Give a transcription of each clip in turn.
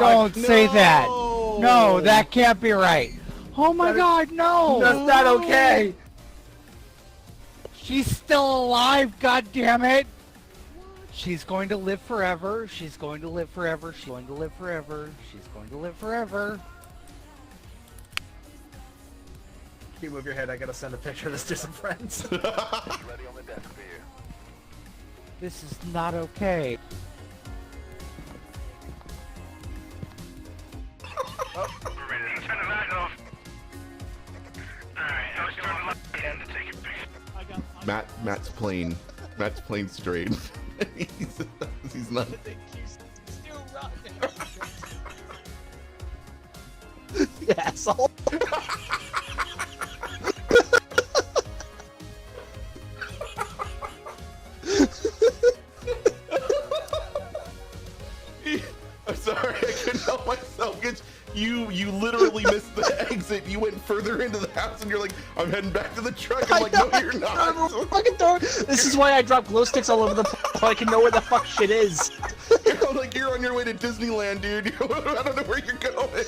Don't say that. No, that can't be right. Oh my God, no! That's not okay. She's still alive, God damn it! She's going to live forever. She's going to live forever. She's going to live forever. She's going to live forever. Can you move your head? I gotta send a picture of this to some friends. Ready on the desk for you. This is not okay. Oh, we're ready to turn the light off. Alright, I was turning the light in to take a picture. Matt's playing straight. he's not. You asshole. I'm sorry, I couldn't help myself. You literally missed the exit. You went further into the house, and you're like, I'm heading back to the truck. I'm like, no, you're not. Fucking door. This is why I drop glow sticks all over the place so I can know where the fuck shit is. I'm like, you're on your way to Disneyland, dude. I don't know where you're going.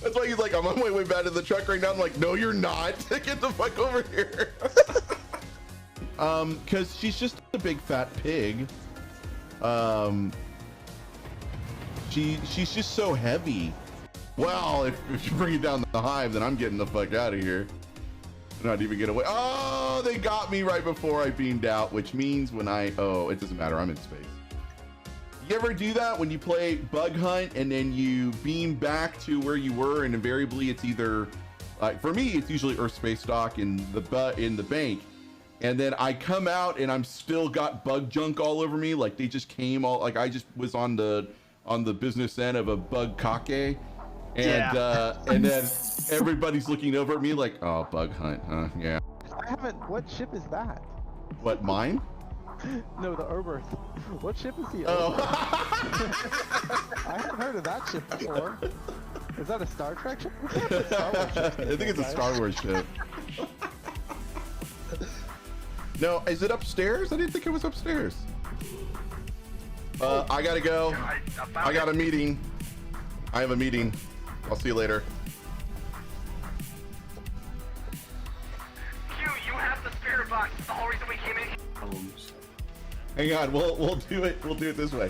That's why he's like, I'm on my way back to the truck right now. I'm like, no, you're not. Get the fuck over here. Because she's just a big fat pig. She's just so heavy. Well, if you bring it down the hive, then I'm getting the fuck out of here. Not even get away. Oh, they got me right before I beamed out, which means when oh, it doesn't matter. I'm in space. You ever do that when you play bug hunt and then you beam back to where you were, and invariably it's either, like for me, it's usually Earth space dock in the bank, and then I come out and I'm still got bug junk all over me, like they just came all, like I just was on the business end of a bug kake, and and then everybody's looking over at me like, oh, bug hunt, huh? Yeah. I haven't. What ship is that? What, mine? No, the Oberth. What ship is he? Oh. I haven't heard of that ship before. Is that a Star Trek ship? What type of Star Wars ship I think it's a Star Wars ship. No, is it upstairs? I didn't think it was upstairs. I gotta go. I got a meeting. I have a meeting. I'll see you later. Q, you have the spirit box. It's the whole reason we came in. Hang on, we'll do it. We'll do it this way.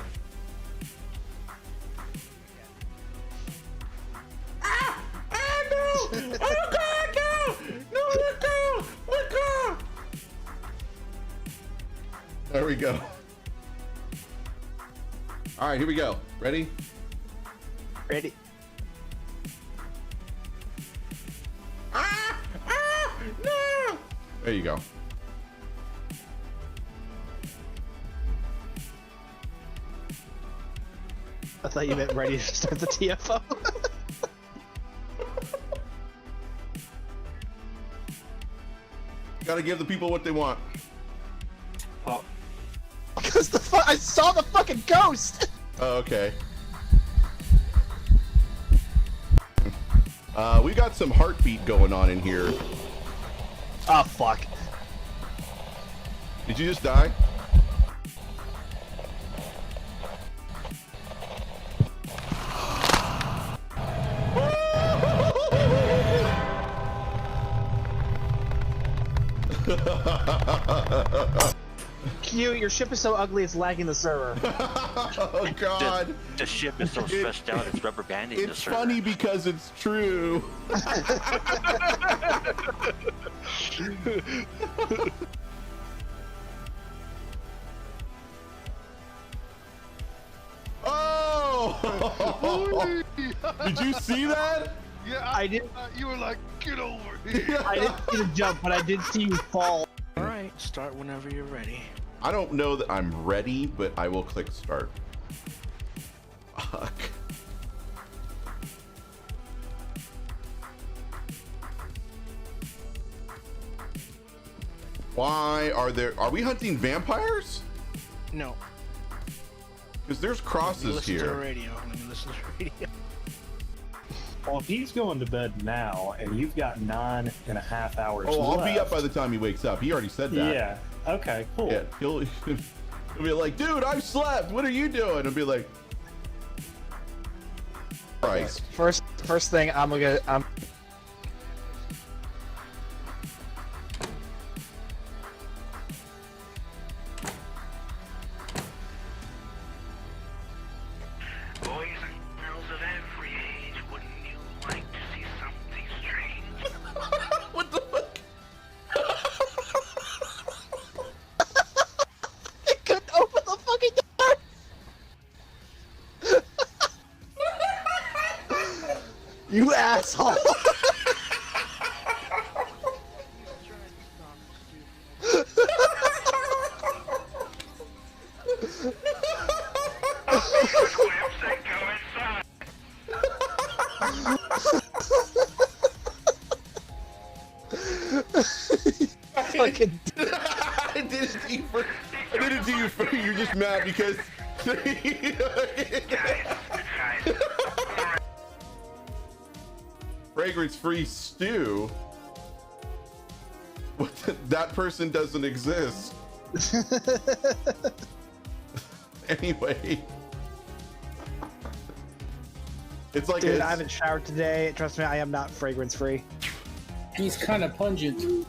Ah! Ah, no! Oh God, no! No, let go! Let go! There we go. All right, here we go. Ready? Ready. Ah! Ah! No! There you go. I thought you meant ready to start the TFO. Gotta give the people what they want. Oh. Because I saw the fucking ghost! Oh, okay. We got some heartbeat going on in here. Oh, fuck. Did you just die? Q, your ship is so ugly it's lagging the server. Oh God. The ship is so stressed out it's rubber banding the It's server. funny because it's true. Oh! Did you see that? Yeah, I did. You were like, get over here. I didn't see the jump, but I did see you fall. Alright, start whenever you're ready. I don't know that I'm ready, but I will click start. Fuck. Why are we hunting vampires? No. Because there's crosses Listen here. to the radio. Let me listen to the radio. Well, if he's going to bed now, and you've got 9.5 hours Oh, I'll be up left- by the time he wakes up. He already said that. Yeah. Okay. Cool. Yeah, he'll I'll be like, dude, I've slept. What are you doing? I'll be like, Christ. First thing I'm Boys and girls of every age, wouldn't you like to see something strange? What the fuck? I couldn't open the fucking door. You asshole. Clamps that go inside. Fucking I did it to you first. I did it to you first. You're just mad because. Guys. Fragrance-free stew. What that person doesn't exist. Anyway. It's like dude, I haven't showered today. Trust me, I am not fragrance free. He's kind of pungent.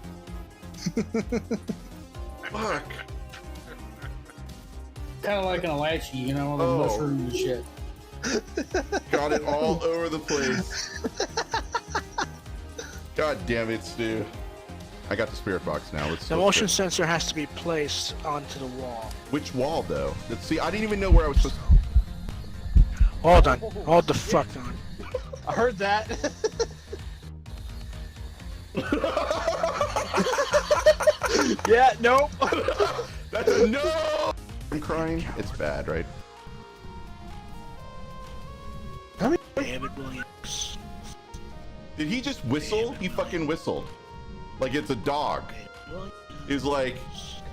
Fuck. Kind of like an Alashy, you know, the Oh. mushroom and shit. Got it all over the place. God damn it, Stu. I got the spirit box now. Let's The motion sensor has to be placed onto the wall. Which wall though? Let's see. I didn't even know where I was supposed to. Hold on. Hold the fuck on. I heard that. Yeah, nope. That's a no! I'm crying. It's bad, right? David Williams. Did he just whistle? He fucking whistled. Like it's a dog. He's like,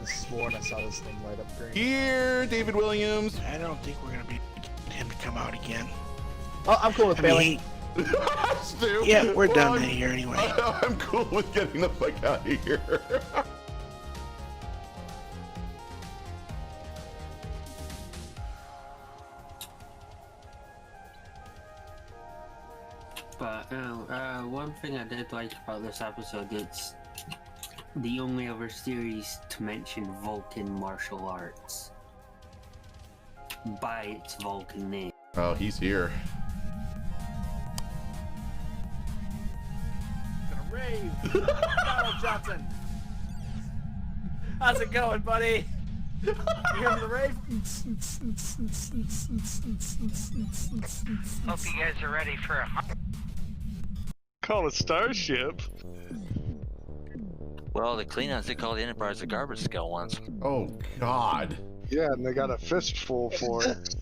I sworn I saw this thing light up green. here, David Williams. I don't think we're gonna be get him to come out again. Oh, I'm cool with I failing. mean, Stu. yeah, we're done I'm- here anyway. I'm cool with getting the fuck out of here. But one thing I did like about this episode, it's the only other series to mention Vulcan martial arts by its Vulcan name. Oh, he's here. Gonna rave. Donald Johnson. How's it going, buddy? You hear the rave? Hope you guys are ready for a Call it Starship. Well, the cleanouts, they call the Enterprise a garbage scale once. Oh God. Yeah, and they got a fistful for it.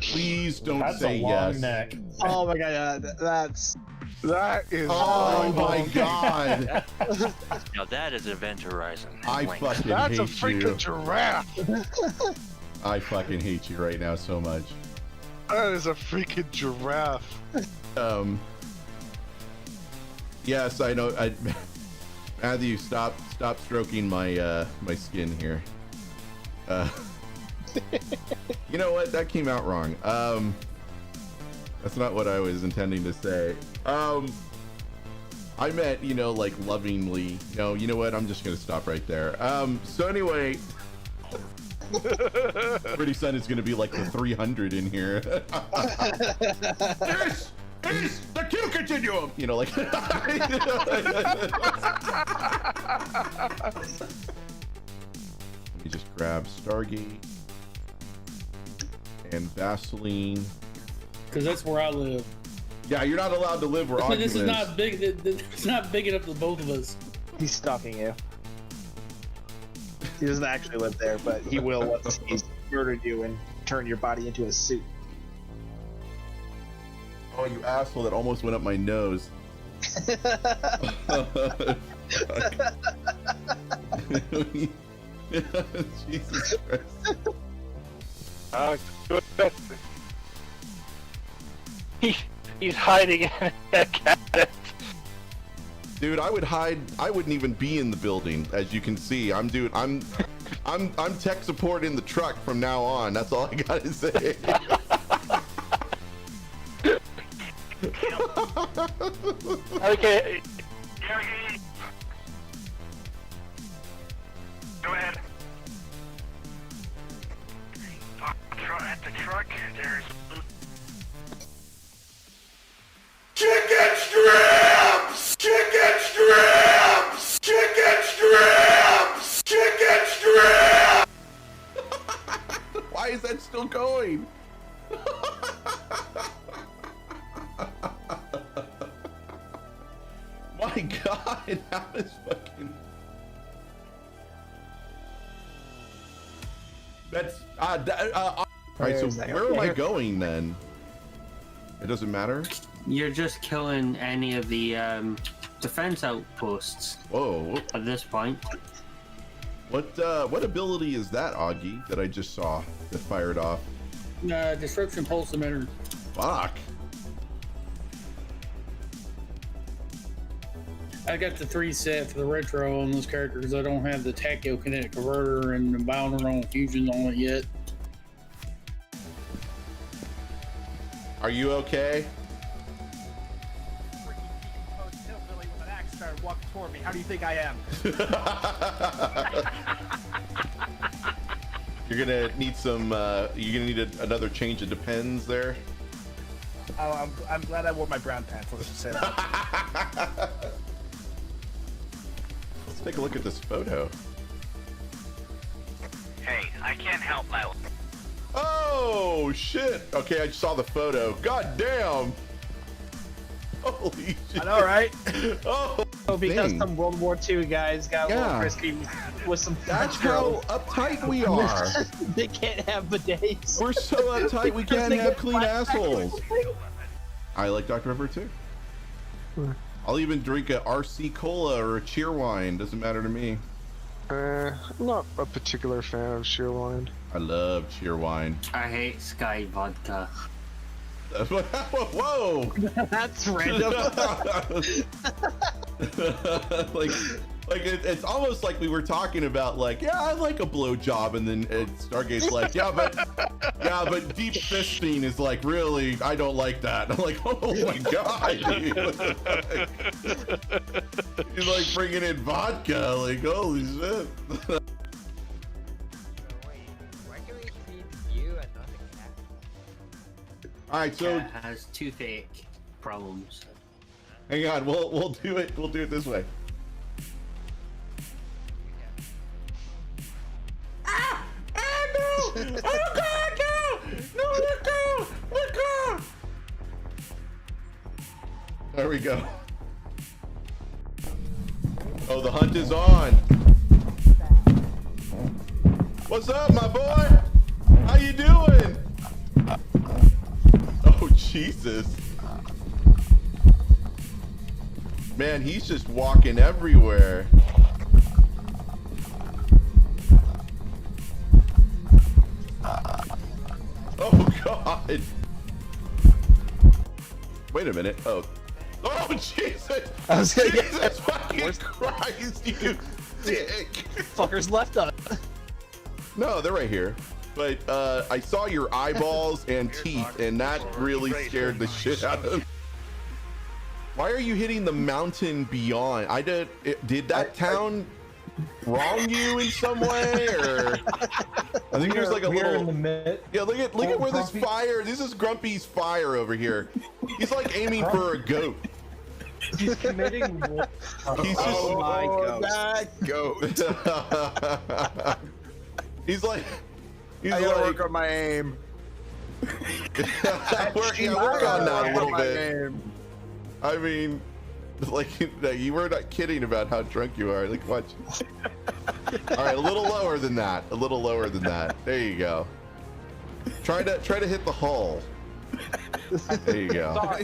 Please don't That's say a long yes. neck. Oh my god, That is. Oh my God. Now that is Event Horizon. I Link. fucking That's a hate freaking you. giraffe. I fucking hate you right now so much. That is a freaking giraffe. Yes, I know. Matthew, stop stroking my my skin here. You know what? That came out wrong. That's not what I was intending to say. I meant, you know, like lovingly. No, you know what? I'm just gonna stop right there. So anyway, pretty soon it's gonna be like the 300 in here. This is the Q continuum. You know, like. Let me just grab Stargate and Vaseline. Because that's where I live. Yeah, you're not allowed to live where Ogden This is not big. It's not big enough for both of us. He's stalking you. He doesn't actually live there, but he will once he's murdered you and turn your body into a suit. Oh, you asshole! That almost went up my nose. Jesus Christ. He's hiding in a cabinet. Dude, I would hide. I wouldn't even be in the building, as you can see. I'm I'm tech support in the truck from now on. That's all I gotta say. Okay. Go ahead. At the truck, there's chicken strips! Chicken strips! Chicken strips! Chicken strips! Why is that still going? My God, how is fucking... That's all right, so where am I going then? It doesn't matter. You're just killing any of the defense outposts. Whoa! At this point. What ability is that, Augie, that I just saw that fired off? Disruption pulse emitter. Fuck. I got the 3 set for the retro on this character because I don't have the tachyokinetic converter and the bounder on fusions on it yet. Are you okay? Started walking toward me. How do you think I am? You're gonna need some. You're gonna need another change of depends there. Oh, I'm glad I wore my brown pants. Let's just say that. Let's take a look at this photo. Hey, I can't help my... Oh shit! Okay, I saw the photo. God damn! Holy shit! I know, right? Oh, because thing. some World War II guys got a little frisky with some. That's how uptight we are. They can't have bidets. We're so uptight we can't have clean assholes. I like Dr. Pepper too. I'll even drink a RC Cola or a cheer wine. Doesn't matter to me. I'm not a particular fan of Shearwine. I love cheer wine. I hate Sky Vodka. Whoa! That's random. like it's almost like we were talking about, like, yeah, I like a blowjob, and then Stargate's like, yeah, but deep fisting is like, really, I don't like that. I'm like, oh my God, dude. You're like bringing in vodka, like, holy shit. All right, so Cat has toothache problems. hang on, we'll do it. We'll do it this way. Ah! Ah, no! Oh God, no! No, let go! Let go! There we go. Oh, the hunt is on. What's up, my boy? How you doing? Oh, Jesus. Man, he's just walking everywhere. Oh, God. Wait a minute. Oh, Jesus. I was gonna get Jesus fucking Christ, you dick. fuckers left us. No, they're right here. But I saw your eyeballs and teeth, and that really scared the shit out of me. Why are you hitting the mountain beyond? Did that town wrong you in some way, or I think there's like a little. In the mid. Yeah, look at where this fire. This is Grumpy's fire over here. He's like aiming for a goat. He's committing. He's just. Oh my goat. He's like. He's I gotta like. work on my aim. Work on that a little bit. I mean, like, you were not kidding about how drunk you are. Like, watch. All right, a little lower than that. A little lower than that. There you go. Try to hit the hull. There you go.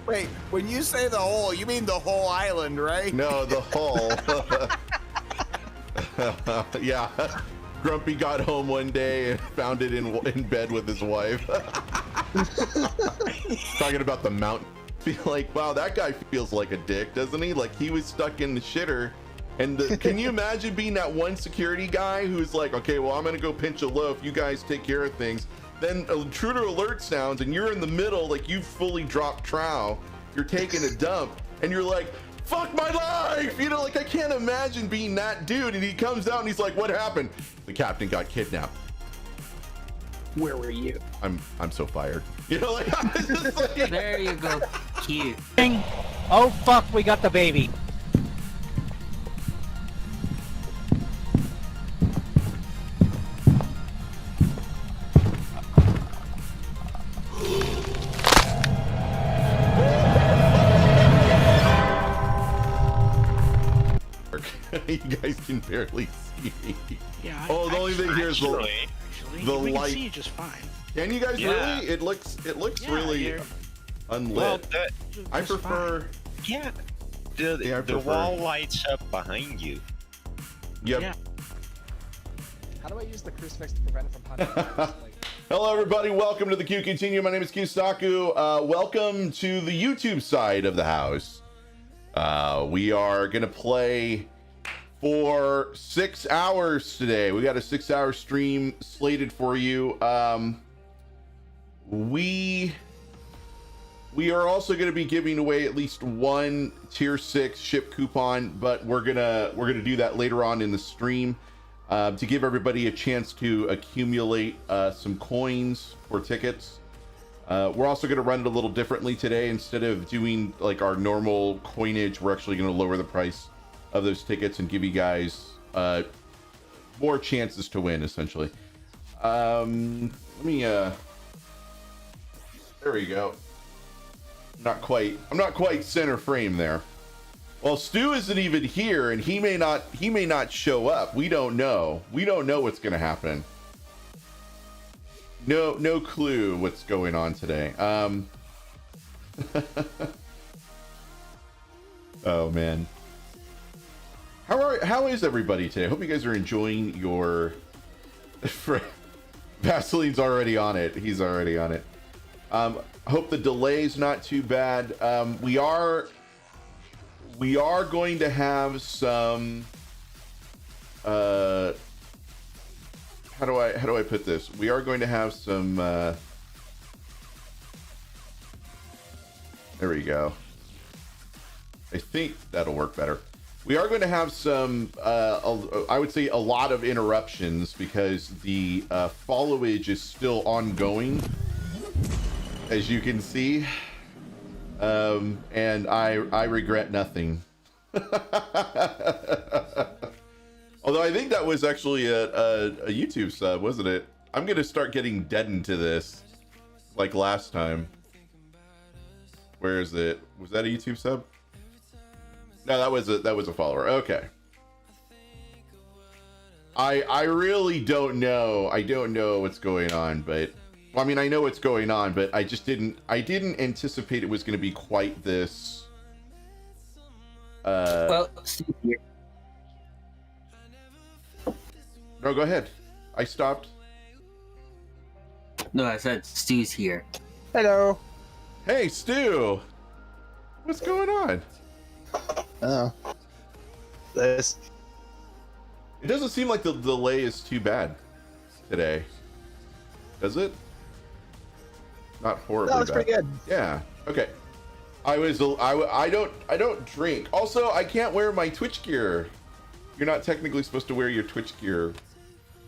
Wait, when you say the whole, you mean the whole island, right? No, the hull. Yeah. Grumpy got home one day and found it in bed with his wife. Talking about the mountain. Feel like, wow, that guy feels like a dick, doesn't he? Like he was stuck in the shitter And can you imagine being that one security guy who's like, okay, well, I'm gonna go pinch a loaf, you guys take care of things. Then a intruder alert sounds and you're in the middle, like you've fully dropped trow, you're taking a dump, and you're like, fuck my life, you know, like I can't imagine being that dude. And he comes out and he's like, what happened? The captain got kidnapped. Where were you? I'm so fired. You know, like, There you go. Cute. Oh fuck, we got the baby. You guys can barely see me. Yeah. Oh, the only thing here is the we light. can see you just fine. Can you guys Yeah. really? It looks Yeah, really you're unlit. Well, I just prefer. yeah. Yeah, I The prefer. wall lights up behind you. Yep. Yeah. How do I use the crucifix to prevent it from punching? Hello, everybody. Welcome to the Q Continue. My name is Q Saku. Welcome to the YouTube side of the house. We are gonna play for 6 hours today. We got a 6-hour stream slated for you. We are also going to be giving away at least one tier 6 ship coupon, but we're gonna do that later on in the stream to give everybody a chance to accumulate some coins for tickets. We're also going to run it a little differently today. Instead of doing like our normal coinage, we're actually going to lower the price of those tickets and give you guys more chances to win, essentially. Let me there we go. I'm not quite center frame there. Well, Stu isn't even here, and he may not show up. We don't know what's gonna happen. No clue what's going on today. Oh man. How is everybody today? I hope you guys are enjoying your Vaseline's already on it. He's already on it. Hope the delay's not too bad. We are going to have some how do I put this? We are going to have some there we go. I think that'll work better. We are going to have some, I would say a lot of interruptions because the followage is still ongoing, as you can see. And I regret nothing. Although I think that was actually a YouTube sub, wasn't it? I'm going to start getting deadened to this, like last time. Where is it? Was that a YouTube sub? No, that was a follower. Okay. I really don't know. I don't know what's going on, but well, I mean I know what's going on, but I didn't anticipate it was going to be quite this. Well, Steve here. No, go ahead. I stopped. No, I said Stu's here. Hello. Hey, Stu. What's going on? Oh. This. It doesn't seem like the delay is too bad today, does it? Not horribly. That looks bad. pretty good. Yeah. Okay. I don't drink. Also, I can't wear my Twitch gear. You're not technically supposed to wear your Twitch gear.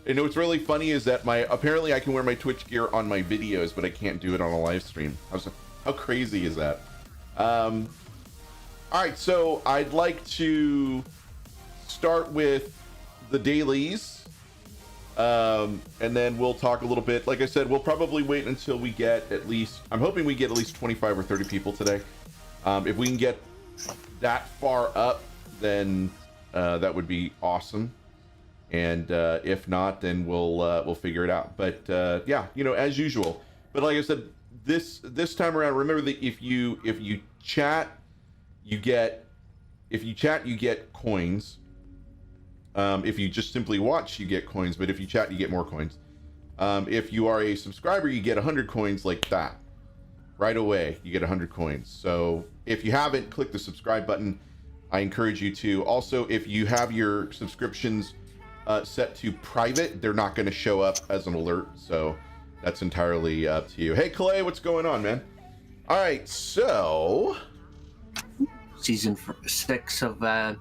And what's really funny is that apparently I can wear my Twitch gear on my videos, but I can't do it on a live stream. How crazy is that? All right, so I'd like to start with the dailies, and then we'll talk a little bit. Like I said, we'll probably wait until we get at least, I'm hoping we get at least 25 or 30 people today. If we can get that far up, then that would be awesome. And if not, then we'll figure it out. But yeah, you know, as usual. But like I said, this time around, remember that if you chat, you get coins. If you just simply watch, you get coins, but if you chat, you get more coins. If you are a subscriber, you get 100 coins like that. Right away, you get 100 coins. So if you haven't, click the subscribe button. I encourage you to. Also, if you have your subscriptions set to private, they're not going to show up as an alert. So that's entirely up to you. Hey, Clay, what's going on, man? All right, so Season 6 of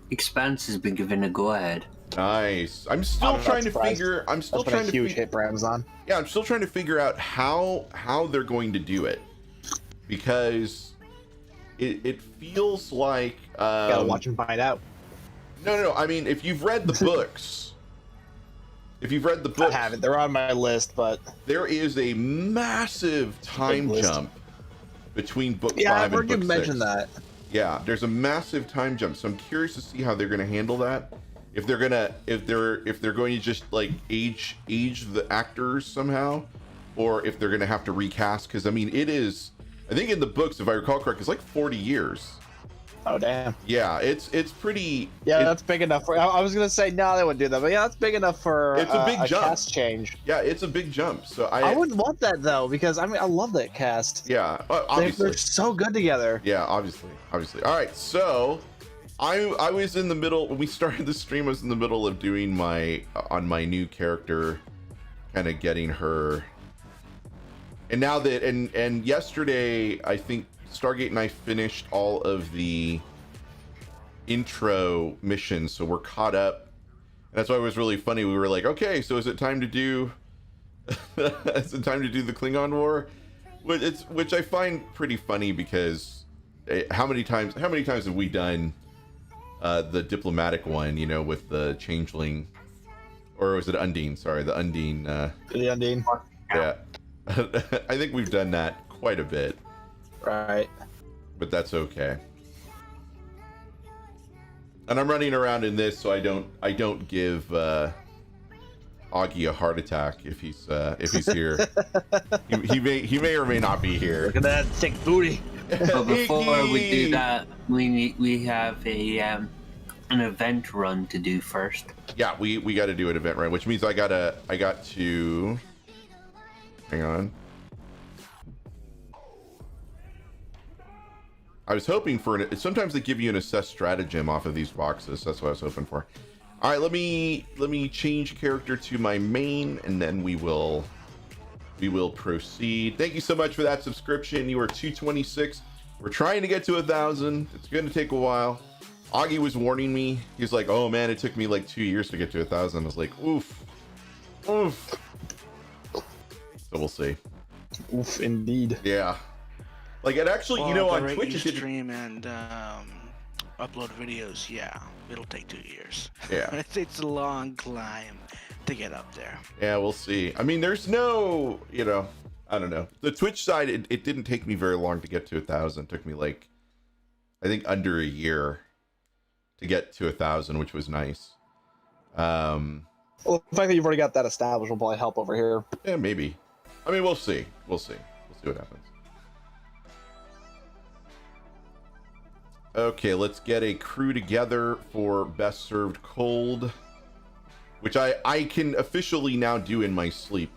Expanse has been given a go-ahead. Nice. I'm still trying to figure. I'm still trying to. Huge hit for Amazon. Yeah, I'm still trying to figure out how they're going to do it, because it feels like Gotta watch and find out. No. I mean, if you've read the books, I haven't. They're on my list, but there is a massive time jump between book 5 and book 6. Yeah, I've heard you mention that. Yeah, there's a massive time jump, so I'm curious to see how they're going to handle that. If they're going to just like age the actors somehow, or if they're going to have to recast, because I mean, it is, I think in the books, if I recall correct, it's like 40 years. Oh damn. Yeah, it's pretty. Yeah, that's big enough for. I was gonna say no, they wouldn't do that, but yeah, that's big enough for. It's a big jump. Cast change. Yeah, it's a big jump. So I wouldn't want that though, because I mean I love that cast. Yeah, obviously They're so good together. Yeah, obviously. All right, so I was in the middle when we started the stream. I was in the middle of doing my new character, kind of getting her. And now that and yesterday, I think Stargate and I finished all of the intro missions, so we're caught up. And that's why it was really funny. We were like, okay, so is it time to do the Klingon War? Which I find pretty funny, because how many times have we done the diplomatic one, you know, with the changeling, or was it Undine? Sorry, the Undine. The Undine. Yeah. I think we've done that quite a bit. Right. But that's okay. And I'm running around in this, so I don't give Augie a heart attack if he's here. he may or may not be here. Look at that thick booty. But before we do that, we have an event run to do first. Yeah, we got to do an event run, which means I got to. Hang on. I was hoping for sometimes they give you an assess stratagem off of these boxes. That's what I was hoping for. All right, let me change character to my main, and then we will proceed. Thank you so much for that subscription. You are 226. We're trying to get to 1,000. It's going to take a while. Augie was warning me. He's like, "Oh man, it took me like 2 years to get to 1,000." I was like, "Oof, oof." So we'll see. Oof, indeed. Yeah. Like it actually, you know, on Twitch, you stream and upload videos. Yeah, it'll take 2 years. Yeah, it's a long climb to get up there. Yeah, we'll see. I mean, there's no, you know, I don't know. The Twitch side, it didn't take me very long to get to 1,000. It took me like, I think under a year to get to 1,000, which was nice. Well, the fact that you've already got that established will probably help over here. Yeah, maybe. I mean, we'll see. We'll see what happens. Okay, let's get a crew together for Best Served Cold, which I can officially now do in my sleep.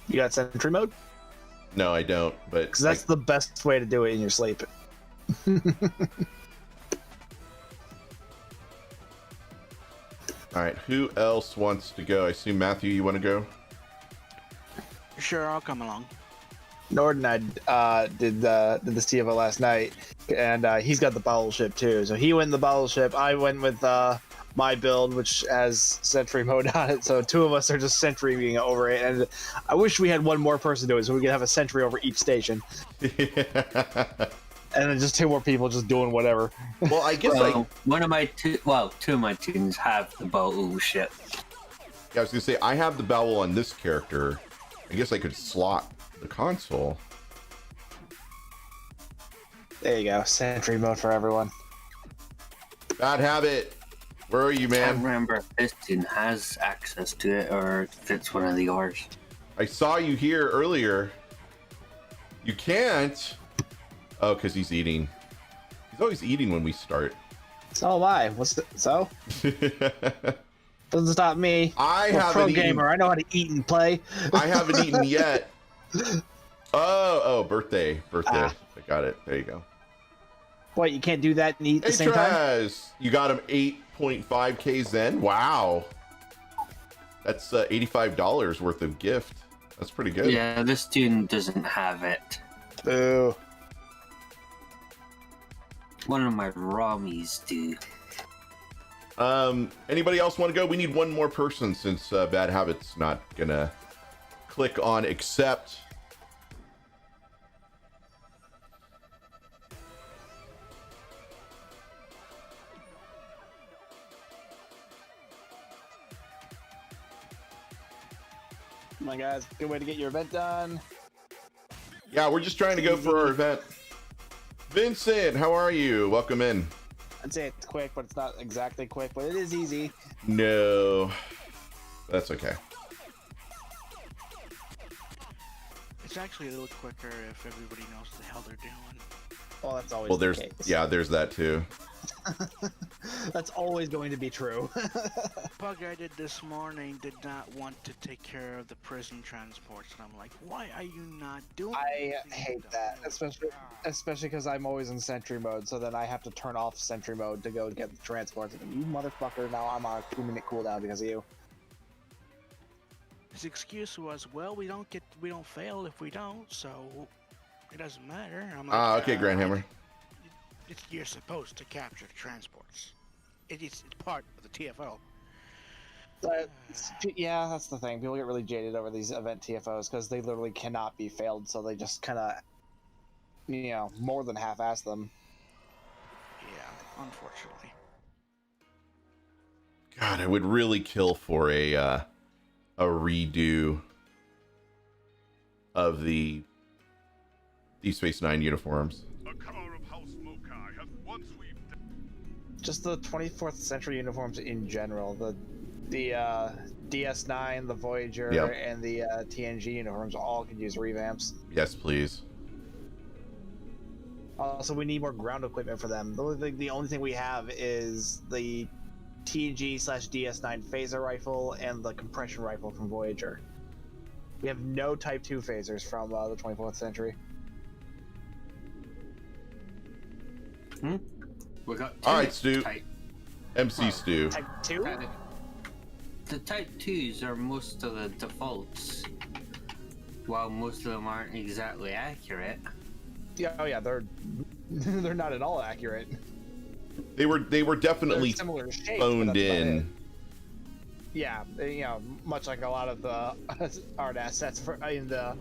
You got sentry mode? No, I don't, but because that's the best way to do it in your sleep. All right, who else wants to go? I assume Matthew, you want to go? Sure, I'll come along. Nord and I did the CFO last night, and he's got the battleship too. So he went in the battleship. I went with my build, which has sentry mode on it. So two of us are just sentrying over it. And I wish we had one more person do it, so we could have a sentry over each station. And then just two more people just doing whatever. Well, I guess two of my teams have the battleship. Yeah, I was gonna say I have the bowel on this character. I guess I could slot the console. There you go, sentry mode for everyone. Bad habit. Where are you, man? I can't remember if this team has access to it or if it's one of the ours. I saw you here earlier. You can't. Oh, because he's eating. He's always eating when we start. So am I. So? Doesn't stop me. I'm a pro gamer. I know how to eat and play. I haven't eaten yet. Oh, birthday. Ah. I got it. There you go. What, you can't do that and eat at the Hey, same time? Trez, you got him 8.5k Zen. Wow, that's $85 worth of gift. That's pretty good. Yeah, this student doesn't have it. Boo. One of my Ramis do. Anybody else want to go? We need one more person since Bad Habit's not gonna click on accept. Come on, guys. Good way to get your event done. Yeah, we're just trying to go for our event. Vincent, how are you? Welcome in. I'd say it's quick, but it's not exactly quick, but it is easy. No, that's okay. It's actually a little quicker if everybody knows what the hell they're doing. Well, that's always Well, the there's case. yeah, there's that too. That's always going to be true. Bug I did this morning did not want to take care of the prison transports, and I'm like, why are you not doing I anything hate about that, it? especially because I'm always in sentry mode, so then I have to turn off sentry mode to go get the transports. And you motherfucker, now I'm on a 2-minute cooldown because of you. His excuse was, well, we don't fail if we don't, so it doesn't matter. I'm like, Okay, Grandhammer. You're supposed to capture the transports. It's part of the TFO. Yeah, that's the thing. People get really jaded over these event TFOs because they literally cannot be failed, so they just kind of, more than half-ass them. Yeah, unfortunately. God, I would really kill for a redo of the Deep Space Nine uniforms. Just the 24th century uniforms in general. The DS9, the Voyager, Yep. and the TNG uniforms all could use revamps. Yes, please. Also, we need more ground equipment for them. The only thing we have is the TNG/DS9 phaser rifle and the compression rifle from Voyager. We have no Type 2 phasers from the 24th century. We got All right, Stu. Type. MC Stu. Type 2? The Type 2s are most of the defaults, while most of them aren't exactly accurate. Yeah, oh yeah, they're not at all accurate. They were definitely They're similar shape, phoned but that's about in. it. Yeah, much like a lot of the art assets in the,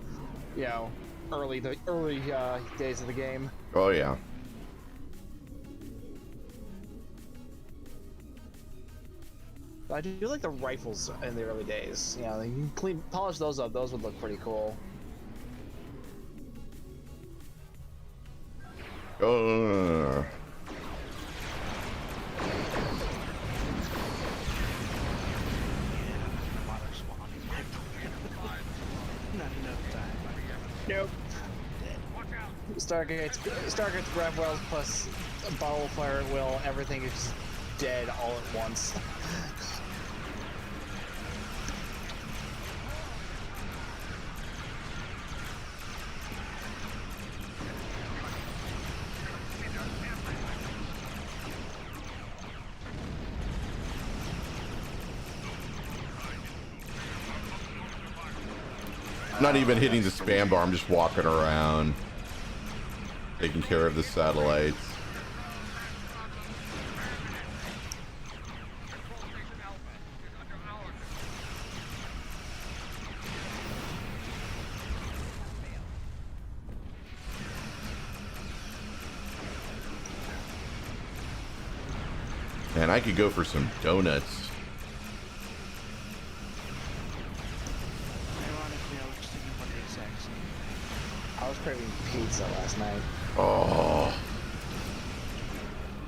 early days of the game. Oh yeah. I do like the rifles in the early days. You can polish those up. Those would look pretty cool. Oh. Not enough time. Nope. Stargate's grab wells plus a bottle of fire at will. Everything is just dead all at once. I'm not even hitting the spam bar. I'm just walking around, taking care of the satellites. Man, I could go for some donuts. Ironically, I was just thinking about the exact same. I was craving pizza last night. Oh,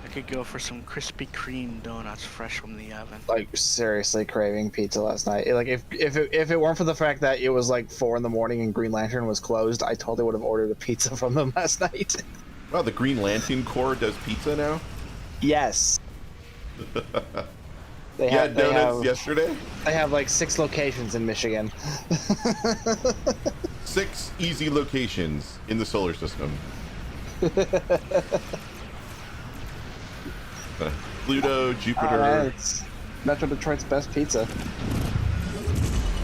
I could go for some Krispy Kreme donuts fresh from the oven. Like seriously craving pizza last night. Like if it weren't for the fact that it was like 4 a.m. and Green Lantern was closed, I totally would have ordered a pizza from them last night. wow! The Green Lantern Corps does pizza now. Yes. They You had donuts yesterday? They have like 6 locations in Michigan. 6 easy locations in the solar system. Pluto, Jupiter. It's Metro Detroit's best pizza,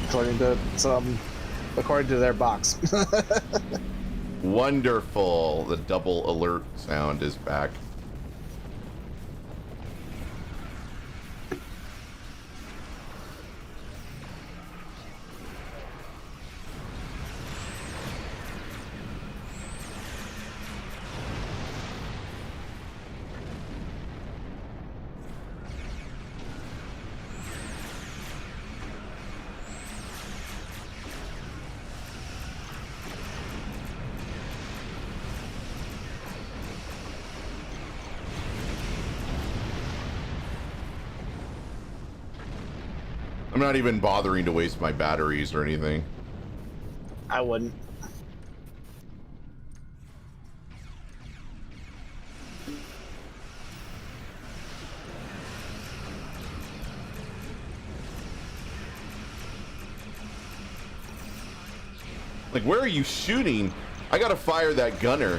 according to their box. Wonderful. The double alert sound is back. I'm not even bothering to waste my batteries or anything. I wouldn't. Like, where are you shooting? I gotta fire that gunner.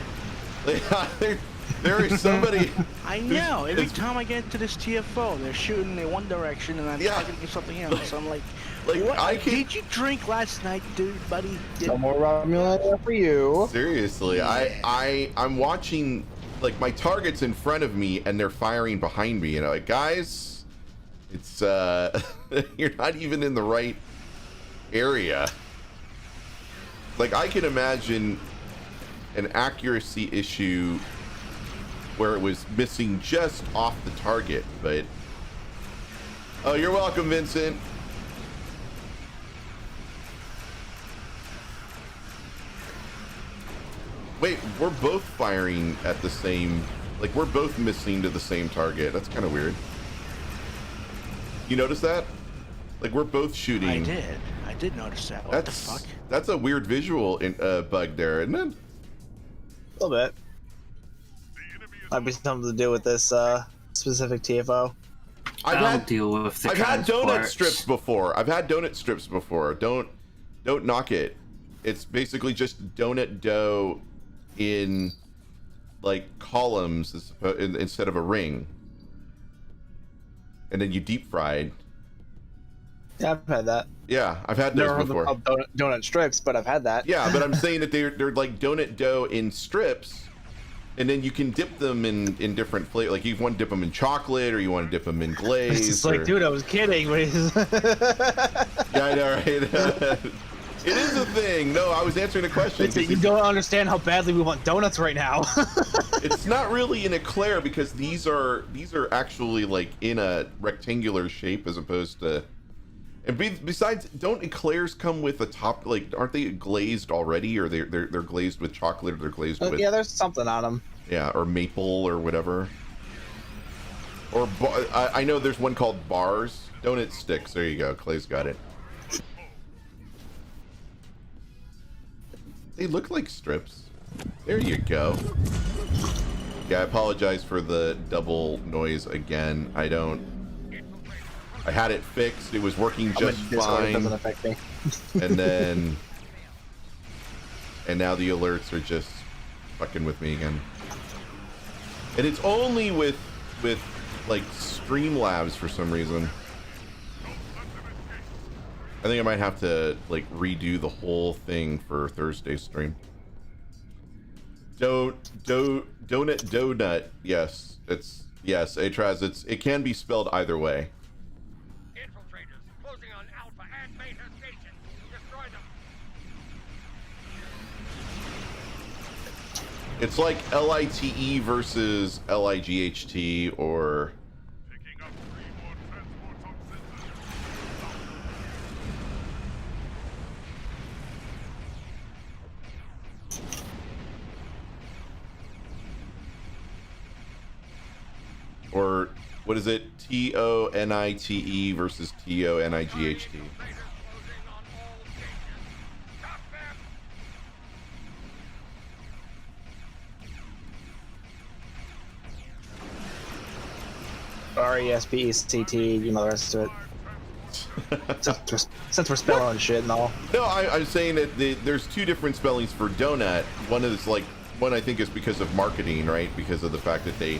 There is somebody. I know. Every time I get into this TFO, they're shooting in one direction, and I'm targeting something else. I'm like, what? Did you drink last night, dude, buddy? No more Romulan for you. Seriously, Yeah. I'm watching, like, my target's in front of me, and they're firing behind me. You know, like, guys, it's you're not even in the right area. Like, I can imagine an accuracy issue where it was missing just off the target, but... Oh, you're welcome, Vincent. Wait, we're both firing at the same... Like, we're both missing to the same target. That's kind of weird. You notice that? Like, we're both shooting. I did notice that. What the fuck? That's a weird visual bug there, isn't it? A little bit. Might be something to do with this specific TFO. I've had donut strips before. Don't knock it. It's basically just donut dough in like columns instead of a ring, and then you deep fried. Yeah, I've had that. Yeah, I've had those before. Donut strips, but I've had that. Yeah, but I'm saying that they're like donut dough in strips. And then you can dip them in different flavors. Like, you want to dip them in chocolate, or you want to dip them in glaze. It's just like, dude, I was kidding. Yeah, I know, right? It is a thing. No, I was answering a question. You don't understand how badly we want donuts right now. It's not really an eclair, because these are actually like in a rectangular shape as opposed to. And besides, don't eclairs come with a top? Like, aren't they glazed already, or they're glazed with chocolate, or they're glazed with? Yeah, there's something on them. Yeah, or maple or whatever. Or I know there's one called bars, donut sticks. There you go. Clay's got it. They look like strips. There you go. Yeah, I apologize for the double noise again. I had it fixed. It was working just fine. It doesn't affect me. and now the alerts are just fucking with me again. And it's only with like Streamlabs for some reason. I think I might have to like redo the whole thing for Thursday's stream. Donut. Yes, Atraz. It can be spelled either way. It's like LITE versus LIGHT, or what is it? TONITE versus TONIGHT. All R-E-S-P-E-C-T, you know the rest of it. Since we're spelling shit and all. No, I'm saying that there's two different spellings for donut. One is like, one I think is because of marketing, right? Because of the fact that they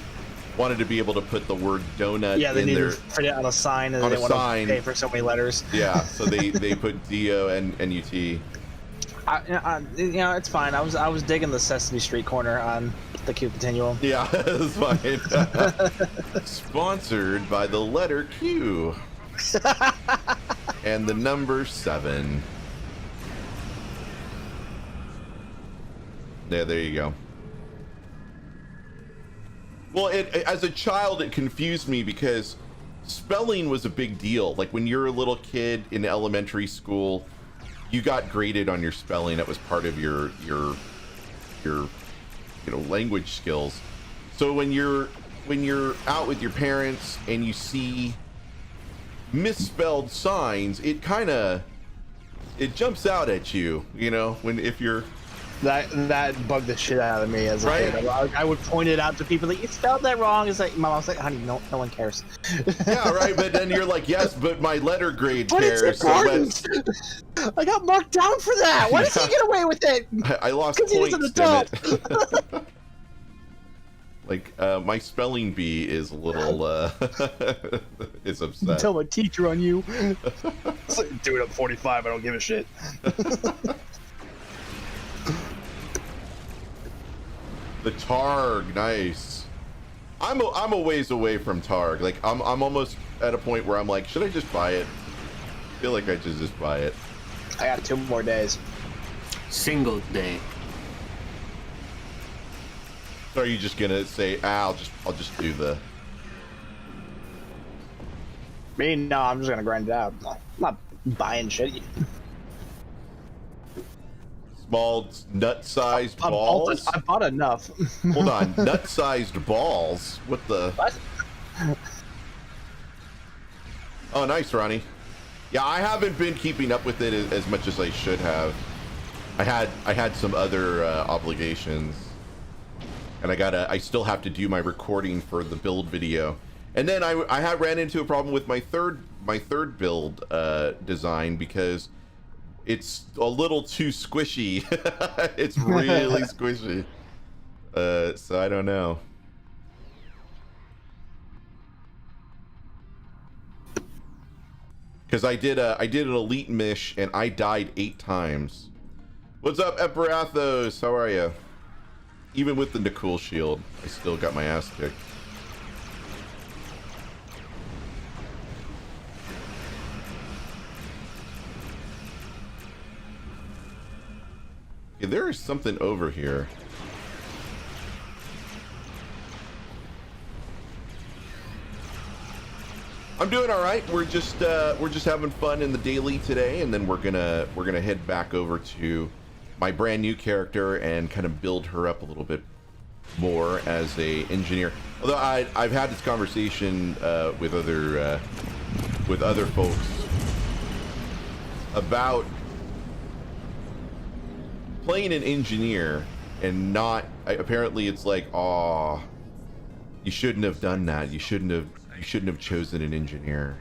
wanted to be able to put the word donut they in needed their... to put it on a sign, and on they a want sign. to pay for so many letters. Yeah, so they put D-O-N-N-U-T. You know, it's fine. I was digging the Sesame Street corner on the Q Continuum. Yeah, it's fine. Sponsored by the letter Q. And the number 7. There you go. Well, as a child, it confused me because spelling was a big deal. Like when you're a little kid in elementary school, you got graded on your spelling. It was part of your language skills. So when you're out with your parents and you see misspelled signs, it jumps out at you, if you're... That bugged the shit out of me as a kid. I would point it out to people like, you spelled that wrong. It's like, my mom's like, honey, no one cares. Yeah, right. But then you're like, yes, but my letter grade cares. It's important. I got marked down for that. Why does he get away with it? I lost points, damn it. Like, my spelling bee is a little, is upset. Tell my teacher on you. It's like, dude, I'm 45. I don't give a shit. The Targ, nice. I'm a ways away from Targ. Like I'm almost at a point where I'm like, should I just buy it? I feel like I should just buy it. I got 2 more days. Single day. So are you just gonna say, I'll just do the... Me? No, I'm just gonna grind it out. I'm not buying shit. Small nut-sized balls? I bought enough. Hold on, nut-sized balls? What the... What? Oh, nice, Ronnie. Yeah, I haven't been keeping up with it as much as I should have. I had some other obligations, and I still have to do my recording for the build video. And then I ran into a problem with my third build design because it's a little too squishy. It's really squishy. So I don't know. Because I did an elite mish and I died 8 times. What's up, Epirathos? How are you? Even with the Nikul shield, I still got my ass kicked. Okay, there is something over here. I'm doing all right. We're just having fun in the daily today, and then we're gonna head back over to my brand new character and kind of build her up a little bit more as a engineer. Although I've had this conversation with other folks about playing an engineer and not. Apparently, it's like, oh, you shouldn't have done that. You shouldn't have chosen an engineer,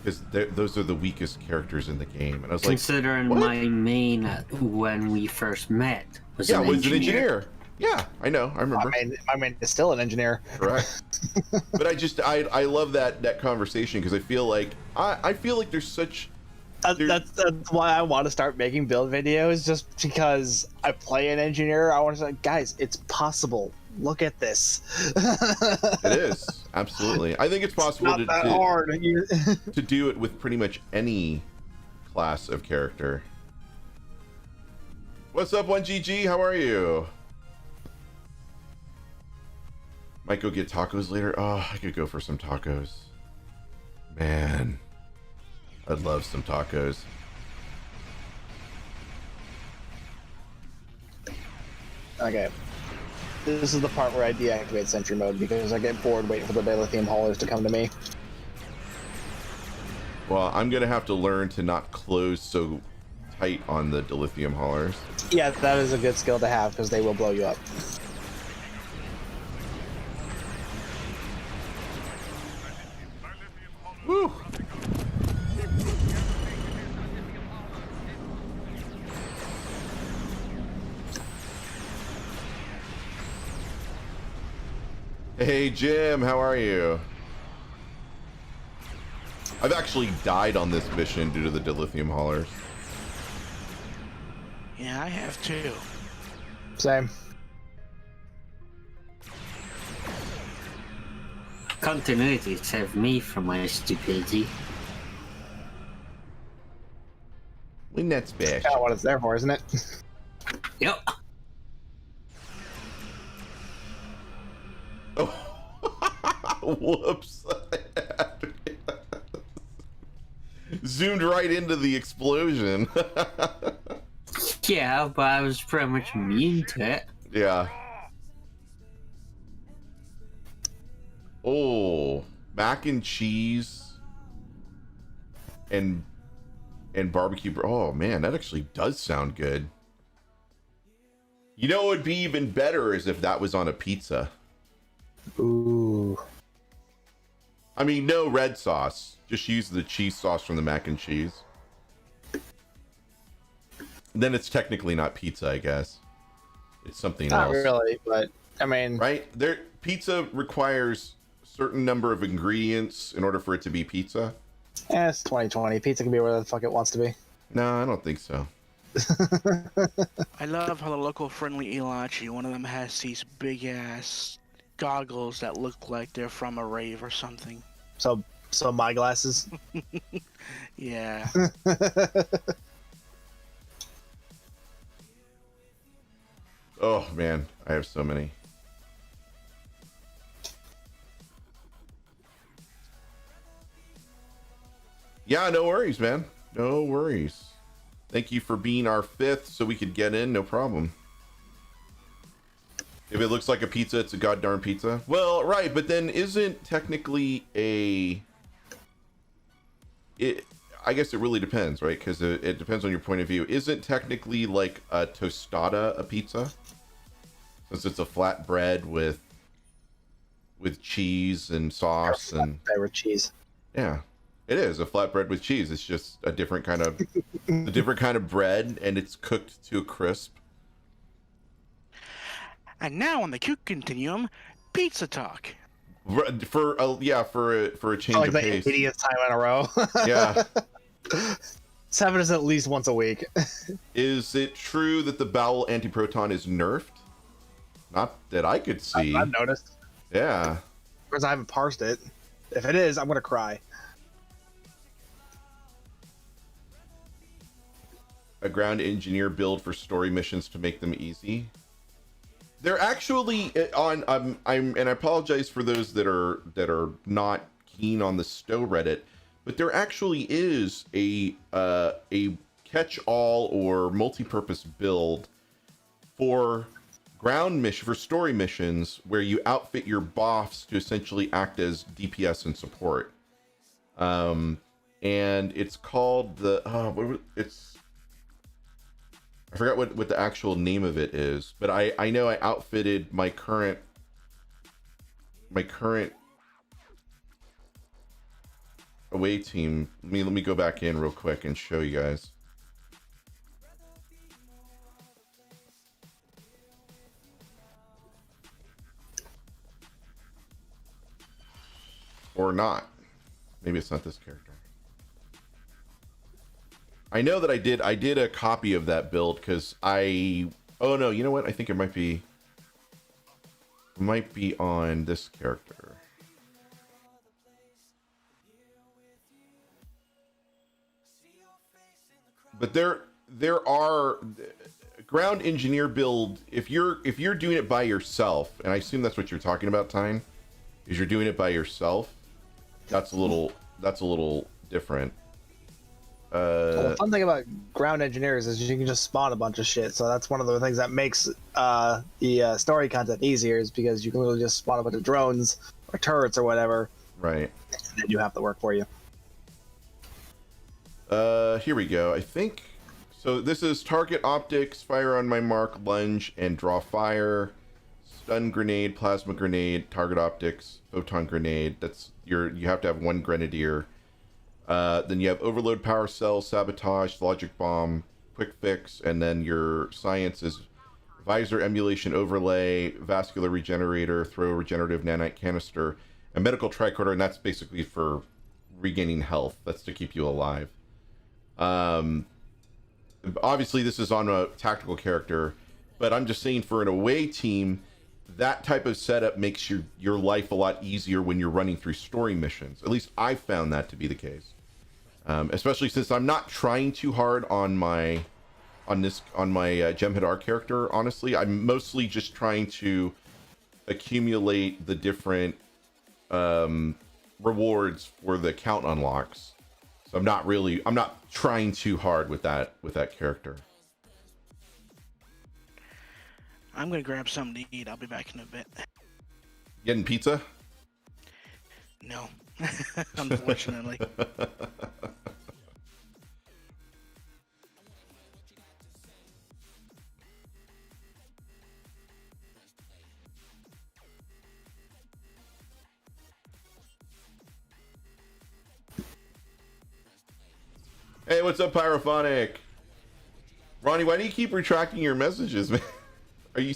because those are the weakest characters in the game. And I was considering like, my main when we first met was an engineer. Yeah, I know. I remember. My main is still an engineer. Correct. But I love that conversation because I feel like there's such. That's why I want to start making build videos, just because I play an engineer. I want to say, guys, it's possible. Look at this. It is, absolutely. I think it's possible to do it with pretty much any class of character. What's up, 1GG? How are you? Might go get tacos later. Oh, I could go for some tacos. Man, I'd love some tacos. Okay. This is the part where I deactivate sentry mode because I get bored waiting for the dilithium haulers to come to me. Well, I'm gonna have to learn to not close so tight on the dilithium haulers. Yeah, that is a good skill to have because they will blow you up. Woo. Hey Jim, how are you? I've actually died on this mission due to the dilithium haulers. Yeah, I have too. Same. Continuity saved me from my stupidity. We net bash. That's what it's there for, isn't it? Yep. Oh. Whoops. Zoomed right into the explosion. Yeah, but I was pretty much immune to it. Yeah. Oh, mac and cheese and barbecue. Oh man, that actually does sound good. You know what would be even better is if that was on a pizza. Ooh. I mean, no red sauce. Just use the cheese sauce from the mac and cheese. Then it's technically not pizza, I guess. It's something Not else. Not really, but I mean, right? Pizza requires a certain number of ingredients in order for it to be pizza. Yeah, it's 2020. Pizza can be where the fuck it wants to be. No, I don't think so. I love how the local friendly Elachi, one of them has these big ass goggles that look like they're from a rave or something. So my glasses. Yeah. Oh man, I have so many. Yeah, no worries, man. No worries. Thank you for being our fifth so we could get in, no problem. If it looks like a pizza, it's a goddamn pizza. Well, right, but then isn't technically I guess it really depends, right? Because it depends on your point of view. Isn't technically like a tostada a pizza? Since it's a flat bread with cheese and sauce and favorite cheese. Yeah, it is a flatbread with cheese. It's just a different kind of bread, and it's cooked to a crisp. And now on the Q Continuum, pizza talk. For a change like of the pace. 80th time in a row. Yeah. Let's have it at least once a week. Is it true that the bowel antiproton is nerfed? Not that I could see. I've noticed. Yeah. Because I haven't parsed it. If it is, I'm gonna cry. A ground engineer build for story missions to make them easy. They're actually on. I apologize for those that are not keen on the Stowe Reddit, but there actually is a catch-all or multi-purpose build for for story missions where you outfit your boffs to essentially act as DPS and support. And it's called I forgot what the actual name of it is, but I know I outfitted my current away team. Let me go back in real quick and show you guys. Or not. Maybe it's not this character. I know that I did a copy of that build because oh no, you know what? I think it might be on this character. But there are ground engineer build if you're doing it by yourself, and I assume that's what you're talking about, Tyne, is you're doing it by yourself. That's a little different. Well, the fun thing about ground engineers is you can just spawn a bunch of shit. So that's one of the things that makes the story content easier, is because you can literally just spawn a bunch of drones or turrets or whatever. Right. And then you have to work for you. Here we go. I think so. This is target optics, fire on my mark, lunge, and draw fire. Stun grenade, plasma grenade, target optics, photon grenade. You have to have one grenadier Then you have overload, power cell, sabotage, logic bomb, quick fix, and then your science is visor, emulation, overlay, vascular regenerator, throw, regenerative nanite canister, and medical tricorder, and that's basically for regaining health. That's to keep you alive. Obviously this is on a tactical character, but I'm just saying for an away team, that type of setup makes your life a lot easier when you're running through story missions. At least I found that to be the case. Especially since I'm not trying too hard on my Jem'Hadar character, honestly. I'm mostly just trying to accumulate the different rewards for the count unlocks. So I'm not trying too hard with that character. I'm gonna grab something to eat. I'll be back in a bit. Getting pizza? No, unfortunately. Hey, what's up, Pyrophonic? Ronnie, why do you keep retracting your messages, man? Are you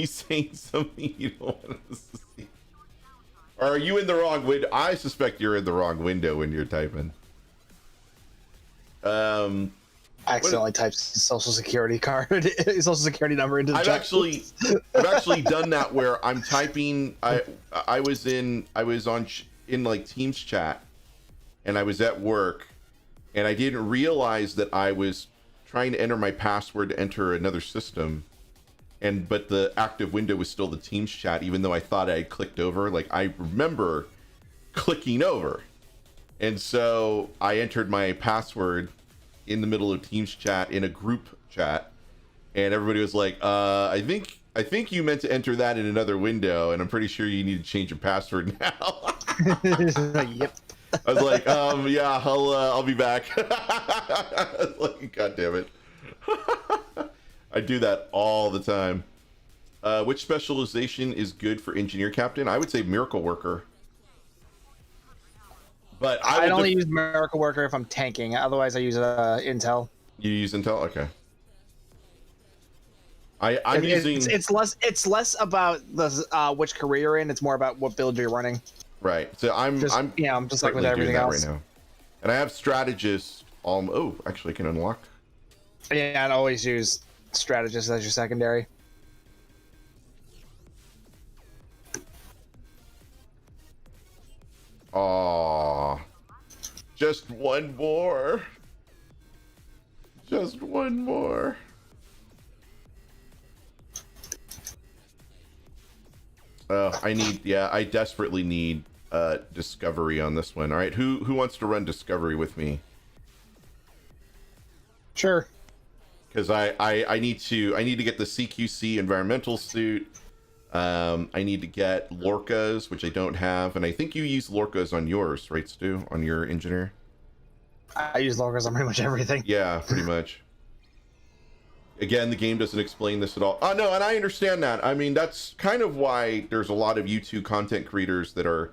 saying something you don't want us to see? Or are you in the wrong window? I suspect you're in the wrong window when you're typing. I accidentally typed social security card, social security number into the I've chat. actually done that where I'm typing. I was in like Teams chat, and I was at work, and I didn't realize that I was trying to enter my password to enter another system, but the active window was still the Teams chat, even though I thought I had clicked over. Like, I remember clicking over, and so I entered my password in the middle of Teams chat in a group chat, and everybody was like, I think you meant to enter that in another window, and I'm pretty sure you need to change your password now. Yep. I was like, yeah, I'll be back. Like, God damn it. I do that all the time. Which specialization is good for engineer captain? I would say miracle worker. But I only use miracle worker if I'm tanking. Otherwise, I use intel. You use intel? Okay. I'm using. It's less about the which career you're in. It's more about what build you're running. Right. So I'm just like with everything else right now. And I have strategist. Oh, actually, I can unlock. Yeah, I'd always use strategist as your secondary. Aw. Just one more. Just one more. I desperately need discovery on this one. All right, who wants to run discovery with me? Sure. Because I need to get the CQC environmental suit. I need to get Lorca's, which I don't have, and I think you use Lorca's on yours, right, Stu? On your engineer? I use Lorca's on pretty much everything. Yeah, pretty much. Again, the game doesn't explain this at all. Oh no, and I understand that. I mean, that's kind of why there's a lot of YouTube content creators that are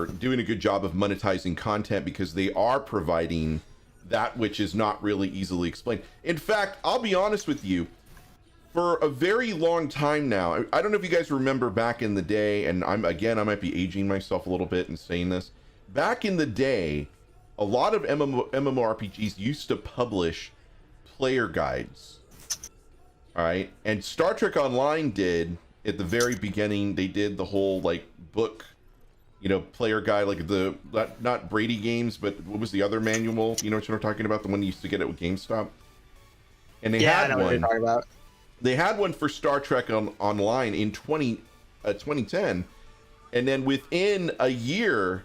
doing a good job of monetizing content, because they are providing that which is not really easily explained. In fact, I'll be honest with you, for a very long time now, I don't know if you guys remember back in the day, and I might be aging myself a little bit in saying this. Back in the day, a lot of MMORPGs used to publish player guides. All right, and Star Trek Online did at the very beginning. They did the whole like book, player guide, like the not Brady Games, but what was the other manual? You know what I'm talking about? The one you used to get at GameStop. And they had I know one. what you're talking about. They had one for Star Trek Online in 2010, and then within a year,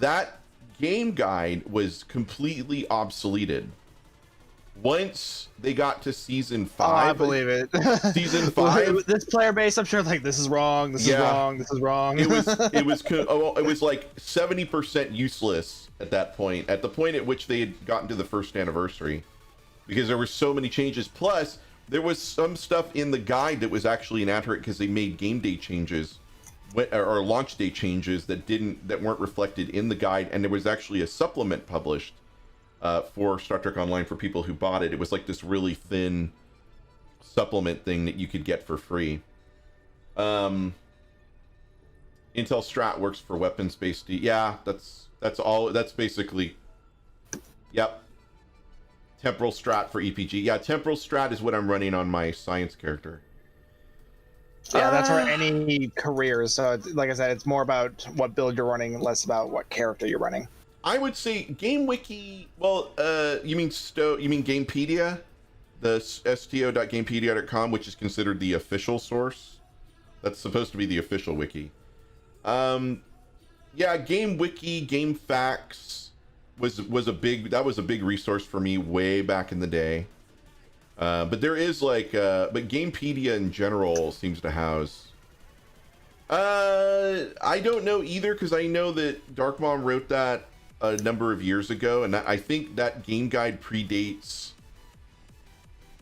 that game guide was completely obsoleted. Once they got to season 5, I believe it. Season 5, this player base, I'm sure, like, this is wrong. This is wrong. This is wrong. it was like 70% useless at that point. At the point at which they had gotten to the first anniversary, because there were so many changes. Plus, there was some stuff in the guide that was actually inaccurate because they made game day changes or launch day changes that weren't reflected in the guide, and there was actually a supplement published for Star Trek Online for people who bought it. It was like this really thin supplement thing that you could get for free. Intel Strat works for weapons based. Yeah, that's all. That's basically. Yep. Temporal Strat for EPG. Yeah, Temporal Strat is what I'm running on my science character. Yeah, that's for any careers. So, like I said, it's more about what build you're running, less about what character you're running. I would say GameWiki. Well, you mean Gamepedia, the sto.gamepedia.com, which is considered the official source. That's supposed to be the official wiki. Yeah, GameWiki, GameFAQs was a big resource for me way back in the day. But there is but Gamepedia in general seems to house. I don't know either, because I know that Dark Mom wrote that a number of years ago, and I think that game guide predates.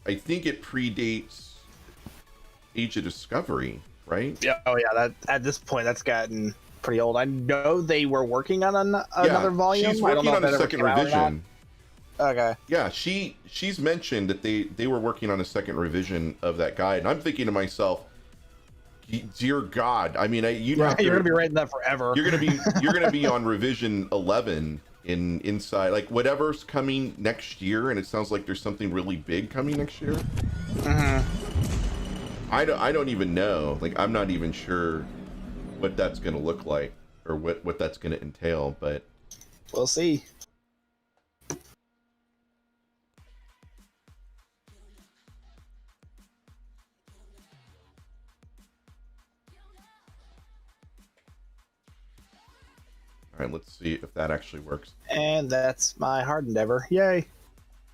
I think it predates Age of Discovery, right? Yeah. Oh yeah. That at this point, that's gotten pretty old. I know they were working on another volume. She's working on a second revision. Okay. Yeah, she's mentioned that they were working on a second revision of that guide, and I'm thinking to myself, dear God, I mean, you're gonna be writing that forever. You're gonna be on revision 11 inside, like whatever's coming next year, and it sounds like there's something really big coming next year. I don't even know. Like, I'm not even sure what that's gonna look like or what that's gonna entail, but we'll see. All right, let's see if that actually works. And that's my hard endeavor. Yay.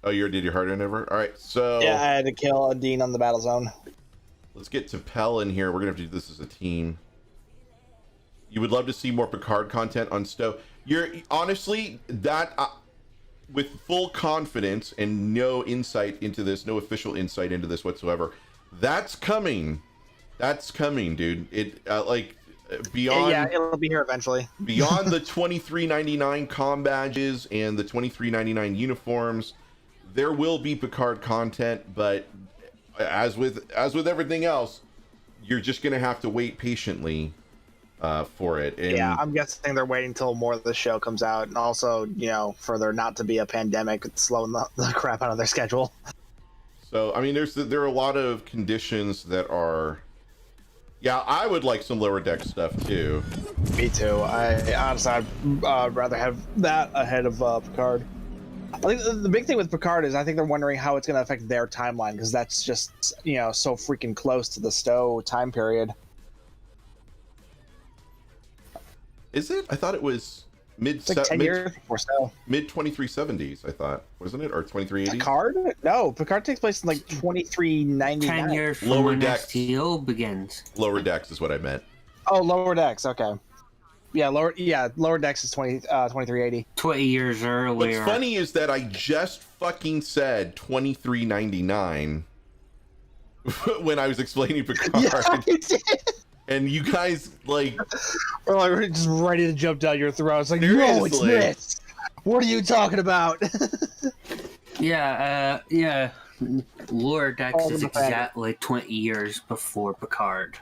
Oh, you did your hard endeavor? All right, so... Yeah, I had to kill a Dean on the battle zone. Let's get to Pell in here. We're going to have to do this as a team. You would love to see more Picard content on Stowe. Honestly, that... with full confidence and no insight into this, no official insight into this whatsoever, that's coming. That's coming, dude. Beyond, yeah, it'll be here eventually. Beyond the $23.99 comm badges and the $23.99 uniforms, there will be Picard content, but as with everything else, you're just gonna have to wait patiently for it. And yeah, I'm guessing they're waiting until more of the show comes out, and also, for there not to be a pandemic slowing the crap out of their schedule. So, I mean, there are a lot of conditions that are. Yeah, I would like some lower deck stuff too. Me too. Honestly, I'd rather have that ahead of Picard. I think the big thing with Picard is I think they're wondering how it's going to affect their timeline, because that's just so freaking close to the Stowe time period. Is it? I thought it was mid 10 years before Stowe. Mid 2370s. I thought, wasn't it, or 2380s? Picard? No, Picard takes place in like 2399. 10 years from Lower when decks. STO begins. Lower decks is what I meant. Oh, lower decks. Okay. Yeah, lower decks is 2380. 20 years earlier. What's funny is that I just fucking said 2399 when I was explaining Picard. Yeah, you did. And you guys we're just ready to jump down your throat. It's like, no, it's seriously. this. What are you talking about? Yeah, Lower Decks is exactly 20 years before Picard.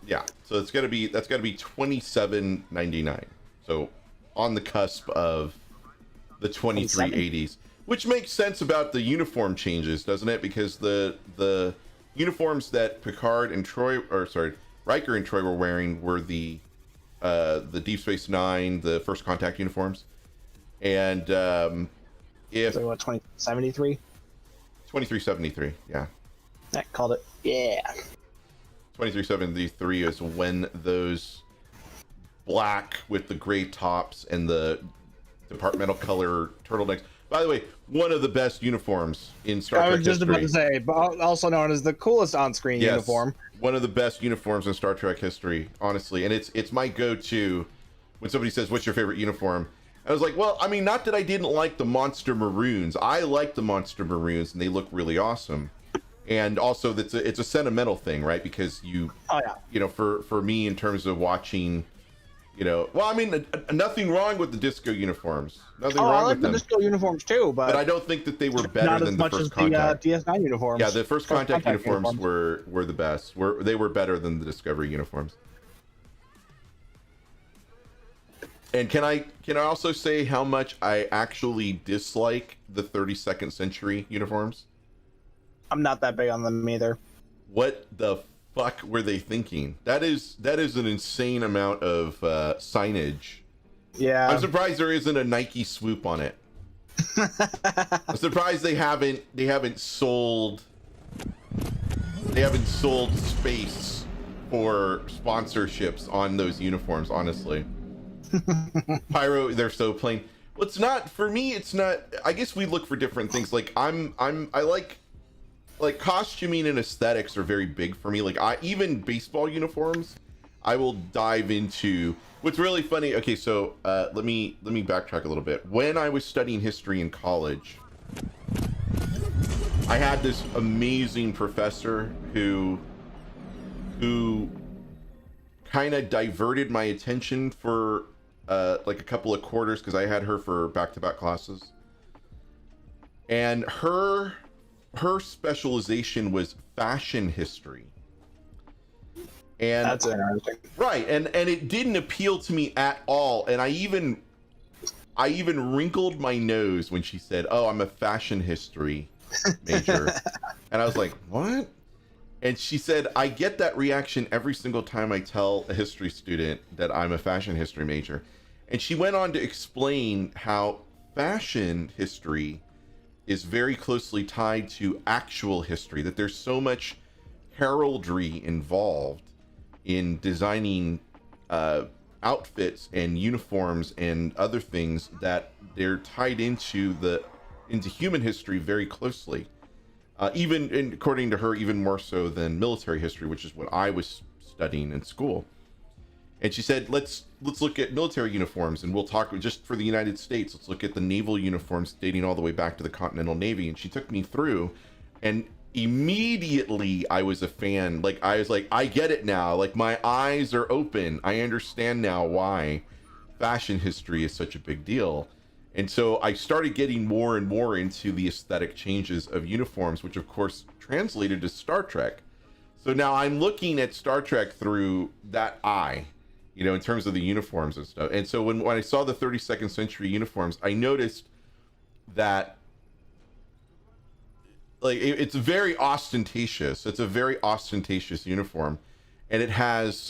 Yeah, so that's gotta be 2799. So on the cusp of the 2380s, which makes sense about the uniform changes, doesn't it? Because the uniforms that Picard and Riker and Troy were wearing were the Deep Space Nine, the First Contact uniforms, and if so what, 2073? 2373, yeah. That called it. Yeah. 2373 is when those black with the gray tops and the departmental color turtlenecks. By the way, one of the best uniforms in Star Trek history. I was just about to say, but also known as the coolest on-screen uniform. One of the best uniforms in Star Trek history, honestly. And it's my go-to when somebody says, "What's your favorite uniform?" I was like, well, I mean, not that I didn't like the Monster Maroons. I like the Monster Maroons, and they look really awesome. And also it's a sentimental thing, right? Because you know, for me, in terms of watching, you know, well, I mean, nothing wrong with the disco uniforms. Nothing wrong I like with the them. disco uniforms too, but I don't think that they were better not than as the much first as contact. the DS9 uniforms. Yeah, the first contact uniforms were the best. They were better than the Discovery uniforms. And can I also say how much I actually dislike the 32nd century uniforms? I'm not that big on them either. What the fuck were they thinking? That is an insane amount of signage. Yeah. I'm surprised there isn't a Nike swoop on it. I'm surprised they haven't sold space for sponsorships on those uniforms, honestly. Pyro, they're so plain. Well, it's not, for me, it's not, I guess we look for different things. Like I like costuming and aesthetics are very big for me. Like even baseball uniforms, I will dive into. What's really funny, okay, so let me backtrack a little bit. When I was studying history in college, I had this amazing professor who kind of diverted my attention for like a couple of quarters, because I had her for back-to-back classes. And her specialization was fashion history. And that's interesting. Right, and it didn't appeal to me at all. And I even wrinkled my nose when she said, "Oh, I'm a fashion history major." And I was like, "What?" And she said, "I get that reaction every single time I tell a history student that I'm a fashion history major." And she went on to explain how fashion history is very closely tied to actual history, that there's so much heraldry involved in designing outfits and uniforms and other things, that they're tied into human history very closely. Even according to her, even more so than military history, which is what I was studying in school. And she said, let's look at military uniforms, and we'll talk just for the United States. Let's look at the naval uniforms dating all the way back to the Continental Navy. And she took me through, and immediately I was a fan. Like, I was like, I get it now. Like, my eyes are open. I understand now why fashion history is such a big deal. And so I started getting more and more into the aesthetic changes of uniforms, which of course translated to Star Trek. So now I'm looking at Star Trek through that eye, you know, in terms of the uniforms and stuff. And so when I saw the 32nd century uniforms, I noticed that, like, it's very ostentatious. It's a very ostentatious uniform, and it's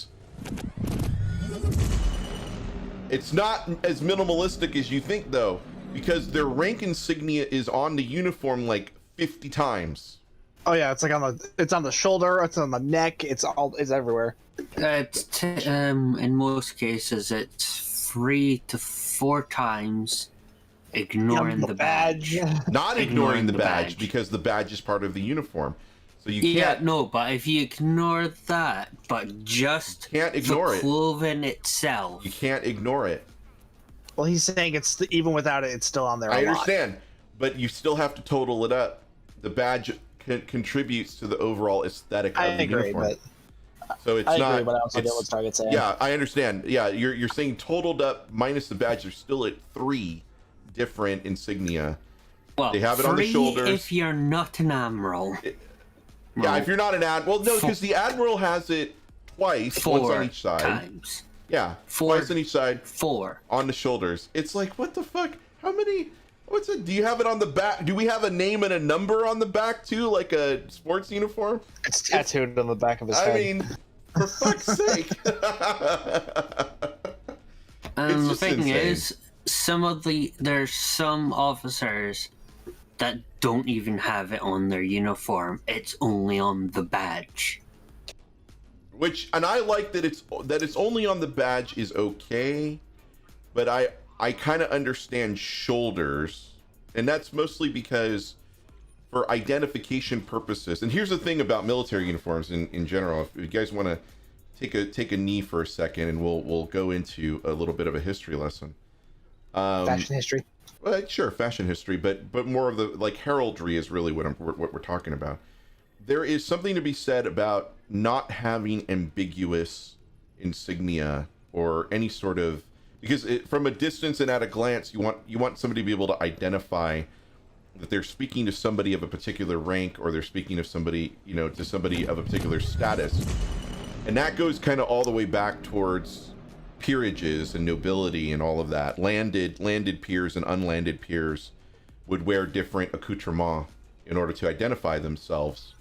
not as minimalistic as you think, though, because their rank insignia is on the uniform like 50 times. Oh yeah, it's like it's on the shoulder, it's on the neck, it's everywhere. In most cases, it's 3 to 4 times. Ignoring the badge. Not ignoring the badge, because the badge is part of the uniform. So you can't. Yeah, no, but if you ignore that, but just can't ignore the clothing itself. You can't ignore it. Well, he's saying even without it, it's still on there. I understand, but you still have to total it up. The badge contributes to the overall aesthetic of the uniform. But so it's I not. Agree, but I also get what Target's saying. Yeah, I understand. Yeah, you're saying totaled up minus the badge, they're still at 3 different insignia. Well, they have it on the shoulders. If you're not an admiral. Yeah, if you're not an admiral. Well, no, because the admiral has it twice, once on each side. Times. Yeah, 4 twice on each side. 4 on the shoulders. It's like, what the fuck? How many? What's it? Do you have it on the back? Do we have a name and a number on the back too, like a sports uniform? It's tattooed on the back of his head. I mean, for fuck's sake. And the thing is, there's some officers that don't even have it on their uniform. It's only on the badge. And I like that it's only on the badge is okay, but I kind of understand shoulders, and that's mostly because for identification purposes. And here's the thing about military uniforms in general. If you guys want to take a knee for a second, and we'll go into a little bit of a history lesson. Fashion history. Well, sure, fashion history, but more of the like heraldry is really what we're talking about. there is something to be said about not having ambiguous insignia or any sort of, because from a distance and at a glance, you want somebody to be able to identify that they're speaking to somebody of a particular rank, or they're speaking of somebody, to somebody of a particular status. And that goes kind of all the way back towards peerages and nobility and all of that. Landed peers and unlanded peers would wear different accoutrements in order to identify themselves.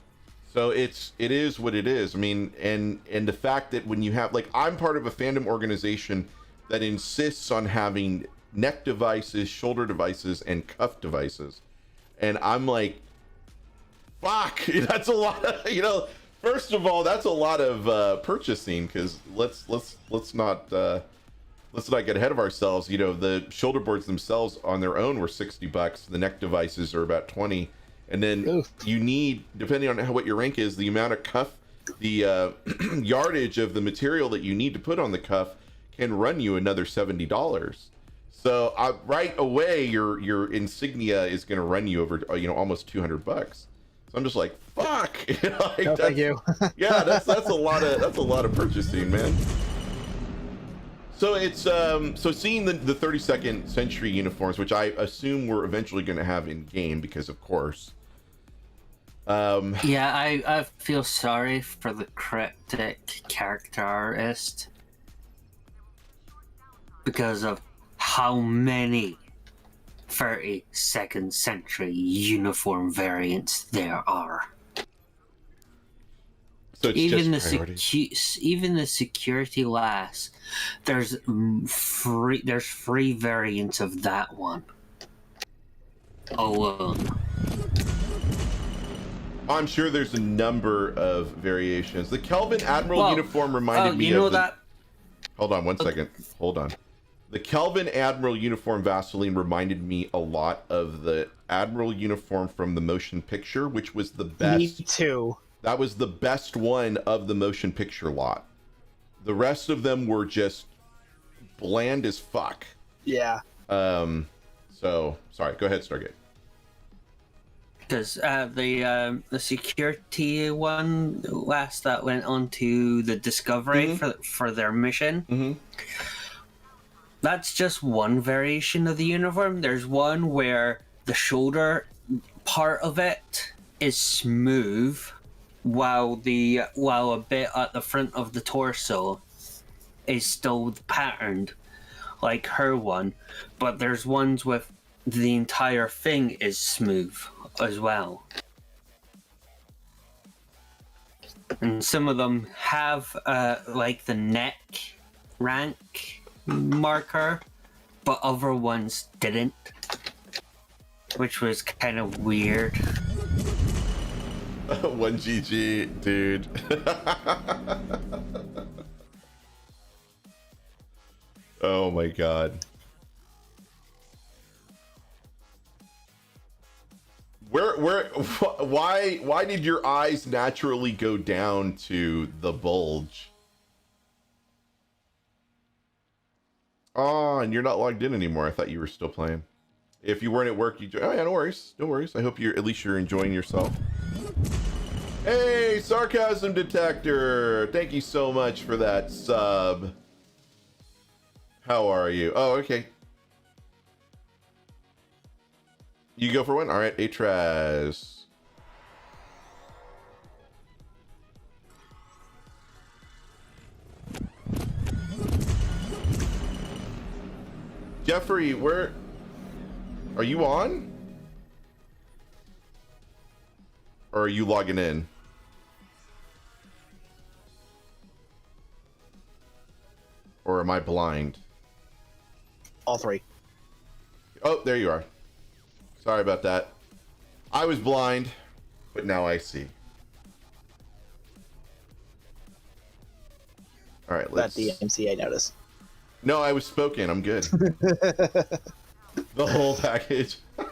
So it is what it is. I mean, and the fact that when you have, like, I'm part of a fandom organization that insists on having neck devices, shoulder devices, and cuff devices. And I'm like, fuck, that's a lot of, first of all, that's a lot of purchasing, because let's not get ahead of ourselves. The shoulder boards themselves on their own were $60. The neck devices are about 20. And then you need, depending on what your rank is, the amount of cuff, the yardage of the material that you need to put on the cuff can run you another $70. So right away, your insignia is going to run you over, almost $200. So I'm just like, fuck. No, thank you. Yeah, that's a lot of purchasing, man. So it's so seeing the 32nd century uniforms, which I assume we're eventually going to have in game, because of course. Yeah, I feel sorry for the cryptic character artist because of how many 32nd century uniform variants there are. So it's even the security lass, there's free variants of that one alone. I'm sure there's a number of variations. The Kelvin Admiral uniform reminded me of that. Hold on one second. Hold on. The Kelvin Admiral uniform Vaseline reminded me a lot of the Admiral uniform from the motion picture, which was the best. Me too. That was the best one of the motion picture lot. The rest of them were just bland as fuck. Yeah. So sorry. Go ahead, Stargate. Because the security one last that went on to the Discovery for their mission. That's just one variation of the uniform. There's one where the shoulder part of it is smooth, while a bit at the front of the torso is still patterned, like her one. But there's ones with the entire thing is smooth as well. And some of them have like the neck rank marker, but other ones didn't, which was kind of weird. 1GG, dude. Oh my god. Why did your eyes naturally go down to the bulge? Oh, and you're not logged in anymore. I thought you were still playing. If you weren't at work, oh yeah, no worries. No worries. I hope at least you're enjoying yourself. Hey, Sarcasm Detector. Thank you so much for that sub. How are you? Oh, okay. You go for one? All right, Atraz. Jeffrey, where are you on? Or are you logging in? Or am I blind? All three. Oh, there you are. Sorry about that. I was blind, but now I see. All right, let's... That the MCA notice. No, I was spoken. I'm good. The whole package. All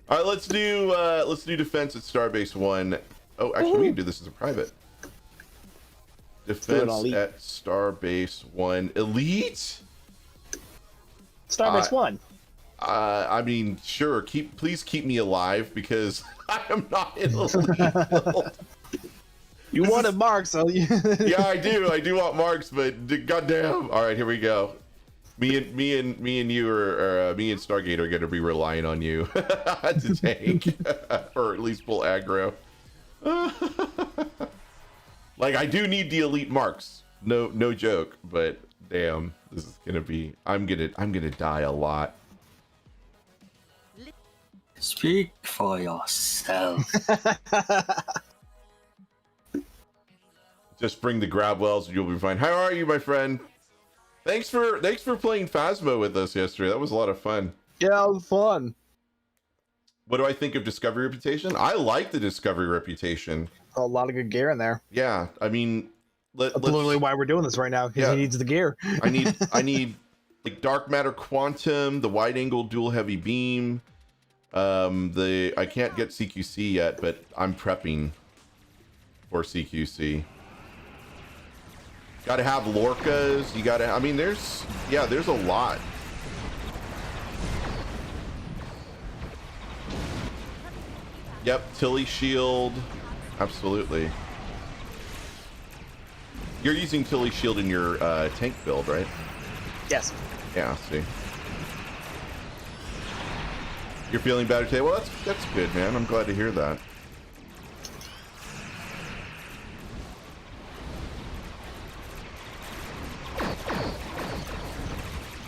right, let's do defense at Starbase 1. Oh, actually, we can do this as a private. Defense at Starbase 1 Elite. Starbase 1. I mean, sure. Please keep me alive because I am not in elite build. You wanted Mark, so you... Yeah, I do. I do want marks, but goddamn. All right, here we go. Me and you or me and Stargate are going to be relying on you to tank or at least pull aggro. Like I do need the elite marks. No joke, but damn, this is going to be I'm going to die a lot. Speak for yourself. Just bring the grab wells and you'll be fine. How are you, my friend? Thanks for playing Phasma with us yesterday. That was a lot of fun. Yeah, it was fun. What do I think of Discovery Reputation? I like the Discovery Reputation. A lot of good gear in there. Yeah, I mean, that's literally why we're doing this right now. Because he needs the gear. I need like Dark Matter Quantum, the wide angle dual heavy beam. I can't get CQC yet, but I'm prepping for CQC. Got to have Lorcas. You got to. I mean, there's a lot. Yep, Tilly Shield. Absolutely. You're using Tilly Shield in your tank build, right? Yes. Yeah. See. You're feeling better today. Well, that's good, man. I'm glad to hear that.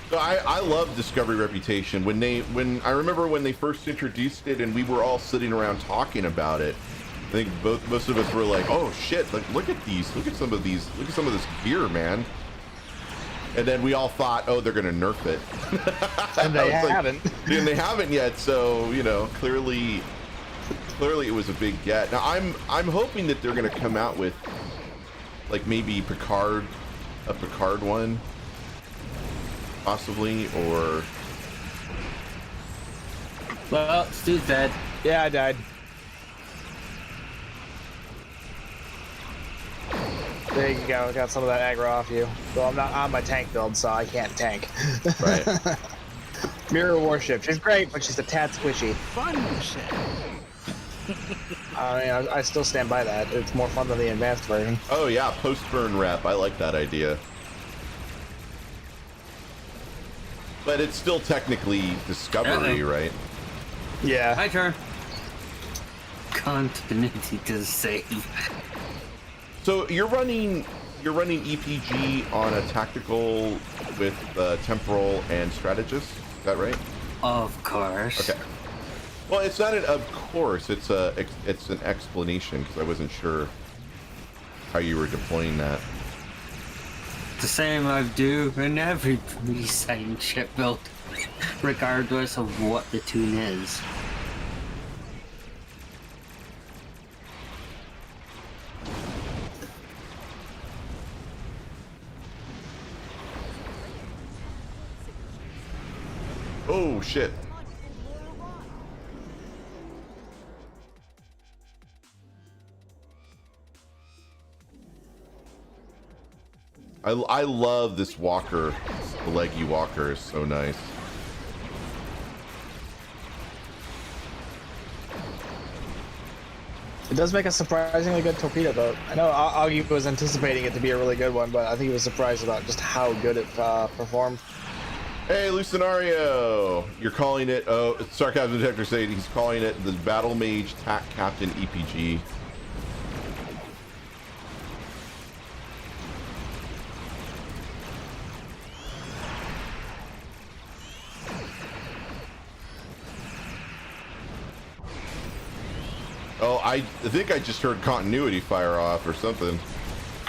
So I love Discovery Reputation. When I remember when they first introduced it and we were all sitting around talking about it. I think most of us were like, "Oh shit! Like, look at these! Look at some of these! Look at some of this gear, man!" And then we all thought, "Oh, they're gonna nerf it," and they haven't. And they haven't yet. So clearly it was a big get. Now I'm hoping that they're gonna come out with like maybe a Picard one. Possibly, or... Well, Stu's dead. Yeah, I died. There you go. Got some of that aggro off you. Well, I'm not on my tank build, so I can't tank. Right. Mirror Warship. She's great, but she's a tad squishy. Fun, you said. I mean, I still stand by that. It's more fun than the advanced version. Oh yeah, post-burn rep. I like that idea. But it's still technically Discovery, right? Yeah. My turn. Continuity to save. So you're running EPG on a tactical with temporal and strategist. Is that right? Of course. Okay. Well, it's not an of course. It's an explanation because I wasn't sure how you were deploying that. The same I do in every resign ship build, regardless of what the tune is. Oh shit. I love this walker. The leggy walker is so nice. It does make a surprisingly good torpedo boat. I know Augie was anticipating it to be a really good one, but I think he was surprised about just how good it performed. Hey, Lucinario! You're calling it, Sarcasm Detector saying he's calling it the Battle Mage TAC Captain EPG. Oh, I think I just heard continuity fire off or something.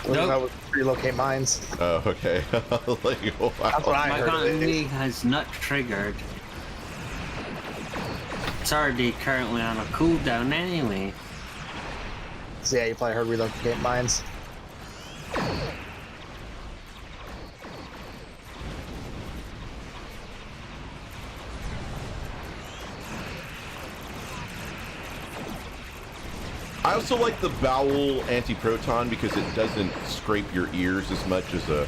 Nope. That was relocate mines. Oh, okay. Like, wow. That's what I My heard. continuity has not triggered. It's already currently on a cooldown anyway. So yeah, you probably heard relocate mines. I also like the Bowel anti-proton because it doesn't scrape your ears as much as a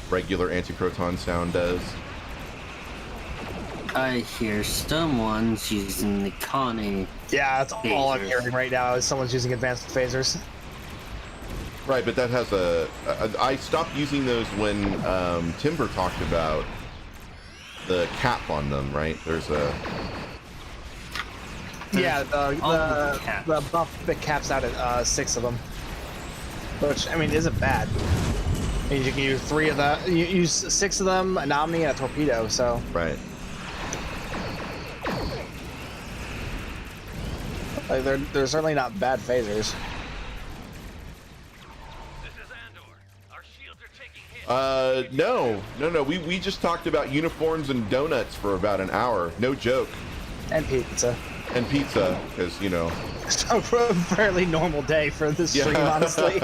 regular anti-proton sound does. I hear someone's using the Connie. Yeah, that's all I'm Phasers. hearing right now is someone's using advanced phasers. Right, but that has I stopped using those when Timber talked about the cap on them, right? There's a... Yeah, caps. the buff that caps out at 6 of them. Which, I mean, isn't bad. And you can use 3 of the... You use 6 of them, an Omni, and a Torpedo, so... Right. Like, they're certainly not bad phasers. No. We just talked about uniforms and donuts for about an hour. No joke. And pizza. And pizza, because, you know. So, for a fairly normal day for this stream, honestly.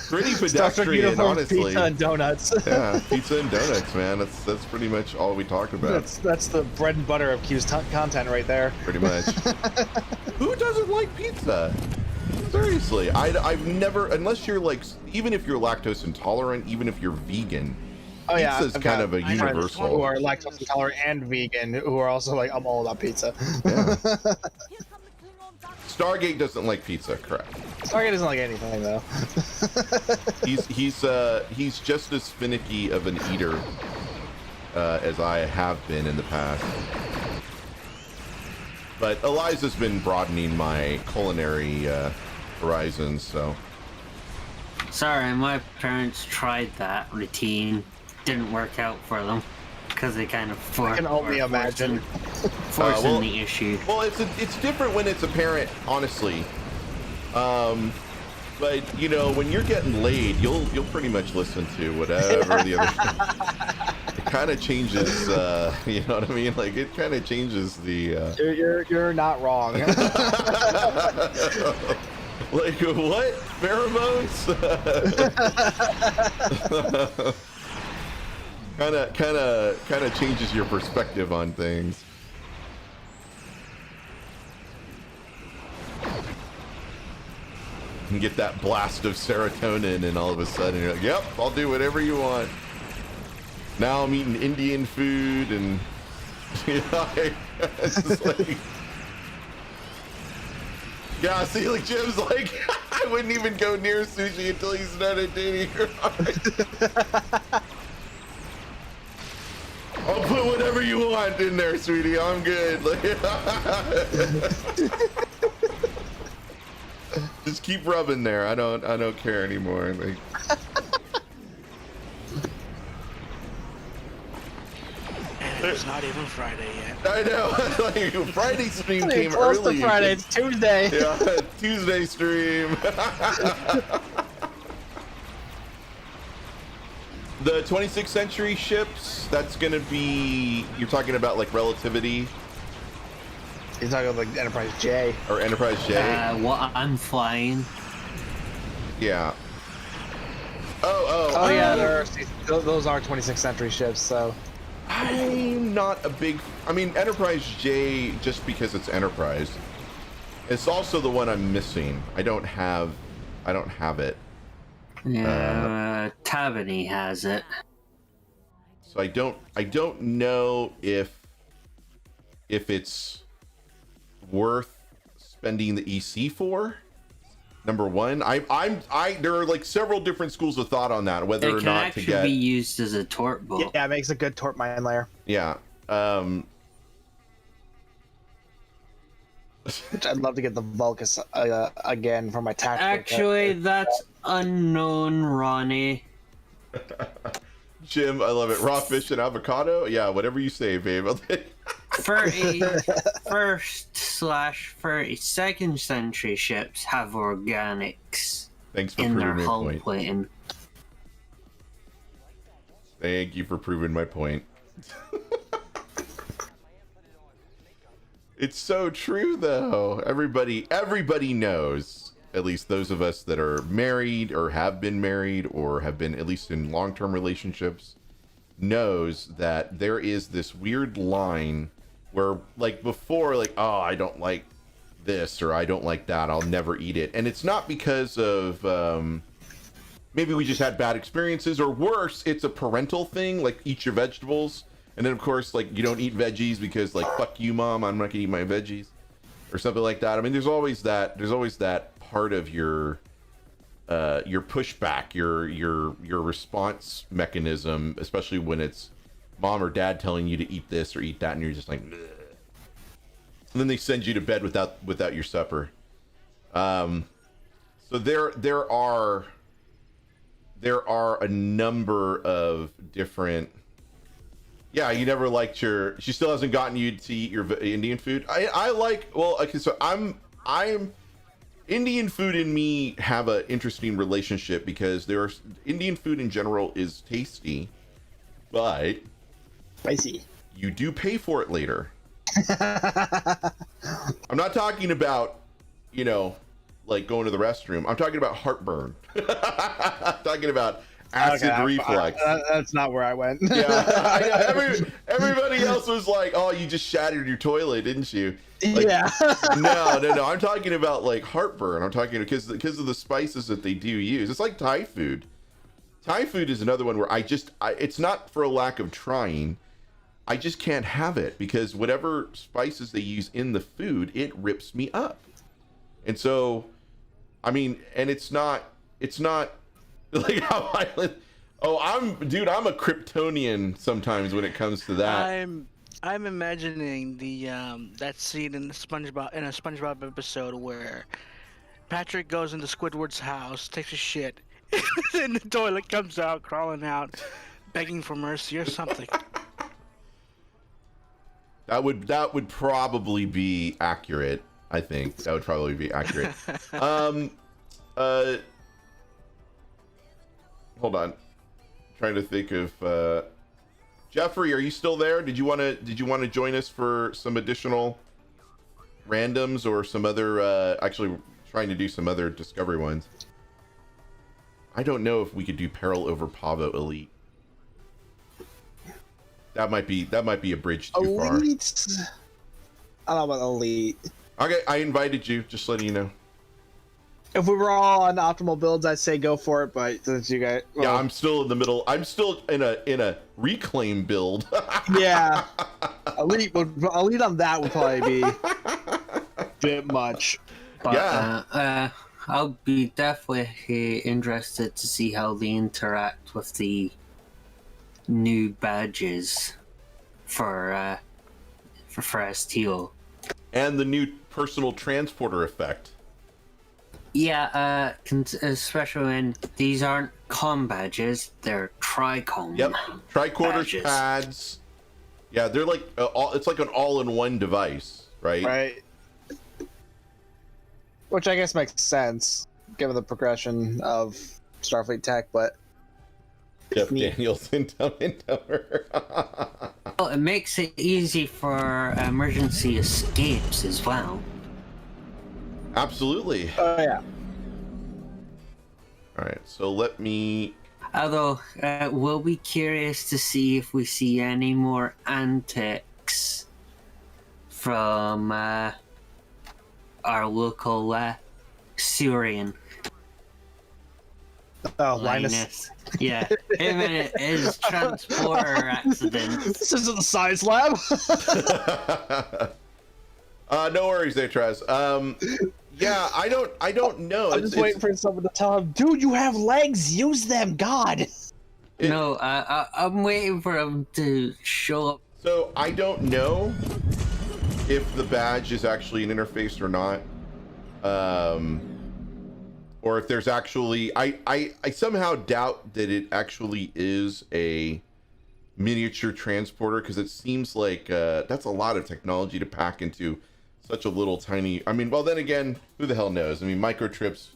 Pretty Star Trek pedestrian, uniforms, honestly. pizza and donuts. Yeah, pizza and donuts, man. That's pretty much all we talked about. That's the bread and butter of Q's content right there. Pretty much. Who doesn't like pizza? Seriously, I've never, unless you're like, even if you're lactose intolerant, even if you're vegan, pizza's kind of a universal. Who are lactose intolerant and vegan, who are also like, I'm all about pizza. Yeah. Stargate doesn't like pizza, correct? Stargate doesn't like anything though. he's just as finicky of an eater as I have been in the past. But Eliza's been broadening my culinary horizons, so. Sorry, my parents tried that routine. Didn't work out for them because they kind of I can only imagine. Forcing the issue. Well, it's different when it's a parent, honestly. But you know, when you're getting laid, you'll pretty much listen to whatever the other. It kind of changes, you know what I mean? Like it kind of changes the. You're not wrong. Like what? Pheromones? kind of changes your perspective on things. You get that blast of serotonin, and all of a sudden you're like, "Yep, I'll do whatever you want." Now I'm eating Indian food, and you know, it's just like. Yeah, see, like Jim's like, I wouldn't even go near sushi until he started dating her. I'll put whatever you want in there, sweetie. I'm good. Like, just keep rubbing there. I don't care anymore. Like, and it's not even Friday yet. I know. Like, Friday stream came close early. To Friday, it's Tuesday. Yeah, Tuesday stream. The 26th century ships, that's gonna be, you're talking about like Relativity? He's talking about like Enterprise J. Or Enterprise J? What I'm flying. Yeah. Oh yeah, those are 26th century ships, so. I'm not a big, I mean, Enterprise J, just because it's Enterprise. It's also the one I'm missing. I don't have it. Yeah, Taverny has it. So I don't know if it's worth spending the EC for. Number one, there are like several different schools of thought on that, whether or not to get. It can actually be used as a torp boat. Yeah, it makes a good torp mine layer. Yeah. I'd love to get the Vulcus again for my tactical. Actually, that's unknown, Ronnie. Jim, I love it. Raw fish and avocado? Yeah, whatever you say, babe. 31st/32nd century ships have organics Thanks for in their proving your hull point. plating. Thank you for proving my point. It's so true, though. Everybody knows, at least those of us that are married or have been married or have been at least in long-term relationships, knows that there is this weird line where, like, before, like, oh, I don't like this or I don't like that, I'll never eat it. And it's not because of maybe we just had bad experiences, or worse, it's a parental thing, like eat your vegetables. And then of course, like, you don't eat veggies because, like, fuck you, mom, I'm not gonna eat my veggies, or something like that. I mean, there's always that part of your pushback, your response mechanism, especially when it's mom or dad telling you to eat this or eat that, and you're just like, bleh. And then they send you to bed without your supper. So there are a number of different. Yeah, you never liked she still hasn't gotten you to eat your Indian food. I like, well, okay, so I'm Indian food and me have an interesting relationship because Indian food in general is tasty, but spicy. You do pay for it later. I'm not talking about, like going to the restroom. I'm talking about heartburn. I'm talking about acid reflux. That's not where I went. Yeah, everybody else was like, "Oh, you just shattered your toilet, didn't you?" Like, yeah. No. I'm talking about like heartburn. I'm talking because of the spices that they do use. It's like Thai food. Thai food is another one where it's not for a lack of trying. I just can't have it because whatever spices they use in the food, it rips me up. And so, I mean, and it's not like how I'm a Kryptonian sometimes when it comes to that. I'm imagining the that scene in a SpongeBob episode where Patrick goes into Squidward's house, takes a shit, and the toilet comes out, crawling out, begging for mercy or something. That would probably be accurate. I think that would probably be accurate. Hold on, trying to think of Jeffrey. Are you still there? Did you want to join us for some additional randoms or some other? Actually, trying to do some other discovery ones. I don't know if we could do Peril over Pavo Elite. That might be a bridge too far. Elite? I don't know about Elite. Okay, I invited you, just letting you know. If we were all on optimal builds, I'd say go for it, but since you guys... Well, yeah, I'm still in the middle. I'm still in a reclaim build. Yeah. Elite on that would probably be a bit much. But, yeah. I'll be definitely interested to see how they interact with the new badges for STO. And the new personal transporter effect. Yeah, especially when these aren't com badges, they're tricom. Yep, tricorder badges. pads. Yeah, they're like it's like an all-in-one device, right? Right. Which I guess makes sense given the progression of Starfleet tech, but Jeff Daniels and Dumb and Dumber. Well, it makes it easy for emergency escapes as well. Absolutely. Oh yeah. All right, so let me. Although, we'll be curious to see if we see any more antics from our local Surian. Oh, Linus. Yeah, him and his transporter accident. This isn't the science lab. No worries there, Trez. Yeah, I don't know. I'm just waiting for someone to tell him, dude, you have legs, use them, God. No, I'm waiting for him to show up. So I don't know if the badge is actually an interface or not. Or if there's actually, I somehow doubt that it actually is a miniature transporter, because it seems like that's a lot of technology to pack into such a little tiny. I mean, well, then again, who the hell knows? I mean, microchips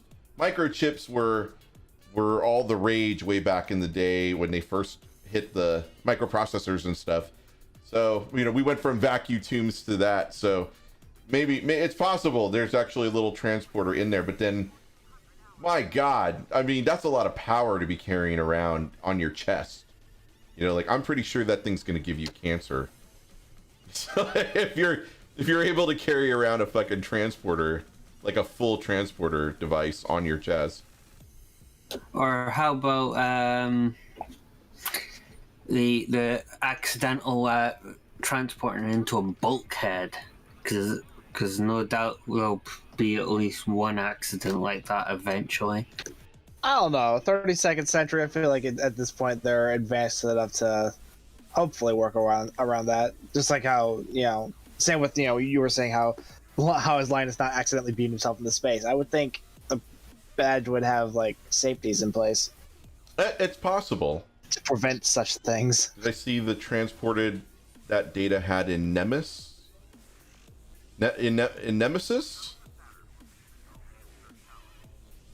were all the rage way back in the day when they first hit the microprocessors and stuff. So, we went from vacuum tubes to that. So maybe it's possible there's actually a little transporter in there, but then, my God, I mean, that's a lot of power to be carrying around on your chest. Like, I'm pretty sure that thing's going to give you cancer. So if you're able to carry around a fucking transporter, like a full transporter device on your chest. Or how about the accidental transporting into a bulkhead, because no doubt there'll be at least one accident like that eventually. I don't know. 32nd century. I feel like at this point they're advanced enough to hopefully work around that. Just like how same with you were saying how his Linus not accidentally beamed himself into space. I would think the badge would have like safeties in place. It's possible to prevent such things. Did I see the transported that Data had in Nemesis? In Nemesis?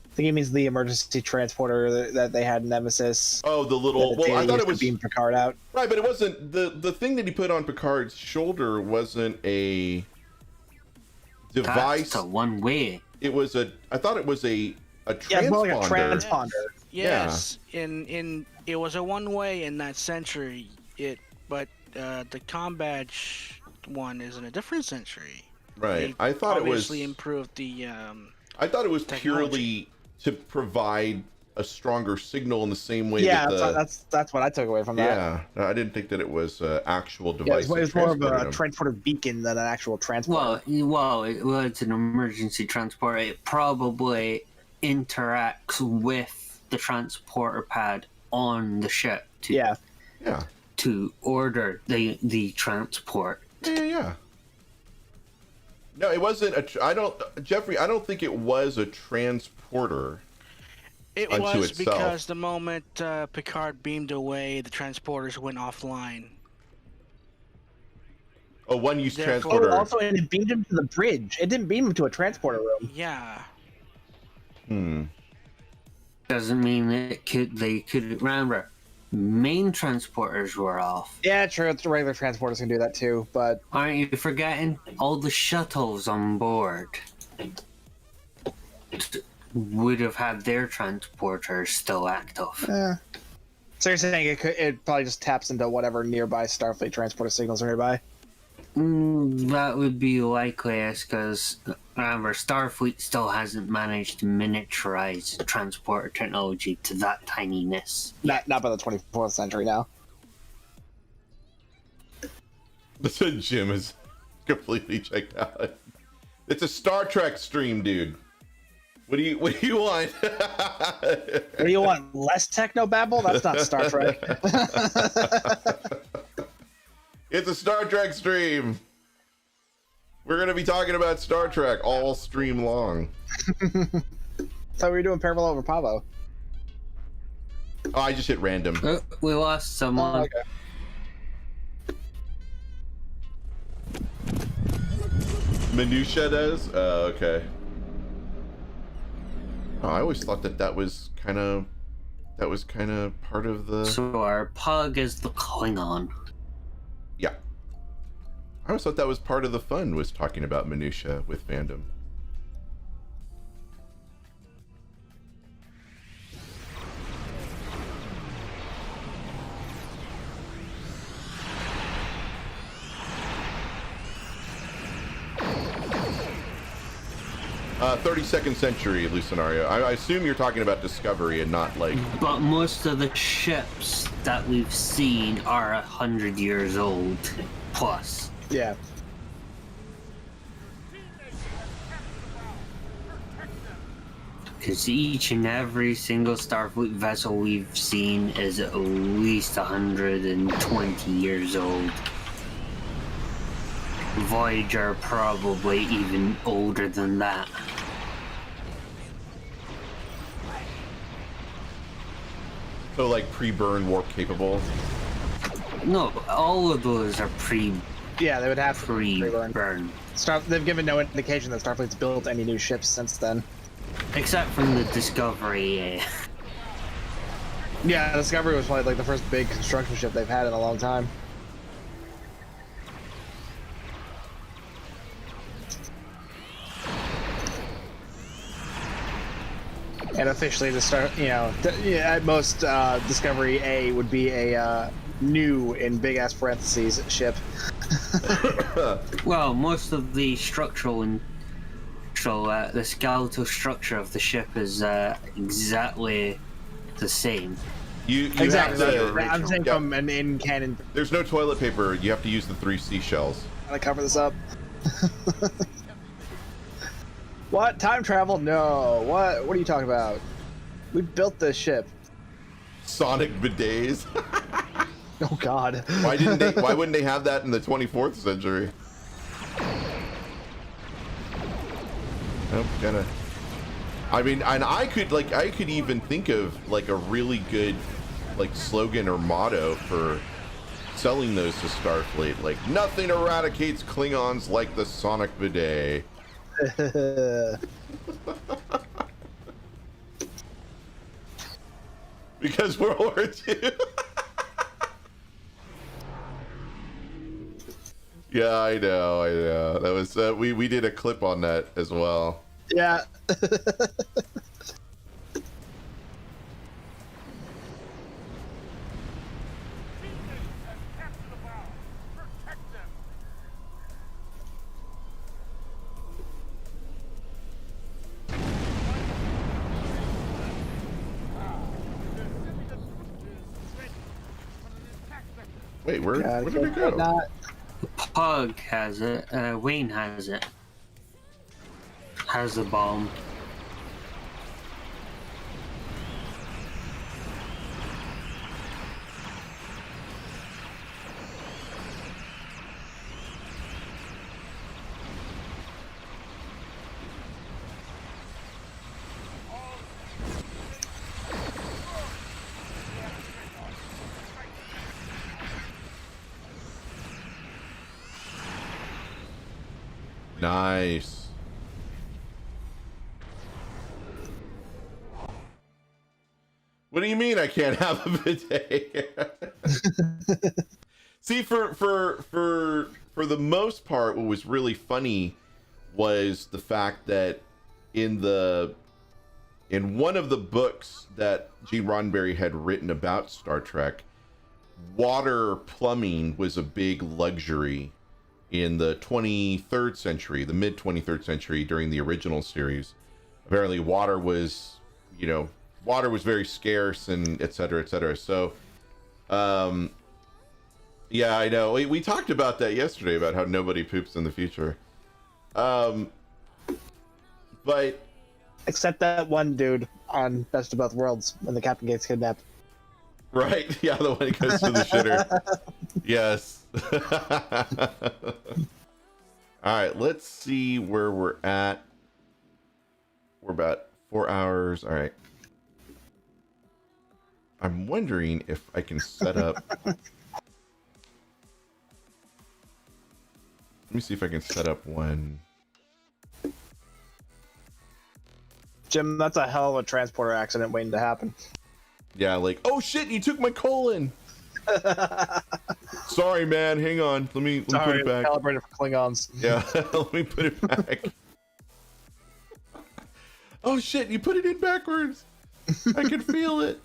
I think he means the emergency transporter that they had in Nemesis. Oh, the little. Well, I thought it was beam Picard out. Right, but it wasn't the thing that he put on Picard's shoulder wasn't a device. That's a one way. It was a. I thought it was a transponder. Yeah, more like a transponder. Yes, in it was a one way in that century. But the combat one is in a different century. Right. They I thought it was obviously improved the. I thought it was technology. purely to provide a stronger signal in the same way. Yeah, that that's what I took away from that. Yeah, I didn't think that it was an actual Yeah, device. it's more of a transporter beacon than an actual transporter. Well, it's an emergency transporter. It probably interacts with the transporter pad on the ship Yeah. to order the transport. Yeah. No, it wasn't Jeffrey, I don't think it was a transporter. It unto was itself. because the moment Picard beamed away, the transporters went offline. A one-use Therefore- transporter. Also, it beamed him to the bridge. It didn't beam him to a transporter room. Yeah. Doesn't mean they could remember. Main transporters were off. Yeah, true. The regular transporters can do that too, but Aren't you forgetting all the shuttles on board would have had their transporters still active? So you're saying it probably just taps into whatever nearby Starfleet transporter signals are nearby? That would be likely, because remember, Starfleet still hasn't managed to miniaturize transporter technology to that tininess. Not by the 24th century now. The Jim is completely checked out. It's a Star Trek stream, dude. What do you want? What do you want? Less technobabble? That's not Star Trek. It's a Star Trek stream. We're gonna be talking about Star Trek all stream long. Thought we were doing Parallel over Pavo. Oh, I just hit random. We lost someone. Oh, okay. Minutia does? Okay. Oh, I always thought that was kind of part of the. So our pug is the Klingon. Yeah. I always thought that was part of the fun, was talking about minutia with fandom. Uh, 32nd century, Lucenario. I assume you're talking about Discovery and not like. But most of the ships that we've seen are 100 years old plus. Yeah. Because each and every single Starfleet vessel we've seen is at least 120 years old. Voyager probably even older than that. So like pre-burn warp capable. No, all of those are Yeah, they would have to pre-burn. pre-burn. They've given no indication that Starfleet's built any new ships since then. Except from the Discovery. Yeah, Discovery was probably like the first big construction ship they've had in a long time. And officially, at most, Discovery A would be a new, in big ass parentheses, ship. Well, most of the the skeletal structure of the ship is exactly the same. You Exactly. have to, I'm saying from an in-canon. There's no toilet paper. You have to use the 3 seashells. Can I cover this up? What? Time travel? No. What? What are you talking about? We built this ship. Sonic bidets. Oh God. Why wouldn't they have that in the 24th century? I'm gonna. I mean, and I could even think of like a really good like slogan or motto for selling those to Starfleet. Like, nothing eradicates Klingons like the Sonic bidet. Because World War II. Yeah, I know. That was we did a clip on that as well. Yeah. Wait, where did it go? Pug has it. Wayne has it. Has the bomb. Nice. What do you mean I can't have a bidet? See, for the most part, what was really funny was the fact that in one of the books that Gene Roddenberry had written about Star Trek, water plumbing was a big luxury in the 23rd century, the mid 23rd century, during the original series. Apparently water was very scarce, and et cetera, et cetera. So yeah, I know we talked about that yesterday, about how nobody poops in the future, but except that one dude on Best of Both Worlds when the captain gets kidnapped. Right, yeah, the one that goes to the shitter. Yes. All right, let's see where we're at. We're about 4 hours. All right. I'm wondering if I can set up. Let me see if I can set up one. Jim, that's a hell of a transporter accident waiting to happen. Yeah, like, oh shit, you took my colon. Sorry, man. Hang on. Let me put it back. Calibrated for Klingons. Yeah, let me put it back. Oh shit, you put it in backwards. I can feel it.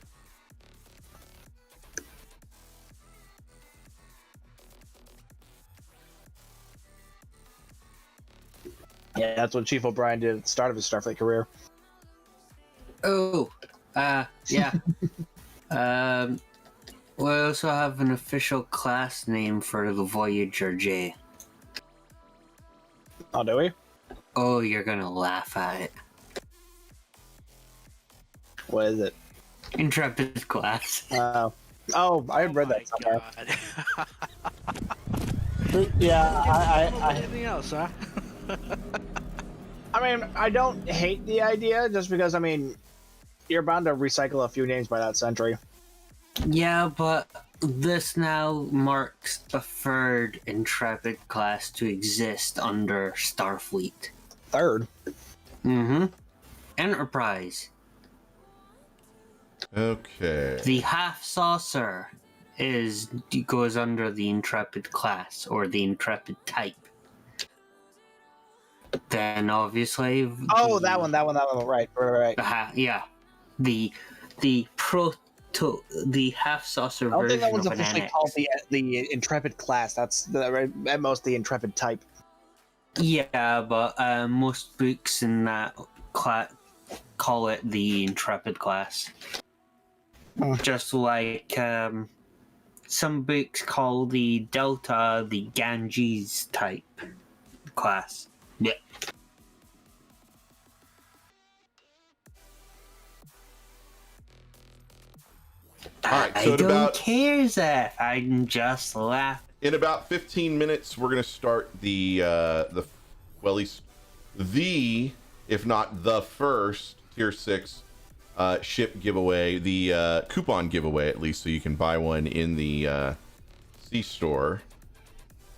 Yeah, that's what Chief O'Brien did at the start of his Starfleet career. Oh, yeah. We also have an official class name for the Voyager J. Oh, do we? Oh, you're gonna laugh at it. What is it? Intrepid class. Oh, I had read that somewhere. God. Yeah, Anything else, huh? I mean, I don't hate the idea, just because, I mean, you're bound to recycle a few names by that century. Yeah, but this now marks the third Intrepid class to exist under Starfleet. Third? Mm-hmm. Enterprise. Okay. The half saucer goes under the Intrepid class, or the Intrepid type. Then obviously. That one. Right. Yeah, the half saucer version. I don't think that one's of an officially annex. called the Intrepid class. That's at most the Intrepid type. Yeah, but most books in that class call it the Intrepid class. Just like some books call the Delta the Ganges type class. Yeah. Alright, so I don't care, Zeph. I'm just laughing. In about 15 minutes, we're gonna start well, at least if not the first tier 6 ship giveaway, the coupon giveaway at least, so you can buy one in the C store.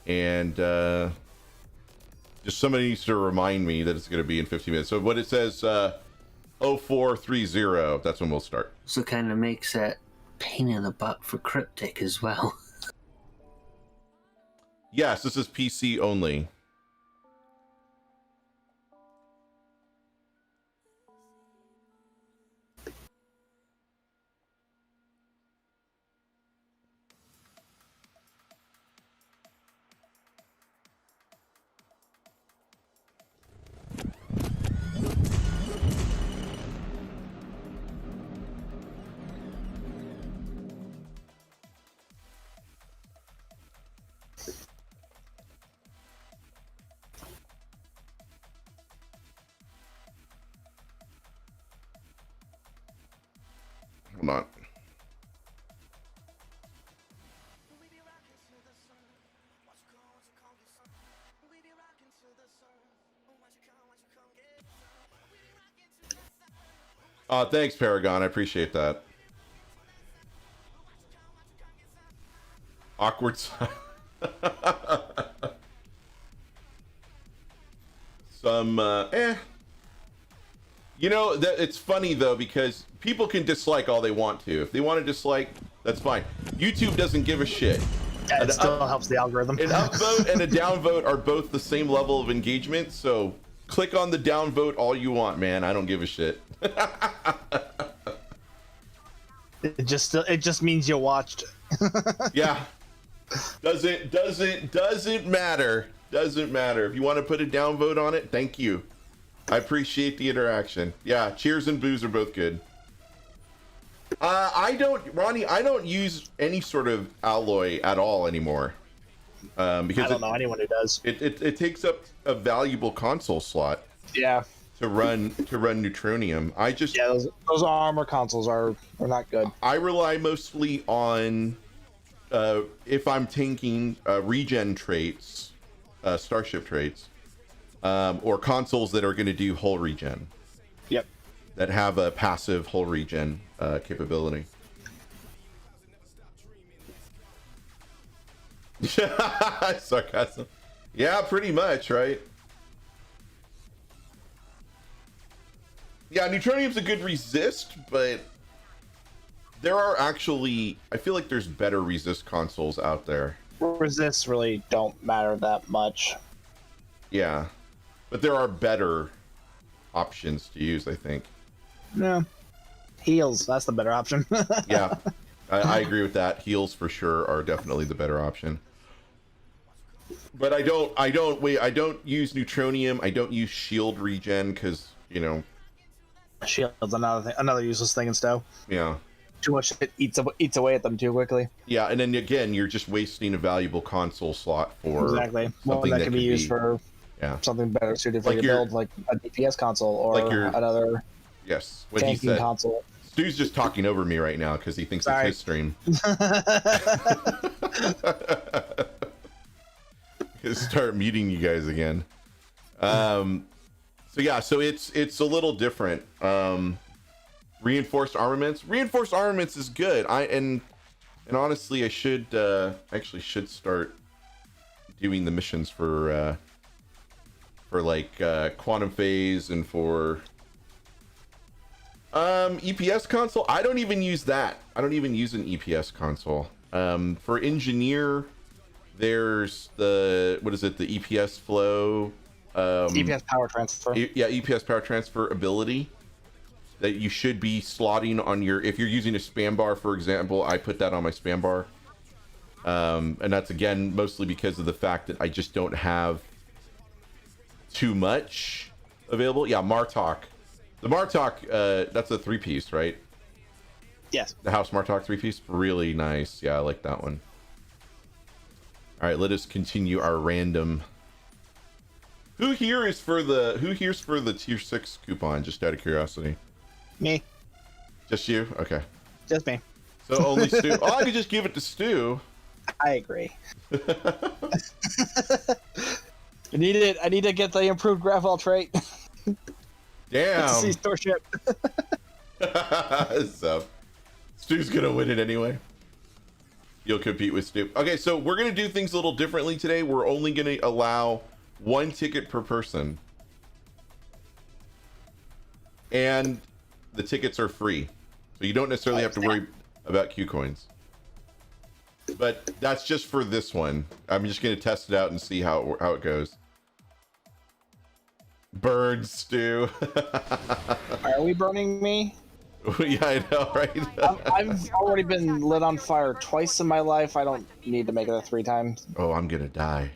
And just somebody needs to remind me that it's gonna be in 15 minutes. So what it says, 0430, that's when we'll start. So kind of makes it pain in the butt for Cryptic as well. Yes, this is PC only. Hold on. Thanks, Paragon. I appreciate that. Awkward. Some, You know, that it's funny though, because people can dislike all they want to. If they want to dislike, that's fine. YouTube doesn't give a shit. Yeah, it still helps the algorithm. An upvote and a downvote are both the same level of engagement, so click on the downvote all you want, man. I don't give a shit. It just means you watched. Yeah. Doesn't matter. Doesn't matter. If you want to put a downvote on it, thank you. I appreciate the interaction. Yeah, cheers and booze are both good. Ronnie, I don't use any sort of alloy at all anymore. Because I don't know anyone who does. It takes up a valuable console slot. Yeah. To run neutronium. Those armor consoles are not good. I rely mostly on if I'm tanking regen traits, starship traits, or consoles that are going to do hull regen. Yep. That have a passive hull regen capability. Sarcasm. Yeah, pretty much, right? Yeah, neutronium's a good resist, but there are actually, I feel like there's better resist consoles out there. Resists really don't matter that much. Yeah, but there are better options to use, I think. Yeah. Heals, that's the better option. Yeah, I agree with that. Heals for sure are definitely the better option. But I don't use neutronium. I don't use shield regen because, you know, shield's another useless thing in Stow. Yeah. Too much it eats away at them too quickly. Yeah, and then again, you're just wasting a valuable console slot for exactly something that can be used for something better suited for your build, like a DPS console or another tanking console. Stu's just talking over me right now because he thinks it's his stream. Start muting you guys again. So yeah, so it's a little different. Reinforced armaments is good. And honestly, I should actually start doing the missions for like quantum phase and for EPS console. I don't even use that. I don't even use an EPS console. For engineer, there's the the EPS flow. EPS power transfer. EPS power transfer ability that you should be slotting on your, if you're using a spam bar, for example. I put that on my spam bar, and that's again mostly because of the fact that I just don't have too much available. Yeah, Martok, the Martok, that's a 3-piece, right? Yes. The House Smart Talk 3-piece, really nice. Yeah, I like that one. All right, let us continue our random. Who here's for the tier 6 coupon? Just out of curiosity. Me. Just you? Okay. Just me. So only Stu. Oh, I could just give it to Stu. I agree. I need it. I need to get the improved graphol trait. Damn. See store ship. So Stu's gonna win it anyway. You'll compete with Stu. Okay, so we're gonna do things a little differently today. We're only gonna allow 1 ticket per person, and the tickets are free, so you don't necessarily have to worry about Q coins. But that's just for this one. I'm just gonna test it out and see how it goes. Birds, Stu. Are we burning me? Yeah, I know, right? I've already been lit on fire twice in my life. I don't need to make it 3 times. Oh, I'm gonna die.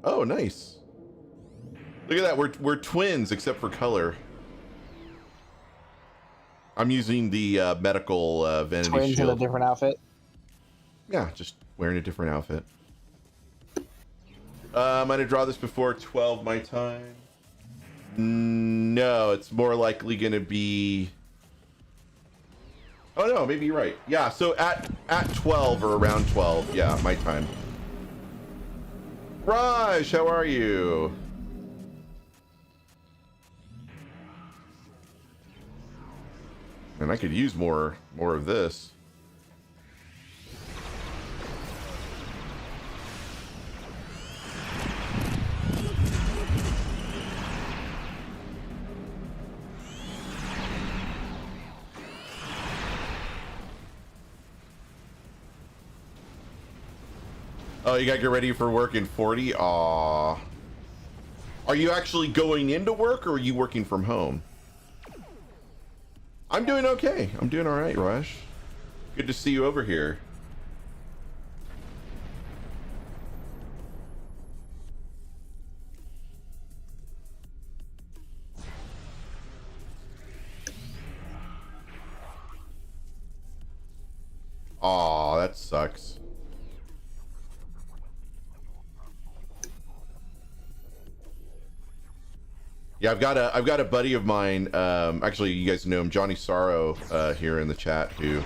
Oh, nice. Look at that. We're twins except for color. I'm using the medical vanity Twins shield. in a different outfit. Yeah, just wearing a different outfit. I'm gonna draw this before 12 my time. No, it's more likely gonna be. Oh no, maybe you're right. Yeah, so at 12 or around 12, yeah, my time. Raj, how are you? And I could use more of this. Oh, you gotta get ready for work in 40? Aw. Are you actually going into work or are you working from home? I'm doing okay. I'm doing alright, Rush. Good to see you over here. Aw, that sucks. Yeah, I've got a buddy of mine. Actually, you guys know him, Johnny Sorrow, here in the chat. Who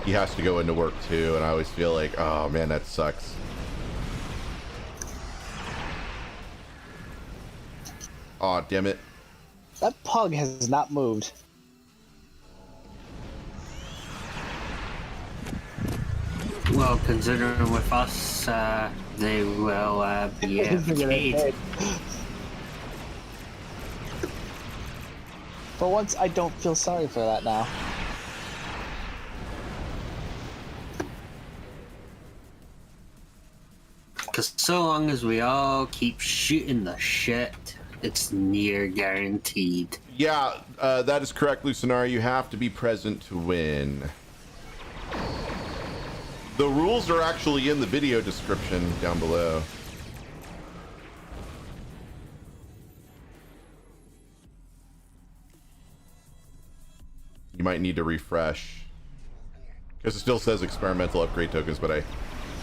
he has to go into work too, and I always feel like, oh man, that sucks. Aw, damn it! That pug has not moved. Well, considering with us, they will be paid. For once, I don't feel sorry for that now. Because so long as we all keep shooting the shit, it's near guaranteed. Yeah, that is correct, Lucinar. You have to be present to win. The rules are actually in the video description down below. You might need to refresh because it still says experimental upgrade tokens, but I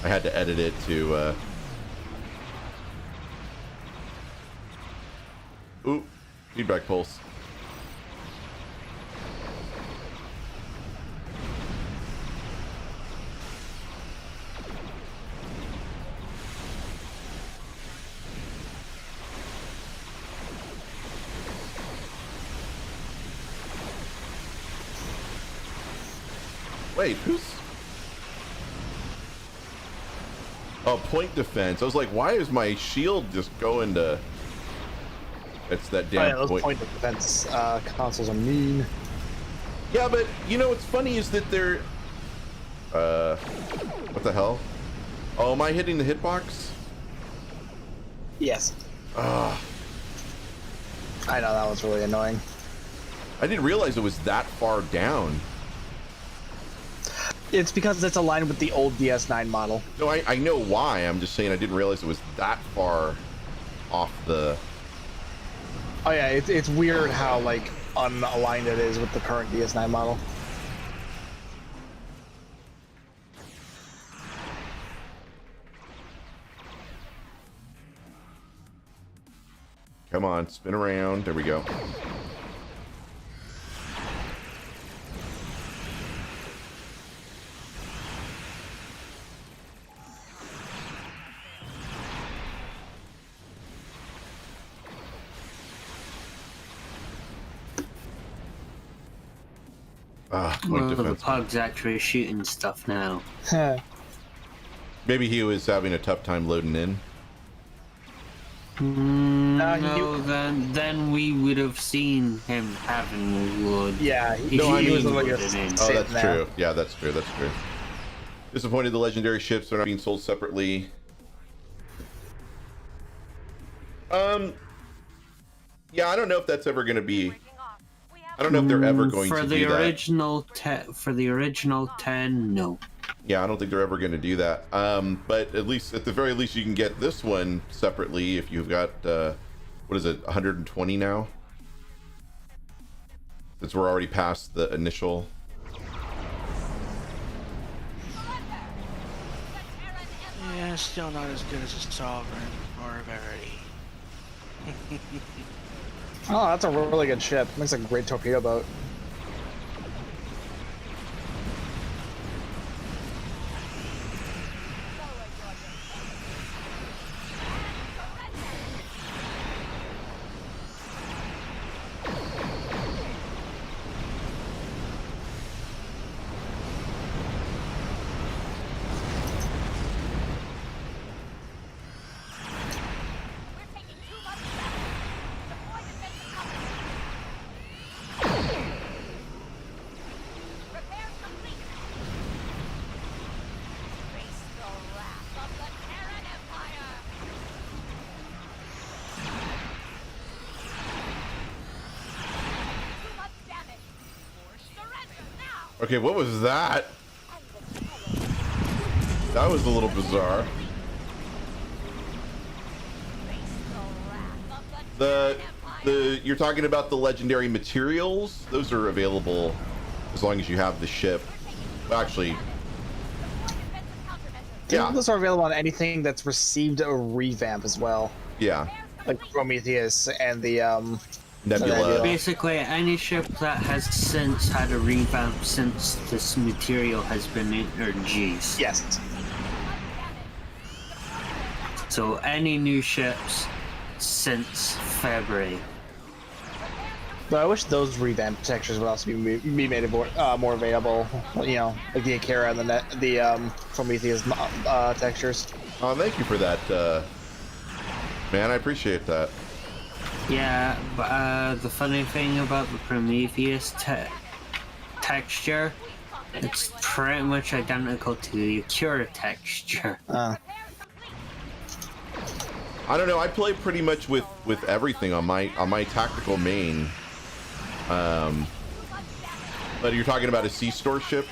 had to edit it to ooh, feedback pulse. Wait, who's... Oh, point defense. I was like, why is my shield just going to... It's that damn those point defense consoles are mean. Yeah, but you know what's funny is that they're... what the hell? Oh, am I hitting the hitbox? Yes. Ah. I know, that was really annoying. I didn't realize it was that far down. It's because it's aligned with the old DS9 model. No, I know why. I'm just saying I didn't realize it was that far off the... Oh yeah, it's weird how, like, unaligned it is with the current DS9 model. Come on, spin around. There we go. Well, the pug's actually shooting stuff now. Maybe he was having a tough time loading in. No, then we would have seen him having wood. Yeah, he was like Oh, that's true. Yeah, that's true. That's true. Disappointed the legendary ships are not being sold separately. Yeah, I don't know if that's ever going to be. I don't know if they're ever going to do that. For the original 10, no. Yeah, I don't think they're ever going to do that. But at the very least, you can get this one separately if you've got what is it, 120 now? Since we're already past the initial. Yeah, still not as good as a Sovereign or a Verity. Oh, that's a really good ship. Makes a great torpedo boat. Okay, what was that? That was a little bizarre. You're talking about the legendary materials? Those are available as long as you have the ship. Actually, yeah, those are available on anything that's received a revamp as well. Yeah, like Prometheus and the Nebula. Basically, any ship that has since had a revamp since this material has been introduced. Yes. So any new ships since February. But I wish those revamped textures would also be made more available. You know, like the Akira and the Prometheus textures. Oh, thank you for that, man. I appreciate that. Yeah, but the funny thing about the Prometheus texture, it's pretty much identical to the Akira texture. I don't know. I play pretty much with everything on my tactical main. But you're talking about a C-store ship?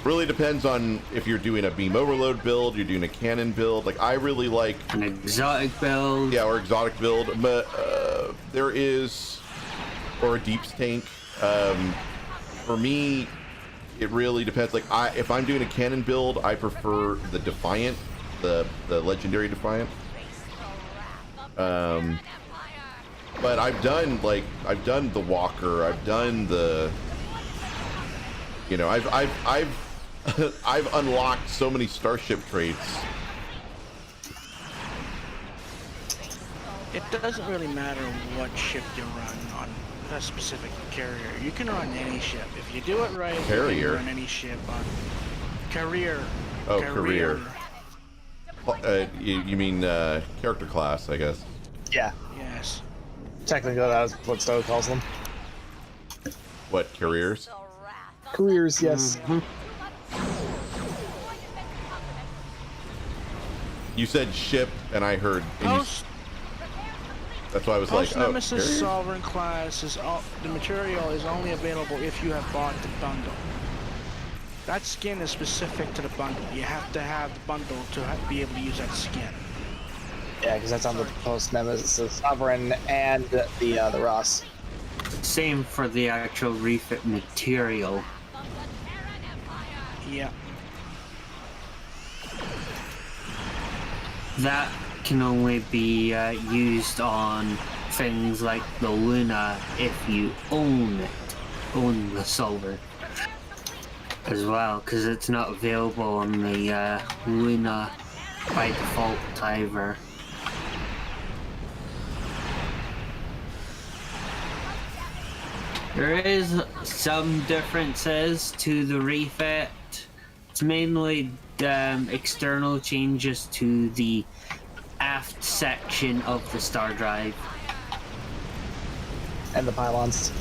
Really depends on if you're doing a beam overload build, you're doing a cannon build. Like, I really like an exotic build. Yeah, or exotic build. But there is, or a deeps tank. For me, it really depends. Like, if I'm doing a cannon build, I prefer the Defiant, the legendary Defiant. But I've done the Walker. I've done the, you know, I've I've unlocked so many starship traits. It doesn't really matter what ship you run on a specific carrier. You can run any ship if you do it right. Carrier. You can run any ship on career. Oh, career. You mean character class, I guess. Yeah. Yes. Technically, that's what Stowe calls them. What, careers? Careers, yes. Mm-hmm. You said ship, and I heard. That's why I was like, oh, Nemesis carrier? Sovereign class is the material is only available if you have bought the bundle. That skin is specific to the bundle. You have to have the bundle to be able to use that skin. Yeah, because that's on the post nemesis, the Sovereign and the Ross. Same for the actual refit material. Yeah. That can only be used on things like the Luna if you own the solver as well, because it's not available on the Luna by default either. There is some differences to the refit. It's mainly external changes to the aft section of the star drive. And the pylons.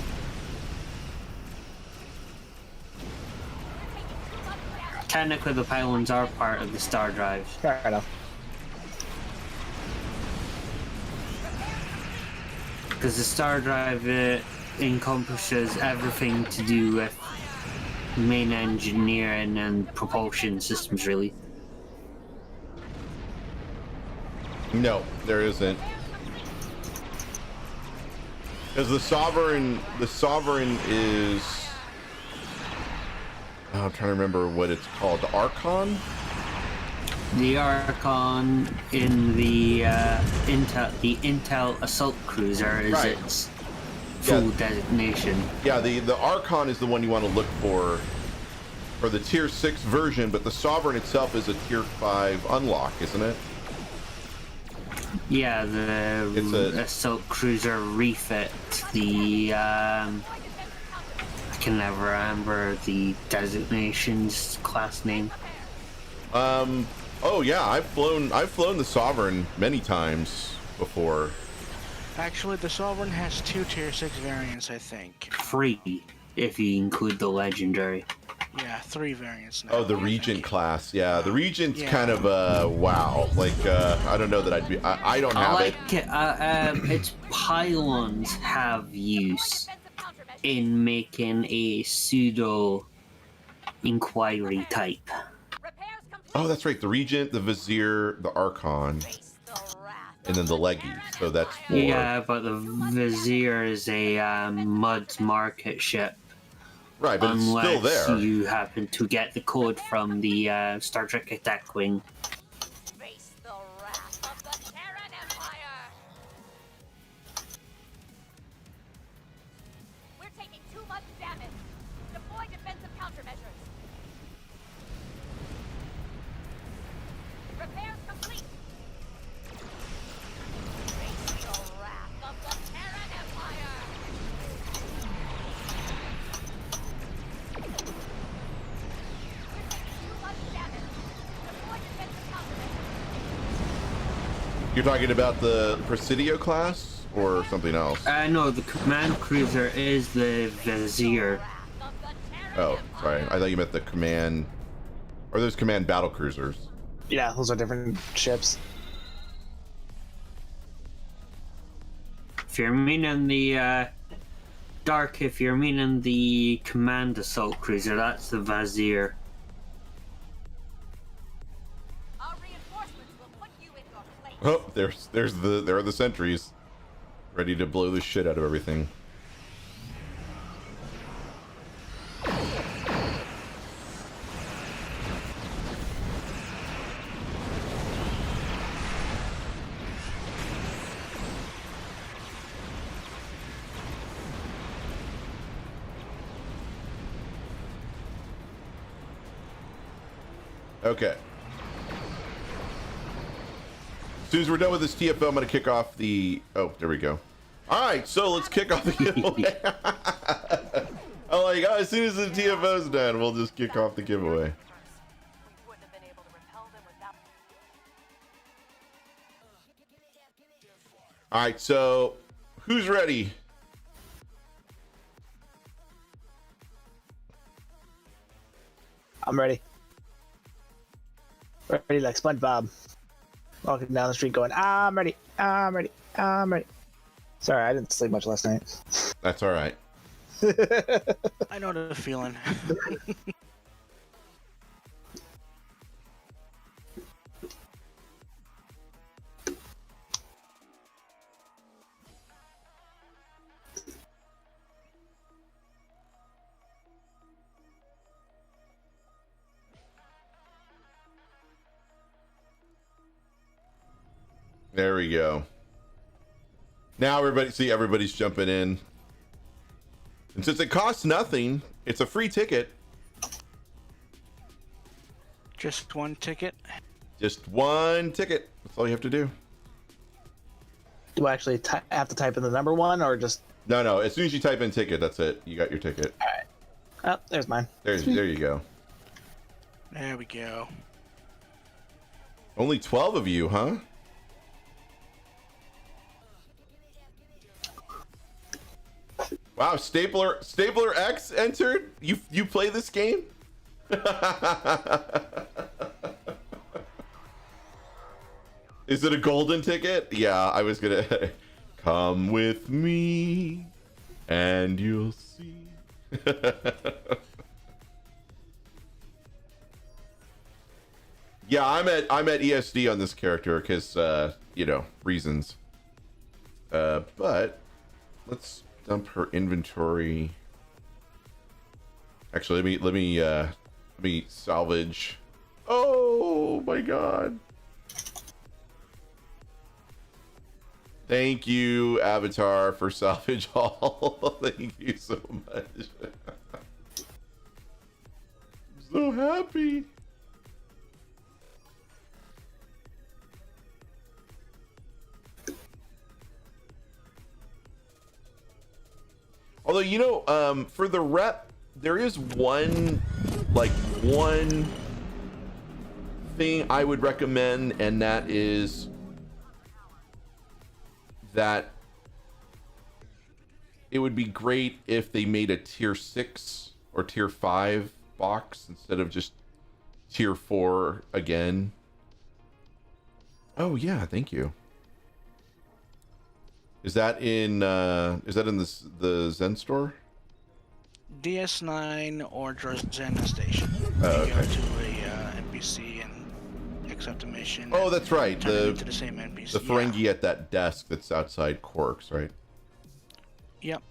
Technically, the pylons are part of the star drive. Fair enough. Because the star drive encompasses everything to do with main engineering and propulsion systems, really. No, there isn't. Because the Sovereign is... Oh, I'm trying to remember what it's called. The Archon? The Archon in the Intel Assault Cruiser is Right. its full designation. Yeah, the Archon is the one you want to look for the Tier 6 version, but the Sovereign itself is a Tier 5 unlock, isn't it? Yeah, the Assault Cruiser refit. The I can never remember the designation's class name. Oh yeah, I've flown the Sovereign many times before. Actually, the Sovereign has 2 Tier 6 variants, I think. 3, if you include the Legendary. Yeah, 3 variants now. Oh, the Regent class. Yeah, the Regent's Yeah. kind of wow. Like I don't know that I'd be. I don't have it. Its pylons have use in making a pseudo inquiry type. Oh, that's right. The Regent, the Vizier, the Archon, and then the Leggy. So that's 4. Yeah, but the Vizier is a Mud's market ship. Right, but unless it's still there. You happen to get the code from the Star Trek Attack Wing. Face the wrath of the Terran Empire! We're taking too much damage. Deploy defensive countermeasures. Repairs complete. Face the wrath of the Terran Empire! You're talking about the Presidio class or something else? No, the command cruiser is the Vizier. Oh, sorry. I thought you meant the command. Or there's command battle cruisers. Yeah, those are different ships. If you're meaning the Dark, if you're meaning the command assault cruiser, that's the Vizier. Oh, there are the sentries, ready to blow the shit out of everything. Okay. As soon as we're done with this TFL, I'm going to kick off the... Oh, there we go. All right, so let's kick off the giveaway. I'm like, oh, as soon as the TFO's done, we'll just kick off the giveaway. All right, so who's ready? I'm ready. Ready like SpongeBob. Walking down the street going, I'm ready, I'm ready, I'm ready. Sorry, I didn't sleep much last night. That's all right. I know the feeling. There we go. Now everybody's jumping in. And since it costs nothing, it's a free ticket. Just one ticket. Just one ticket. That's all you have to do. Do I actually have to type in the number one, or just? No. As soon as you type in ticket, that's it. You got your ticket. All right. Oh, there's mine. There you go. There we go. Only 12 of you, huh? Wow, Stapler X entered. You play this game? Is it a golden ticket? Yeah, I was gonna come with me and you'll see. Yeah, I'm at ESD on this character because reasons. But let's dump her inventory. Actually, let me salvage. Oh my god. Thank you, Avatar, for salvage haul. Thank you so much. I'm so happy. Although, for the rep, there is one thing I would recommend, and that is that it would be great if they made a tier 6 or tier 5 box instead of just tier 4 again. Oh yeah, thank you. Is that in the Zen store? DS9 or Drazena station. Oh, You go okay. to a NPC and accept a mission. Oh, and that's right. turn it into the same NPC. The Ferengi at that desk that's outside Quarks, right? Yep.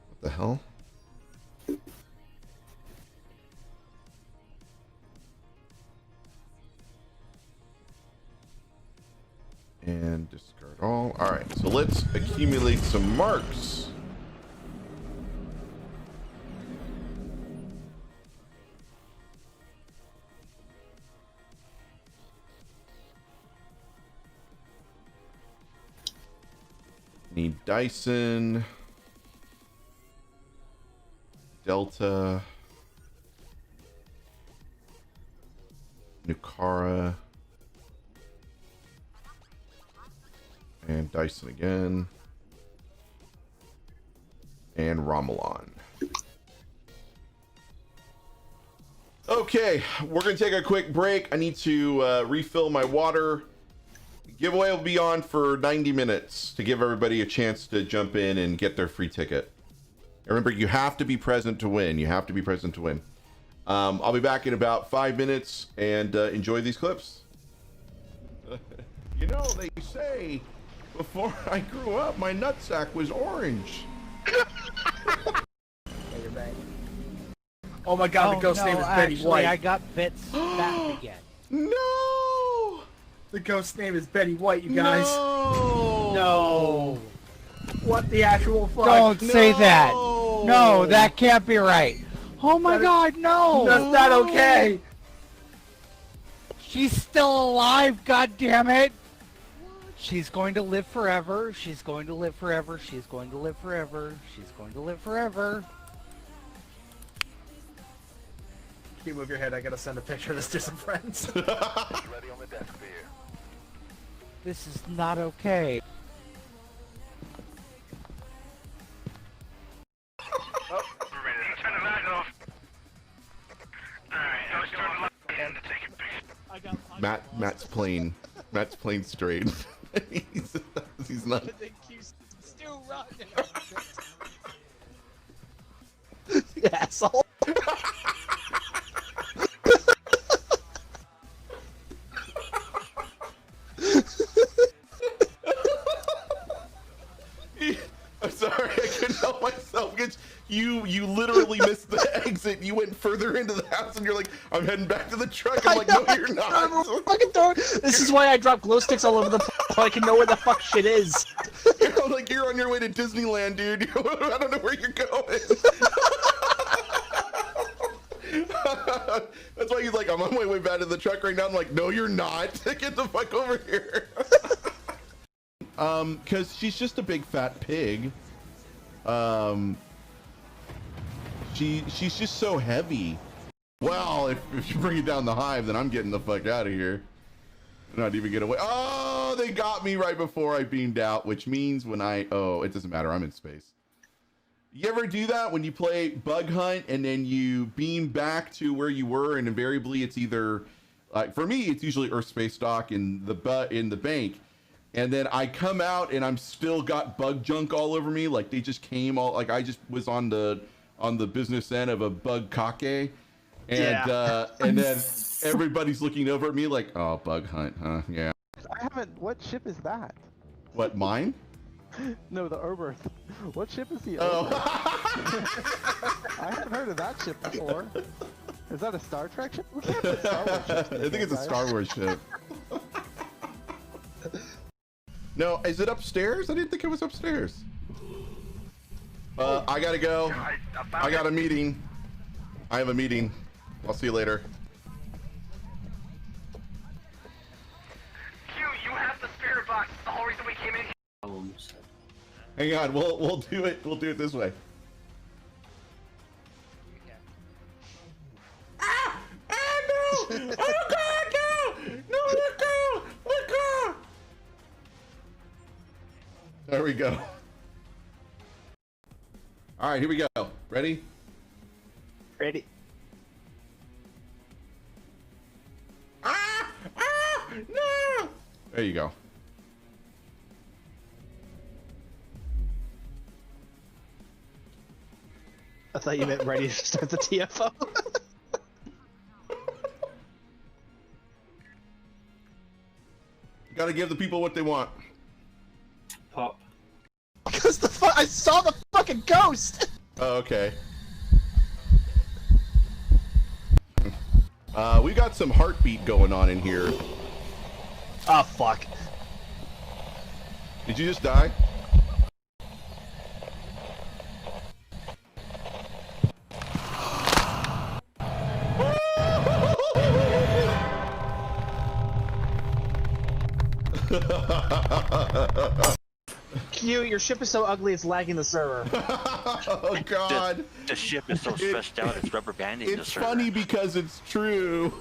What the hell? And discard all. All right, so let's accumulate some marks. Need Dyson, Delta, Nukara, and Dyson again, and Romulan. Okay, we're gonna take a quick break. I need to refill my water. Giveaway will be on for 90 minutes to give everybody a chance to jump in and get their free ticket. Remember, you have to be present to win. You have to be present to win. I'll be back in about 5 minutes, and enjoy these clips. You know, they say before I grew up, my nutsack was orange. Oh my god, the ghost name is Betty actually, White. I got bits back again. No! The ghost name is Betty White, you guys. No! No. What the actual fuck? Don't say that. No, that can't be right. Oh my god, no! That's not okay. She's still alive, god damn it! She's going to live forever. She's going to live forever. She's going to live forever. She's going to live forever. Can you move your head? I gotta send a picture of this to some friends. This is not okay. Oh, we're ready to turn the light off. Alright, I was turning the light on to take a picture. Matt's playing straight. he's not. Still you asshole. I'm sorry, I couldn't help myself get bitch. You literally missed the exit. You went further into the house, and you're like, I'm heading back to the truck. I'm like, no, you're not. Fucking door. This is why I drop glow sticks all over the place so I can know where the fuck shit is. I'm like, you're on your way to Disneyland, dude. I don't know where you're going. That's why he's like, I'm on my way back to the truck right now. I'm like, no, you're not. Get the fuck over here. Because she's just a big fat pig. She's just so heavy. Well, if you bring it down the hive, then I'm getting the fuck out of here. Not even get away. Oh, they got me right before I beamed out, which means when oh, it doesn't matter. I'm in space. You ever do that when you play bug hunt and then you beam back to where you were, and invariably it's either, like for me, it's usually Earth space dock in the bank, and then I come out and I'm still got bug junk all over me, like they just came all, like I just was on the business end of a bug kake, and and then everybody's looking over at me like, oh, bug hunt, huh? Yeah. I haven't. What ship is that? What, mine? No, the Oberth. What ship is the Oh. Oberth? I haven't heard of that ship before. Is that a Star Trek ship? We can't put Star Wars ships in I think it's a Star Wars ship. No, is it upstairs? I didn't think it was upstairs. I gotta go. I got a meeting. I have a meeting. I'll see you later. You have the spirit box. The whole reason we came in here. Hang on, we'll do it. We'll do it this way. Ah! Ah, no! Oh God, no! No, let go! Let go! There we go. All right, here we go. Ready? Ready. Ah! Ah! No! There you go. I thought you meant ready to start the TFO. Gotta give the people what they want. Pop. Because I saw the fucking ghost. Oh, okay. We got some heartbeat going on in here. Oh fuck. Did you just die? Q, your ship is so ugly it's lagging the server. Oh God. The ship is so stressed out it's rubber banding the It's server. funny because it's true.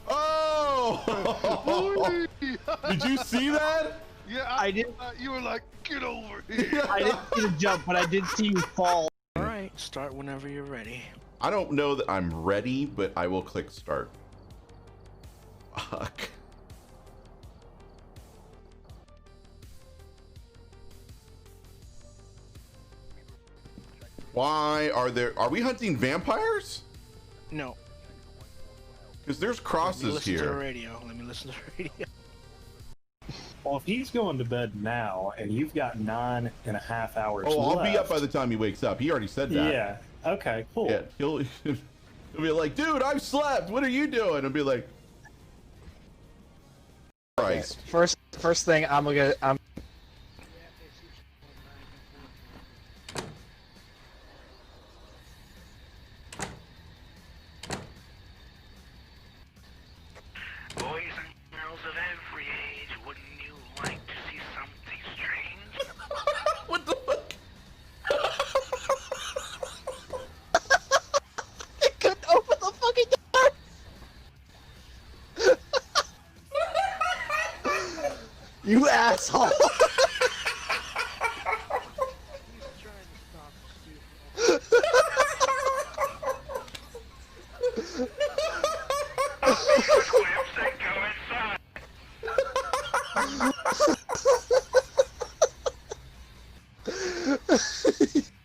Oh! Did you see that? Yeah, I did. You were like, get over here. I didn't see the jump, but I did see you fall. All right, start whenever you're ready. I don't know that I'm ready, but I will click start. Fuck. Why are we hunting vampires? No. Because there's Let me crosses listen to the here. radio. Let me listen to the radio. Well, if he's going to bed now and you've got 9.5 hours Oh, I'll left, be up by the time he wakes up. He already said that. Yeah. Okay, cool. Yeah, he'll be like, dude, I've slept. What are you doing? I'll be like, Christ. First thing I'm Boys and girls of every age, wouldn't you like to see something strange? What the fuck? I couldn't open the fucking door. You asshole.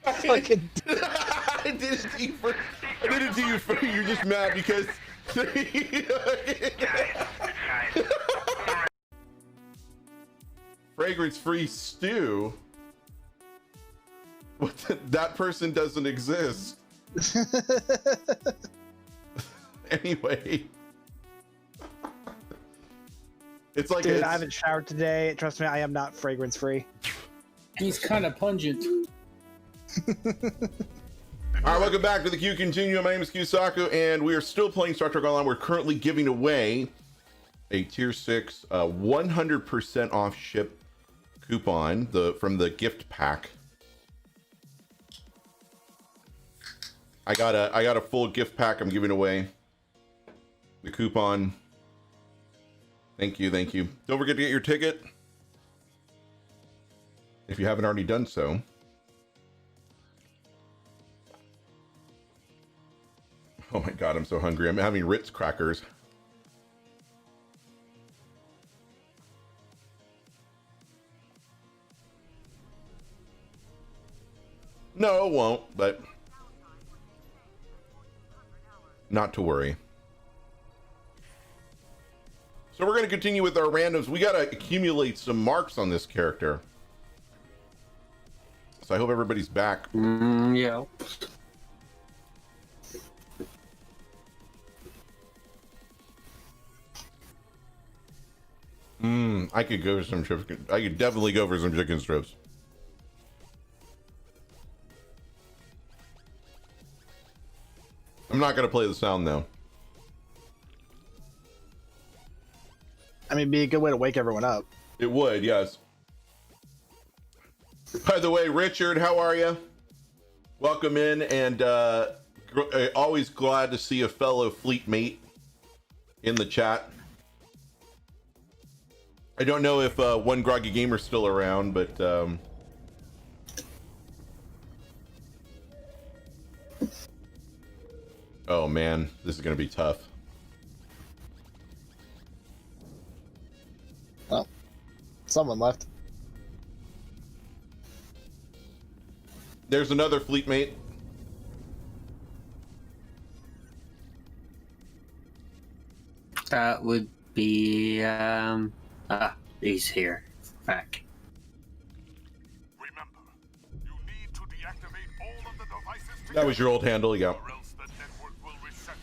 Fucking. I did it to you for. You're just mad because Fragrance-free stew? What that person doesn't exist. Anyway. It's like Dude, I haven't showered today. Trust me, I am not fragrance free. He's kind of pungent. All right, welcome back to the Q Continuum. My name is Q-Saku, and we are still playing Star Trek Online. We're currently giving away a Tier 6 100% off ship coupon from the gift pack. I got a full gift pack I'm giving away. The coupon. Thank you, thank you. Don't forget to get your ticket if you haven't already done so. Oh my god, I'm so hungry. I'm having Ritz crackers. No, it won't, but not to worry. So we're going to continue with our randoms. We got to accumulate some marks on this character. So I hope everybody's back. Yeah. I could go for some chicken. I could definitely go for some chicken strips. I'm not going to play the sound though. I mean, it'd be a good way to wake everyone up. It would, yes. By the way, Richard, how are you? Welcome in, and always glad to see a fellow fleet mate in the chat. I don't know if One Groggy Gamer's still around, but oh man, this is gonna be tough. Oh, someone left. There's another fleet mate. That would be he's here. Back. Remember, you need to deactivate all of the devices That was your old handle, yeah. or else the network will reset.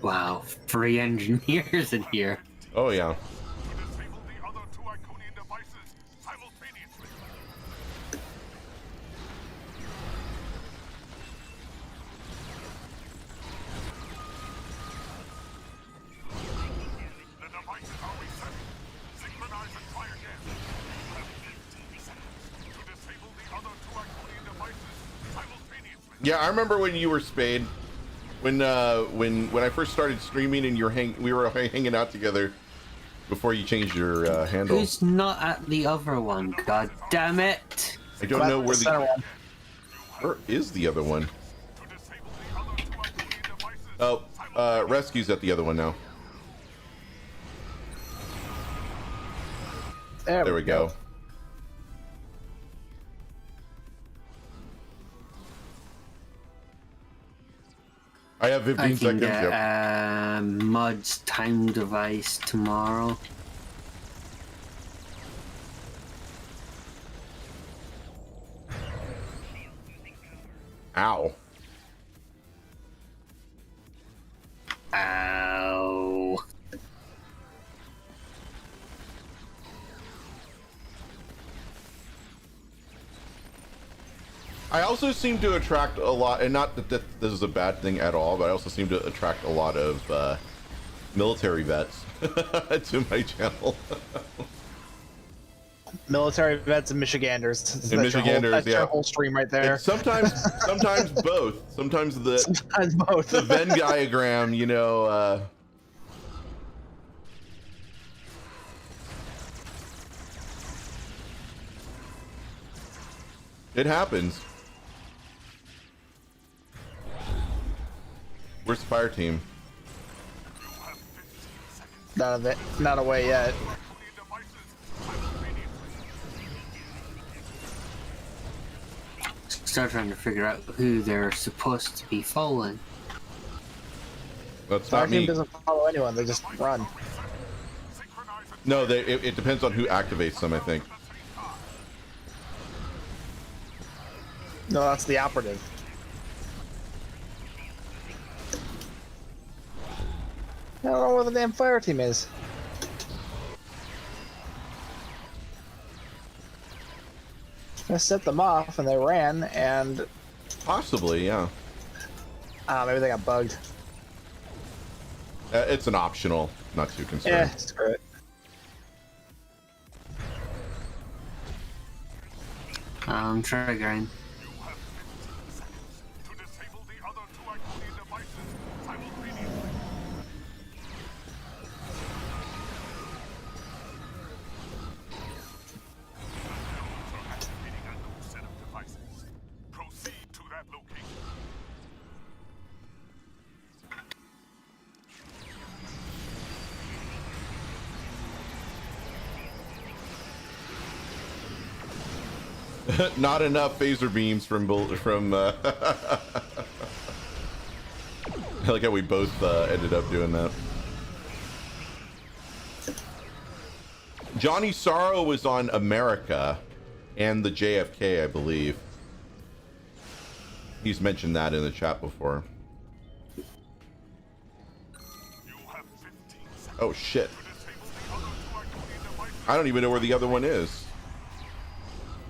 Wow, 3 engineers in here. Oh yeah. To disable the other 2 Iconian devices simultaneously. The devices are reset. Synchronize and try again. You have 15 seconds to disable the other 2 Iconian devices simultaneously. Yeah, I remember when you were Spade. When I first started streaming and we were hanging out together before you changed your handle. Who's not at the other one? God damn it! I don't know where where is the other one? Oh, Rescue's at the other one now. There we go. I have 15 seconds. Get, Mud's time device tomorrow. Ow. Ow. I also seem to attract a lot, and not that this is a bad thing at all, but I also seem to attract a lot of military vets to my channel. Military vets and Michiganders. And Michiganders, that's yeah. your whole stream right there. And sometimes both. Sometimes both. The Venn diagram, you know. It happens. Where's the fire team? not away yet. Start trying to figure out who they're supposed to be following. That's Our not team me. doesn't follow anyone; they just run. No, it depends on who activates them, I think. No, that's the operative. I don't know where the damn fire team is. I set them off and they ran, and Possibly, yeah. maybe they got bugged. It's an optional, not too concerned. Yeah, screw it. I'm triggering. Not enough phaser beams from I like how we both ended up doing that. Johnny Sorrow was on America and the JFK, I believe. He's mentioned that in the chat before. Oh shit. I don't even know where the other one is.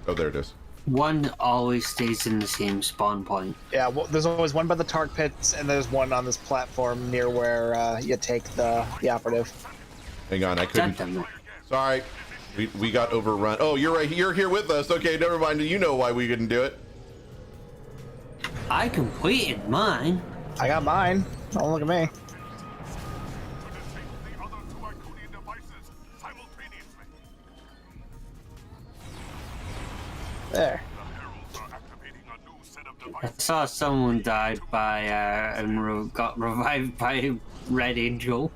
Oh, there it is. One always stays in the same spawn point. Yeah, well, there's always one by the tar pits, and there's one on this platform near where you take the operative. Hang on, I couldn't. Sorry, we got overrun. Oh, you're right. You're here with us. Okay, never mind. You know why we couldn't do it. I completed mine. I got mine. Don't look at me. There. I saw someone died by and got revived by Red Angel.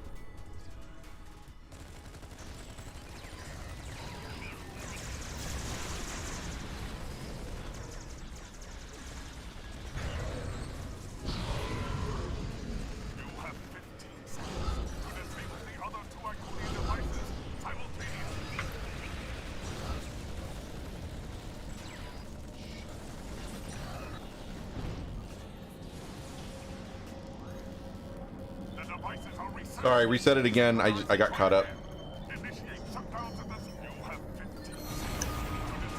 Sorry, reset it again. I got caught up.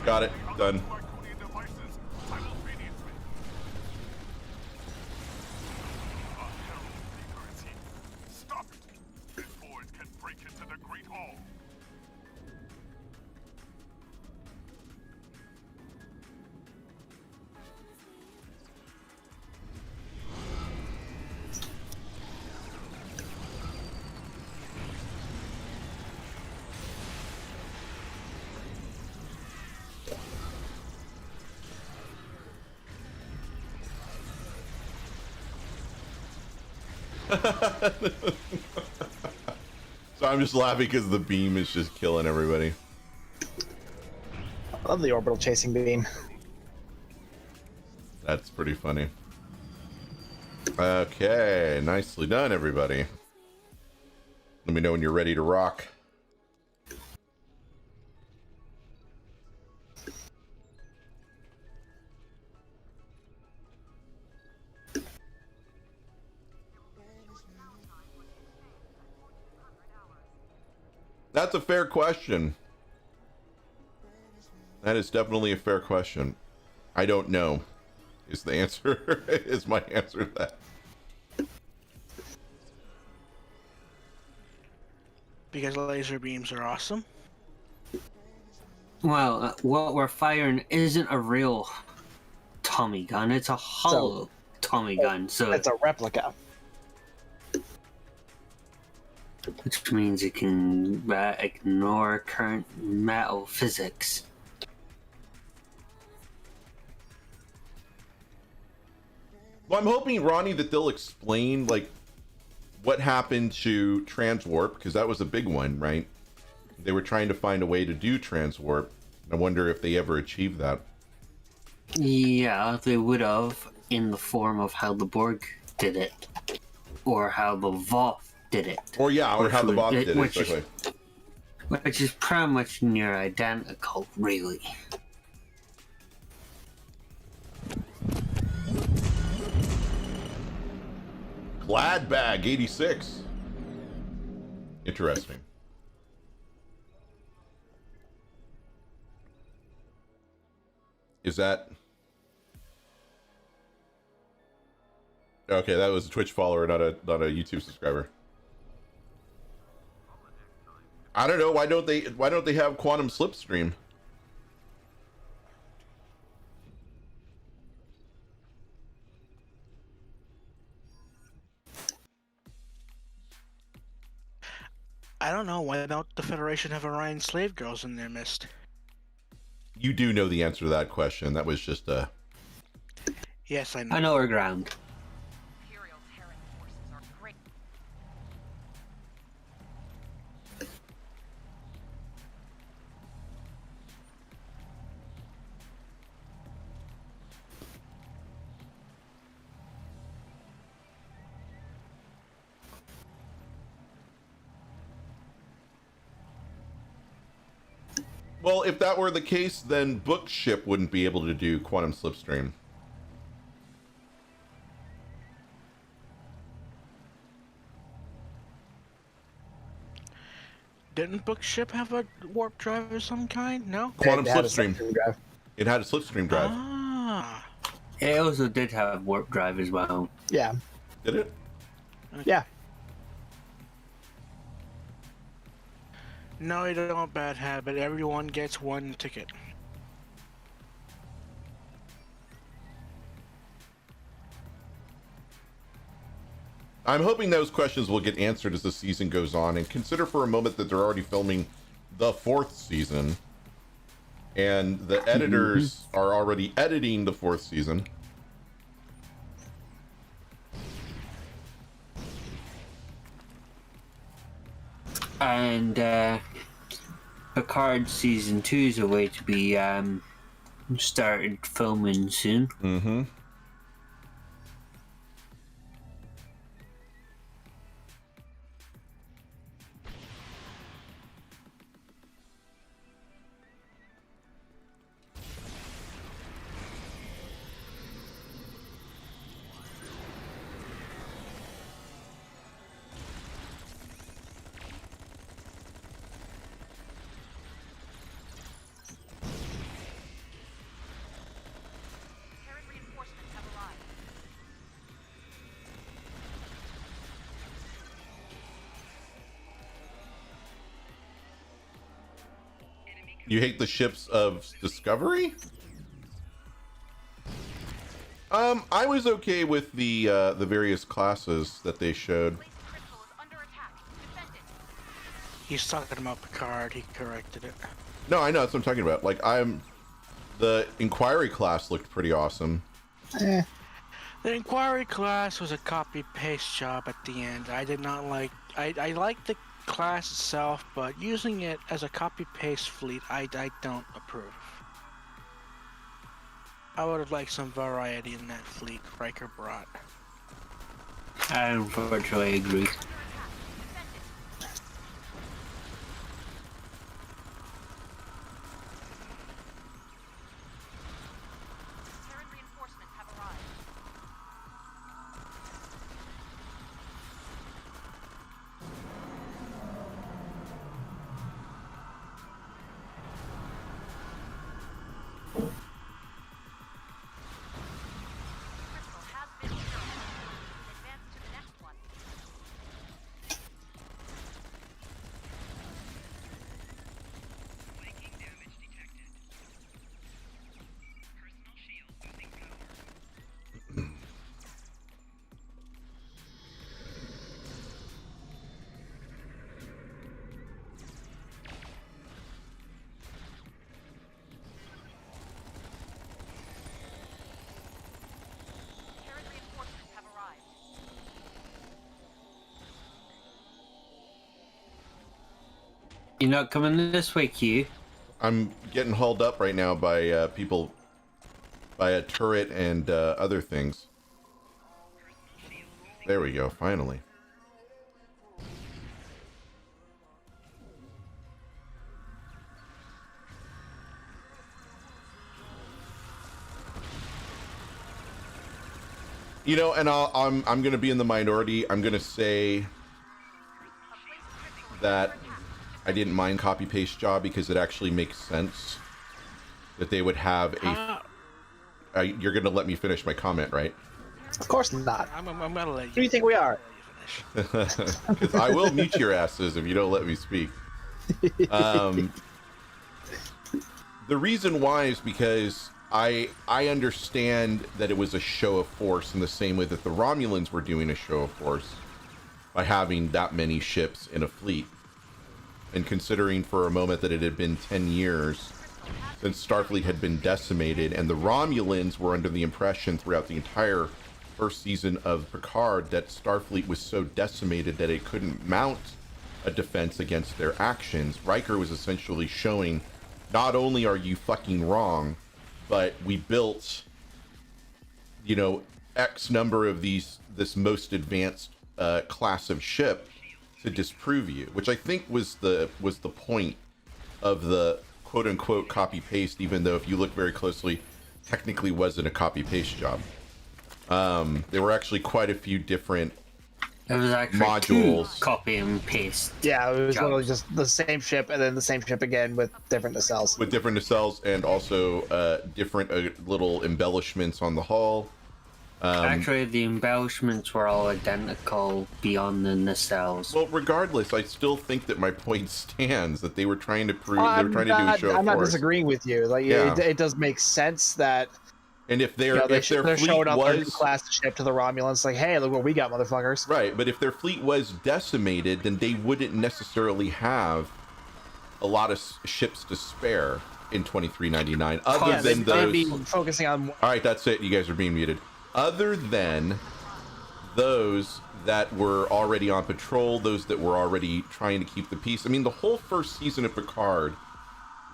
Got it. Done. So I'm just laughing because the beam is just killing everybody. I love the orbital chasing beam. That's pretty funny. Okay, nicely done, everybody. Let me know when you're ready to rock. That's a fair question. That is definitely a fair question. I don't know, is the answer. Is my answer to that. Because laser beams are awesome. Well, what we're firing isn't a real Tommy gun. It's a hollow Tommy gun. So it's a replica. Which means it can ignore current metal physics. Well, I'm hoping, Ronnie, that they'll explain, like, what happened to transwarp, because that was a big one, right? They were trying to find a way to do transwarp. I wonder if they ever achieved that. Yeah, they would have, in the form of how the Borg did it, or how the Voth did it. Or yeah, or how the Voth did it, exactly. Which is pretty much near identical, really. Glad Bag 86. Interesting. Is that... Okay, that was a Twitch follower, not a YouTube subscriber. I don't know, why don't they have Quantum Slipstream? I don't know. Why don't the Federation have Orion slave girls in their midst? You do know the answer to that question. That was just a... Yes, I know. I know her ground. Imperial Terran forces are great. Well, if that were the case, then Bookship wouldn't be able to do Quantum Slipstream. Didn't Bookship have a warp drive of some kind? No? Quantum Slipstream. It had a Slipstream drive. Ah. It also did have warp drive as well. Yeah. Did it? Yeah. No, you don't, bad habit. Everyone gets one ticket. I'm hoping those questions will get answered as the season goes on, and consider for a moment that they're already filming the 4th season, and the editors are already editing the 4th season. And Picard season 2 is a way to be started filming soon. Mm-hmm. Terran reinforcements have arrived. You hate the ships of Discovery? I was okay with the various classes that they showed. He's talking about Picard. He corrected it. No, I know, that's what I'm talking about. Like, the Inquiry class looked pretty awesome. The Inquiry class was a copy-paste job at the end. I did not like... I liked the class itself, but using it as a copy-paste fleet, I don't approve. I would have liked some variety in that fleet Riker brought. I unfortunately agree. Terran reinforcements have arrived. Crystal has been destroyed. Advance to the next one. You're not coming this way, Q. I'm getting hauled up right now by people, by a turret and other things. There we go, finally. You know, and I'm going to be in the minority. I'm going to say that I didn't mind copy paste job because it actually makes sense that they would have a. You're going to let me finish my comment, right? Of course not. I'm gonna let you. Who do you think we are? Because I will mute your asses if you don't let me speak. The reason why is because I understand that it was a show of force in the same way that the Romulans were doing a show of force by having that many ships in a fleet. And considering for a moment that it had been 10 years since Starfleet had been decimated, and the Romulans were under the impression throughout the entire first season of Picard that Starfleet was so decimated that it couldn't mount a defense against their actions. Riker was essentially showing, not only are you fucking wrong, but we built, you know, X number of this most advanced class of ship to disprove you, which I think was the point of the quote unquote copy paste, even though if you look very closely, technically wasn't a copy paste job. There were actually quite a few different modules. Copy and paste. Yeah, it was literally just the same ship and then the same ship again with different nacelles. With different nacelles and also different little embellishments on the hull. Actually, the embellishments were all identical beyond the nacelles. Well, regardless, I still think that my point stands that they were trying to prove they were trying to do a show. I'm not force. disagreeing with you. Like, Yeah. it does make sense that. And if their You know, if their they're fleet showing up their new was class ship to the Romulans, like, hey, look what we got, motherfuckers. right, but if their fleet was decimated, then they wouldn't necessarily have a lot of ships to spare in 2399. Other than those, they'd be focusing on. all right, that's it. You guys are being muted. Other than those that were already on patrol, those that were already trying to keep the peace. I mean, the whole first season of Picard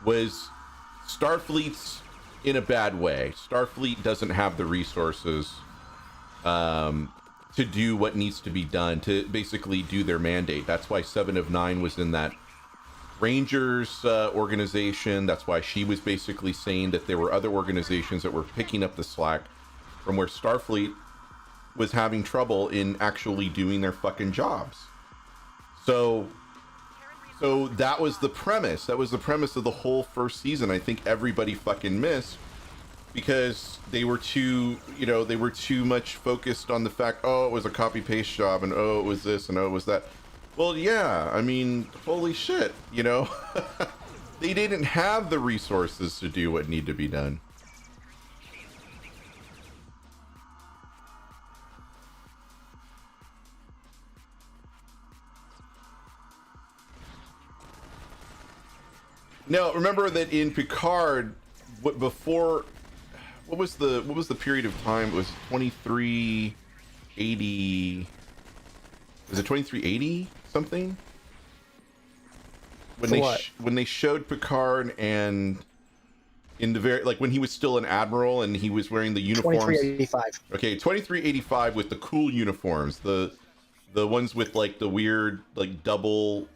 was Starfleet's in a bad way. Starfleet doesn't have the resources to do what needs to be done to basically do their mandate. That's why 7 of 9 was in that Rangers organization. That's why she was basically saying that there were other organizations that were picking up the slack from where Starfleet was having trouble in actually doing their fucking jobs. So that was the premise. That was the premise of the whole first season. I think everybody fucking missed because they were too, you know, they were too much focused on the fact, oh, it was a copy paste job, and oh, it was this, and oh, it was that. Well, yeah, I mean, holy shit, you know, they didn't have the resources to do what needed to be done. Now, remember that in Picard, what was the period of time? It was 2380. Was it 2380 something? When they showed Picard and in the very, like, when he was still an admiral and he was wearing the uniforms. 2385. Okay, 2385 with the cool uniforms, the ones with like the weird like double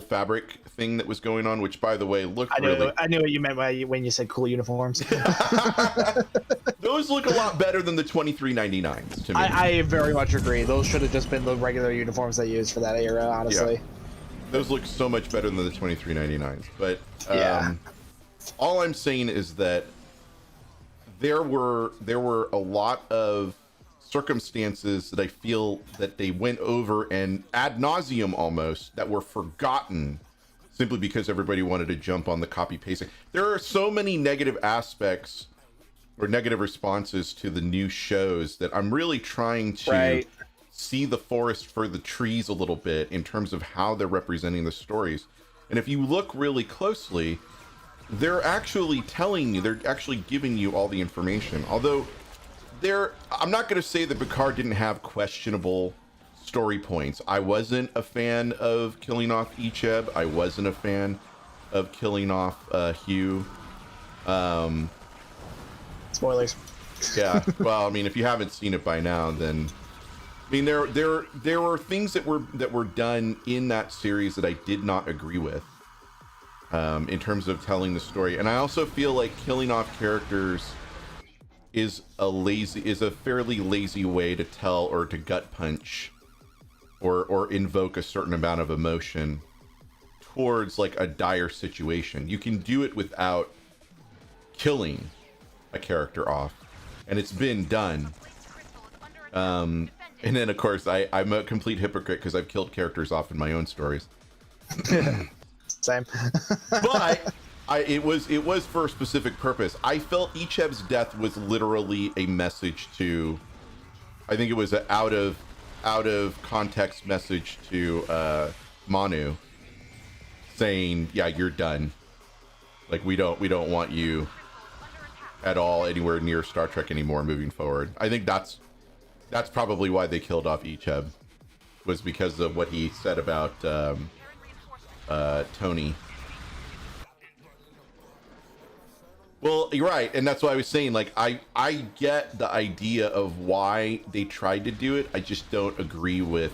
fabric thing that was going on, which by the way looked I knew what you meant when you said cool uniforms. Those look a lot better than the 2399s to me. I very much agree. Those should have just been the regular uniforms they used for that era, honestly. Yeah. Those look so much better than the 2399s. But yeah. All I'm saying is that there were a lot of circumstances that I feel that they went over and ad nauseum almost that were forgotten simply because everybody wanted to jump on the copy pasting. There are so many negative aspects or negative responses to the new shows that I'm really trying to see the forest for the trees a little bit in terms of how they're representing the stories. And if you look really closely, they're actually telling you, they're actually giving you all the information. Although I'm not going to say that Picard didn't have questionable story points. I wasn't a fan of killing off Icheb. I wasn't a fan of killing off Hugh. Spoilers. Yeah. Well, I mean, if you haven't seen it by now, then I mean, there were things that were done in that series that I did not agree with, in terms of telling the story. And I also feel like killing off characters is a fairly lazy way to tell or to gut punch or invoke a certain amount of emotion towards like a dire situation. You can do it without killing a character off, and it's been done. And then of course I'm a complete hypocrite because I've killed characters off in my own stories. Same. But it was for a specific purpose. I felt Icheb's death was literally a message to, I think it was an out of context message to Manu, saying, yeah, you're done. Like we don't want you at all anywhere near Star Trek anymore moving forward. I think that's probably why they killed off Icheb, was because of what he said about Tony. Well, you're right, and that's why I was saying, like, I get the idea of why they tried to do it. I just don't agree with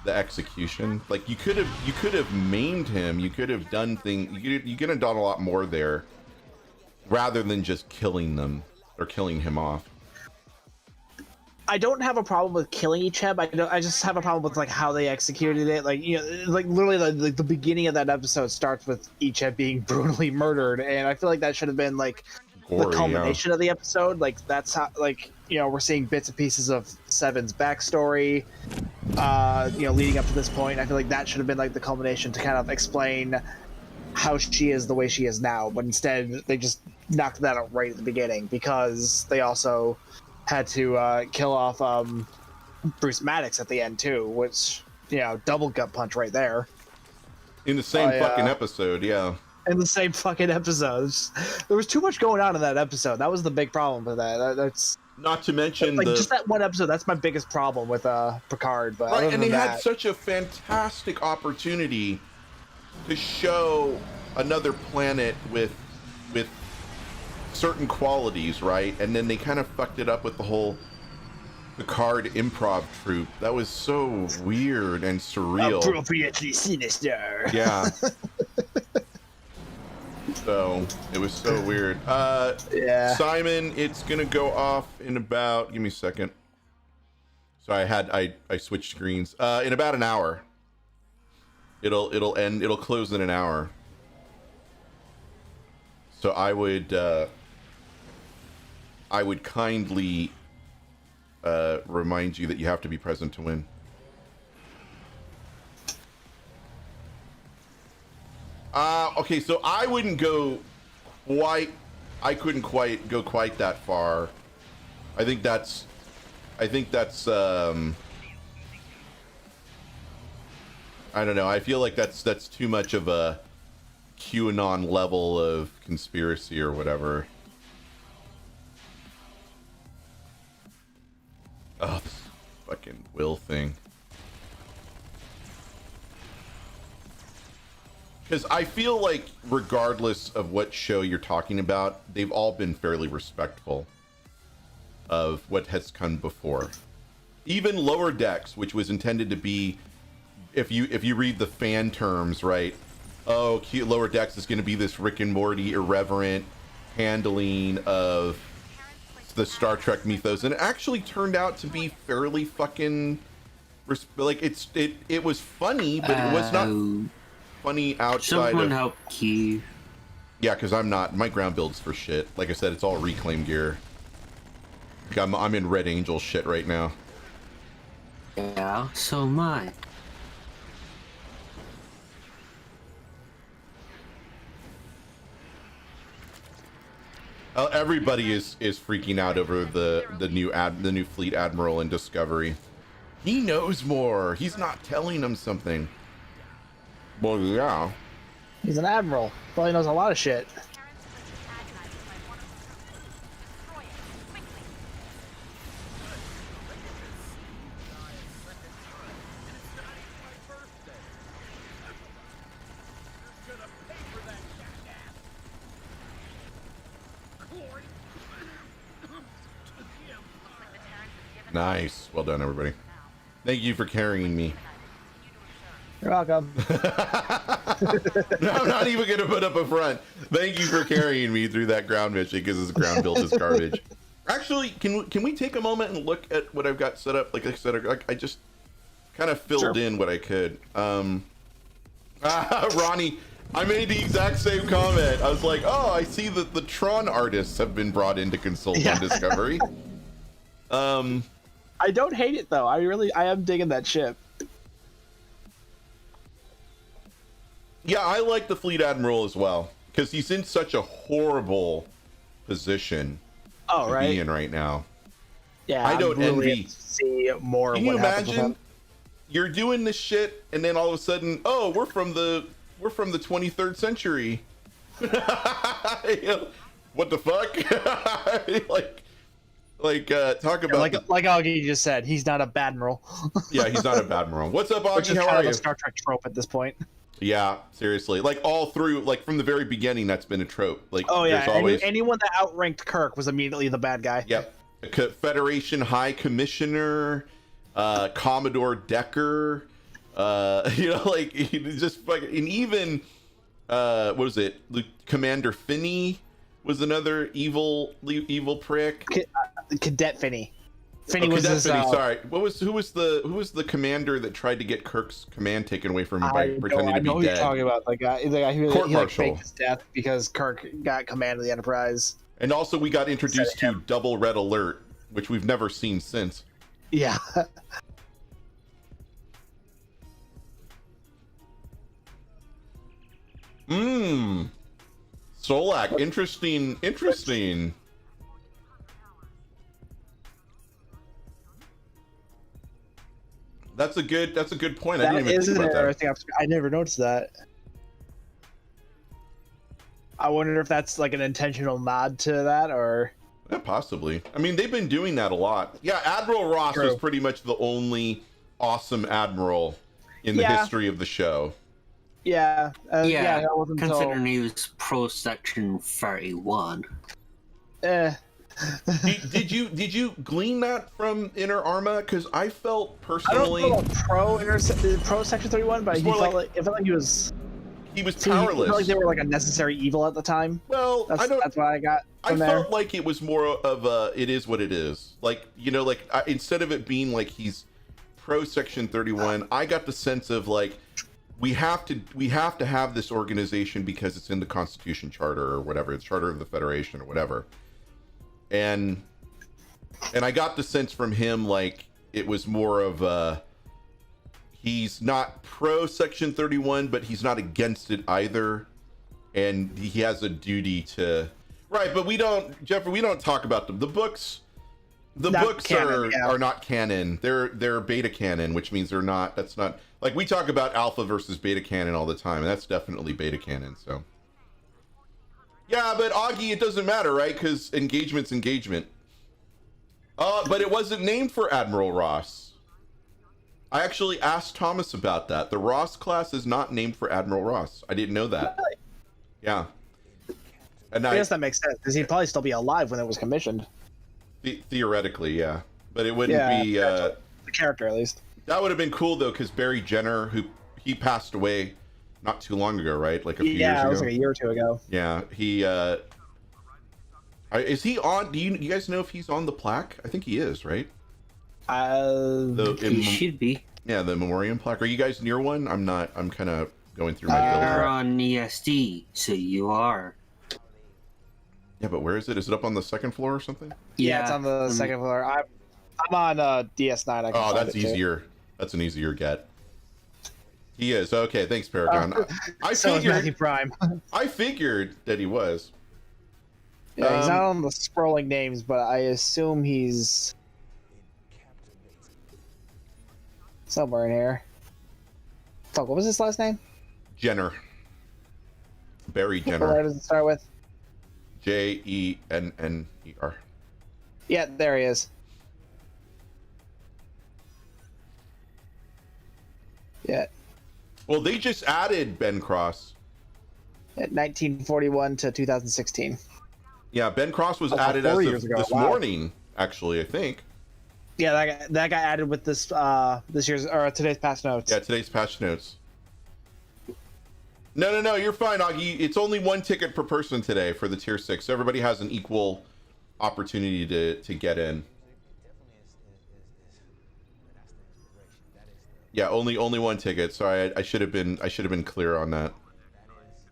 the execution. Like, you could have maimed him. You could have done things. You could have done a lot more there, rather than just killing them or killing him off. I don't have a problem with killing Icheb. I just have a problem with like how they executed it. Like, you know, like literally the beginning of that episode starts with Icheb being brutally murdered, and I feel like that should have been like the culmination of the episode. Like that's how, like, you know, we're seeing bits and pieces of Seven's backstory, you know, leading up to this point. I feel like that should have been like the culmination to kind of explain how she is the way she is now. But instead, they just knocked that out right at the beginning because they also had to kill off Bruce Maddox at the end too, which, you know, double gut punch right there. In the same fucking episode, yeah. In the same fucking episodes. There was too much going on in that episode. That was the big problem with that. That's not to mention like just that one episode. That's my biggest problem with Picard. But right, and they had such a fantastic opportunity to show another planet with certain qualities, right? And then they kind of fucked it up with the whole Picard improv troupe. That was so weird and surreal. Appropriately sinister. Yeah. So it was so weird. Yeah. Simon, it's gonna go off in about, give me a second. So I switched screens. In about an hour. It'll end, it'll close in an hour. So I would kindly remind you that you have to be present to win. Okay, so I wouldn't go quite, I couldn't quite go quite that far. I think that's I don't know. I feel like that's too much of a QAnon level of conspiracy or whatever. Oh, this fucking Will thing. Because I feel like regardless of what show you're talking about, they've all been fairly respectful of what has come before. Even Lower Decks, which was intended to be, if you read the fan terms, right? Oh, Lower Decks is going to be this Rick and Morty irreverent handling of the Star Trek mythos, and it actually turned out to be fairly fucking like it was funny, but it was not funny outside someone of... help Key. Yeah, because I'm not, my ground build's for shit. Like I said, it's all reclaim gear. I'm in Red Angel shit right now. Yeah, so am I. Everybody is freaking out over the new fleet admiral in Discovery. He knows more. He's not telling them something. Well, yeah. He's an admiral. Probably knows a lot of shit. Nice. Well done, everybody. Thank you for carrying me. You're welcome. No, I'm not even gonna put up a front. Thank you for carrying me through that ground mission because this ground build is garbage. Actually, can we take a moment and look at what I've got set up? Like I said, I just kind of filled in what I could. Ronnie, I made the exact same comment. I was like, oh, I see that the Tron artists have been brought in to consult on Discovery. I don't hate it though. I am digging that ship. Yeah, I like the Fleet Admiral as well because he's in such a horrible position to be in right now. Yeah, I don't envy. See more. Can you imagine? You're doing this shit, and then all of a sudden, oh, we're from the 23rd century. What the fuck? Talk about like Augie just said, he's not a badmiral. Yeah, he's not a badmiral. What's up, Augie? Which is How kind are of you? a Star Trek trope at this point. Yeah, seriously. Like all through, like from the very beginning, that's been a trope. Like, oh yeah, there's always anyone that outranked Kirk was immediately the bad guy. Yep. Federation High Commissioner, Commodore Decker, like just fucking, and even what was it? Commander Finney was another evil prick. Cadet Finney. Finney was his, sorry. Who was the commander that tried to get Kirk's command taken away from him by pretending to be dead? I know who you're talking about. The guy who Court he martial. faked his death because Kirk got command of the Enterprise. And also, we got introduced to Double Red Alert, which we've never seen since. Yeah. Solak, interesting. That's a good point. I didn't even think about that. I never noticed that. I wonder if that's like an intentional nod to that, or yeah, possibly. I mean, they've been doing that a lot. Yeah, Admiral Ross was pretty much the only awesome admiral in the history of the show. Yeah. That wasn't considering he was pro section 31. Did you glean that from Inner Arma? Because I felt personally, I don't feel pro section 31, but it felt like he was. He was powerless. He felt like they were like a necessary evil at the time. Well, that's what I got. I felt like it was more of a it is what it is. Like, instead of it being like he's pro section 31, I got the sense of like we have to have this organization because it's in the Constitution Charter or whatever, it's Charter of the Federation or whatever. And I got the sense from him like it was more of he's not pro section 31, but he's not against it either, and he has a duty to but we don't talk about them. The books are not canon. They're beta canon, which means that's not like we talk about alpha versus beta canon all the time, and that's definitely beta canon. So yeah, but Augie, it doesn't matter, right? Because engagement's engagement. But it wasn't named for Admiral Ross. I actually asked Thomas about that. The Ross class is not named for Admiral Ross. I didn't know that. Really? Yeah. And I guess that makes sense because he'd probably still be alive when it was commissioned. Theoretically, yeah, but it wouldn't be the character at least. That would have been cool though, because Barry Jenner, he passed away not too long ago, right? Like a few years ago. Yeah, it was like a year or two ago. Yeah, he is he on? Do you guys know if he's on the plaque? I think he is, right? He should be. Yeah, the memoriam plaque. Are you guys near one? I'm not. I'm kind of going through my build. You're on ESD, so you are. Yeah, but where is it? Is it up on the second floor or something? Yeah, it's on the second floor. I'm on DS9. Oh, that's easier. Too. That's an easier get. He is. Okay, thanks, Paragon. I figured Prime. I figured that he was. Yeah, he's not on the scrolling names, but I assume he's somewhere in here. Fuck, what was his last name? Jenner. Barry Jenner. What does it start with? Jenner. Yeah, there he is. Yeah. Well, they just added Ben Cross. At 1941 to 2016. Yeah, Ben Cross was added as of this morning, actually, I think. Yeah, that got added with this this year's or today's patch notes. Yeah, today's patch notes. No, you're fine, Augie. It's only 1 ticket per person today for the tier 6. So everybody has an equal opportunity to get in. Yeah, only 1 ticket. Sorry, I should have been clear on that.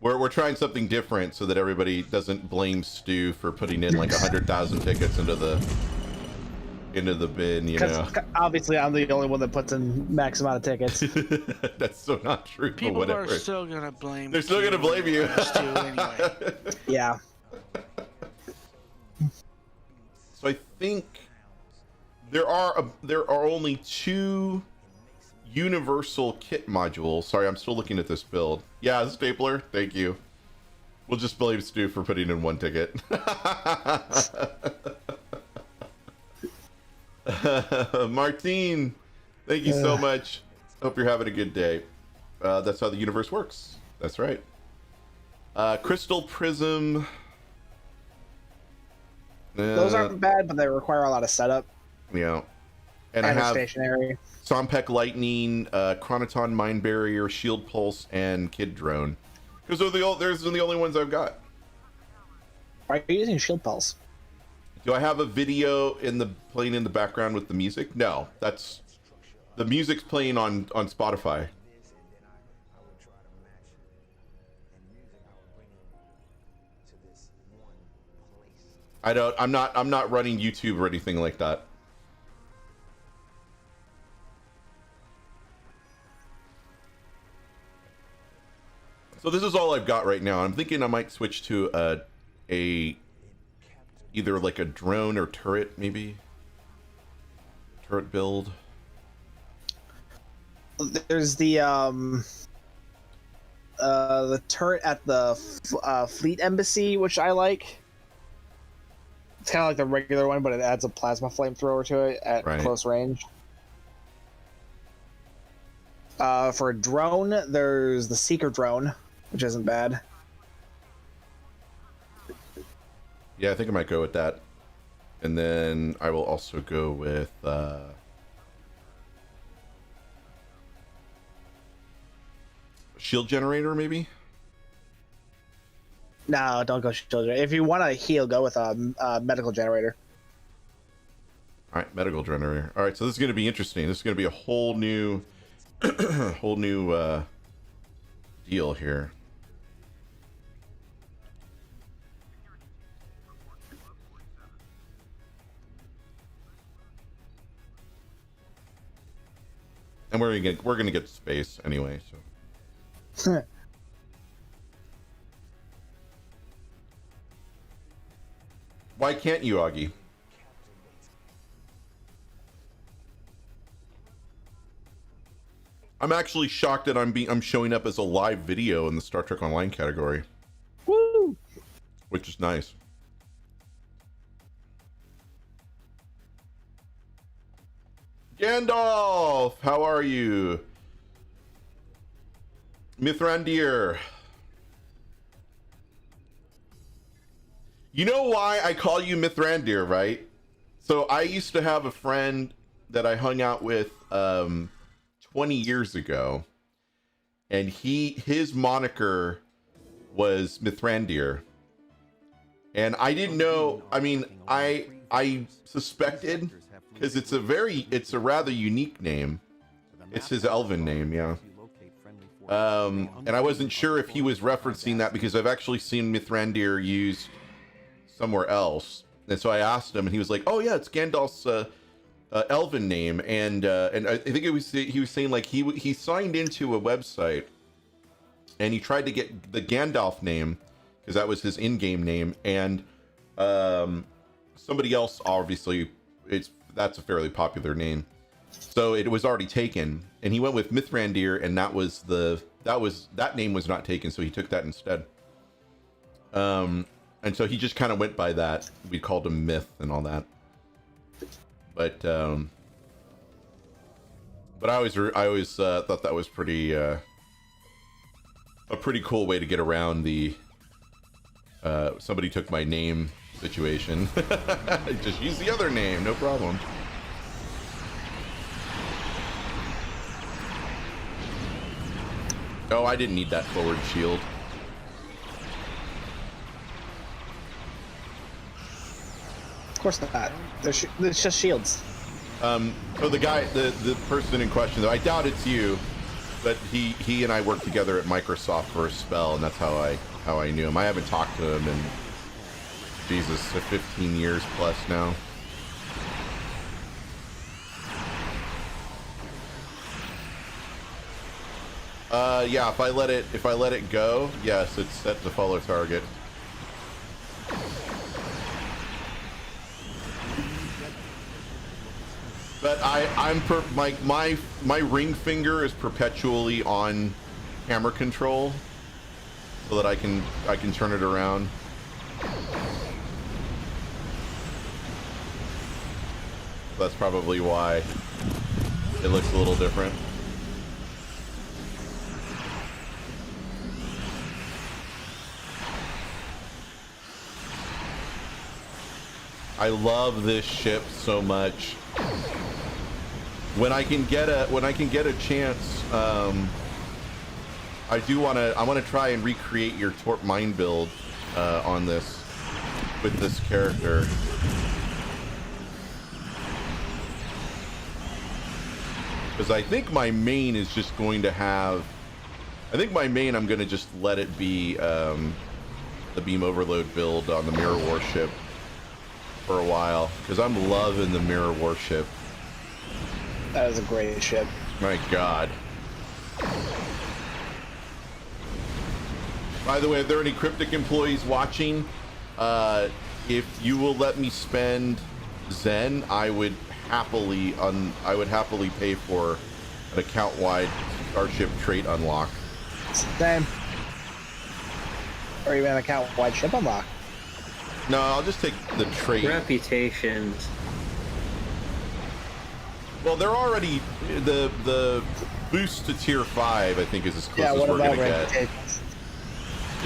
We're trying something different so that everybody doesn't blame Stu for putting in like 100,000 tickets into the bin, you know. Obviously, I'm the only one that puts in max amount of tickets. That's so not true. People but are whatever. still gonna blame. They're still gonna blame you. Anyway. Yeah. So I think there are only 2 universal kit modules. Sorry, I'm still looking at this build. Yeah, stapler. Thank you. We'll just blame Stu for putting in 1 ticket. Martine, thank you so much. Hope you're having a good day. That's how the universe works. That's right. Crystal Prism. Those aren't bad, but they require a lot of setup. Yeah. And I have stationary. Sompek Lightning, Chronoton Mind Barrier, Shield Pulse, and Kid Drone. Because those are the only ones I've got. Why are you using Shield Pulse? Do I have a video playing in the background with the music? No, that's the music's playing on Spotify. I'm not running YouTube or anything like that. So this is all I've got right now. I'm thinking I might switch to either like a drone or turret, maybe. Turret build. There's the turret at the Fleet Embassy, which I like. It's kind of like the regular one, but it adds a plasma flamethrower to it at close range. For a drone, there's the Seeker drone, which isn't bad. Yeah, I think I might go with that. And then I will also go with shield generator, maybe? No, don't go shield generator. If you want to heal, go with a medical generator. All right, medical generator. All right, so this is going to be interesting. This is going to be a whole new, deal here. And we're gonna get space anyway, so. Why can't you, Augie? I'm actually shocked that I'm showing up as a live video in the Star Trek Online category. Woo! Which is nice. Gandalf, how are you? Mithrandir. You know why I call you Mithrandir, right? So I used to have a friend that I hung out with 20 years ago, and his moniker was Mithrandir. And I didn't know, I mean, I suspected, because it's a rather unique name. It's his elven name, yeah. And I wasn't sure if he was referencing that because I've actually seen Mithrandir used somewhere else. And so I asked him, and he was like, "Oh yeah, it's Gandalf's elven name." And I think he was saying like he signed into a website, and he tried to get the Gandalf name because that was his in-game name, and somebody else obviously that's a fairly popular name, so it was already taken, and he went with Mithrandir, and that name was not taken, so he took that instead. And so he just kind of went by that. We called him Myth and all that. But I always thought that was pretty a pretty cool way to get around the somebody took my name situation. Just use the other name, no problem. Oh, I didn't need that forward shield. Of course not. It's just shields. Oh, the guy, the person in question, though, I doubt it's you, but he and I worked together at Microsoft for a spell, and that's how I knew him. I haven't talked to him in, Jesus, 15 years plus now. Yeah, if I let it go, yes, it's set to follow target. But my ring finger is perpetually on camera control, so that I can turn it around. That's probably why it looks a little different. I love this ship so much. When I can get a chance, I want to try and recreate your Torp Mine build on this with this character. Because I think my main is just going to have, I'm going to just let it be the beam overload build on the mirror warship for a while, because I'm loving the mirror warship. That is a great ship. My God. By the way, if there are any Cryptic employees watching, if you will let me spend Zen, I would happily pay for an account-wide Starship trait unlock. Same. Or even an account-wide ship unlock. No, I'll just take the trait. Reputations. Well, they're already the boost to tier 5. I think is as close as we're gonna get.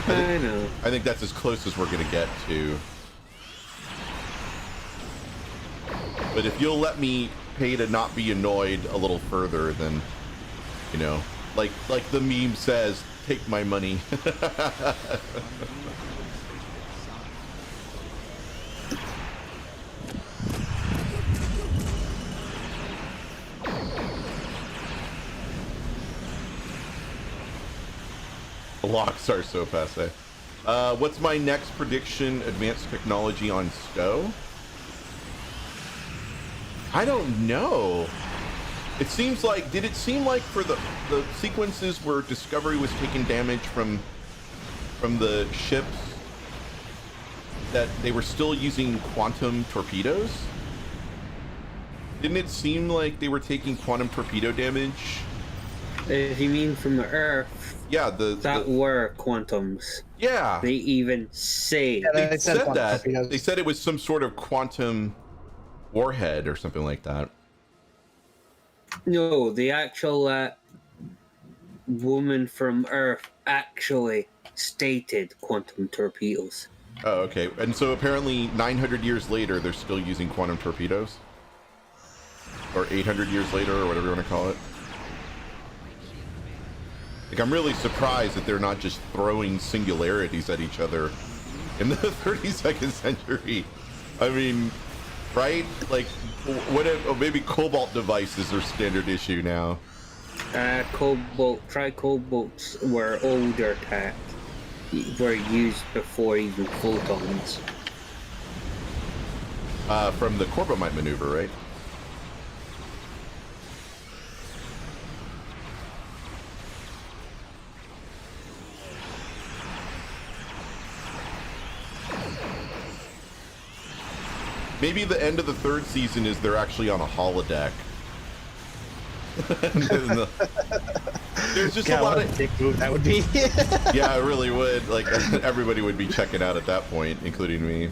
I know. I think that's as close as we're gonna get to. But if you'll let me pay to not be annoyed a little further, then, you know, like the meme says, take my money. Locks are so passe. What's my next prediction? Advanced technology on SCO? I don't know. It seems like, did it seem like for the sequences where Discovery was taking damage from the ships that they were still using quantum torpedoes? Didn't it seem like they were taking quantum torpedo damage? If you mean from the Earth? Yeah, that were quantums. Yeah. They even say. Yeah, they said that. They said it was some sort of quantum warhead or something like that. No, the actual woman from Earth actually stated quantum torpedoes. Oh, okay. And so apparently 900 years later, they're still using quantum torpedoes? Or 800 years later, or whatever you want to call it. Like, I'm really surprised that they're not just throwing singularities at each other in the 32nd century. I mean, right? Like, what if, maybe cobalt devices are standard issue now. Tri-cobalts were older tech. Were used before even photons. From the Corbomite maneuver, right? Maybe the end of the third season is they're actually on a holodeck. There's just a lot of big move that would be. Yeah, it really would. Like, everybody would be checking out at that point, including me.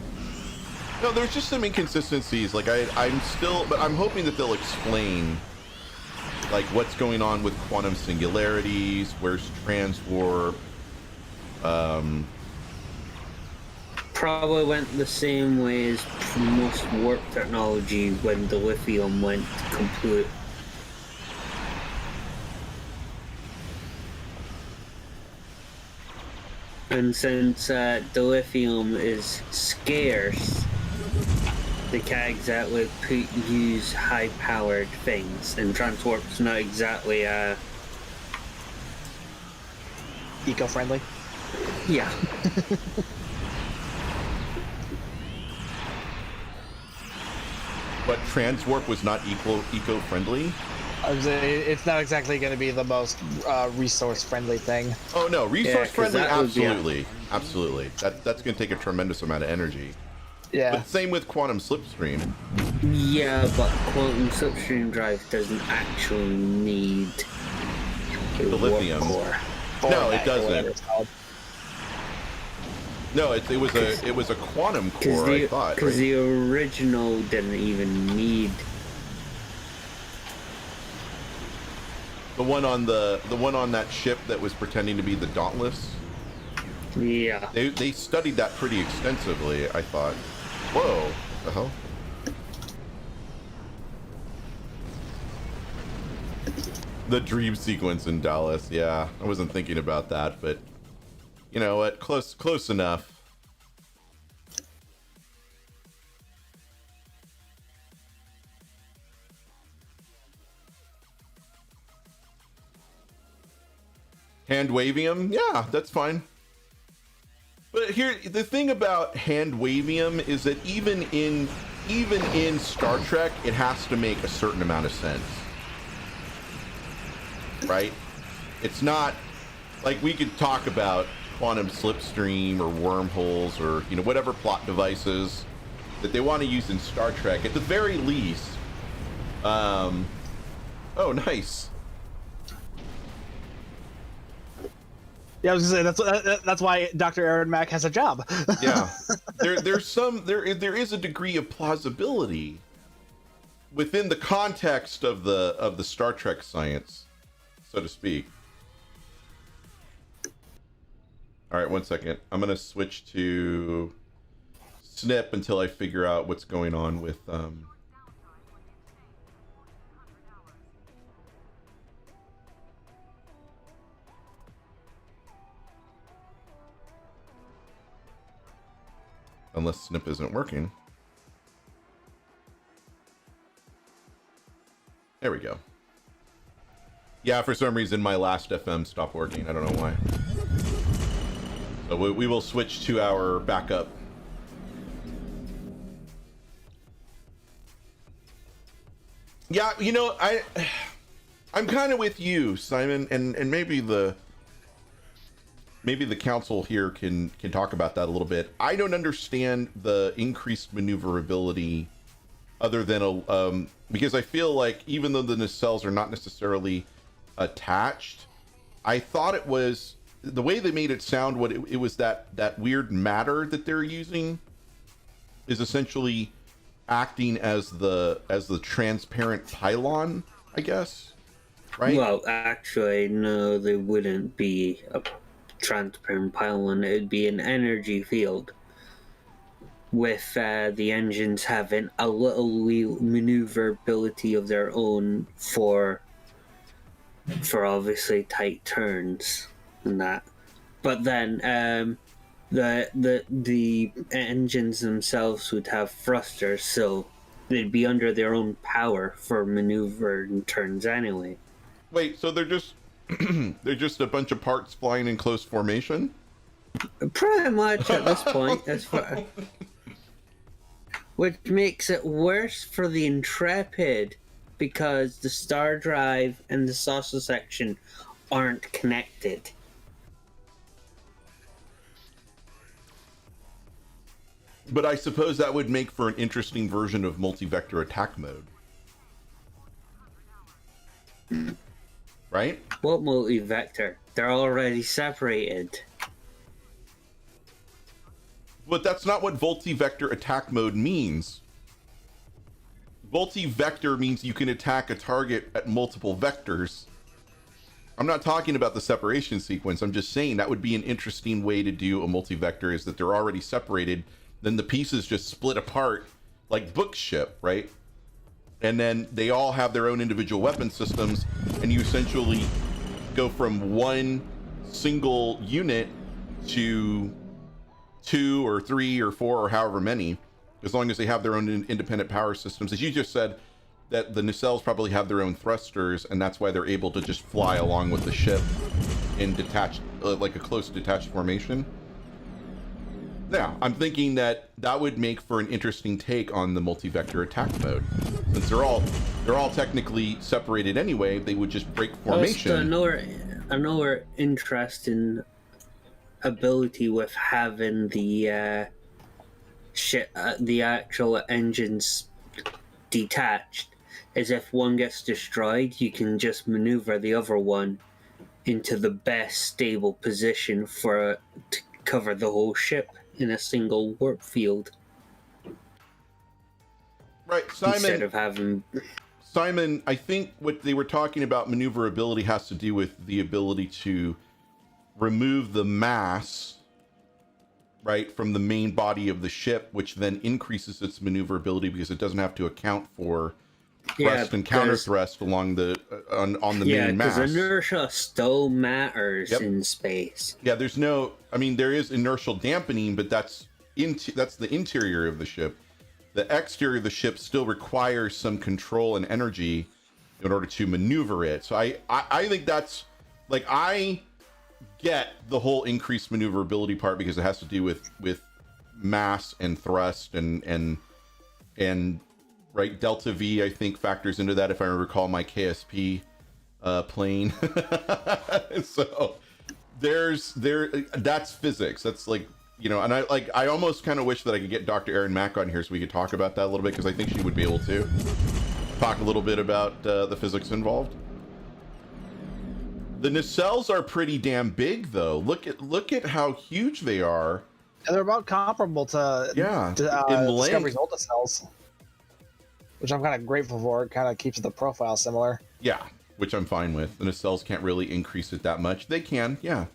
No, there's just some inconsistencies. Like, I'm hoping that they'll explain, like, what's going on with quantum singularities, where's transwarp. Probably went the same way as most warp technology when the lithium went complete. And since dilithium is scarce, they can't exactly use high-powered things, and Transwarp's not exactly eco-friendly. Yeah. But Transwarp was not eco-friendly? I was saying, it's not exactly going to be the most resource-friendly thing. Oh no, resource-friendly, absolutely. Absolutely. That's going to take a tremendous amount of energy. Yeah. But same with quantum slipstream. Yeah, but quantum slipstream drive doesn't actually need The lithium. core. No, it doesn't. No, it was a quantum core, I thought. Because Right? the original didn't even need. The one on that ship that was pretending to be the Dauntless. Yeah. They studied that pretty extensively, I thought. Whoa, what the hell? The dream sequence in Dallas, yeah. I wasn't thinking about that, but you know what? Close enough. Hand wavium? Yeah, that's fine. But here, the thing about hand wavium is that even in Star Trek, it has to make a certain amount of sense. Right? It's not like we could talk about quantum slipstream or wormholes or, you know, whatever plot devices that they want to use in Star Trek. At the very least, oh, nice. Yeah, I was gonna say that's why Dr. Aaron Mack has a job. Yeah, there is a degree of plausibility within the context of the Star Trek science, so to speak. All right, 1 second. I'm gonna switch to Snip until I figure out what's going on with unless Snip isn't working. There we go. Yeah, for some reason my last FM stopped working. I don't know why. So we will switch to our backup. Yeah, you know, I'm kind of with you, Simon, and maybe the council here can talk about that a little bit. I don't understand the increased maneuverability other than because I feel like even though the nacelles are not necessarily attached, I thought it was the way they made it sound. What it was that weird matter that they're using is essentially acting as the transparent pylon, I guess. Right? Well, actually, no, they wouldn't be a transparent pylon. It'd be an energy field with the engines having a little maneuverability of their own for obviously tight turns and that. But then the engines themselves would have thrusters, so they'd be under their own power for maneuver and turns anyway. Wait, so they're just they're just a bunch of parts flying in close formation? Pretty much at this point. Which makes it worse for the Intrepid because the star drive and the saucer section aren't connected. But I suppose that would make for an interesting version of multi-vector attack mode. Right? What multi-vector? They're already separated. But that's not what multi-vector attack mode means. Multi-vector means you can attack a target at multiple vectors. I'm not talking about the separation sequence. I'm just saying that would be an interesting way to do a multi-vector, is that they're already separated. Then the pieces just split apart like bookship, right? And then they all have their own individual weapon systems, and you essentially go from one single unit to 2 or 3 or 4 or however many, as long as they have their own independent power systems. As you just said, that the nacelles probably have their own thrusters, and that's why they're able to just fly along with the ship in detached, like a close detached formation. Now, I'm thinking that that would make for an interesting take on the multi-vector attack mode. Since they're all technically separated anyway, they would just break formation. Another interesting ability with having the the actual engines detached is if one gets destroyed, you can just maneuver the other one into the best stable position to cover the whole ship in a single warp field. Right, Simon. Instead of having... Simon, I think what they were talking about maneuverability has to do with the ability to remove the mass, right, from the main body of the ship, which then increases its maneuverability because it doesn't have to account for thrust and counter thrust along the on the main mass. Yeah, because inertia still matters in space. Yeah, there's no. I mean, there is inertial dampening, but that's the interior of the ship. The exterior of the ship still requires some control and energy in order to maneuver it. So I think that's like, I get the whole increased maneuverability part because it has to do with mass and thrust and right, delta V I think factors into that if I recall my KSP plane. So that's physics. That's like, you know, and I almost kind of wish that I could get Dr. Erin Mack on here so we could talk about that a little bit, because I think she would be able to talk a little bit about the physics involved. The nacelles are pretty damn big, though. Look at how huge they are. And they're about comparable to Discovery's old nacelles, which I'm kind of grateful for. It kind of keeps the profile similar. Yeah, which I'm fine with. The nacelles can't really increase it that much. They can, yeah.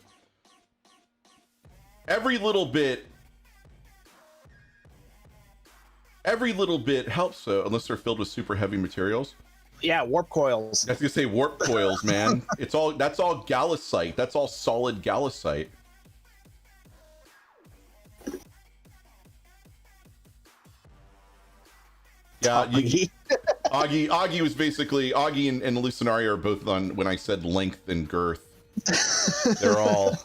Every little bit helps, though, unless they're filled with super heavy materials. Yeah, warp coils. I was gonna say warp coils, man. That's all gallicite. That's all solid gallicite. Yeah, Augie was basically, Augie and Lucinari are both on when I said length and girth. They're all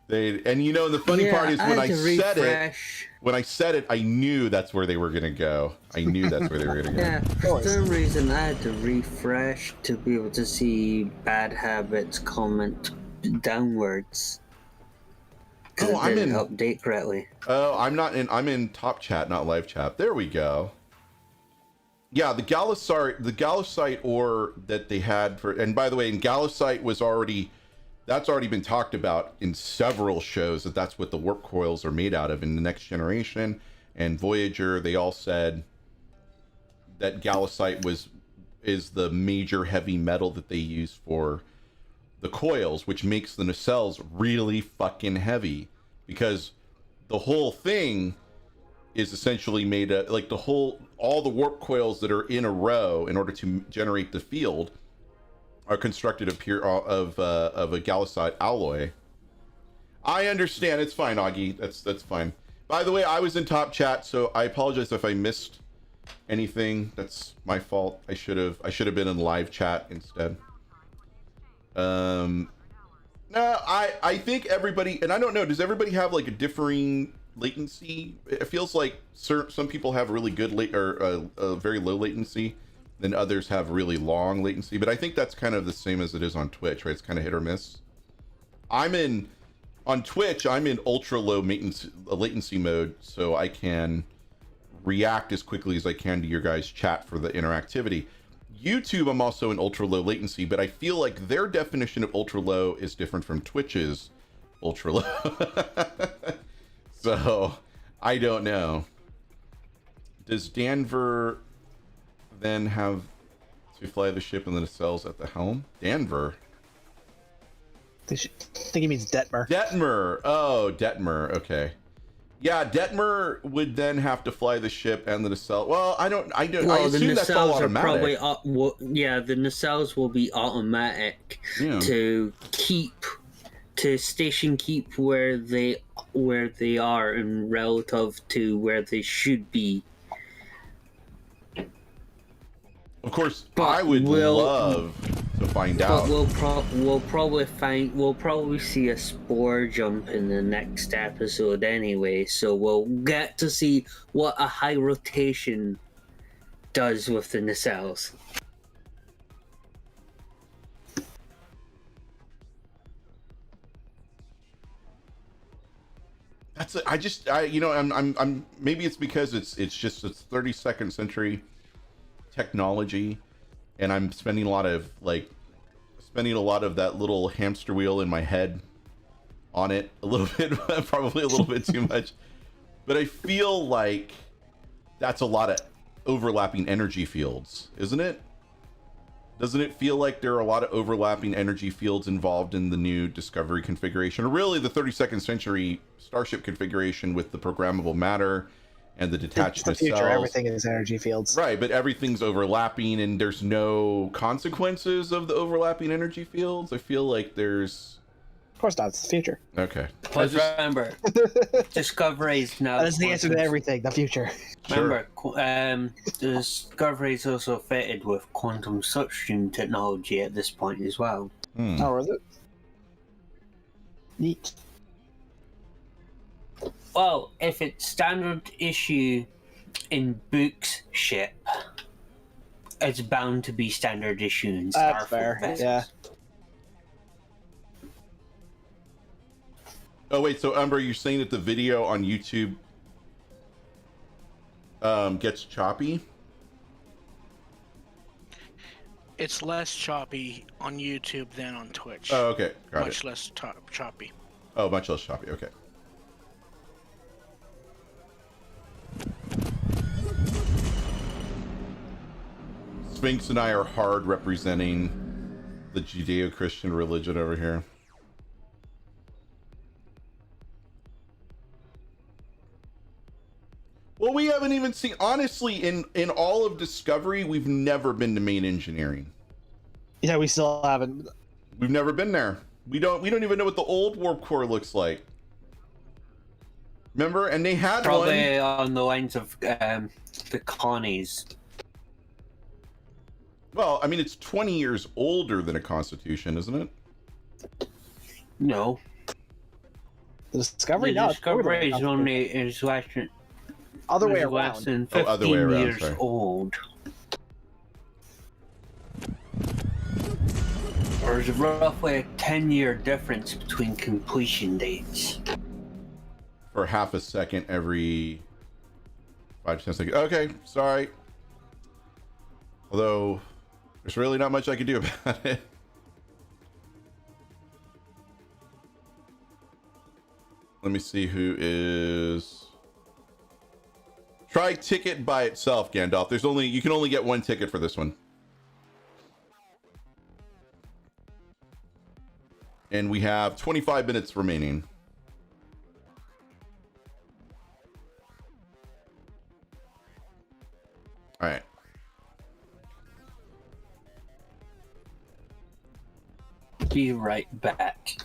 and you know, the funny part is when I said it, I knew that's where they were gonna go. I knew that's where they were gonna go. Yeah, for some reason I had to refresh to be able to see Bad Habits comment downwards. Oh, I'm in update correctly. Oh, I'm in top chat, not live chat. There we go. Yeah, the gallicite ore that they had for, and by the way, and gallicite that's already been talked about in several shows, that's what the warp coils are made out of. In the Next Generation and Voyager, they all said that gallicite is the major heavy metal that they use for the coils, which makes the nacelles really fucking heavy, because the whole thing is essentially made of, like, all the warp coils that are in a row in order to generate the field are constructed of a gallicite alloy. I understand. It's fine, Augie. That's fine. By the way, I was in top chat, so I apologize if I missed anything. That's my fault. I should have been in live chat instead. No, I think everybody, and I don't know, does everybody have like a differing latency? It feels like some people have really good very low latency, then others have really long latency, but I think that's kind of the same as it is on Twitch, right? It's kind of hit or miss. On Twitch, I'm in ultra low latency mode, so I can react as quickly as I can to your guys' chat for the interactivity. YouTube, I'm also in ultra low latency, but I feel like their definition of ultra low is different from Twitch's ultra low. So I don't know. Does Danver then have to fly the ship in the nacelles at the helm? Danver? I think he means Detmer. Detmer. Oh, Detmer. Okay. Yeah, Detmer would then have to fly the ship and the nacelle. Well, I assume that's all automatic. The nacelles will be automatic to to station keep where they are in relative to where they should be. Of course, But I would love to find out. But we'll probably see a spore jump in the next episode anyway, so we'll get to see what a high rotation does with the nacelles. That's I'm maybe it's because it's 32nd century technology, and I'm spending a lot of that little hamster wheel in my head on it a little bit, probably a little bit too much, but I feel like that's a lot of overlapping energy fields, isn't it? Doesn't it feel like there are a lot of overlapping energy fields involved in the new Discovery configuration, or really the 32nd century Starship configuration with the programmable matter and the detached It's the future. nacelles? Everything is energy fields. Right, but everything's overlapping and there's no consequences of the overlapping energy fields. I feel like there's... Of course not. It's the future. Okay. But remember, Discovery is now... That's the answer to everything. The future. Remember, Discovery is also fitted with quantum substream technology at this point as well. Oh, is it? Neat. Well, if it's standard issue in Book's ship, it's bound to be standard issue in That's Starfleet fair. vessels. Yeah. Oh, wait, so Umber, you're saying that the video on YouTube gets choppy? It's less choppy on YouTube than on Twitch. Oh, okay. Got Much it. less choppy. Oh, much less choppy. Okay. Sphinx and I are hard representing the Judeo-Christian religion over here. Well, we haven't even seen, honestly, in all of Discovery, we've never been to main engineering. Yeah, we still haven't. We've never been there. We don't even know what the old warp core looks like. Remember? And they had Probably one on the lines of the colonies. Well, I mean, it's 20 years older than a Constitution, isn't it? No. The Discovery? The No, Discovery is only is less than other way less than around. 15 other way around, years sorry. old. There's roughly a 10-year difference between completion dates. For half a second every 5 to 10 seconds. Okay, sorry. Although, there's really not much I can do about it. Let me see who is... Try ticket by itself, Gandalf. You can only get one ticket for this one. And we have 25 minutes remaining. All right. Be right back.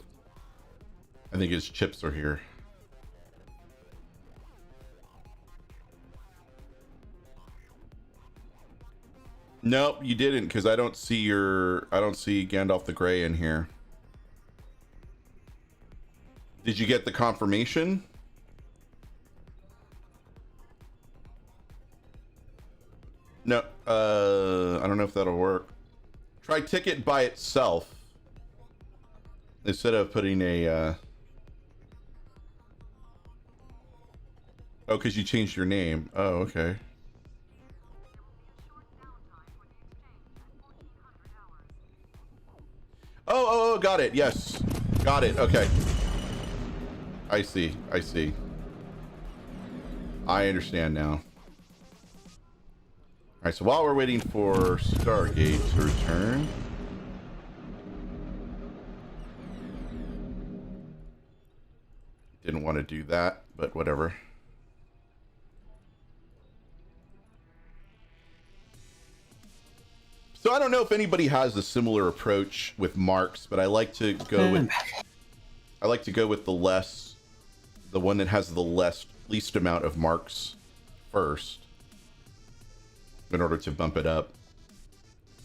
I think his chips are here. Nope, you didn't, because I don't see Gandalf the Grey in here. Did you get the confirmation? No, I don't know if that'll work. Try ticket by itself instead of putting a oh, because you changed your name. Oh, okay. Oh, got it. Yes, got it. Okay, I see. I understand now. All right, so while we're waiting for Stargate to return, didn't want to do that, but whatever. So I don't know if anybody has a similar approach with marks, but I like to go with I like to go with the one that has the least amount of marks first, in order to bump it up.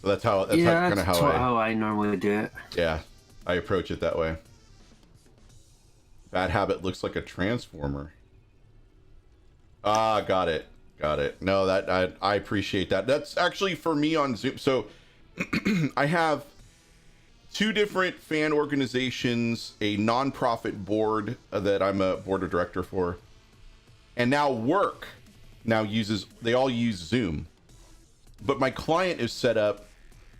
So that's kind of how I normally do it. Yeah, I approach it that way. Bad Habit looks like a transformer. Ah, got it. No, that I appreciate that. That's actually for me on Zoom. So I have 2 different fan organizations, a nonprofit board that I'm a board of director for, and now work they all use Zoom. But my client is set up,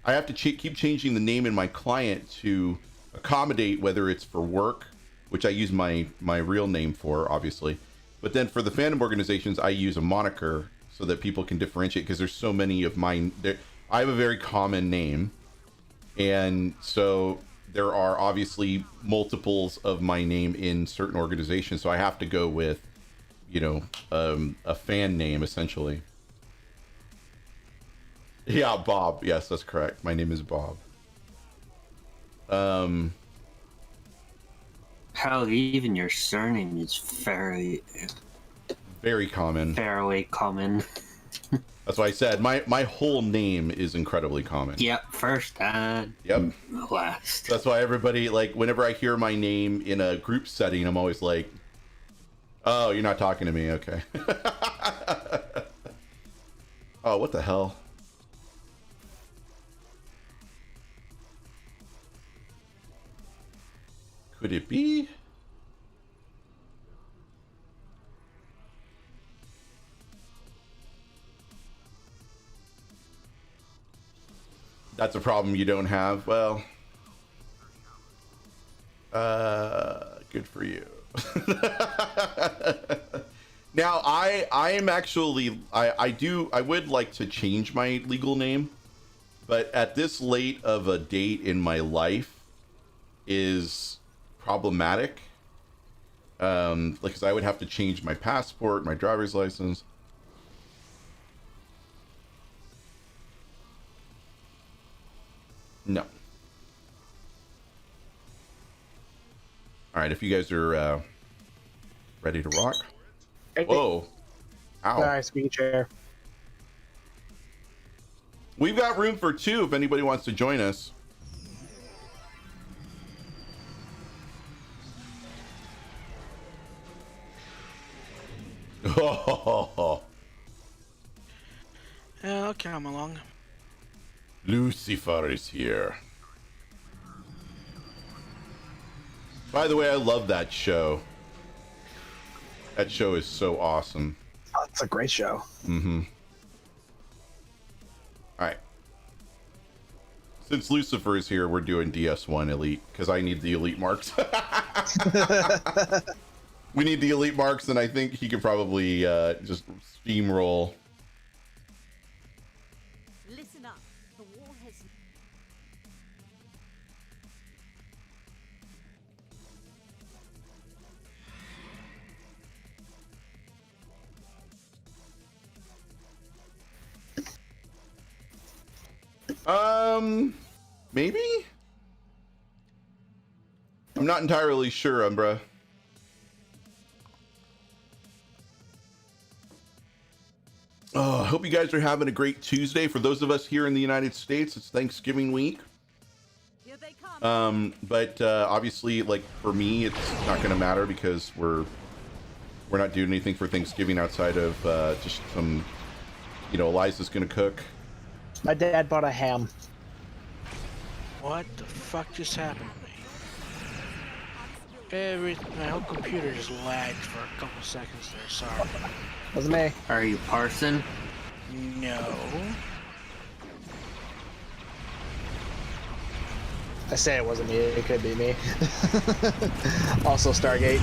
I have to keep changing the name in my client to accommodate whether it's for work, which I use my real name for, obviously. But then for the fandom organizations, I use a moniker so that people can differentiate, because there's so many of mine. I have a very common name. And so there are obviously multiples of my name in certain organizations. So I have to go with, a fan name, essentially. Yeah, Bob. Yes, that's correct. My name is Bob. Hell, even your surname is very common. Fairly common. That's why I said my whole name is incredibly common. Yep, first and yep, last. That's why everybody, like, whenever I hear my name in a group setting, I'm always like, "Oh, you're not talking to me, okay?" Oh, what the hell? Could it be? That's a problem you don't have. Well, good for you. Now, I am actually, I would like to change my legal name, but at this late of a date in my life is problematic. Because I would have to change my passport, my driver's license. No. All right, if you guys are ready to rock. Whoa. Ow. Nice, speaking chair. We've got room for 2 if anybody wants to join us. Yeah, I'll come along. Lucifer is here. By the way, I love that show. That show is so awesome. Oh, it's a great show. Mm-hmm. All right. Since Lucifer is here, we're doing DS1 Elite, because I need the Elite marks. We need the Elite marks, and I think he could probably just steamroll. Listen up. The war has... Maybe? I'm not entirely sure, Umbra. Oh, I hope you guys are having a great Tuesday. For those of us here in the United States, it's Thanksgiving week. Here they come. But obviously, like, for me, it's not going to matter because we're not doing anything for Thanksgiving outside of just some, Eliza's going to cook. My dad bought a ham. What the fuck just happened to me? My whole computer just lagged for a couple seconds there. Sorry. Wasn't me. Are you parsing? No. I say it wasn't me. It could be me. Also Stargate.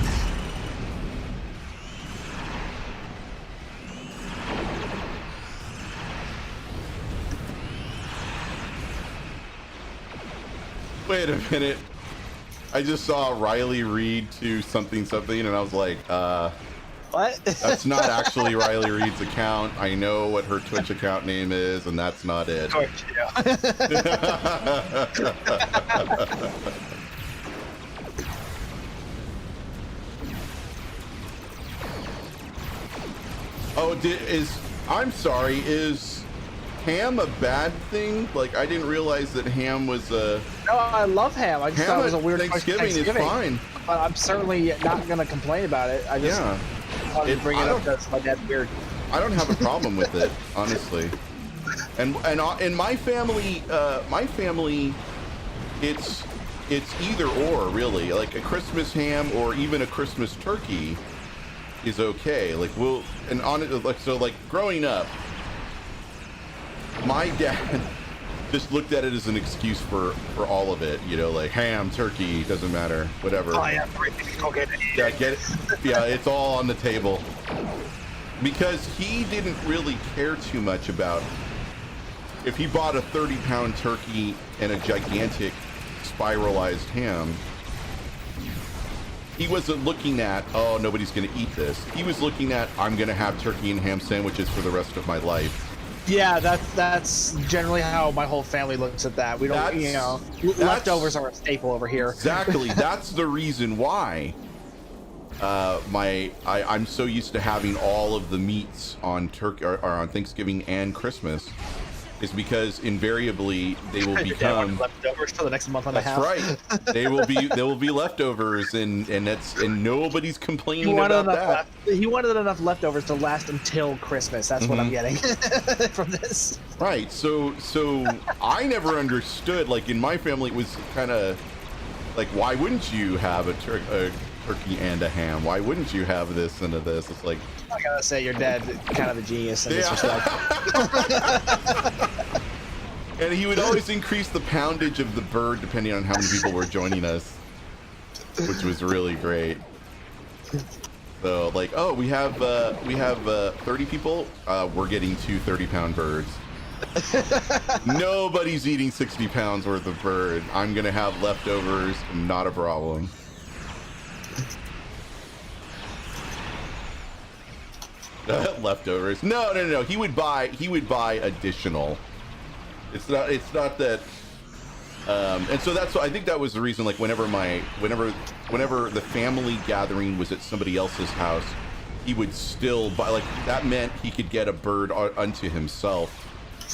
Wait a minute. I just saw Riley Reid to something, and I was like, what? That's not actually Riley Reid's account. I know what her Twitch account name is, and that's not it. Oh, I'm sorry, is ham a bad thing? Like, I didn't realize that ham was a... No, I love ham. I just thought it was a weird Thanksgiving is fine. But I'm certainly not going to complain about it. I just wanted to bring it up because my dad's weird. I don't have a problem with it, honestly. And in my family, it's either or, really. Like a Christmas ham or even a Christmas turkey is okay. Like like growing up, my dad just looked at it as an excuse for all of it, you know, like ham, turkey, doesn't matter, whatever. Oh yeah, go get it. Yeah, get it. Yeah, it's all on the table. Because he didn't really care too much about if he bought a 30-pound turkey and a gigantic spiralized ham. He wasn't looking at, oh, nobody's going to eat this. He was looking at, I'm going to have turkey and ham sandwiches for the rest of my life. Yeah, that's generally how my whole family looks at that. We don't, you know, leftovers are a staple over here. Exactly. That's the reason why I'm so used to having all of the meats on turkey or on Thanksgiving and Christmas, is because invariably they will become leftovers for the next month and a half. That's right. There will be leftovers, and nobody's complaining about that. He wanted enough leftovers to last until Christmas. That's what I'm getting from this. Right. So I never understood. Like in my family, it was kind of like, why wouldn't you have a turkey and a ham? Why wouldn't you have this and this? It's like, I gotta say, your dad kind of a genius in this respect. And he would always increase the poundage of the bird depending on how many people were joining us, which was really great. So like, oh, we have 30 people. We're getting 2 30-pound birds. Nobody's eating 60 pounds worth of bird. I'm gonna have leftovers, not a problem. Leftovers. No. He would buy additional. It's not that. And so I think that was the reason. Like whenever the family gathering was at somebody else's house, he would still buy. Like that meant he could get a bird unto himself.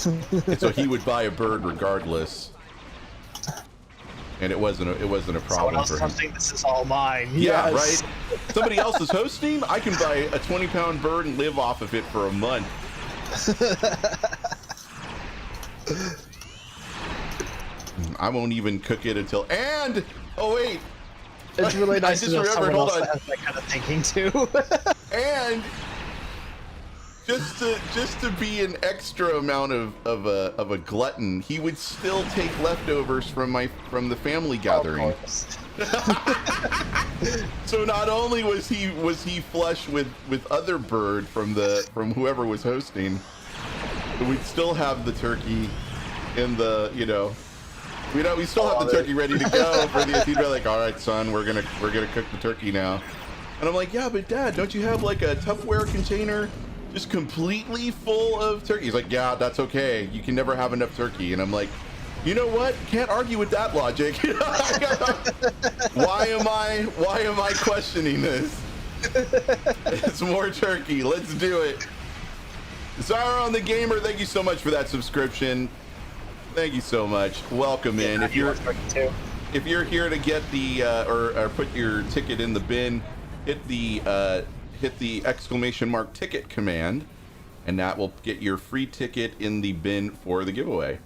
And so he would buy a bird regardless. And it wasn't a problem for him. Something, this is all mine. Yeah, yes. Right. Somebody else is hosting. I can buy a 20-pound bird and live off of it for a month. I won't even cook it until. And oh wait, it's really nice to know someone else on. has that kind of thinking too. And just to be an extra amount of a glutton, he would still take leftovers from the family gathering. So not only was he flush with other bird from whoever was hosting, but we'd still have the turkey in the, you know, we still have the turkey ready to go for the. He'd be like, all right, son, we're gonna cook the turkey now. And I'm like, yeah, but Dad, don't you have like a Tupperware container just completely full of turkey? He's like, yeah, that's okay. You can never have enough turkey. And I'm like, you know what? Can't argue with that logic. Why am I questioning this? It's more turkey. Let's do it. Zyron the Gamer, thank you so much for that subscription. Thank you so much. Welcome in. If you're here to get the or put your ticket in the bin, hit the ! Ticket command, and that will get your free ticket in the bin for the giveaway.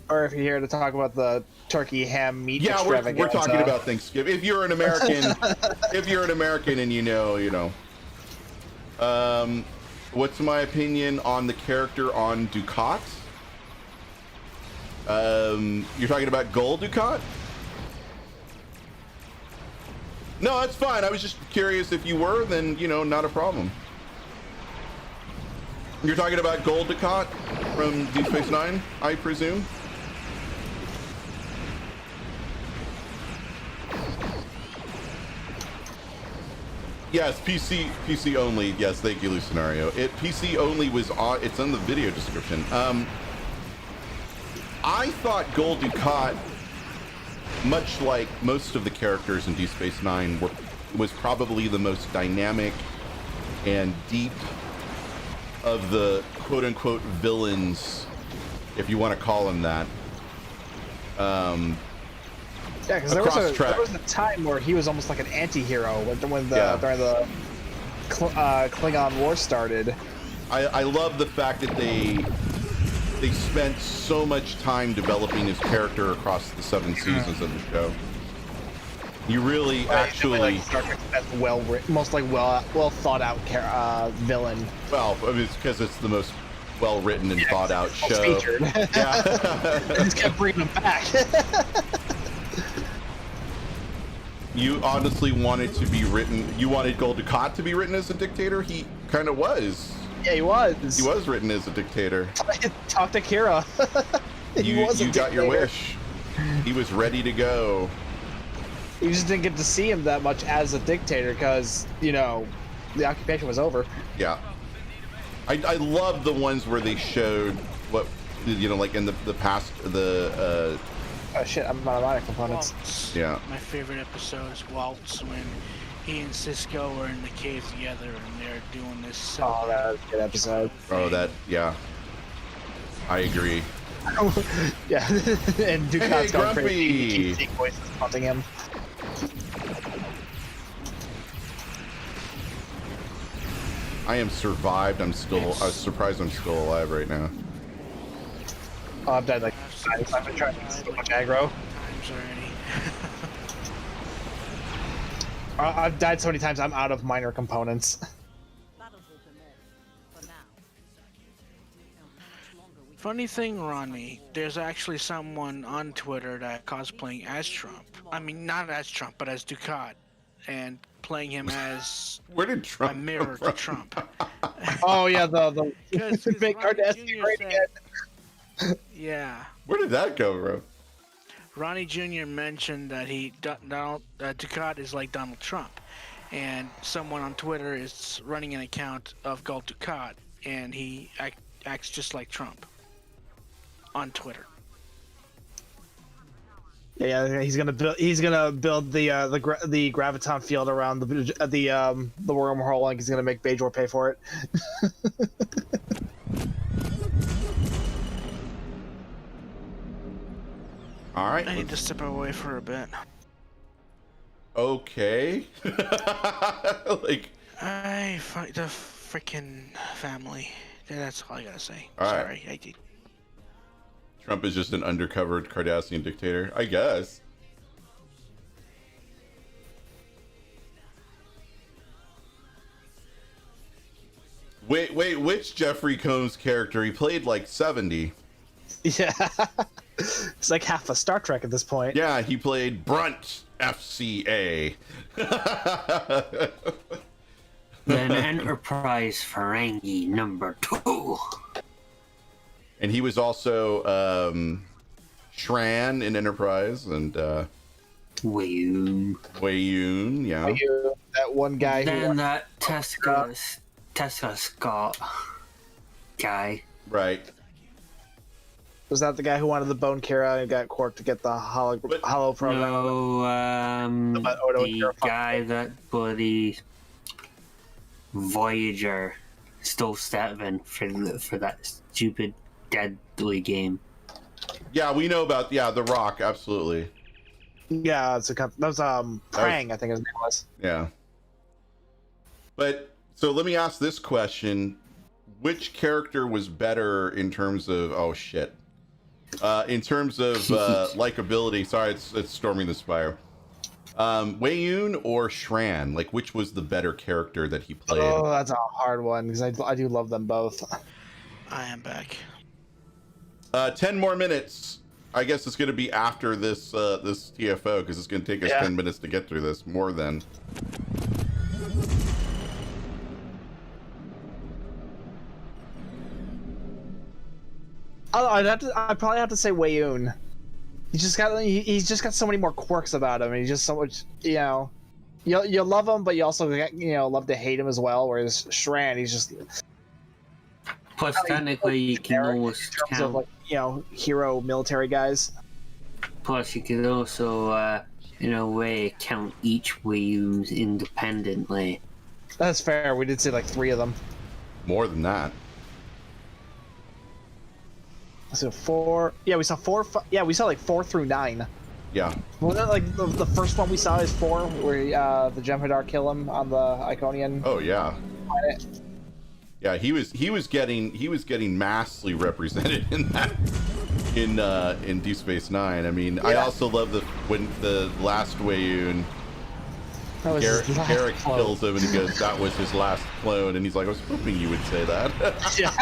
Or if you're here to talk about the turkey ham meat extravaganza. We're talking about Thanksgiving. If you're an American, and you know. What's my opinion on the character on Ducat? You're talking about Gold Ducat? No, that's fine. I was just curious if you were, then, you know, not a problem. You're talking about Gold Ducat from Deep Space Nine, I presume? Yes, PC only. Yes, thank you, Lucenario. PC only was on. It's in the video description. I thought Gold Ducat, much like most of the characters in Deep Space Nine, was probably the most dynamic and deep of the quote-unquote villains, if you want to call them that. Yeah, because there was a time where he was almost like an anti-hero during the Klingon War started. I love the fact that they spent so much time developing his character across the 7 seasons of the show. You really actually well thought out villain. Well, I mean, it's because it's the most well written and thought out show. Featured. Yeah, just kept bringing him back. You honestly wanted to be written. You wanted Gul Dukat to be written as a dictator. He kind of was. Yeah, he was. He was written as a dictator. Talk to Kira. You got your wish. He was ready to go. You just didn't get to see him that much as a dictator because, you know, the occupation was over. Yeah. I love the ones where they showed what, you know, like in the past, oh shit, I'm out of my components. Waltz. Yeah. My favorite episode is Waltz, when he and Cisco are in the cave together and they're doing this. Oh, that was a good episode. Oh, that, yeah. I agree. Yeah, and Dukat's going Grumpy. crazy. He keeps seeing voices haunting him. I am survived. I was surprised I'm still alive right now. Oh, I've died like 5 times. I've been trying to get so much aggro. Times already. I've died so many times, I'm out of minor components. Funny thing, Ronnie, there's actually someone on Twitter that cosplaying as Trump. I mean, not as Trump, but as Dukat, and playing him as Where did Trump a mirror to Trump. Oh yeah, the big Ronnie Kardashian Jr. right said- again. Yeah. Where did that go, bro? Ronnie Jr. mentioned that Dukat is like Donald Trump, and someone on Twitter is running an account of Gul Dukat, and he acts just like Trump on Twitter. Yeah, he's gonna build the graviton field around the wormhole, and he's gonna make Bajor pay for it. All right. I need to step away for a bit. Okay. Like. I fight the freaking family. That's all I gotta say. All right. Sorry, I did. Trump is just an undercover Cardassian dictator, I guess. Wait, which Jeffrey Combs character? He played like 70. Yeah. It's like half a Star Trek at this point. Yeah, he played Brunt FCA. Then Enterprise Ferengi #2. And he was also Shran in Enterprise and Wayun, yeah. That one guy. Then that Tesca Scott guy. Right. Was that the guy who wanted the bone Kira and got Quark to get the hollow program? No, the guy that bloody Voyager stole Statman for that stupid deadly game. Yeah, we know about The Rock, absolutely. Yeah, that was Prang, I think his name was. Yeah. But so let me ask this question: which character was better in terms of in terms of likability? Sorry, it's Storming the Spire. Wayun or Shran? Like, which was the better character that he played? Oh, that's a hard one because I do love them both. I am back. 10 more minutes. I guess it's going to be after this this TFO because it's going to take us 10 minutes to get through this. More than. I'd probably have to say Wayun. He's just got so many more quirks about him. And he's just so much, you love him, but you also love to hate him as well. Whereas Shran, he's just. Plus, technically, you can almost count. Hero military guys. Plus, you can also, in a way, count each Wayuns independently. That's fair. We did see like 3 of them. More than that. So 4. Yeah, we saw 4. Yeah, we saw like 4 through 9. Yeah. Well, like the first one we saw is 4, where the Jem'Hadar kill him on the Iconian. Oh yeah. Planet. Yeah, he was getting massively represented in that in Deep Space Nine. I mean, I also love when the last Wayun, Garrick kills him and he goes, "That was his last clone," and he's like, "I was hoping you would say that." Yeah.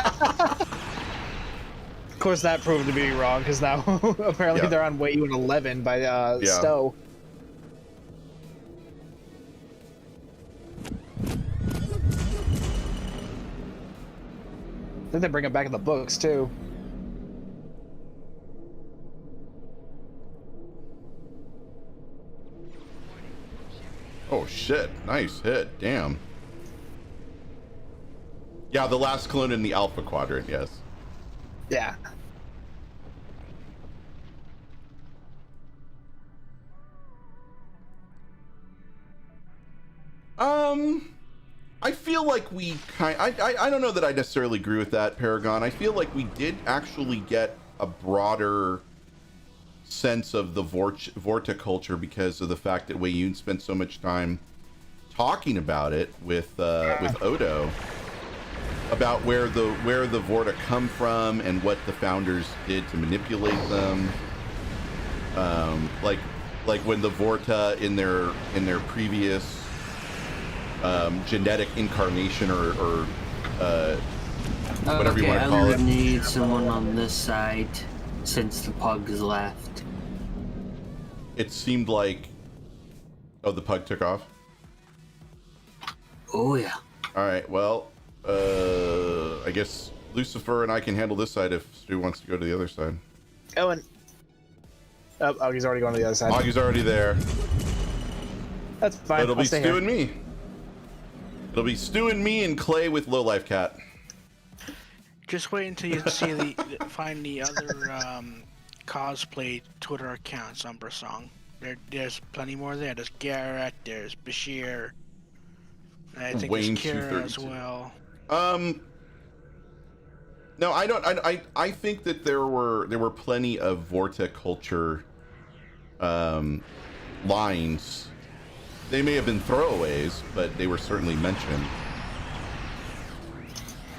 Of course, that proved to be wrong because now apparently they're on Wayun 11 by Stowe. I think they bring it back in the books too. Oh shit! Nice hit. Damn. Yeah, the last clone in the Alpha Quadrant. Yes. Yeah. I feel like we I don't know that I necessarily agree with that, Paragon. I feel like we did actually get a broader sense of the Vorticulture because of the fact that Wayun spent so much time talking about it with Odo, about where the Vorta come from and what the founders did to manipulate them. Like when the Vorta in their previous genetic incarnation or whatever you want to call it. I'm gonna need someone on this side since the pug has left. It seemed like the pug took off. Oh yeah. All right. Well, I guess Lucifer and I can handle this side if Stu wants to go to the other side. Owen. Oh, Augie's already going to the other side. Augie's already there. That's fine. It'll be Stu and me. It'll be Stu and me and Clay with Low Life Cat. Just wait until you see find the other cosplay Twitter accounts on Brasong. There's plenty more there. There's Garrett, there's Bashir. I think Wayne there's Kira as well. No, I don't. I think that there were plenty of Vorticulture lines. They may have been throwaways, but they were certainly mentioned.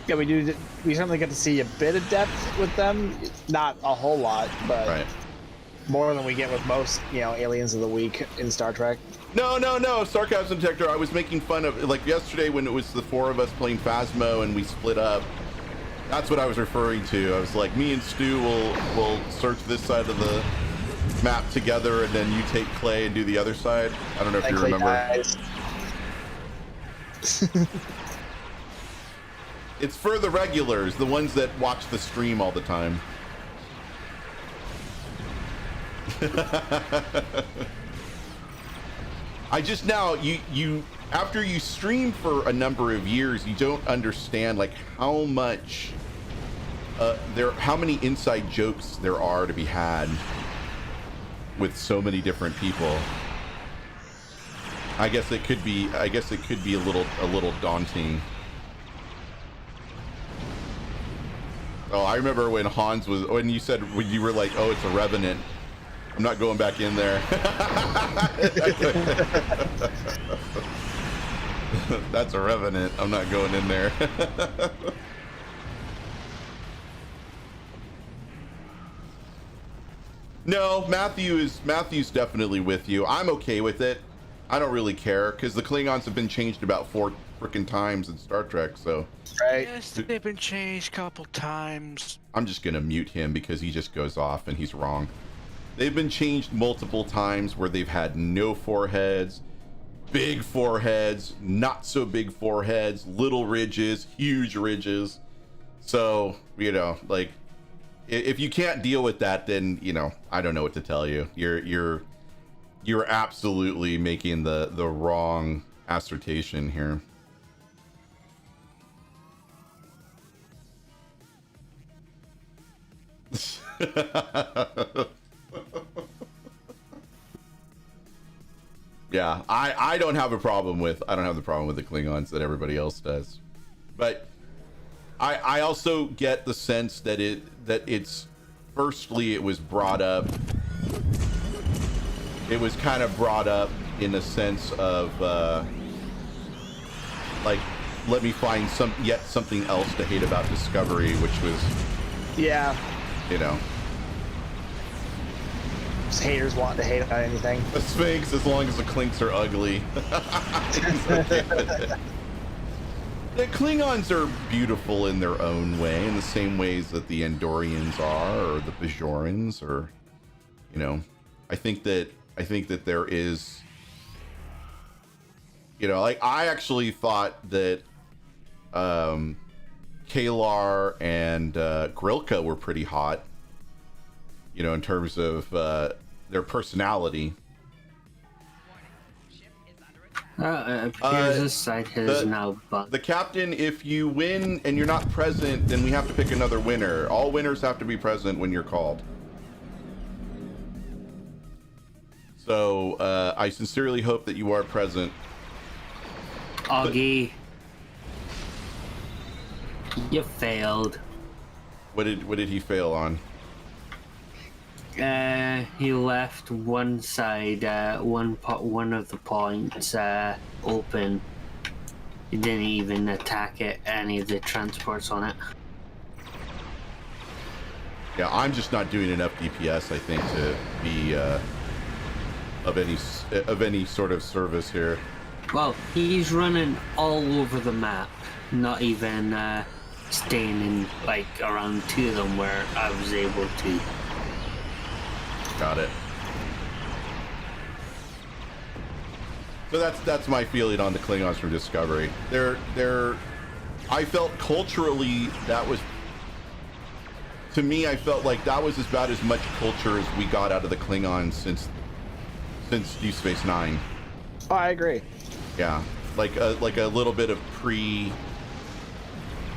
Yeah, we certainly get to see a bit of depth with them. Not a whole lot, but more than we get with most, aliens of the week in Star Trek. No, sarcasm detector. I was making fun of, like, yesterday when it was the 4 of us playing Phasmo and we split up. That's what I was referring to. I was like, me and Stu will search this side of the map together, and then you take Clay and do the other side. I don't know if you remember. It's for the regulars, the ones that watch the stream all the time. I just now you after you stream for a number of years, you don't understand like how much how many inside jokes there are to be had with so many different people. I guess it could be a little daunting. Oh, I remember when when you said, when you were like, oh, it's a Revenant. I'm not going back in there. That's a Revenant. I'm not going in there. No, Matthew's definitely with you. I'm okay with it. I don't really care because the Klingons have been changed about 4 frickin' times in Star Trek, so. Right. Yes, they've been changed a couple times. I'm just gonna mute him because he just goes off and he's wrong. They've been changed multiple times where they've had no foreheads, big foreheads, not so big foreheads, little ridges, huge ridges. So, like, if you can't deal with that, then, I don't know what to tell you. You're absolutely making the wrong assertion here. Yeah, I don't have a problem with the Klingons that everybody else does, but I also get the sense that it's firstly, it was brought up. It was kind of brought up in the sense of like, let me find something else to hate about Discovery, which was, yeah, you know, just haters wanting to hate on anything. A Sphinx, as long as the Clinks are ugly. The Klingons are beautiful in their own way, in the same ways that the Andorians are, or the Bajorans, or, you know, I think that there is, you know, like, I actually thought that Kalar and Grilka were pretty hot, you know, in terms of their personality. It appears this site has now bugged. The captain, if you win and you're not present, then we have to pick another winner. All winners have to be present when you're called. So I sincerely hope that you are present. Augie, you failed. What did he fail on? He left one side, one of the points open. He didn't even attack it, any of the transports on it. Yeah, I'm just not doing enough DPS, I think, to be of any sort of service here. Well, he's running all over the map, not even staying in like around two of them where I was able to. Got it. So that's my feeling on the Klingons from Discovery. I felt culturally that was, to me, I felt like that was about as much culture as we got out of the Klingons since Deep Space Nine. Oh, I agree. Yeah, like a little bit of pre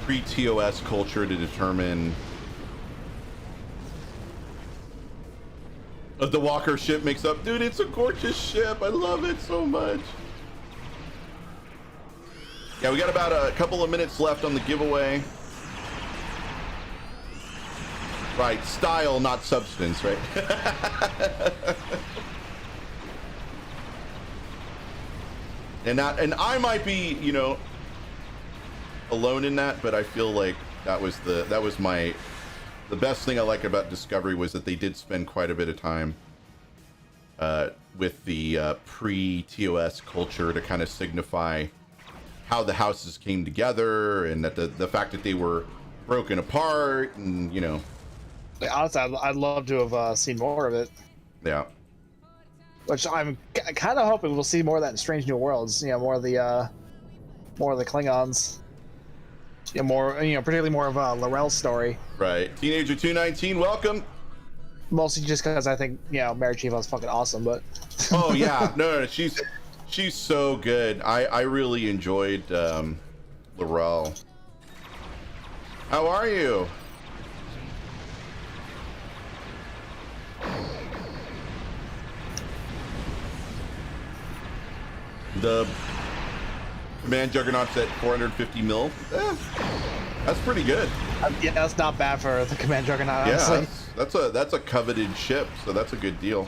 TOS culture to determine. The Walker ship makes up, dude. It's a gorgeous ship. I love it so much. Yeah, we got about a couple of minutes left on the giveaway. Right, style, not substance, right? And I might be, you know, alone in that, but I feel like that was the best thing I like about Discovery was that they did spend quite a bit of time with the pre-TOS culture to kind of signify how the houses came together, and that the fact that they were broken apart, and, you know. Honestly, I'd love to have seen more of it. Yeah. Which I'm kind of hoping we'll see more of that in Strange New Worlds. You know, more of the Klingons. You know, more, you know, particularly more of L'Rell's story. Right. Teenager 219, welcome. Mostly just because I think, you know, Mary Chief was fucking awesome, but. Oh yeah, no, she's so good. I really enjoyed L'Rell. How are you? The Command Juggernaut's at 450 mil. That's pretty good. Yeah, that's not bad for the Command Juggernaut, honestly. Yeah, that's a coveted ship, so that's a good deal.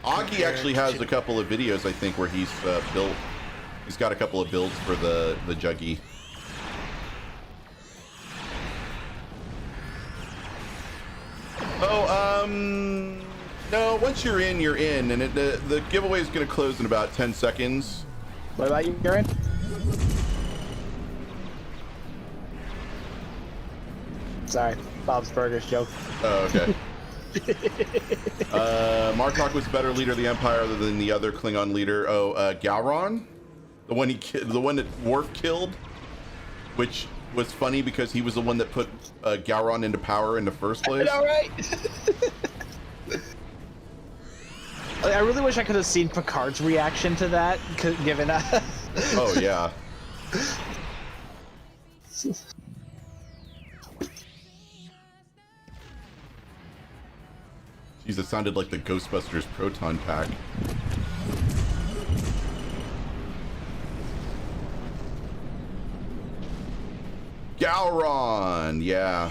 Augie actually has a couple of videos, I think, where he's built. He's got a couple of builds for the Juggy. Oh, no, once you're in, and the giveaway is going to close in about 10 seconds. What about you, Garen? Sorry, Bob's Burgers joke. Oh, okay. Martok was a better leader of the Empire other than the other Klingon leader. Oh, Gowron, the one that Worf killed, which was funny because he was the one that put Gowron into power in the first place. All right. I really wish I could have seen Picard's reaction to that, given. Oh yeah. Jeez, it sounded like the Ghostbusters proton pack. Gowron, yeah.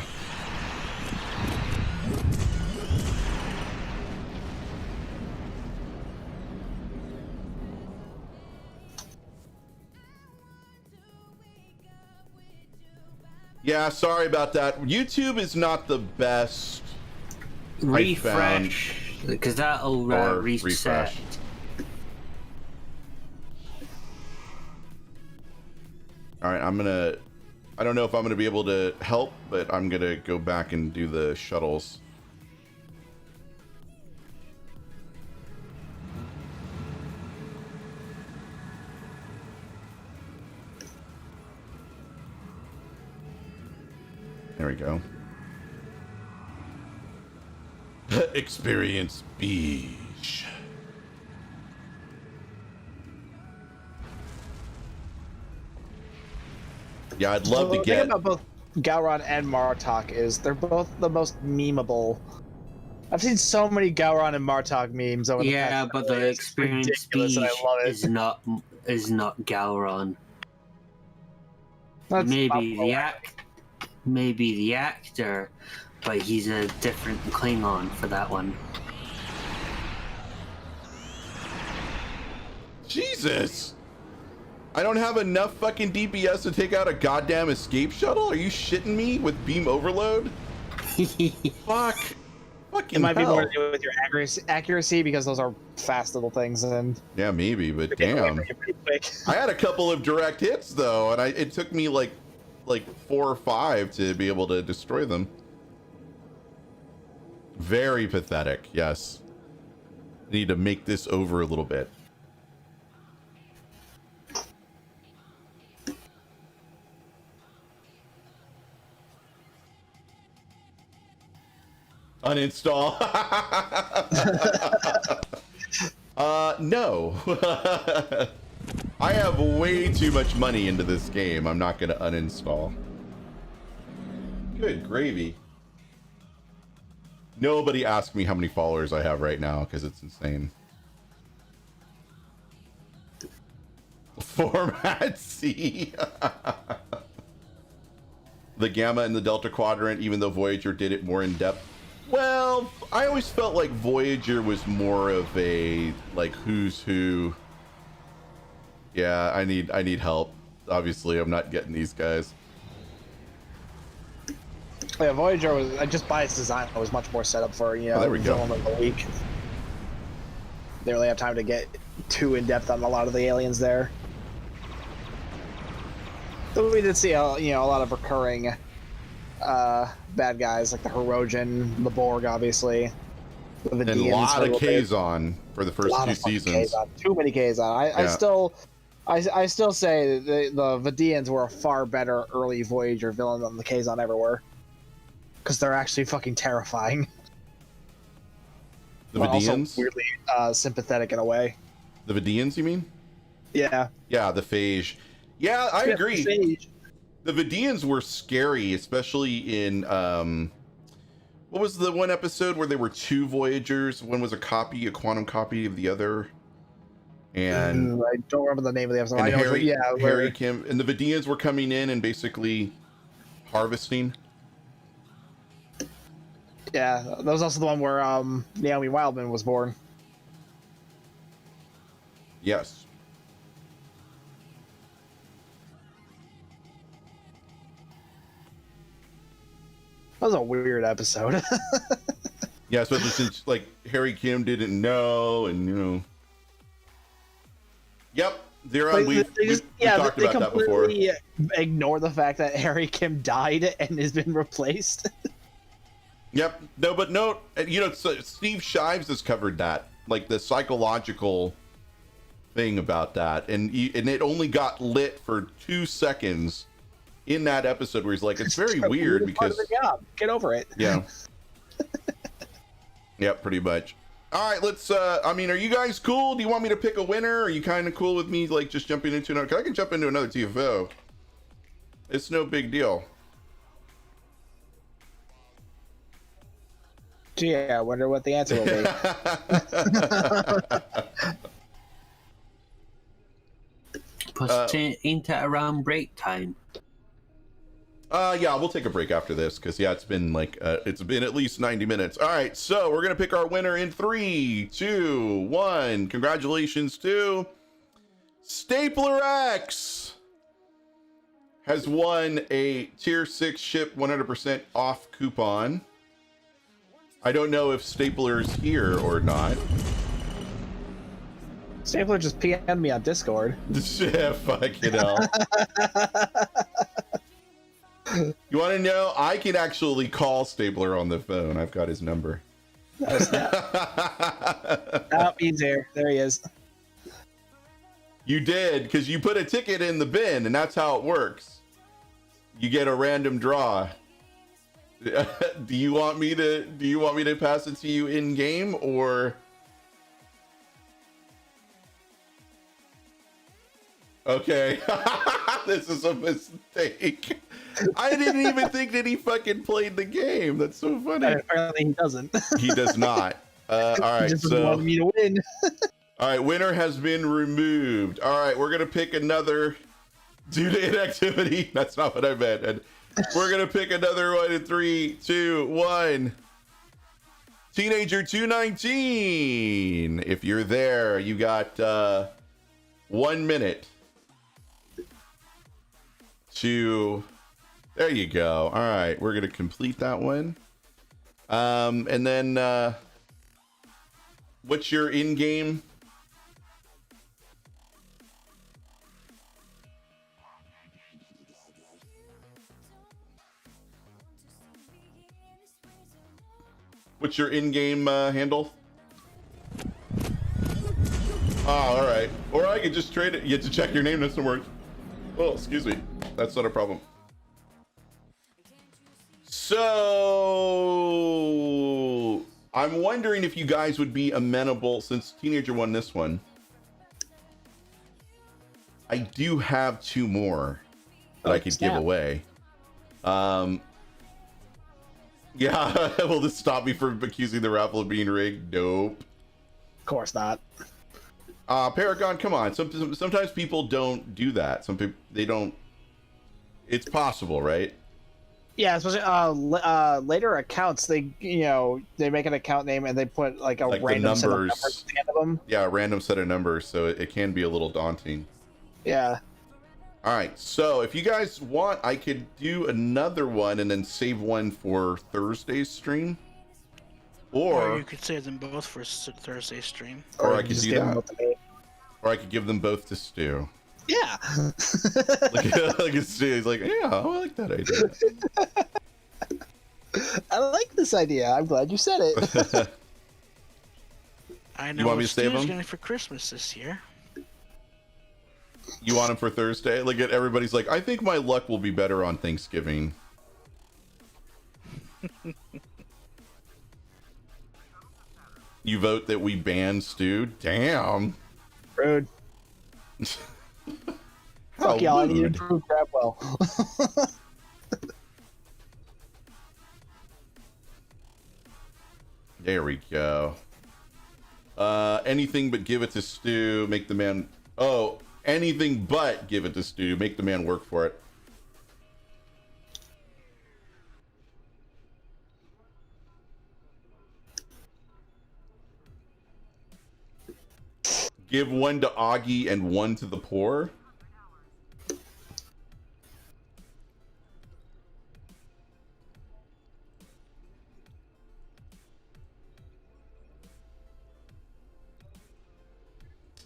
Yeah, sorry about that. YouTube is not the best. Refresh, because that'll reset. Refresh. All right, I don't know if I'm gonna be able to help, but I'm gonna go back and do the shuttles. There we go. Experience beige. Yeah, I'd love to The get. thing about both Gowron and Martok is they're both the most memeable. I've seen so many Gowron and Martok memes over the past. Yeah, but the experience beige and I love it. is not Gowron. That's Maybe the actor, but he's a different Klingon for that one. Jesus! I don't have enough fucking DPS to take out a goddamn escape shuttle? Are you shitting me with beam overload? Fuck. Fucking It might be hell. more to do with your accuracy because those are fast little things, and Yeah, maybe, but damn. pretty quick. I had a couple of direct hits though, and it took me like 4 or 5 to be able to destroy them. Very pathetic, yes. Need to make this over a little bit. Uninstall. No. I have way too much money into this game. I'm not gonna uninstall. Good gravy. Nobody ask me how many followers I have right now because it's insane. Format C. The Gamma and the Delta Quadrant, even though Voyager did it more in depth. Well, I always felt like Voyager was more of a like who's who. Yeah, I need help. Obviously, I'm not getting these guys. Yeah, Voyager was just by its design was much more set up for there we go. villain of the week. They really have time to get too in depth on a lot of the aliens there. So we did see a lot of recurring bad guys like the Hirogen, the Borg, obviously. And a lot of Kazon for the first 2 seasons. Too many Kazon. I still say the Vidians were a far better early Voyager villain than the Kazon ever were. Because they're actually fucking terrifying. The Vidians? Also weirdly sympathetic in a way. The Vidians, you mean? Yeah. Yeah, the Phage. Yeah, I agree. The Vidians were scary, especially in what was the one episode where there were 2 Voyagers? One was a quantum copy of the other. And I don't remember the name of the episode. And I know Harry Kim and the Vidians were coming in and basically harvesting. Yeah, that was also the one where Naomi Wildman was born. Yes. That was a weird episode. Yeah, especially since like Harry Kim didn't know, and Yep, they're on. We've talked about that before. Ignore the fact that Harry Kim died and has been replaced. Yep. No. Steve Shives has covered that, like the psychological thing about that, and it only got lit for 2 seconds in that episode where he's like, it's very weird because get over it. Yeah. Yeah, pretty much. All right, let's. I mean, are you guys cool? Do you want me to pick a winner? Are you kind of cool with me, like just jumping into another? 'Cause I can jump into another TFO. It's no big deal. Gee, I wonder what the answer will be. Push into around break time. Yeah, we'll take a break after this because it's been it's been at least 90 minutes. All right, so we're gonna pick our winner in 3, 2, 1. Congratulations to Stapler X. has won a tier 6 ship 100% off coupon. I don't know if Stapler's here or not. Stapler just PM'd me on Discord. Yeah, fuck, you know. You want to know? I can actually call Stapler on the phone. I've got his number. Oh, he's there. There he is. You did, because you put a ticket in the bin, and that's how it works. You get a random draw. Do you want me to pass it to you in game, or? Okay. This is a mistake. I didn't even think that he fucking played the game. That's so funny. Apparently he doesn't. He does not. All right, He just doesn't want me to win. All right, winner has been removed. All right, we're gonna pick another due to inactivity. That's not what I meant. And we're gonna pick another one in 3, 2, 1. Teenager 219. If you're there, you got 1 minute to. There you go. All right, we're gonna complete that one. And then what's your in-game? What's your in-game handle? Oh, all right. Or I could just trade it. You have to check your name. That's the word. Oh, excuse me. That's not a problem. So I'm wondering if you guys would be amenable, since Teenager won this one. I do have 2 more that I could give away. Yeah, will this stop me from accusing the raffle of being rigged? Nope. Of course not. Paragon, come on. Sometimes people don't do that. Some people, they don't. It's possible, right? Yeah, especially later accounts. They make an account name and they put like a random set of numbers at the end of them. Yeah, a random set of numbers, so it can be a little daunting. Yeah. All right, so if you guys want, I could do another one and then save one for Thursday's stream. Or you could save them both for Thursday's stream. Or I could do that. Or I could give them both to Stu. Yeah. Like Stu, he's like, yeah, I like that idea. I like this idea. I'm glad you said it. I know you want me to save Stu's them? getting for Christmas this year. You want them for Thursday? Like, everybody's like, I think my luck will be better on Thanksgiving. You vote that we ban Stu? Damn. Rude. Fuck y'all, I need to improve Crabwell. There we go. Anything but give it to Stu, make the man... Oh, anything but give it to Stu, make the man work for it. Give one to Augie and one to the poor.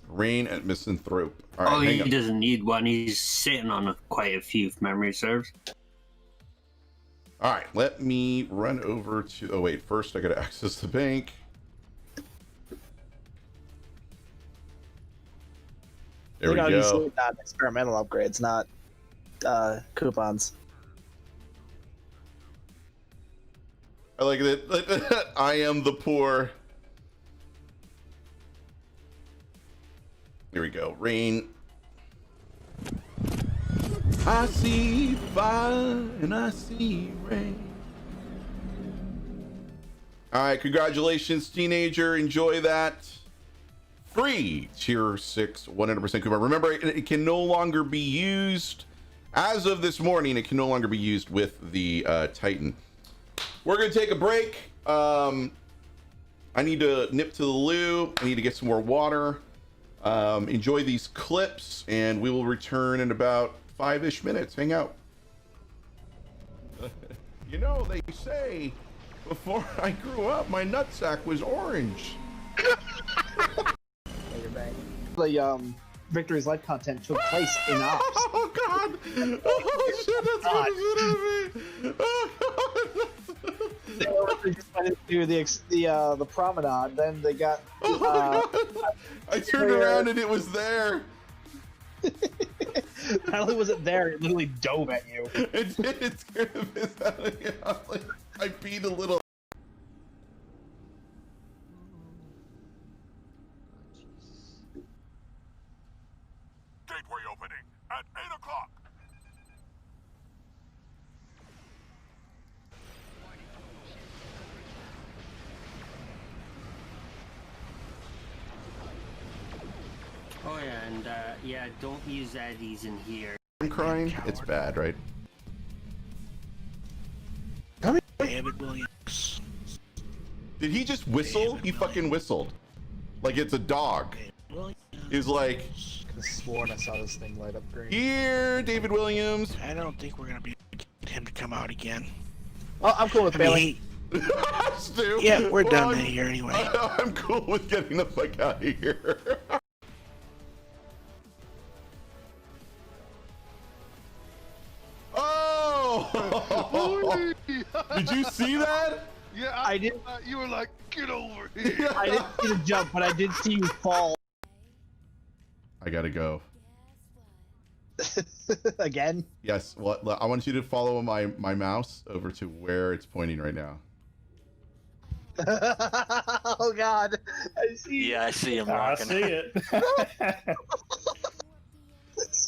Rain at Misanthrope. All right, he doesn't need one. He's sitting on quite a few memory serves. All right, let me run over to... Oh, wait. First, I got to access the bank. There we go. These are experimental upgrades, not coupons. I like that. I am the poor. Here we go. Rain. I see fire and I see rain. All right, congratulations, teenager. Enjoy that. Free tier 6 100% coupon. Remember, it can no longer be used. As of this morning, it can no longer be used with the Titan. We're going to take a break. I need to nip to the loo. I need to get some more water. Enjoy these clips, and we will return in about 5-ish minutes. Hang out. You know, they say before I grew up, my nutsack was orange. The Victory's Life content took place in Ops. Oh God! Oh shit! That's what it They just went into the promenade. Then they got. I turned around and it was there. Not only was it there, it literally dove at you. It did. It scared the piss out of me. I peed a little. Gateway opening at 8 o'clock. Oh yeah, and yeah, don't use Eddies in here. I'm crying. It's bad, right? David Williams. Did he just whistle? He fucking whistled. Like it's a dog. He was like, I could have sworn I saw this thing light up green. here, David Williams. I don't think we're gonna be able to get him to come out again. Oh, I'm cool with Bailey. Stu, Yeah, we're done well, here anyway. I'm cool with getting the fuck out of here. Oh! Did you see that? Yeah, I did. You were like, get over here. I didn't see the jump, but I did see you fall. I gotta go. Again? Yes. What? I want you to follow my mouse over to where it's pointing right now. Oh God! I see. Yeah, I see him I rocking. see it.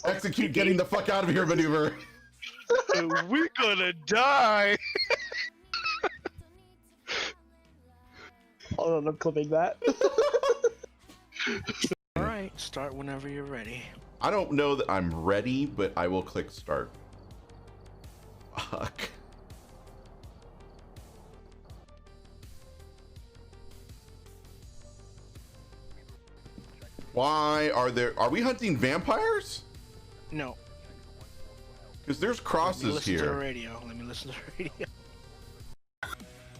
Execute getting the fuck out of here maneuver. We're gonna die. Hold on, I'm clipping that. All right, start whenever you're ready. I don't know that I'm ready, but I will click start. Fuck. Why are we hunting vampires? No. Because there's Let me crosses listen to the here. radio. Let me listen to the radio.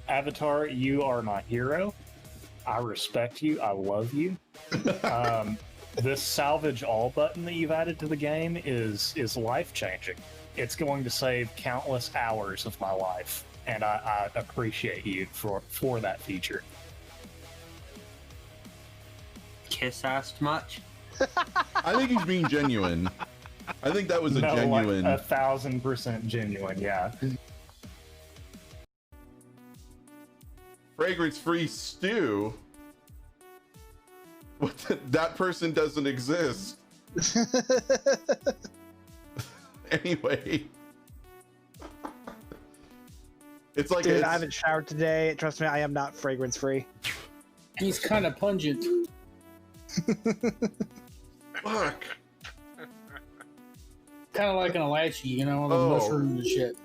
Avatar, you are my hero. I respect you. I love you. This salvage all button that you've added to the game is life changing. It's going to save countless hours of my life, and I appreciate you for that feature. Kiss ass much? I think he's being genuine. I think that was a genuine. Like 1,000% genuine. Yeah. Fragrance-free stew. What? That person doesn't exist. Anyway, it's like Dude, I haven't showered today. Trust me, I am not fragrance free. He's kind of pungent. Fuck. Kind of like an Alachi, you know, the mushrooms and shit.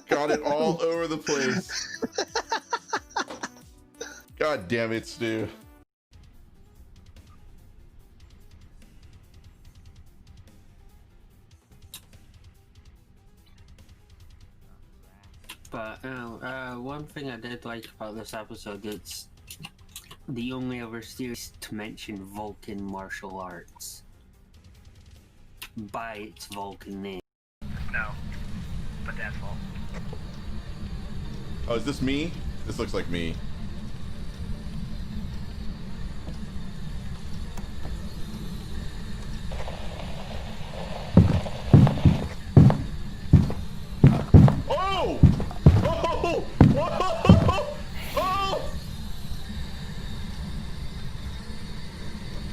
Got it all over the place. God damn it, Stu. But one thing I did like about this episode is the only other series to mention Vulcan martial arts by its Vulcan name. No, but that's all. Oh, is this me? This looks like me. Oh! Oh! Oh! Oh!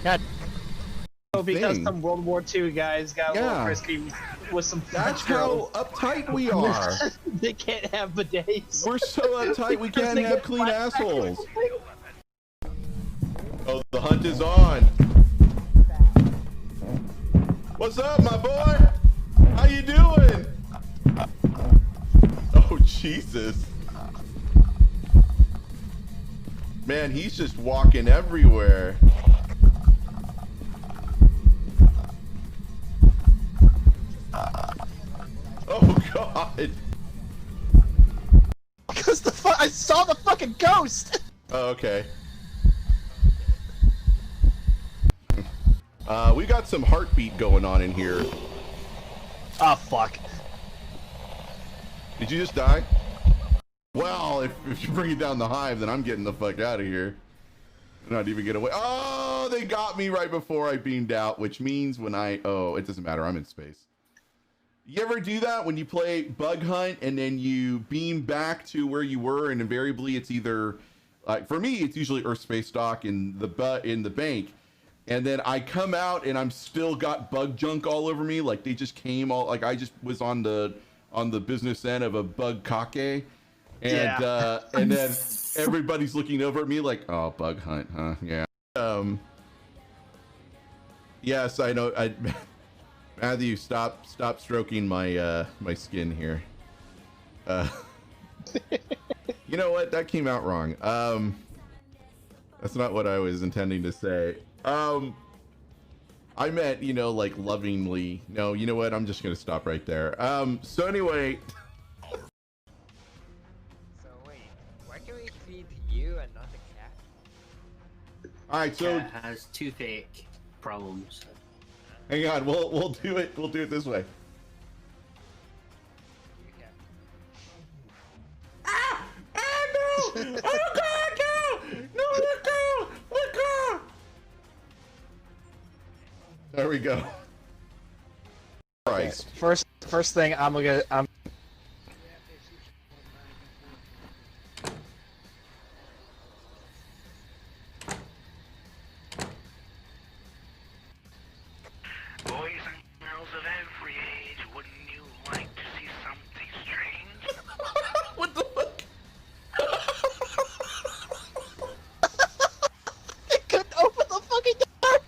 God. So because Thing. some World War II guys got a little Yeah. frisky with some That's French girls. how uptight we are. They can't have bidets. We're so uptight we can't have clean assholes. Oh, the hunt is on. What's up, my boy? How you doing? Oh, Jesus. Man, he's just walking everywhere. I saw the fucking ghost. Oh, okay. We got some heartbeat going on in here. Oh fuck. Did you just die? Well, if you bring it down the hive, then I'm getting the fuck out of here. Not even get away. Oh, they got me right before I beamed out, which means when oh, it doesn't matter. I'm in space. You ever do that when you play bug hunt and then you beam back to where you were, and invariably it's either, like for me, it's usually Earth space dock in the bank, and then I come out and I'm still got bug junk all over me, like they just came all, like I just was on the business end of a bug kake, and and then everybody's looking over at me like, oh, bug hunt, huh? Yeah. Yes, I know. Matthew, stop stroking my my skin here. You know what? That came out wrong. That's not what I was intending to say. I meant, you know, like lovingly. No, you know what? I'm just gonna stop right there. So anyway. So wait, why can we feed you and not the cat? All right, so Cat has toothache problems. Hang on, we'll do it. We'll do it this way. Ah! Ah, no! Oh God, no! No, let go! Let go! There we go. Christ. First thing I'm Boys and girls of every age, wouldn't you like to see something strange? What the fuck? I couldn't open the fucking door.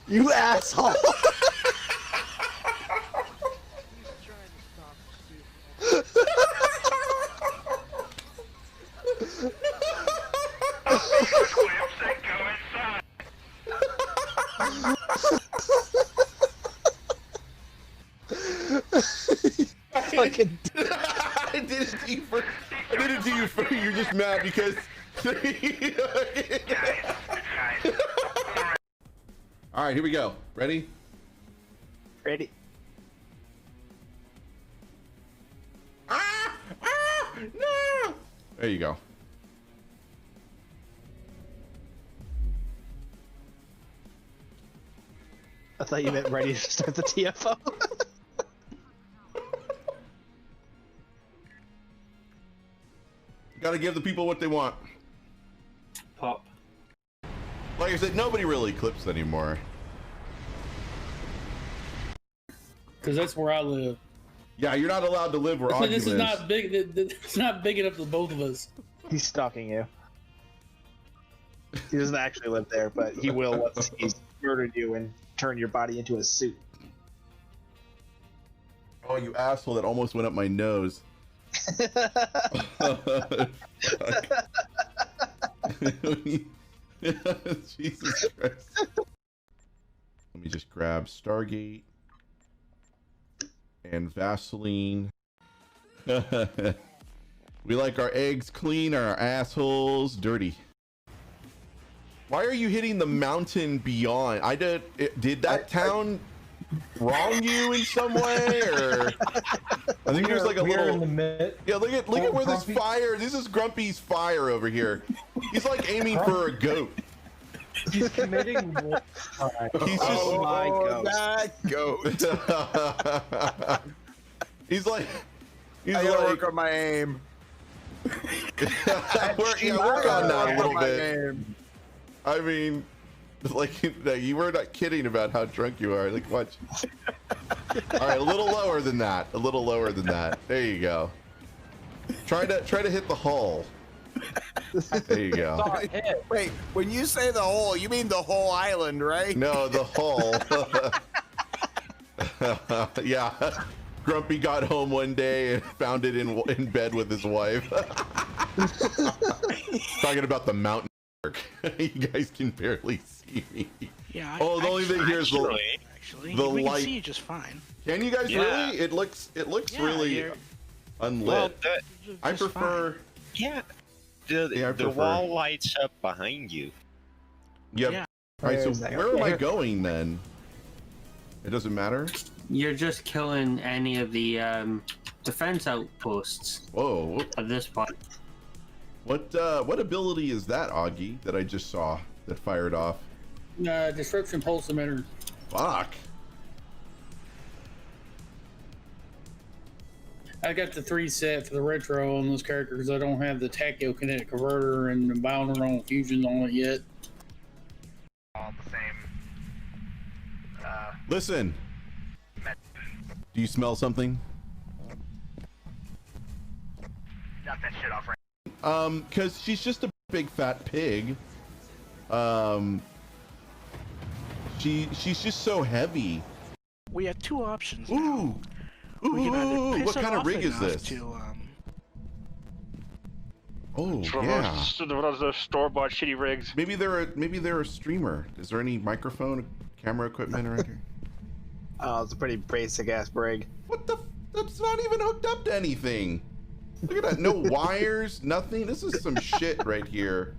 You asshole. Fucking I did it to you first. I did it to you first. You're just mad because. All right, here we go. Ready? Ready. Ah! Ah! No! There you go. I thought you meant ready to start the TFO. Gotta give the people what they want. Pop. Like I said, nobody really clips anymore. Because that's where I live. Yeah, you're not allowed to live where So Augie this is lives. not big. It's not big enough for both of us. He's stalking you. He doesn't actually live there, but he will once he's murdered you and turned your body into a suit. Oh, you asshole! That almost went up my nose. Jesus Christ. Let me just grab Stargate and Vaseline. We like our eggs clean, our assholes dirty. Why are you hitting the mountain beyond? Did that town wrong you in some way, or I think there's like a little. Yeah, look at where this fire. This is Grumpy's fire over here. He's like aiming for a goat. He's committing war crime. He's just my ghost. That goat. he's like I gotta work on my aim. work on that a little bit. I mean, like you were not kidding about how drunk you are. Like, watch. All right, a little lower than that. A little lower than that. There you go. Try to hit the hull. There you go. Wait, when you say the whole, you mean the whole island, right? No, the hull. Yeah. Grumpy got home one day and found it in bed with his wife. Talking about the mountain. You guys can barely see me. Yeah. Oh, the only thing here is the. actually. The We can light- see you just fine. Can you guys Yeah. really? It looks Yeah, really you're- unlit. Well, I just prefer. yeah. Yeah, I The prefer. wall lights up behind you. Yep. Yeah. All right, so Where is that? where am I Here. going then? It doesn't matter. You're just killing any of the defense outposts Whoa. at this point. What ability is that, Augie, that I just saw that fired off? Disruption pulse emitter. Fuck. I got the 3 set for the retro on those characters. I don't have the tachyokinetic converter and the bound on fusions on it yet. All the same. Listen. Do you smell something? Knock that shit off right. Cause she's just a big fat pig. She's just so heavy. We have two options. Now. Ooh. We can either Ooh, piss what her kind of off rig is enough this? To, Oh It's one yeah. of those store-bought shitty rigs. Maybe they're a streamer. Is there any microphone, camera equipment around here? Oh, it's a pretty basic ass brig. What the? That's not even hooked up to anything. Look at that. No wires, nothing. This is some shit right here.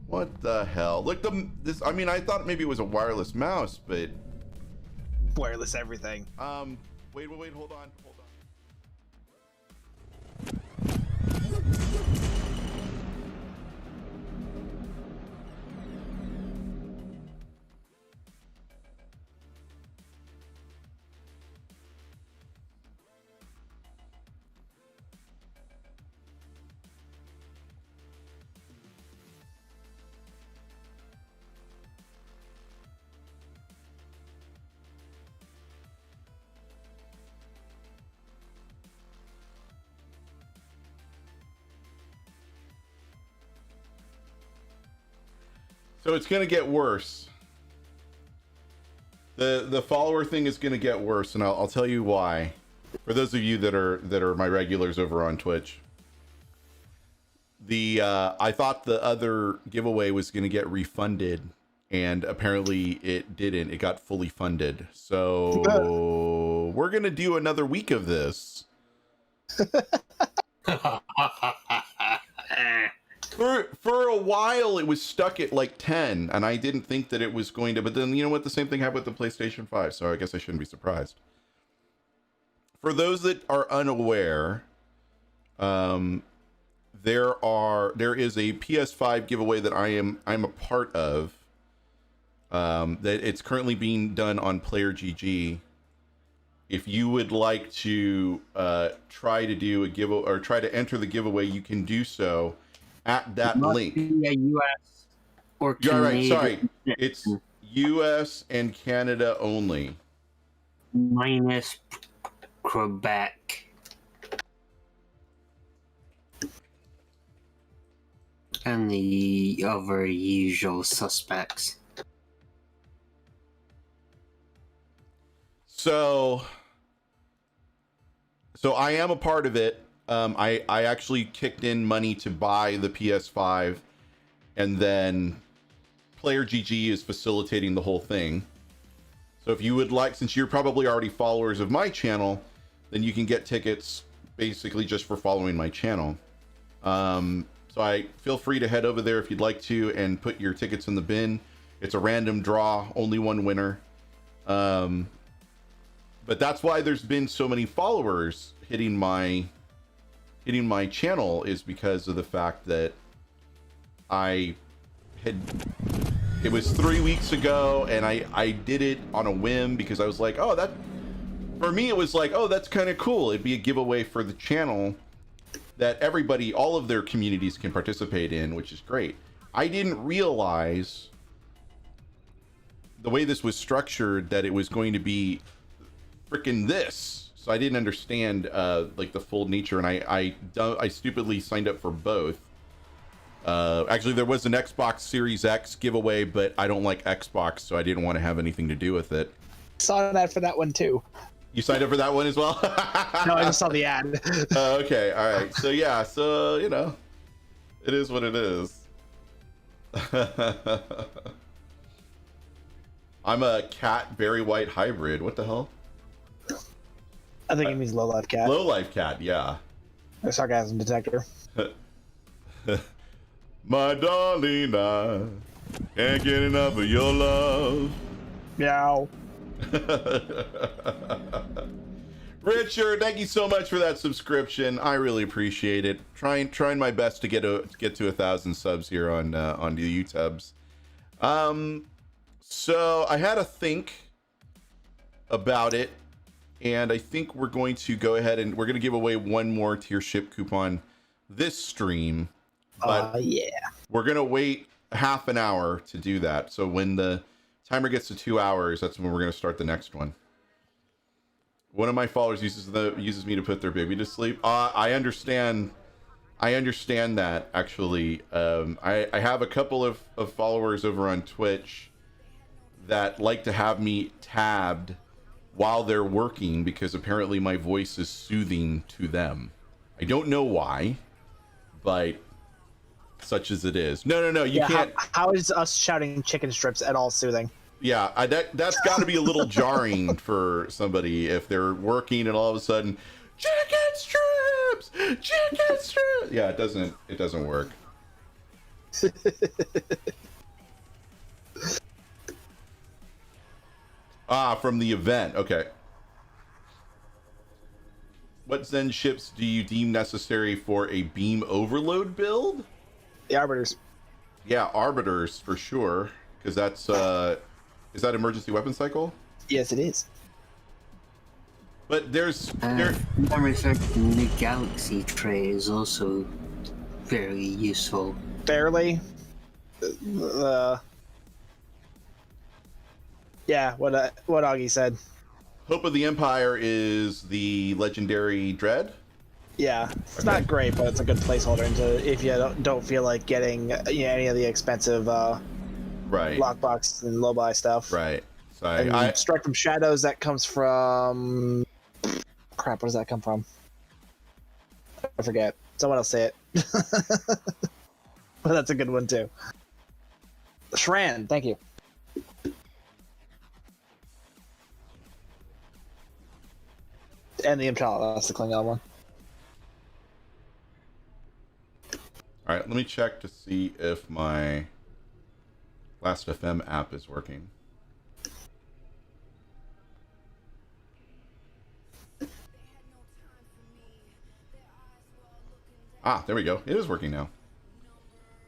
What the hell? Look, this. I mean, I thought maybe it was a wireless mouse, but Wireless everything. wait, hold on. So it's gonna get worse. The follower thing is gonna get worse, and I'll tell you why. For those of you that are my regulars over on Twitch, I thought the other giveaway was gonna get refunded, and apparently it didn't. It got fully funded. So we're gonna do another week of this. For a while, it was stuck at like 10, and I didn't think that it was going to. But then, you know what? The same thing happened with the PlayStation 5, so I guess I shouldn't be surprised. For those that are unaware, there is a PS5 giveaway that I'm a part of. That it's currently being done on Player GG. If you would like to try to do a giveaway or try to enter the giveaway, you can do so at that link. Be a US or You're right. Sorry, Canadian it's US and Canada only. minus Quebec. And the other usual suspects. So I am a part of it. I actually kicked in money to buy the PS5, and then Player GG is facilitating the whole thing. So if you would like, since you're probably already followers of my channel, then you can get tickets basically just for following my channel. So I feel free to head over there if you'd like to and put your tickets in the bin. It's a random draw, only one winner. But that's why there's been so many followers hitting my channel, is because of the fact that it was 3 weeks ago, and I did it on a whim because I was like, oh, that, for me, it was like, oh, that's kind of cool. It'd be a giveaway for the channel that everybody, all of their communities can participate in, which is great. I didn't realize the way this was structured that it was going to be freaking this. So I didn't understand like the full nature, and I stupidly signed up for both. Actually, there was an Xbox Series X giveaway, but I don't like Xbox, so I didn't want to have anything to do with it. Saw that for that one too. You signed up for that one as well? No, I just saw the ad. Okay, all right. So yeah, so you know, it is what it is. I'm a cat berry white hybrid. What the hell? I think it means low life cat. Low life cat, yeah. A sarcasm detector. My darling, I can't get enough of your love. Meow. Richard, thank you so much for that subscription. I really appreciate it. Trying my best to get to 1,000 subs here on the YouTubes. So I had to think about it, and I think we're going to go ahead and we're going to give away one more tier ship coupon this stream. But yeah, we're going to wait half an hour to do that. So when the timer gets to 2 hours, that's when we're going to start the next one. One of my followers uses me to put their baby to sleep. I understand that, actually. I have a couple of followers over on Twitch that like to have me tabbed while they're working because apparently my voice is soothing to them. I don't know why, but such as it is. No, you can't. How is us shouting chicken strips at all soothing? Yeah, that's got to be a little jarring for somebody if they're working and all of a sudden, chicken strips. Yeah, it doesn't work. From the event. Okay. What Zen ships do you deem necessary for a beam overload build? The Arbiters. Yeah, Arbiters for sure, because that's is that emergency weapon cycle? Yes, it is. But there's the galaxy tray is also very useful. Barely. Yeah, what Augie said. Hope of the Empire is the legendary dread. Yeah, it's not great, but it's a good placeholder into if you don't feel like getting any of the expensive right lockbox and low buy stuff. Right. So I Strike from Shadows, that comes from crap. Where does that come from? I forget. Someone else say it. But that's a good one too. Shran, thank you. And the Impala, that's the Klingon one. All right, let me check to see if my Last.fm app is working. There we go. It is working now.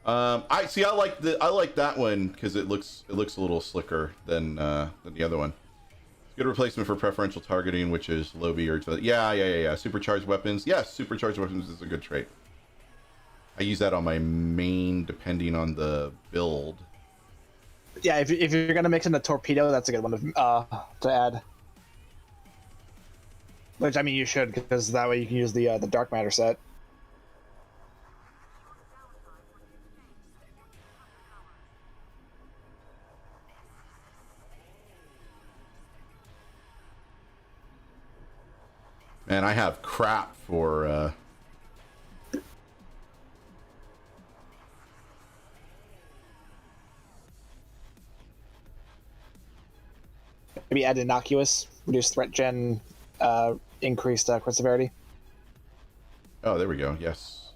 I like that one because it looks a little slicker than the other one. Good replacement for preferential targeting, which is low V or yeah. Supercharged weapons. Yes, supercharged weapons is a good trait. I use that on my main, depending on the build. Yeah, if you're gonna mix in a torpedo, that's a good one to add. Which I mean, you should, because that way you can use the dark matter set. Man, I have crap for maybe add innocuous, reduce threat gen, increased crit severity. Oh, there we go. Yes.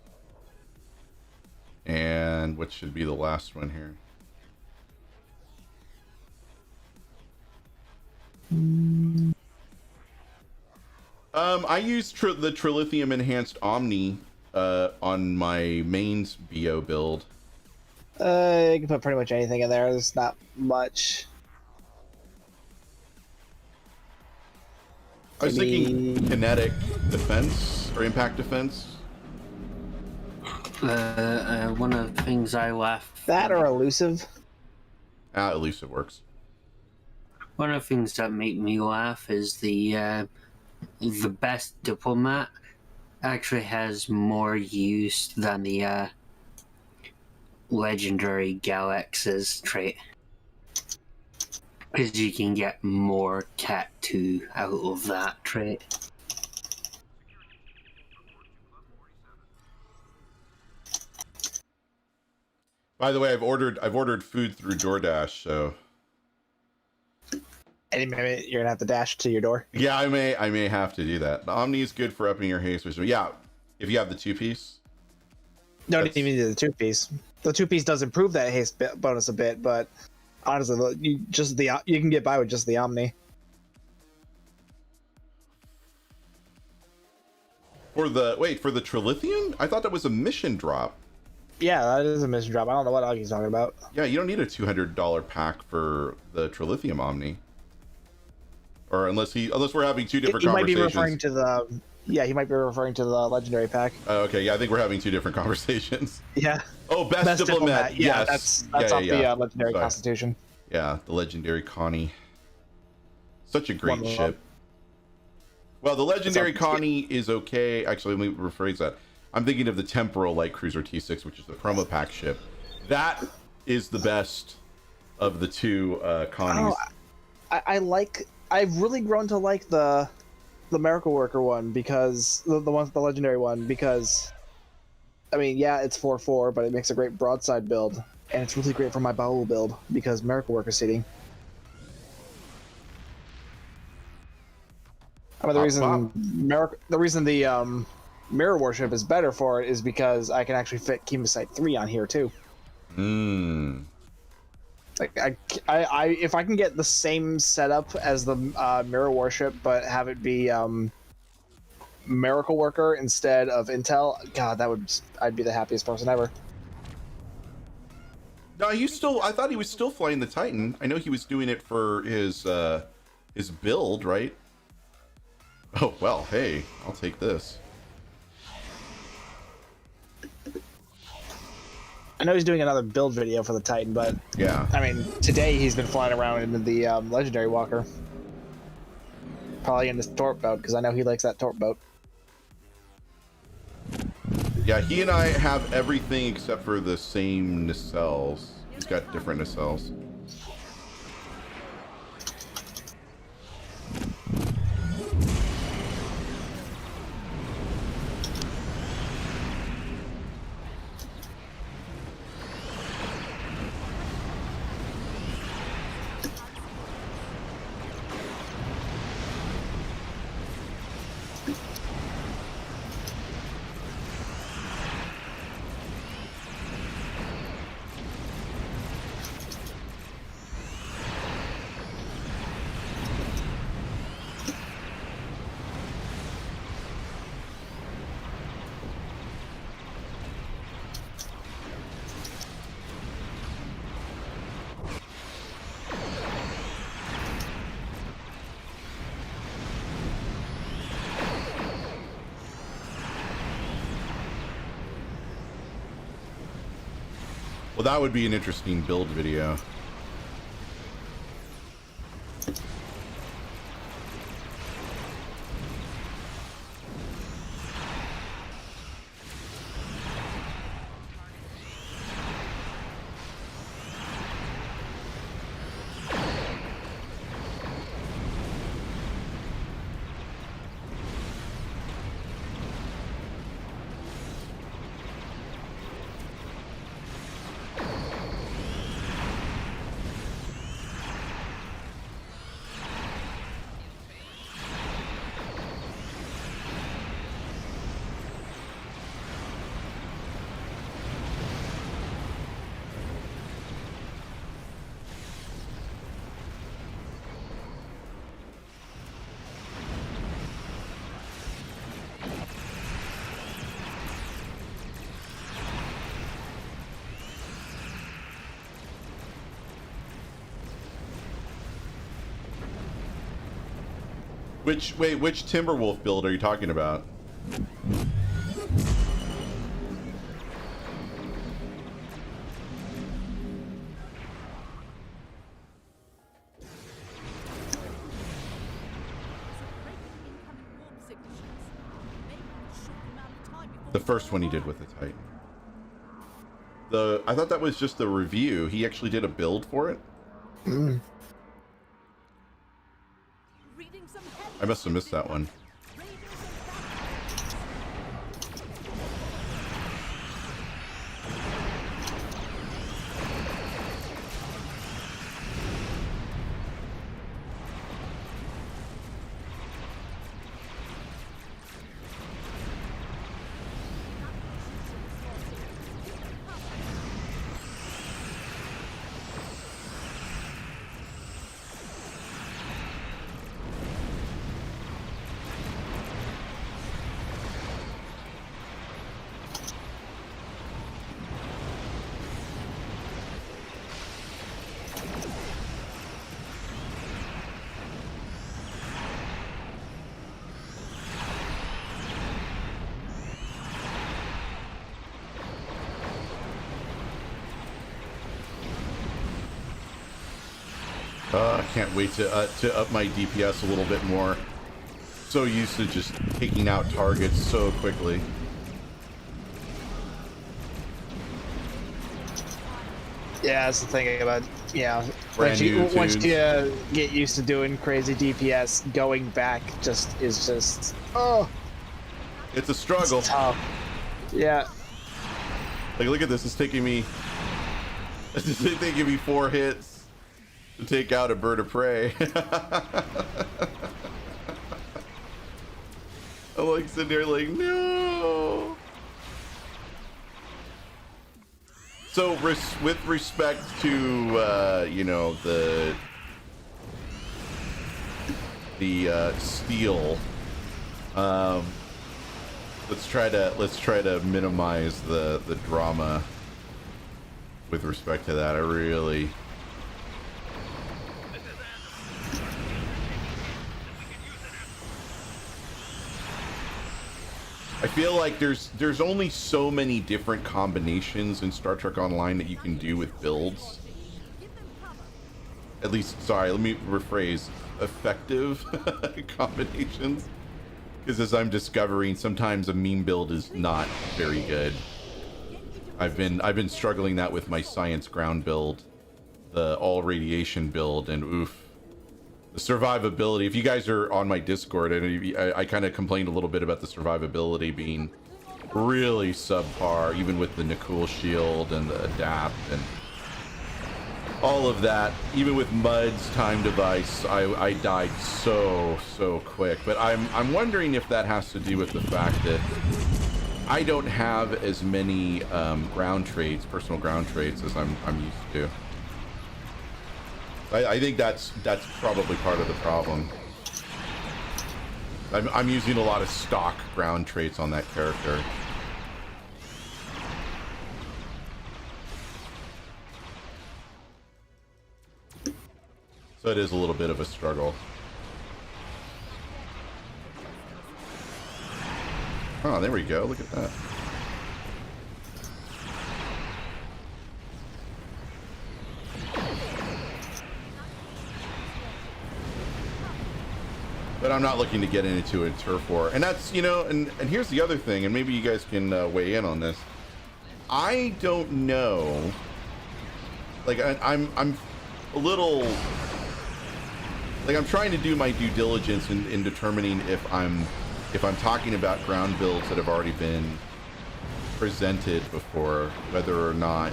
And what should be the last one here? I use the Trilithium Enhanced Omni on my mains BO build. You can put pretty much anything in there. There's not much. I was thinking kinetic defense or impact defense. One of the things I laugh. That or elusive. Elusive works. One of the things that make me laugh is the best diplomat actually has more use than the legendary Galax's trait. Because you can get more Cat 2 out of that trait. By the way, I've ordered food through DoorDash, so Any minute you're gonna have to dash to your door. Yeah, I may have to do that. The Omni is good for upping your haste. Yeah, if you have the 2-piece. No, didn't even do the 2-piece. The 2-piece does improve that haste bonus a bit, but honestly, you can get by with just the Omni. For the Trilithian? I thought that was a mission drop. Yeah, that is a mission drop. I don't know what Augie's talking about. Yeah, you don't need a $200 pack for the Trilithium Omni. Or unless we're having two different conversations. He might be referring to the legendary pack. Okay, yeah, I think we're having two different conversations. Yeah. Oh, best diplomat. Yeah, Yes. that's off the legendary Sorry. Constitution. Yeah, the legendary Connie. Such a great One ship. love. Well, the legendary Connie is okay. Actually, let me rephrase that. I'm thinking of the Temporal Light Cruiser T6, which is the promo pack ship. That is the best of the two Connies. Oh, I've really grown to like the Miracle Worker one because the legendary one, because I mean, yeah, it's 4/4, but it makes a great broadside build, and it's really great for my Baul build because Miracle Worker seating. I mean, the reason the Mirror Worship is better for it is because I can actually fit Chemosite 3 on here too. Like if I can get the same setup as the Mirror Worship, but have it be Miracle Worker instead of Intel, God, I'd be the happiest person ever. No, I thought he was still flying the Titan. I know he was doing it for his build, right? Oh well, hey, I'll take this. I know he's doing another build video for the Titan, but yeah, I mean, today he's been flying around in the Legendary Walker. Probably in this Torp boat, because I know he likes that Torp boat. Yeah, he and I have everything except for the same nacelles. He's got different nacelles. Well, that would be an interesting build video. Which Timberwolf build are you talking about? The first one he did with the Titan. I thought that was just the review. He actually did a build for it. I must have missed that one. I can't wait to up my DPS a little bit more. So used to just taking out targets so quickly. Yeah, that's the thing about, you know, Brand once new you get used to doing crazy DPS, going back is just oh, it's a struggle. It's tough. Yeah. Like, look at this. It's taking me 4 hits to take out a bird of prey. I'm like sitting there like, no. So with respect to you know, the steel, let's try to minimize the drama with respect to that. I feel like there's only so many different combinations in Star Trek Online that you can do with builds. At least, sorry, let me rephrase, effective combinations. Because as I'm discovering, sometimes a meme build is not very good. I've been struggling that with my science ground build, the all radiation build, and oof. The survivability, if you guys are on my Discord, I kind of complained a little bit about the survivability being really subpar, even with the Nikul shield and the adapt and all of that. Even with Mud's time device, I died so quick. But I'm wondering if that has to do with the fact that I don't have as many ground traits, personal ground traits, as I'm used to. I think that's probably part of the problem. I'm using a lot of stock ground traits on that character. So it is a little bit of a struggle. Oh, there we go. Look at that. But I'm not looking to get into a turf war. And that's, you know, and here's the other thing, and maybe you guys can weigh in on this. I don't know. Like, I'm a little... Like, I'm trying to do my due diligence in determining if I'm talking about ground builds that have already been presented before, whether or not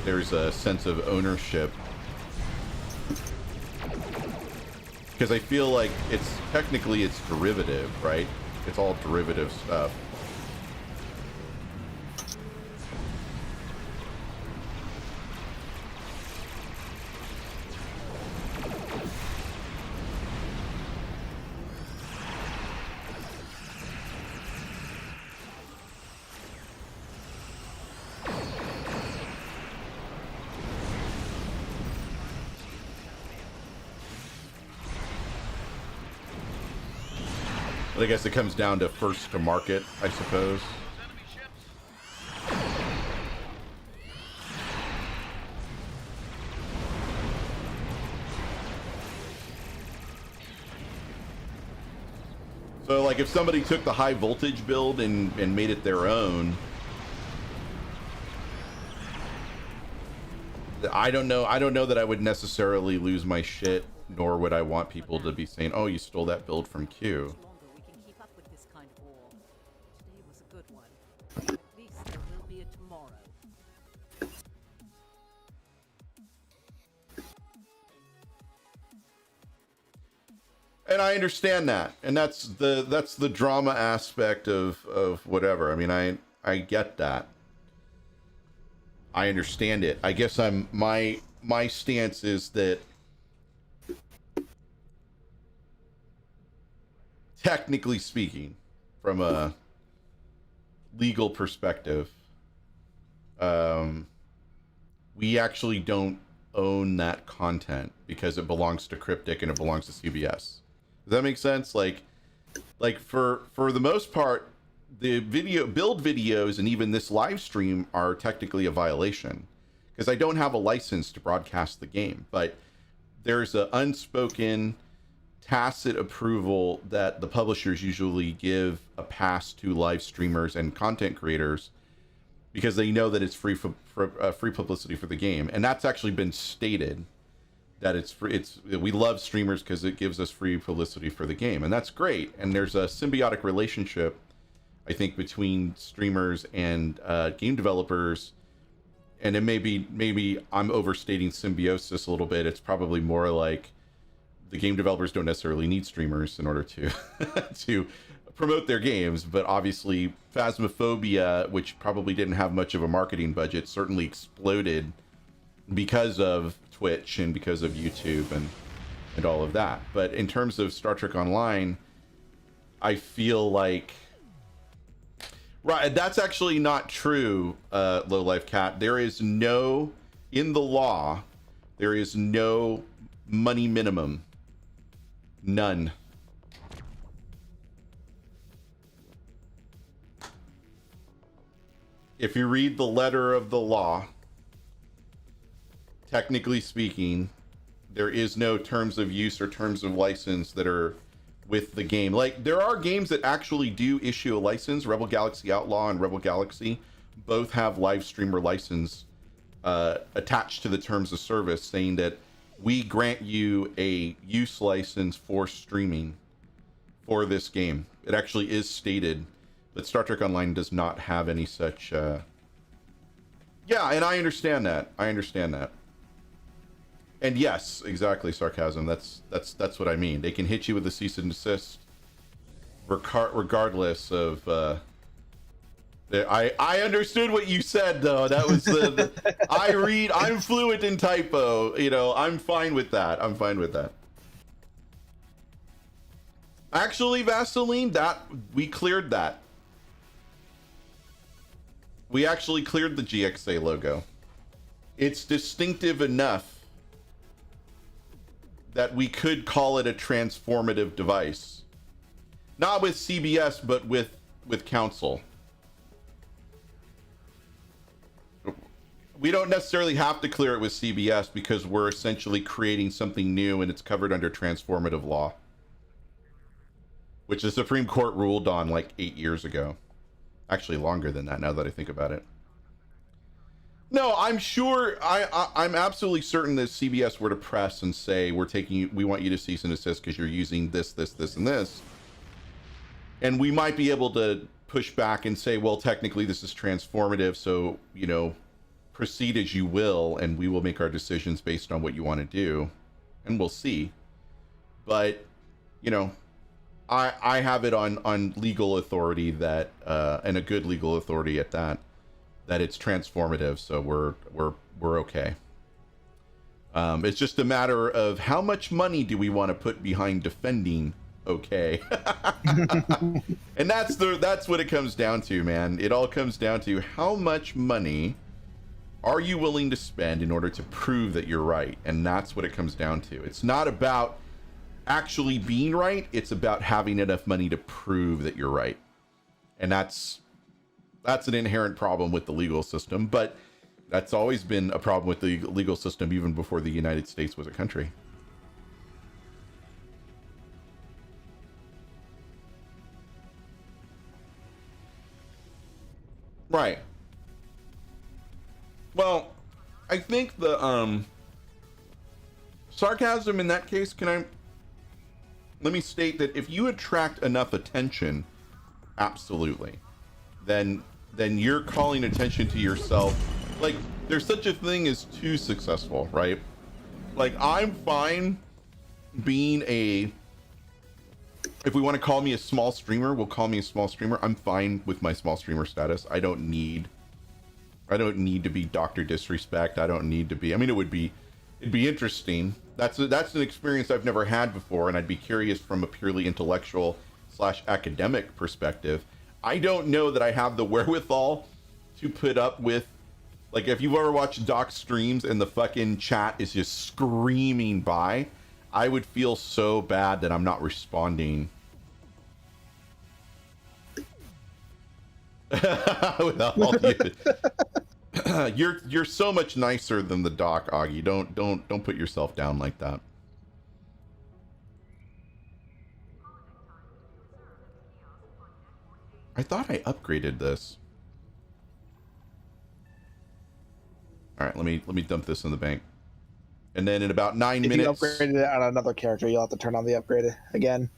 there's a sense of ownership. Because I feel like it's derivative, right? It's all derivative stuff. But I guess it comes down to first to market, I suppose. So, like, if somebody took the high voltage build and made it their own, I don't know that I would necessarily lose my shit, nor would I want people to be saying, "Oh, you stole that build from Q." And I understand that, and that's the drama aspect of whatever. I mean, I get that. I understand it. I guess my stance is that technically speaking, from a legal perspective, we actually don't own that content because it belongs to Cryptic and it belongs to CBS. Does that make sense? Like for the most part, the build videos and even this live stream are technically a violation because I don't have a license to broadcast the game, but there's an unspoken tacit approval that the publishers usually give a pass to live streamers and content creators because they know that it's free free publicity for the game, and that's actually been stated that it's free. We love streamers because it gives us free publicity for the game, and that's great. And there's a symbiotic relationship, I think, between streamers and game developers. And it maybe I'm overstating symbiosis a little bit. It's probably more like the game developers don't necessarily need streamers in order to to promote their games, but obviously Phasmophobia, which probably didn't have much of a marketing budget, certainly exploded because of Twitch and because of YouTube and all of that. But in terms of Star Trek Online, I feel like that's actually not true, Low Life Cat. There is no, in the law, there is no money minimum. None. If you read the letter of the law, technically speaking, there is no terms of use or terms of license that are with the game. Like, there are games that actually do issue a license. Rebel Galaxy Outlaw and Rebel Galaxy both have live streamer license attached to the terms of service, saying that we grant you a use license for streaming for this game. It actually is stated, but Star Trek Online does not have any such. Yeah, and I understand that. And yes, exactly, sarcasm. That's what I mean. They can hit you with a cease and desist, regardless of. I understood what you said, though. That was I'm fluent in typo. You know, I'm fine with that. Actually, Vaseline, we cleared that. We actually cleared the GXA logo. It's distinctive enough that we could call it a transformative device. Not with CBS, but with Council. We don't necessarily have to clear it with CBS because we're essentially creating something new and it's covered under transformative law, which the Supreme Court ruled on like 8 years ago. Actually longer than that now that I think about it. No, I'm sure, I'm absolutely certain that CBS were to press and say, we want you to cease and desist because you're using this, and this. And we might be able to push back and say, well, technically this is transformative, so, you know, proceed as you will, and we will make our decisions based on what you want to do, and we'll see. But, you know, I have it on legal authority that, and a good legal authority at that it's transformative, so we're okay. It's just a matter of how much money do we want to put behind defending okay. And that's what it comes down to, man. It all comes down to how much money are you willing to spend in order to prove that you're right? And that's what it comes down to. It's not about actually being right, it's about having enough money to prove that you're right. And that's an inherent problem with the legal system, but that's always been a problem with the legal system even before the United States was a country. Right. Well, I think the sarcasm in that case, let me state that if you attract enough attention, absolutely, then you're calling attention to yourself. Like, there's such a thing as too successful, right? Like, I'm fine being if we want to call me a small streamer, we'll call me a small streamer. I'm fine with my small streamer status. I don't need to be Dr. Disrespect. I don't need to be, I mean, it'd be interesting. That's an experience I've never had before, and I'd be curious from a purely intellectual / academic perspective. I don't know that I have the wherewithal to put up with, like, if you've ever watched Doc streams and the fucking chat is just screaming by, I would feel so bad that I'm not responding. Without all the You're so much nicer than the doc, Augie. Don't put yourself down like that. I thought I upgraded this. All right, let me dump this in the bank. And then in about 9 if minutes. If you upgraded it on another character, you'll have to turn on the upgrade again.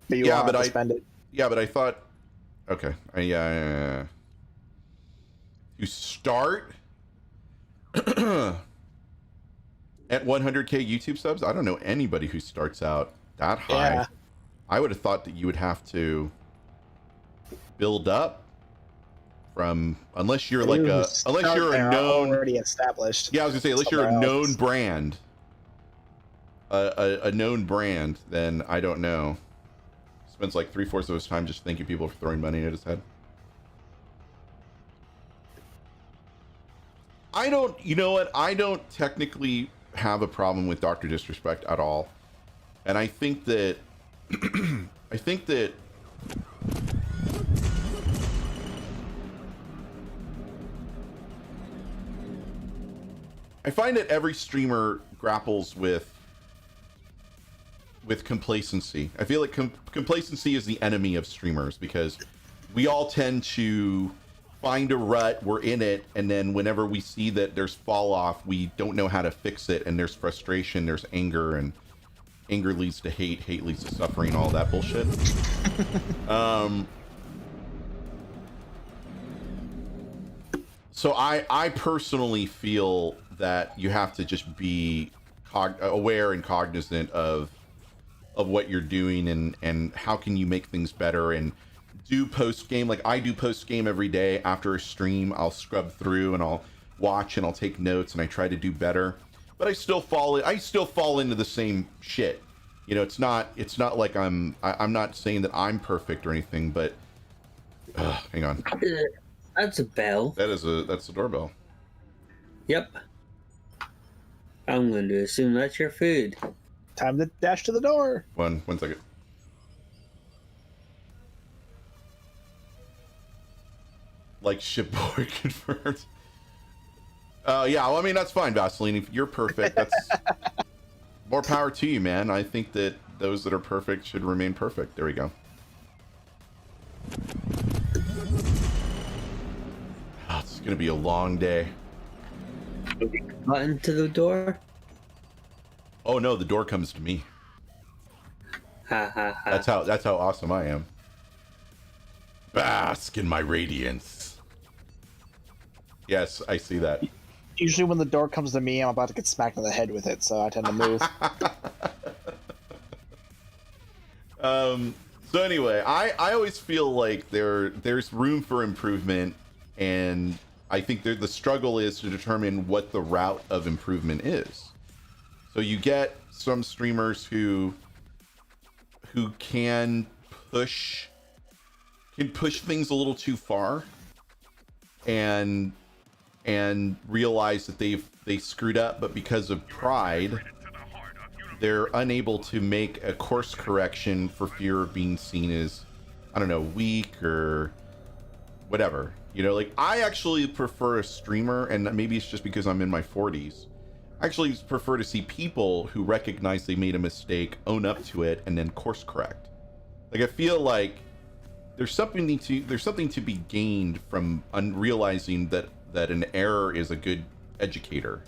But you won't have to spend it. Yeah, but I thought. Okay. You start at 100K YouTube subs. I don't know anybody who starts out that high. Yeah. I would have thought that you would have to build up from, unless you're like a known, already established. Yeah, I was gonna say, unless you're a known brand, a known brand, then I don't know. Spends like 3/4 of his time just thanking people for throwing money at his head. You know what? I don't technically have a problem with Dr. Disrespect at all. And I think that, I find that every streamer grapples with complacency. I feel like complacency is the enemy of streamers, because we all tend to find a rut, we're in it, and then whenever we see that there's fall off, we don't know how to fix it, and there's frustration, there's anger, and anger leads to hate, hate leads to suffering, all that bullshit. So I personally feel that you have to just be aware and cognizant of what you're doing, and how can you make things better, and do post game. Like I do post game every day after a stream. I'll scrub through and I'll watch and I'll take notes and I try to do better, but I still fall into the same shit. You know, it's not like I'm not saying that I'm perfect or anything, but hang on. That's a bell. That's the doorbell. Yep. I'm going to assume that's your food. Time to dash to the door. One second. Like shipboard confirmed. Yeah, well, I mean, that's fine, Vaseline. If you're perfect, that's more power to you, man. I think that those that are perfect should remain perfect. There we go. Oh, it's gonna be a long day. Button to the door? Oh no, the door comes to me. Ha ha ha. That's how awesome I am. Bask in my radiance. Yes, I see that. Usually when the door comes to me, I'm about to get smacked in the head with it, so I tend to move. So anyway, I always feel like there's room for improvement, and I think the struggle is to determine what the route of improvement is. So you get some streamers who can push things a little too far, and realize that they screwed up, but because of pride, they're unable to make a course correction for fear of being seen as, I don't know, weak or whatever. You know, like I actually prefer a streamer, and maybe it's just because I'm in my 40s. I actually prefer to see people who recognize they made a mistake, own up to it, and then course correct. Like I feel like there's something to be gained from realizing that an error is a good educator,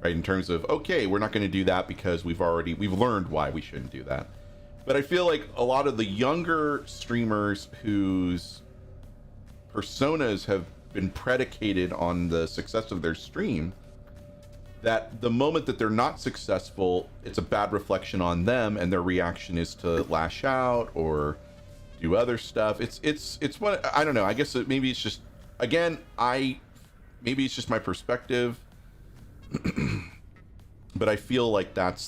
right? In terms of, okay, we're not going to do that because we've learned why we shouldn't do that. But I feel like a lot of the younger streamers whose personas have been predicated on the success of their stream, that the moment that they're not successful, it's a bad reflection on them, and their reaction is to lash out or do other stuff. It's what, I don't know. I guess maybe it's just, again, maybe it's just my perspective, but I feel like that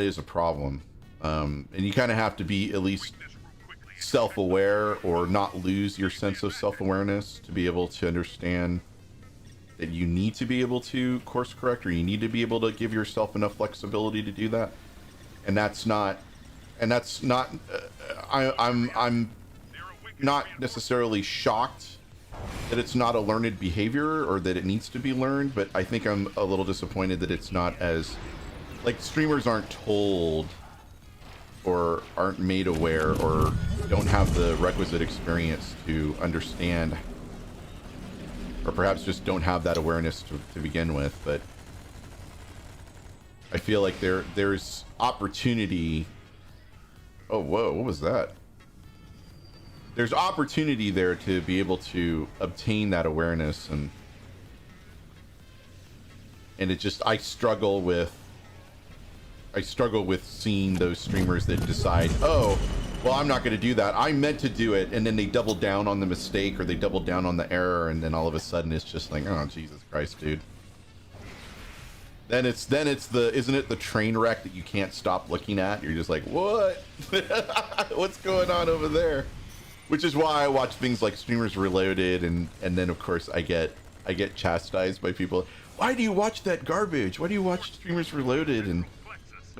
is a problem. And you kind of have to be at least self-aware, or not lose your sense of self-awareness, to be able to understand that you need to be able to course correct, or you need to be able to give yourself enough flexibility to do that. And that's not I'm not necessarily shocked it's not a learned behavior or that it needs to be learned, but I think I'm a little disappointed that it's not as, like, streamers aren't told or aren't made aware or don't have the requisite experience to understand, or perhaps just don't have that awareness to begin with. But I feel like there's opportunity. Oh, whoa, what was that? There's opportunity there to be able to obtain that awareness, and it just, I struggle with seeing those streamers that decide, oh, well, I'm not going to do that, I meant to do it, and then they double down on the mistake or they double down on the error, and then all of a sudden it's just like, oh, Jesus Christ, dude. Then it's the, isn't it the train wreck that you can't stop looking at? You're just like, what? What's going on over there? Which is why I watch things like Streamers Reloaded, and then of course I get chastised by people. Why do you watch that garbage? Why do you watch Streamers Reloaded and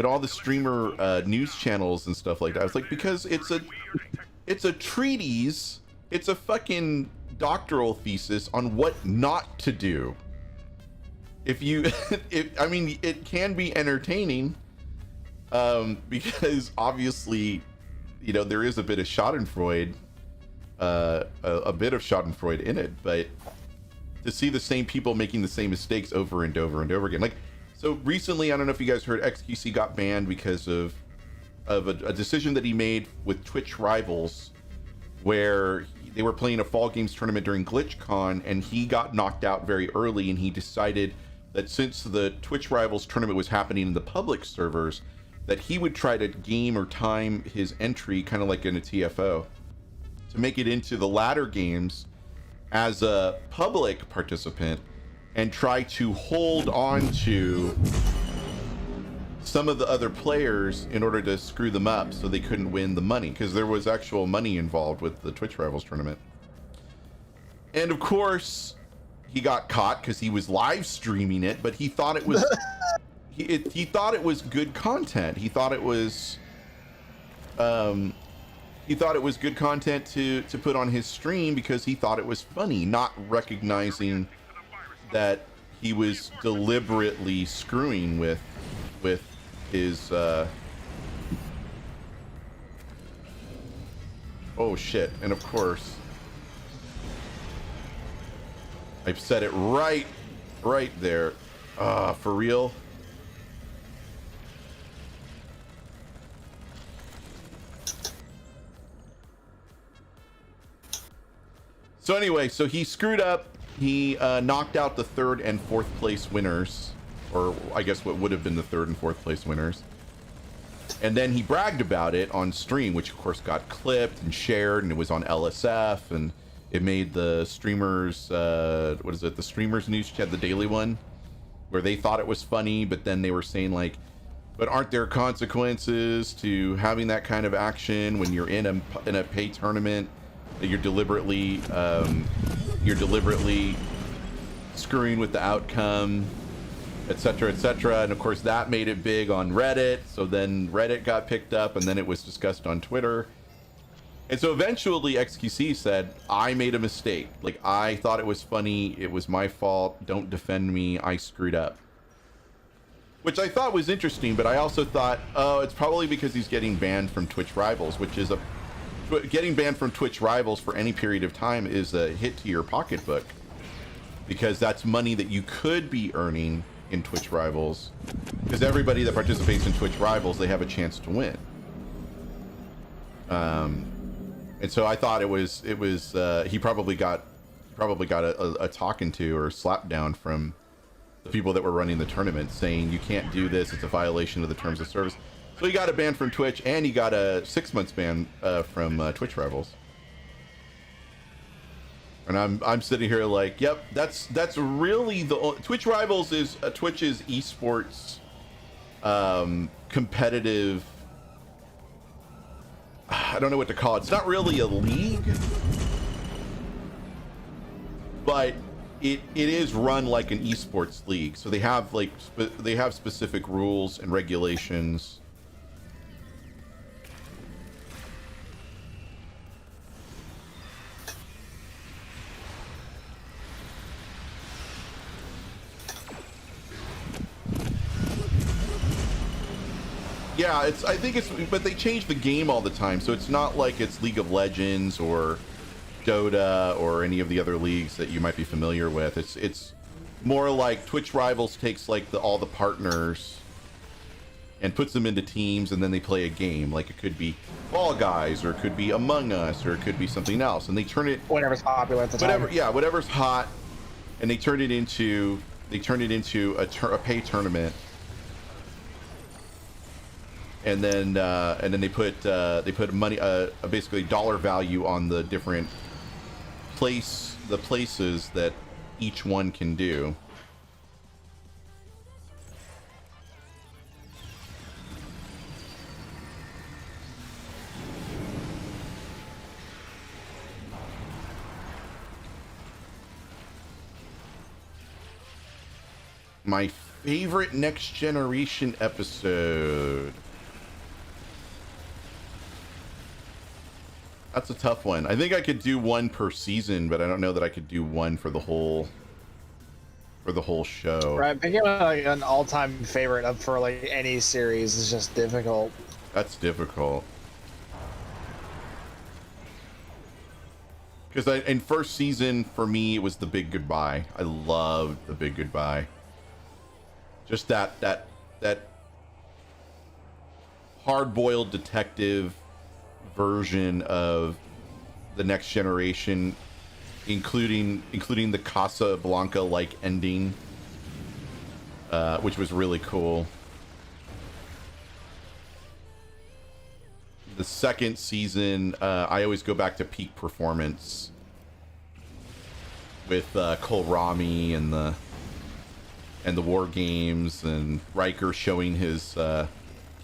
all the streamer news channels and stuff like that? I was like, because it's a treatise, it's a fucking doctoral thesis on what not to do. If you, I mean, it can be entertaining, because obviously, you know, there is a bit of Schadenfreude, a bit of Schadenfreude in it, but to see the same people making the same mistakes over and over and over again. Like, so recently, I don't know if you guys heard, XQC got banned because of a decision that he made with Twitch Rivals, where they were playing a Fall Games tournament during GlitchCon, and he got knocked out very early, and he decided that since the Twitch Rivals tournament was happening in the public servers, that he would try to game or time his entry, kind of like in a TFO, to make it into the latter games as a public participant, and try to hold on to some of the other players in order to screw them up so they couldn't win the money, because there was actual money involved with the Twitch Rivals tournament. And of course, he got caught because he was live streaming it, but he thought it was he thought it was good content. He thought it was good content to put on his stream because he thought it was funny, not recognizing that he was deliberately screwing with his oh shit. And of course, I've said it right there. For real. So anyway, so he screwed up. He knocked out the 3rd and 4th place winners, or I guess what would have been the 3rd and 4th place winners. And then he bragged about it on stream, which of course got clipped and shared, and it was on LSF, and it made the streamers, what is it? The streamers news chat, the daily one, where they thought it was funny, but then they were saying like, but aren't there consequences to having that kind of action when you're in a pay tournament, that you're deliberately screwing with the outcome, etc., etc. And of course that made it big on Reddit. So then Reddit got picked up, and then it was discussed on Twitter. And so eventually XQC said, I made a mistake. Like, I thought it was funny. It was my fault. Don't defend me. I screwed up. Which I thought was interesting, but I also thought, oh, it's probably because he's getting banned from Twitch Rivals, which is getting banned from Twitch Rivals for any period of time is a hit to your pocketbook, because that's money that you could be earning in Twitch Rivals, because everybody that participates in Twitch Rivals, they have a chance to win. And so I thought it was he probably got a talking to or slap down from the people that were running the tournament, saying you can't do this, it's a violation of the terms of service. So he got a ban from Twitch, and he got a 6 months ban from Twitch Rivals. And I'm sitting here like, yep, that's really the Twitch Rivals is Twitch's esports competitive. I don't know what to call it. It's not really a league, but it is run like an esports league. So they have like they have specific rules and regulations. Yeah, it's. I think it's. But they change the game all the time, so it's not like it's League of Legends or Dota or any of the other leagues that you might be familiar with. It's more like Twitch Rivals takes like all the partners and puts them into teams, and then they play a game. Like it could be Fall Guys, or it could be Among Us, or it could be something else, and they turn it whatever's popular at the time. Yeah, whatever's hot, and they turn it into a pay tournament, and then they put money, basically dollar value on the different places that each one can do. My favorite Next Generation episode. That's a tough one. I think I could do one per season, but I don't know that I could do one for the whole show. Right, picking like an all-time favorite for like any series is just difficult. That's difficult. Because in first season for me it was The Big Goodbye. I loved The Big Goodbye. Just that hard-boiled detective version of the Next Generation, including the Casablanca-like ending, which was really cool. The second season, I always go back to peak performance with Kohlrami and the war games, and Riker showing his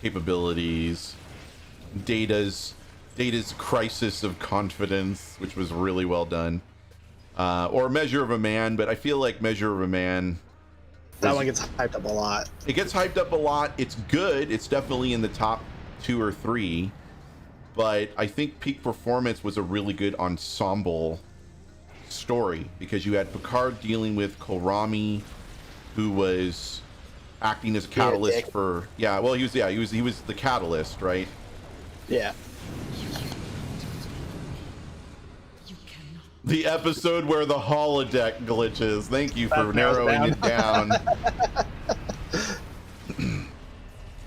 capabilities. Data's crisis of confidence, which was really well done. Or Measure of a Man, but I feel like Measure of a Man, that one gets hyped up a lot. It gets hyped up a lot. It's good. It's definitely in the top 2 or 3. But I think Peak Performance was a really good ensemble story, because you had Picard dealing with Kohlrami, who was acting as a catalyst for he was the catalyst, right? Yeah. The episode where the holodeck glitches. Thank you for narrowing it down.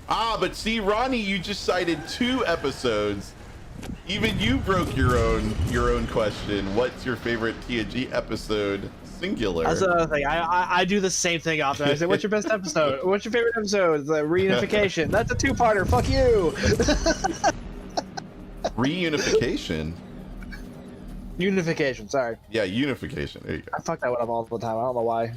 But see, Ronnie, you just cited 2 episodes. Even you broke your own question. What's your favorite TNG episode? Singular. That's another thing. I do the same thing often. I say, "What's your best episode? What's your favorite episode?" It's like reunification. That's a 2-parter. Fuck you. Reunification. Unification. Sorry. Yeah, unification. There you go. I fuck that one up all the time. I don't know why.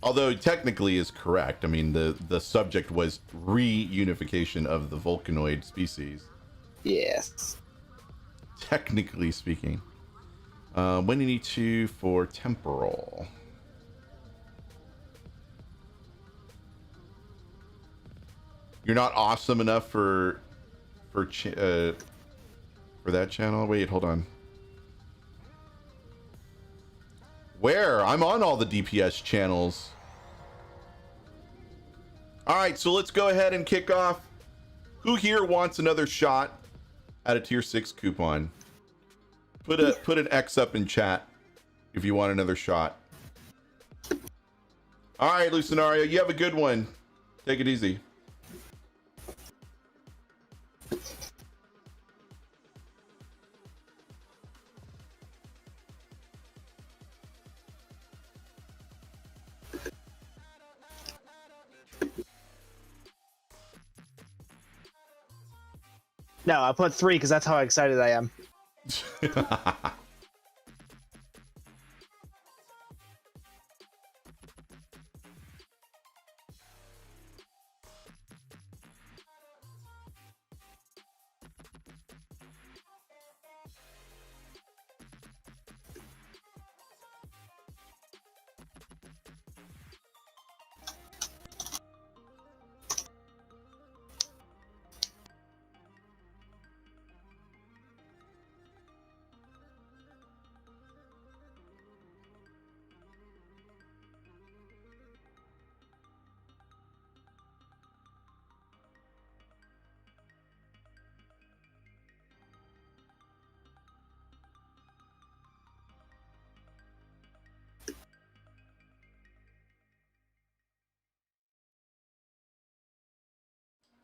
Although technically is correct. I mean, the subject was reunification of the Vulcanoid species. Yes. Technically speaking. When you need to for temporal. You're not awesome enough for that channel. Wait, hold on. Where? I'm on all the DPS channels. All right, so let's go ahead and kick off. Who here wants another shot at a tier 6 coupon? Put an X up in chat if you want another shot. All right, Lucenario, you have a good one. Take it easy. No, I put 3 because that's how excited I am.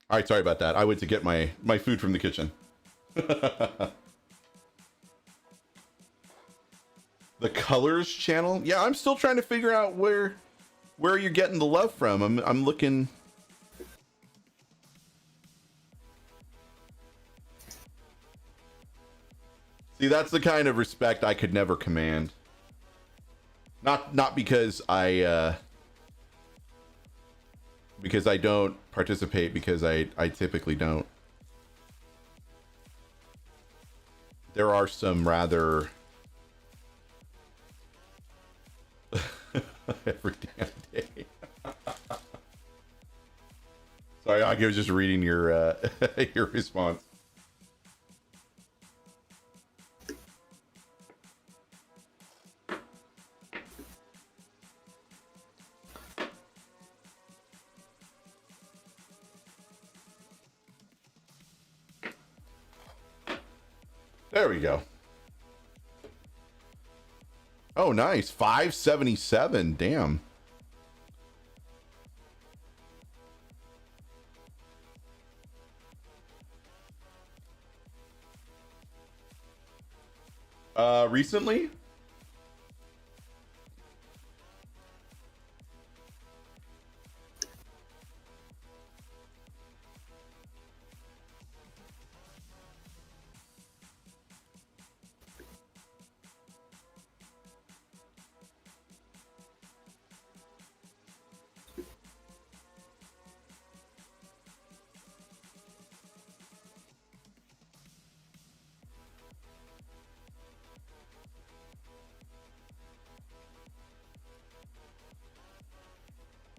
All right, sorry about that. I went to get my food from the kitchen. The colors channel? Yeah, I'm still trying to figure out where you're getting the love from. I'm looking. See, that's the kind of respect I could never command. Not because I don't participate, because I typically don't. There are some rather every damn day. Sorry, I was just reading your your response. There we go. Oh, nice. 577. Damn. Recently?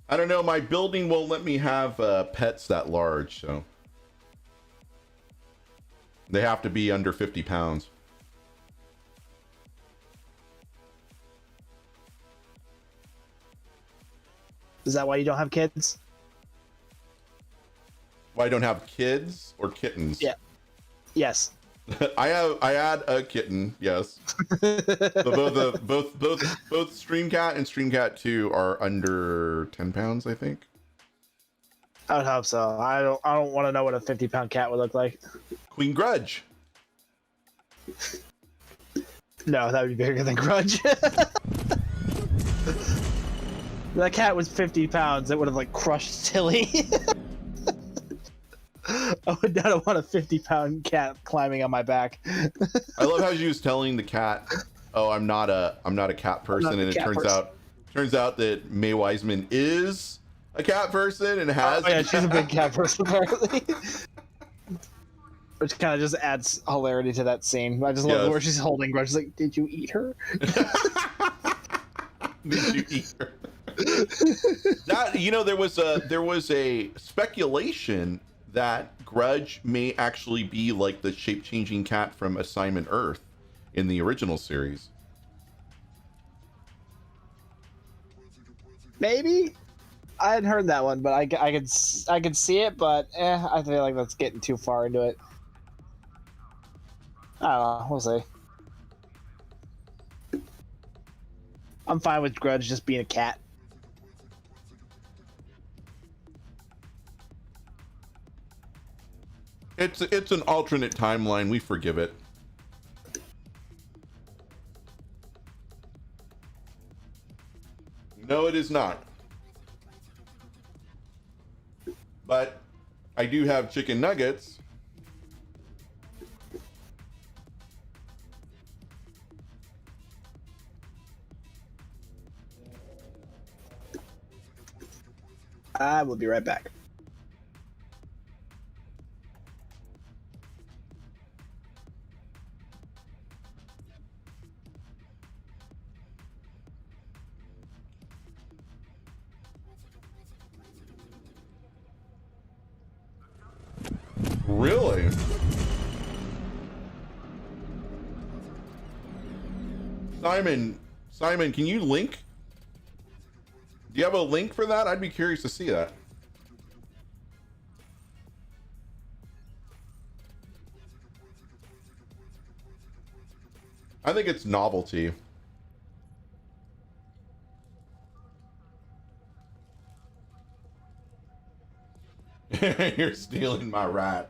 I don't know. My building won't let me have pets that large, so they have to be under 50 pounds. Is that why you don't have kids? Why I don't have kids or kittens? Yeah. Yes. I had a kitten, yes. But both Streamcat and Streamcat 2 are under 10 pounds, I think. I would hope so. I don't want to know what a 50-pound cat would look like. Queen Grudge. No, that would be bigger than Grudge. That cat was 50 pounds. It would have like crushed Tilly. I would not want a 50-pound cat climbing on my back. I love how she was telling the cat, "Oh, I'm not a cat person," and it turns out that Mae Wiseman is a cat person and has. Oh yeah, she's a big cat person apparently. Which kind of just adds hilarity to that scene. I just love where she's holding Grudge. She's like, "Did you eat her?" Did you eat her? That there was a speculation that Grudge may actually be like the shape-changing cat from Assignment Earth in the original series. Maybe. I hadn't heard that one, but I could see it, but I feel like that's getting too far into it. I don't know. We'll see. I'm fine with Grudge just being a cat. It's an alternate timeline. We forgive it. No, it is not. But I do have chicken nuggets. I will be right back. Really? Simon, can you link? Do you have a link for that? I'd be curious to see that. I think it's novelty. You're stealing my rats.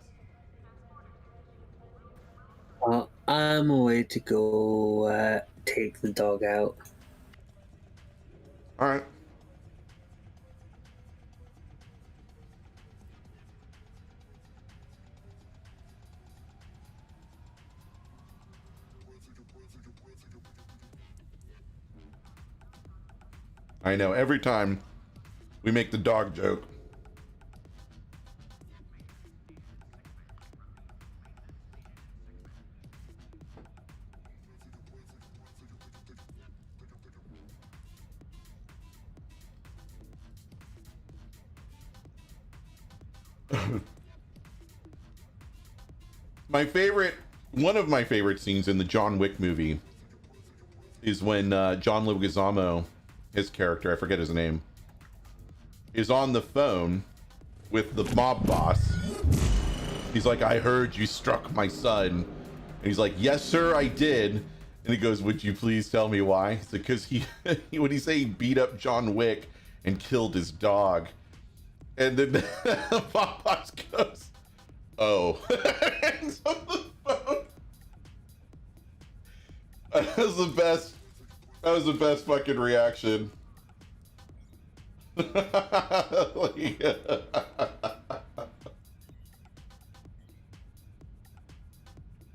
Well, I'm away to go take the dog out. All right. I know, every time we make the dog joke. One of my favorite scenes in the John Wick movie is when John Leguizamo, his character, I forget his name, is on the phone with the mob boss. He's like, I heard you struck my son. And he's like, yes, sir, I did. And he goes, would you please tell me why? It's because he, what did he say? He beat up John Wick and killed his dog. And then the mob boss goes, oh. Hangs up the phone. That was the best. That was the best fucking reaction.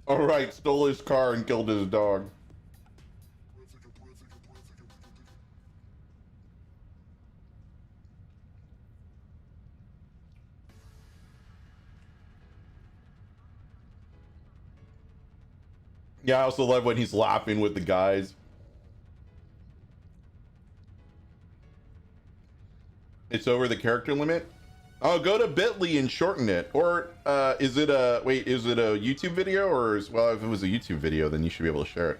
All right, stole his car and killed his dog. Yeah, I also love when he's laughing with the guys. It's over the character limit? Oh, go to Bitly and shorten it. Or is it a YouTube video? Or well, if it was a YouTube video, then you should be able to share it.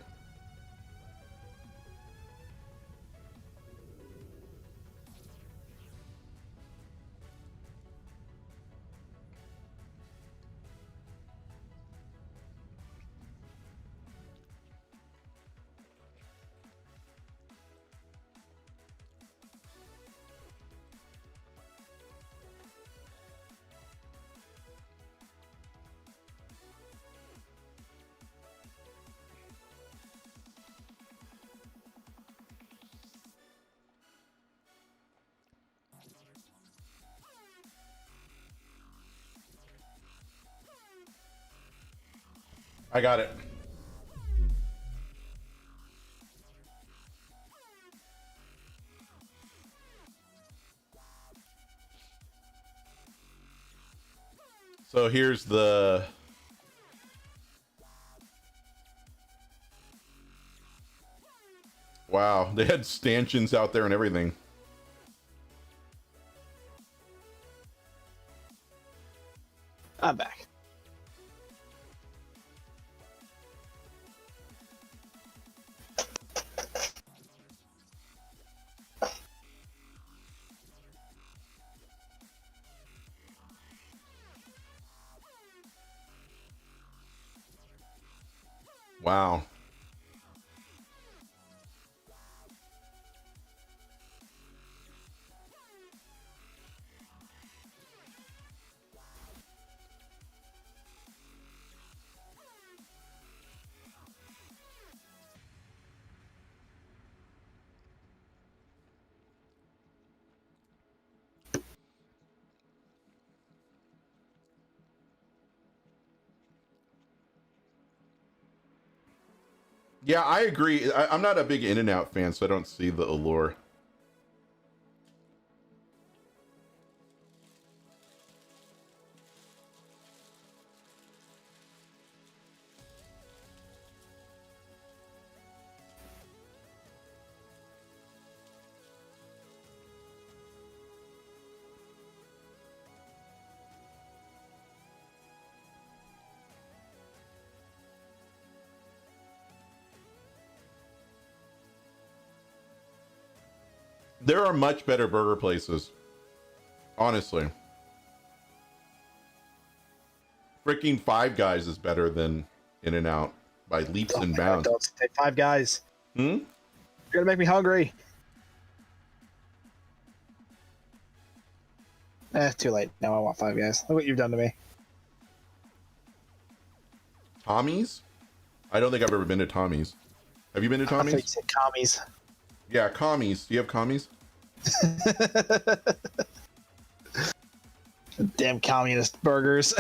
I got it. So here's the... Wow, they had stanchions out there and everything. I'm back. Wow. Yeah, I agree. I'm not a big In-N-Out fan, so I don't see the allure. There are much better burger places. Honestly. Freaking Five Guys is better than In-N-Out by leaps and bounds. Don't say Five Guys. You're gonna make me hungry. Too late. Now I want Five Guys. Look what you've done to me. Tommy's? I don't think I've ever been to Tommy's. Have you been to I thought you Tommy's? said commies. Yeah, commies. Do you have commies? Damn communist burgers.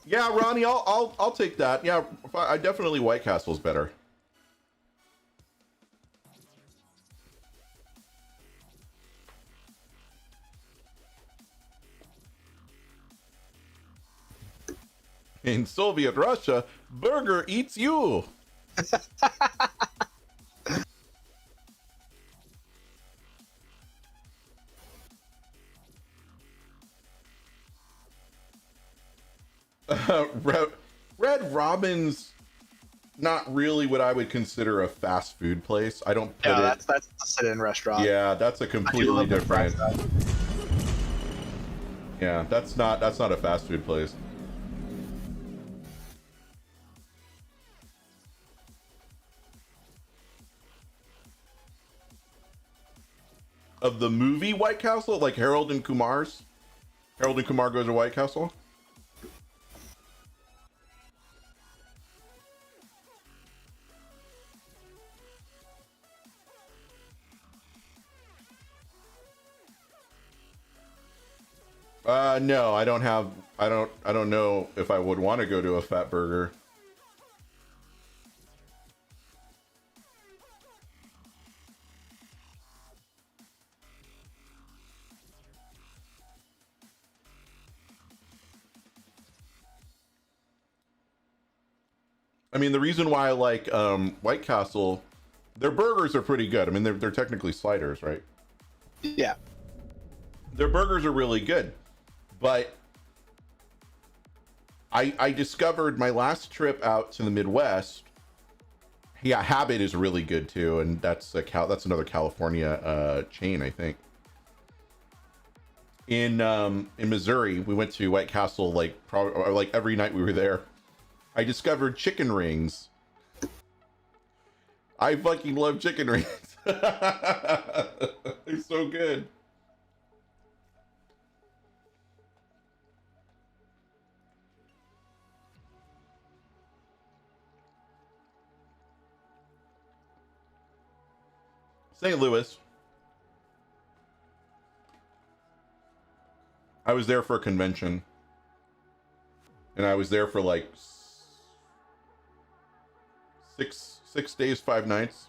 Yeah, Ronnie, I'll take that. Yeah, I definitely White Castle's better. In Soviet Russia, burger eats you. Red Robin's not really what I would consider a fast food place. I don't put that's a sit-in restaurant. Yeah, that's a completely different. Yeah, that's not a fast food place. Of the movie White Castle, like Harold and Kumar's. Harold and Kumar goes to White Castle. No, I don't know if I would want to go to a Fat Burger. I mean, the reason why I like White Castle, their burgers are pretty good. I mean, they're technically sliders, right? Yeah. Their burgers are really good. But I discovered my last trip out to the Midwest. Yeah, Habit is really good too, and that's another California chain, I think. In Missouri, we went to White Castle like every night we were there. I discovered chicken rings. I fucking love chicken rings. They're so good. St. Louis. I was there for a convention. And I was there for like 6 days, 5 nights.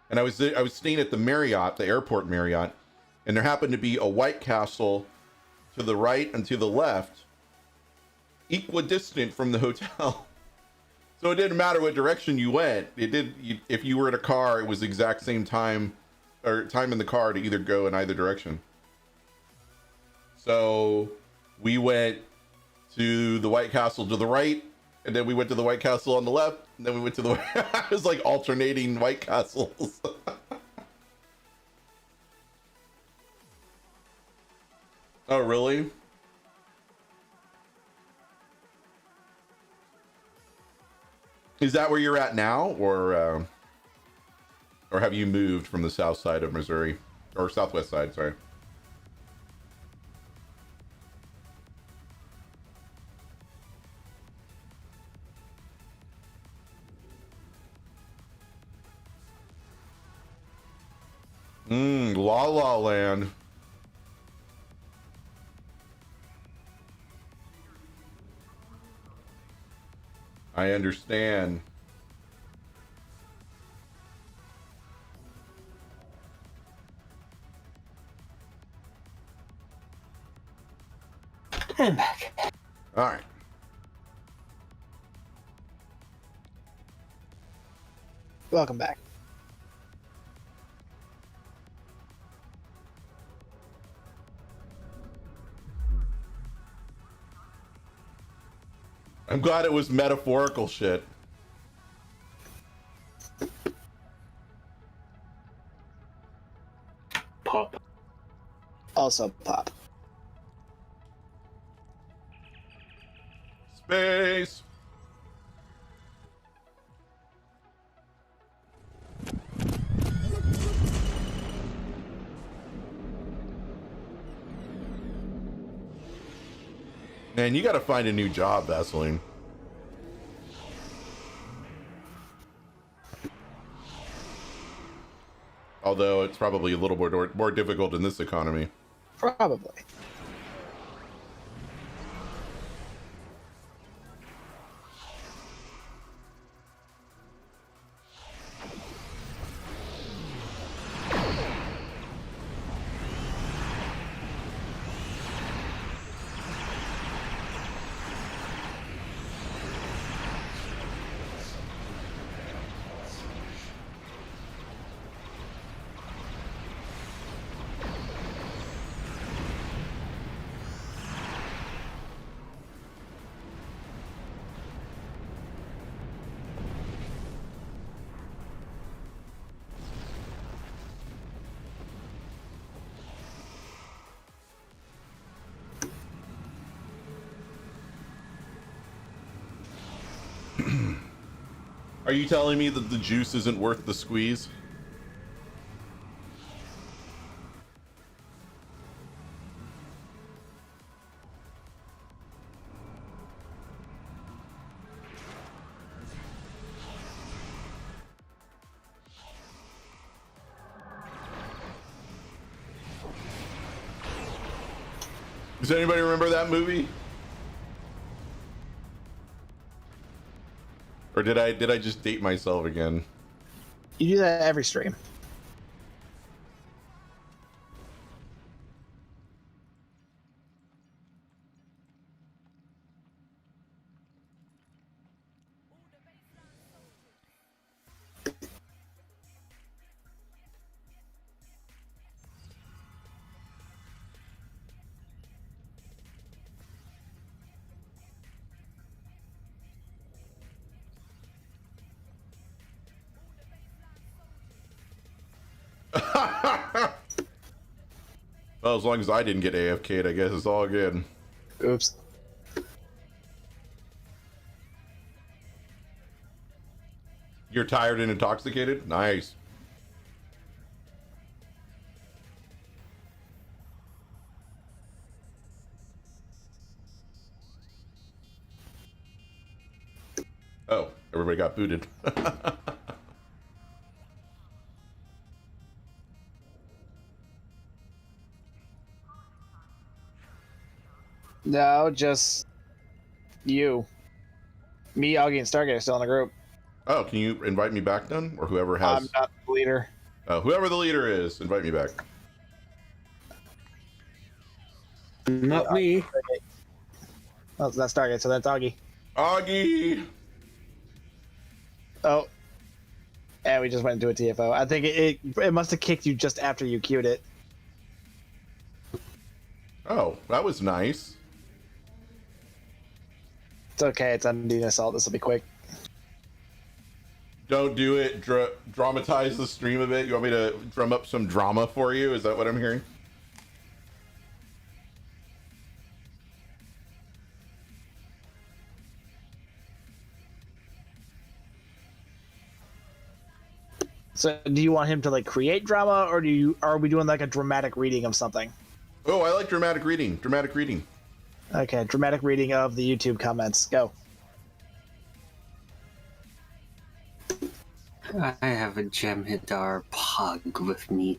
And I was staying at the Marriott, the airport Marriott, and there happened to be a White Castle to the right and to the left, equidistant from the hotel. So it didn't matter what direction you went. If you were in a car, it was the exact same time or time in the car to either go in either direction. So we went to the White Castle to the right, and then we went to the White Castle on the left, and then we went to the it was like alternating White Castles. Oh, really? Is that where you're at now, or have you moved from the south side of Missouri, or southwest side? Sorry. La La Land. I understand. I'm back. All right. Welcome back. I'm glad it was metaphorical shit. Pop. Also pop. Space. Man, you gotta find a new job, Vaseline. Although it's probably a little more difficult in this economy. Probably. Are you telling me that the juice isn't worth the squeeze? Does anybody remember that movie? Or did I just date myself again? You do that every stream. Well, as long as I didn't get AFK'd, I guess it's all good. Oops. You're tired and intoxicated? Nice. Oh, everybody got booted. No, just you. Me, Augie, and Stargate are still in the group. Oh, can you invite me back then? Or whoever has... I'm not the leader. Whoever the leader is, invite me back. Not me. Oh, it's not Stargate, so that's Augie. Augie! Oh. And we just went into a TFO. I think it must have kicked you just after you queued it. Oh, that was nice. It's okay, it's Undine Assault. This will be quick. Don't do it. Dramatize the stream a bit. You want me to drum up some drama for you? Is that what I'm hearing? So, do you want him to like create drama, or are we doing like a dramatic reading of something? Oh, I like dramatic reading. Dramatic reading. Okay, dramatic reading of the YouTube comments. Go. I have a Jem'Hadar pug with me.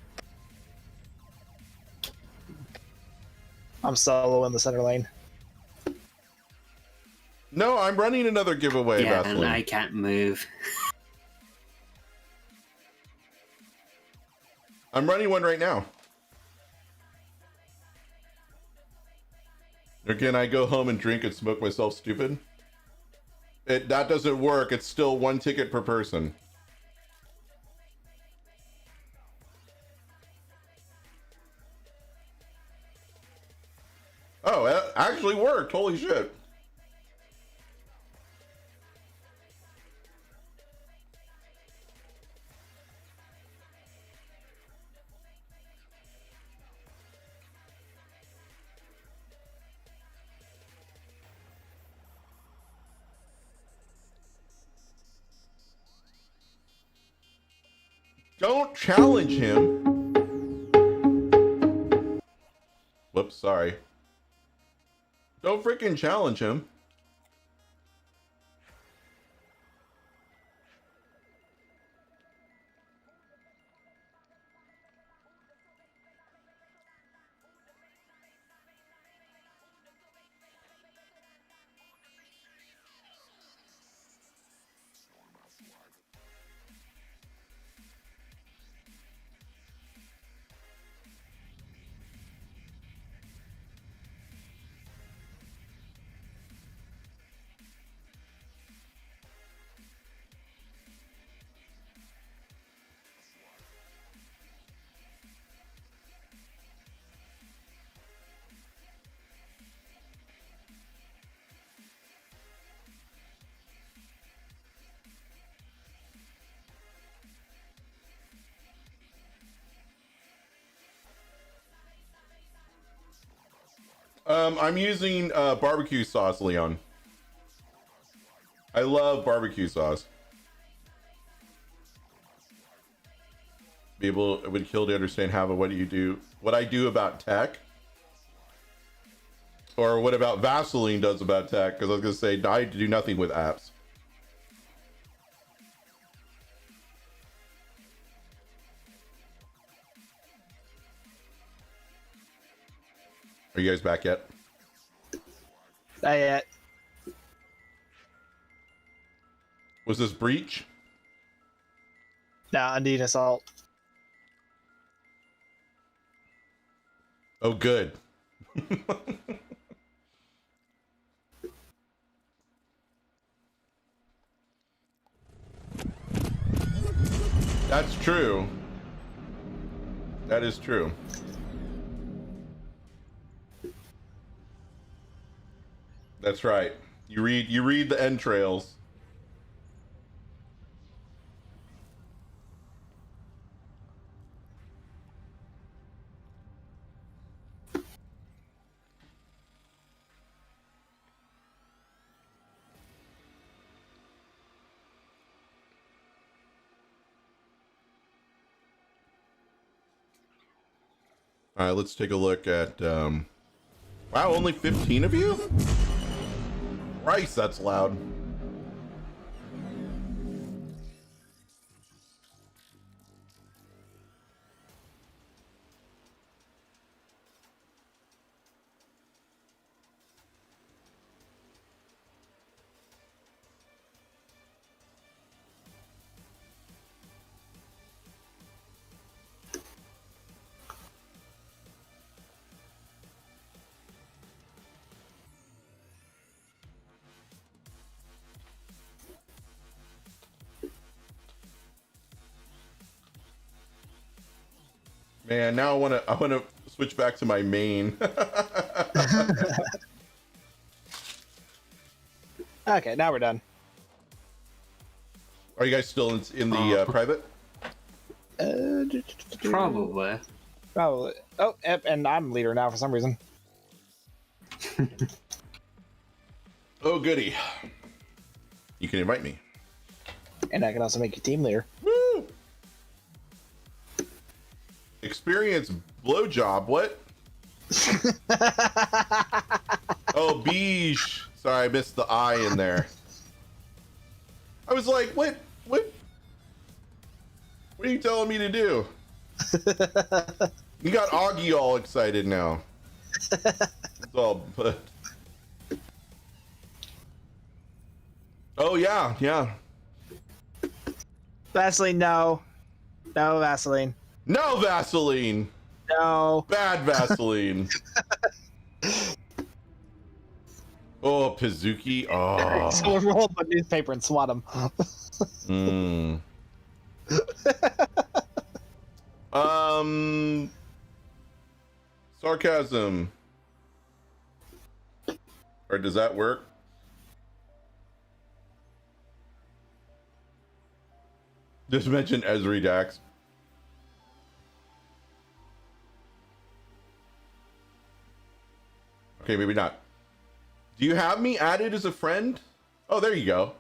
I'm solo in the center lane. No, I'm running another giveaway. Yeah, Vaseline. and I can't move. I'm running one right now. Or can I go home and drink and smoke myself stupid? That doesn't work. It's still 1 ticket per person. Oh, that actually worked. Holy shit. Don't challenge him. Whoops, sorry. Don't freaking challenge him. I'm using barbecue sauce, Leon. I love barbecue sauce. People would kill to understand how, but what do you do? What I do about tech? Or what about Vaseline does about tech? Because I was going to say, I do nothing with apps. Are you guys back yet? Not yet. Was this breach? Nah, Undine Assault. Oh, good. That's true. That is true. That's right. You read the entrails. All right, let's take a look at wow, only 15 of you? Christ, that's loud. Man, now I wanna switch back to my main. Okay, now we're done. Are you guys still in the private? Probably. Probably. Oh, yep, and I'm leader now for some reason. Oh, goody. You can invite me. And I can also make you team leader. Woo! Experience blowjob, what? Oh, beige. Sorry, I missed the I in there. I was like, what are you telling me to do? You got Augie all excited now. It's all but. Oh yeah. Vaseline, no. No Vaseline. No Vaseline. No. Bad Vaseline. Oh, Pazuki. Oh. So we'll roll up a newspaper and swat him. Sarcasm. Or does that work? Just mention Esri Dax. Okay, maybe not. Do you have me added as a friend? Oh, there you go.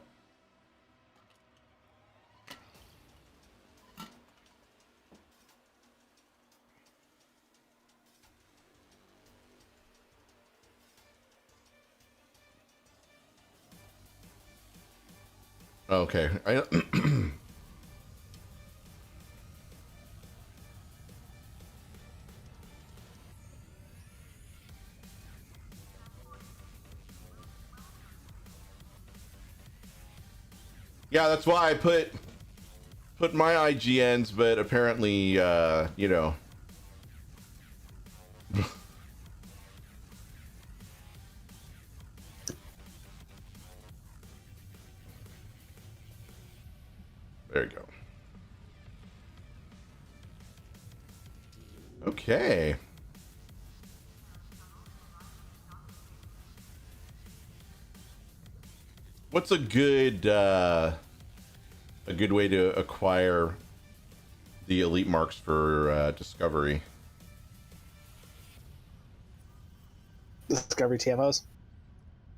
Okay. Yeah, that's why I put my IGNs, but apparently, you know. There you go. Okay. What's a good way to acquire the elite marks for Discovery? Discovery TMOs.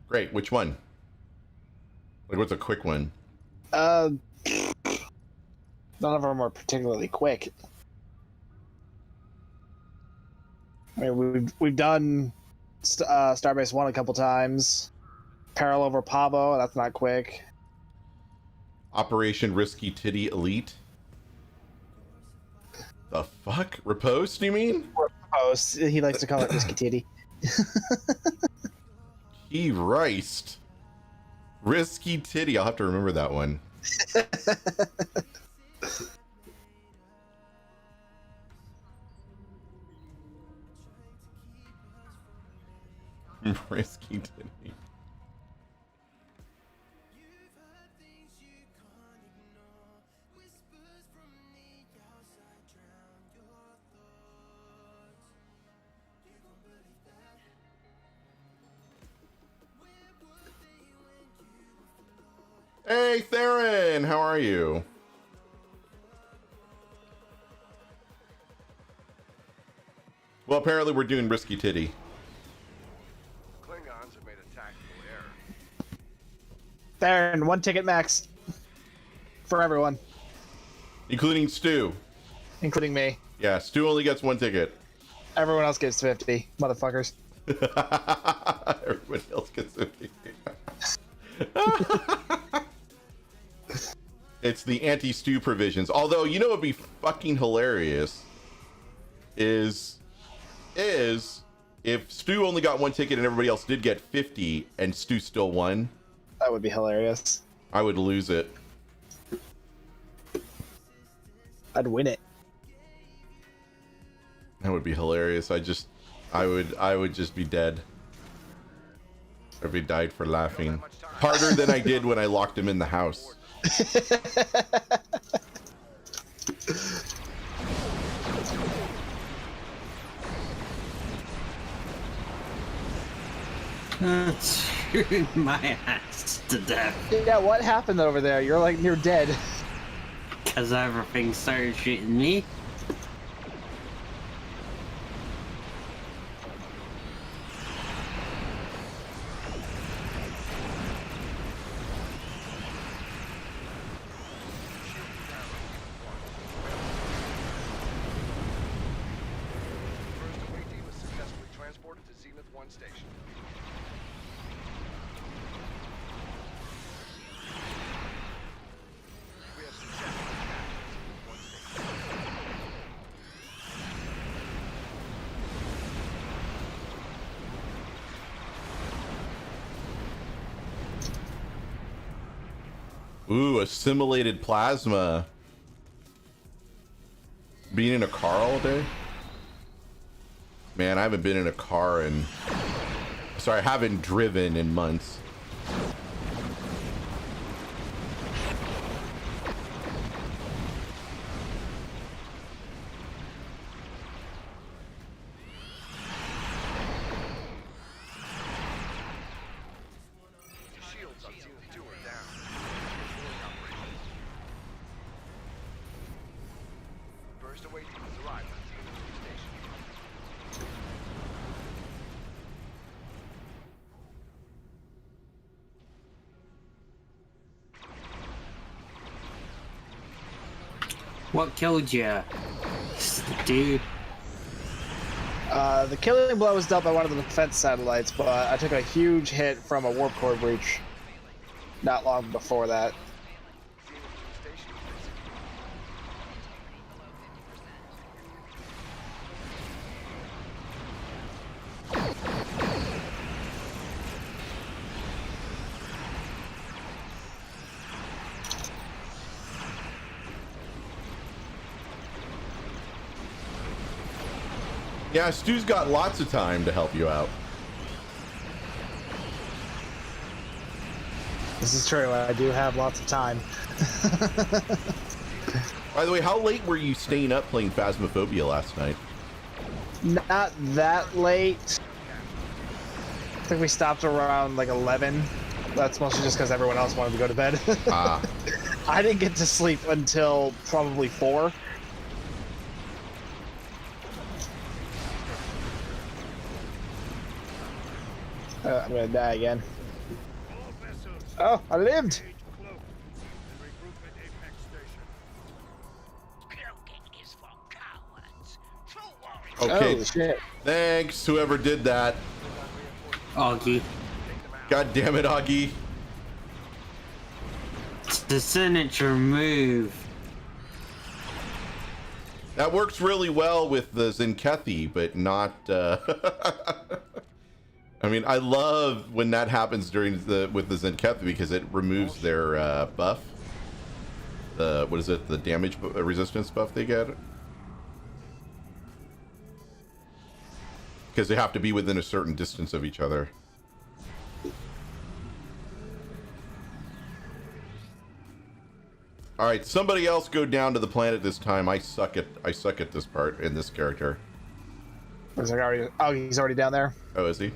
Great. Which one? Like, what's a quick one? None of them are particularly quick. I mean, we've done Starbase 1 a couple times. Peril over Pavo, that's not quick. Operation Risky Titty Elite. The fuck? Riposte, you mean? Riposte. He likes to call it Risky Titty. Christ. Risky Titty. I'll have to remember that one. Risky Titty. Hey, Theron, how are you? Well, apparently we're doing Risky Titty. Klingons have made a tactical error. Theron, 1 ticket max. For everyone. Including Stu. Including me. Yeah, Stu only gets 1 ticket. Everyone else gets 50, motherfuckers. Everybody else gets 50. It's the anti-Stu provisions. Although, you know what would be fucking hilarious is if Stu only got 1 ticket and everybody else did get 50 and Stu still won. That would be hilarious. I would lose it. I'd win it. That would be hilarious. I would just be dead. Everybody died for laughing. Harder than I did when I locked him in the house. Chewing my ass to death. Yeah, what happened over there? You're like near dead. Because everything started shooting me. Ooh, assimilated plasma. Being in a car all day? Man, I haven't been in a car in... Sorry, I haven't driven in months. Shields on Zenith 2 are down. Burst away demons arrived on Zenith 3 station. What killed you, dude? The killing blow was dealt by one of the defense satellites, but I took a huge hit from a warp core breach not long before that. Yeah, Stu's got lots of time to help you out. This is true. I do have lots of time. By the way, how late were you staying up playing Phasmophobia last night? Not that late. I think we stopped around like 11. That's mostly just because everyone else wanted to go to bed. I didn't get to sleep until probably 4. I'm gonna die again. Oh, I lived! Okay. Oh, shit. Thanks, whoever did that. Augie. God damn it, Augie. It's the signature move. That works really well with the Zenkethi, but not... I mean, I love when that happens with the Zenkethi because it removes their buff. What is it? The damage resistance buff they get? Because they have to be within a certain distance of each other. All right, somebody else go down to the planet this time. I suck at this part in this character. Looks like he's already down there. Oh, is he?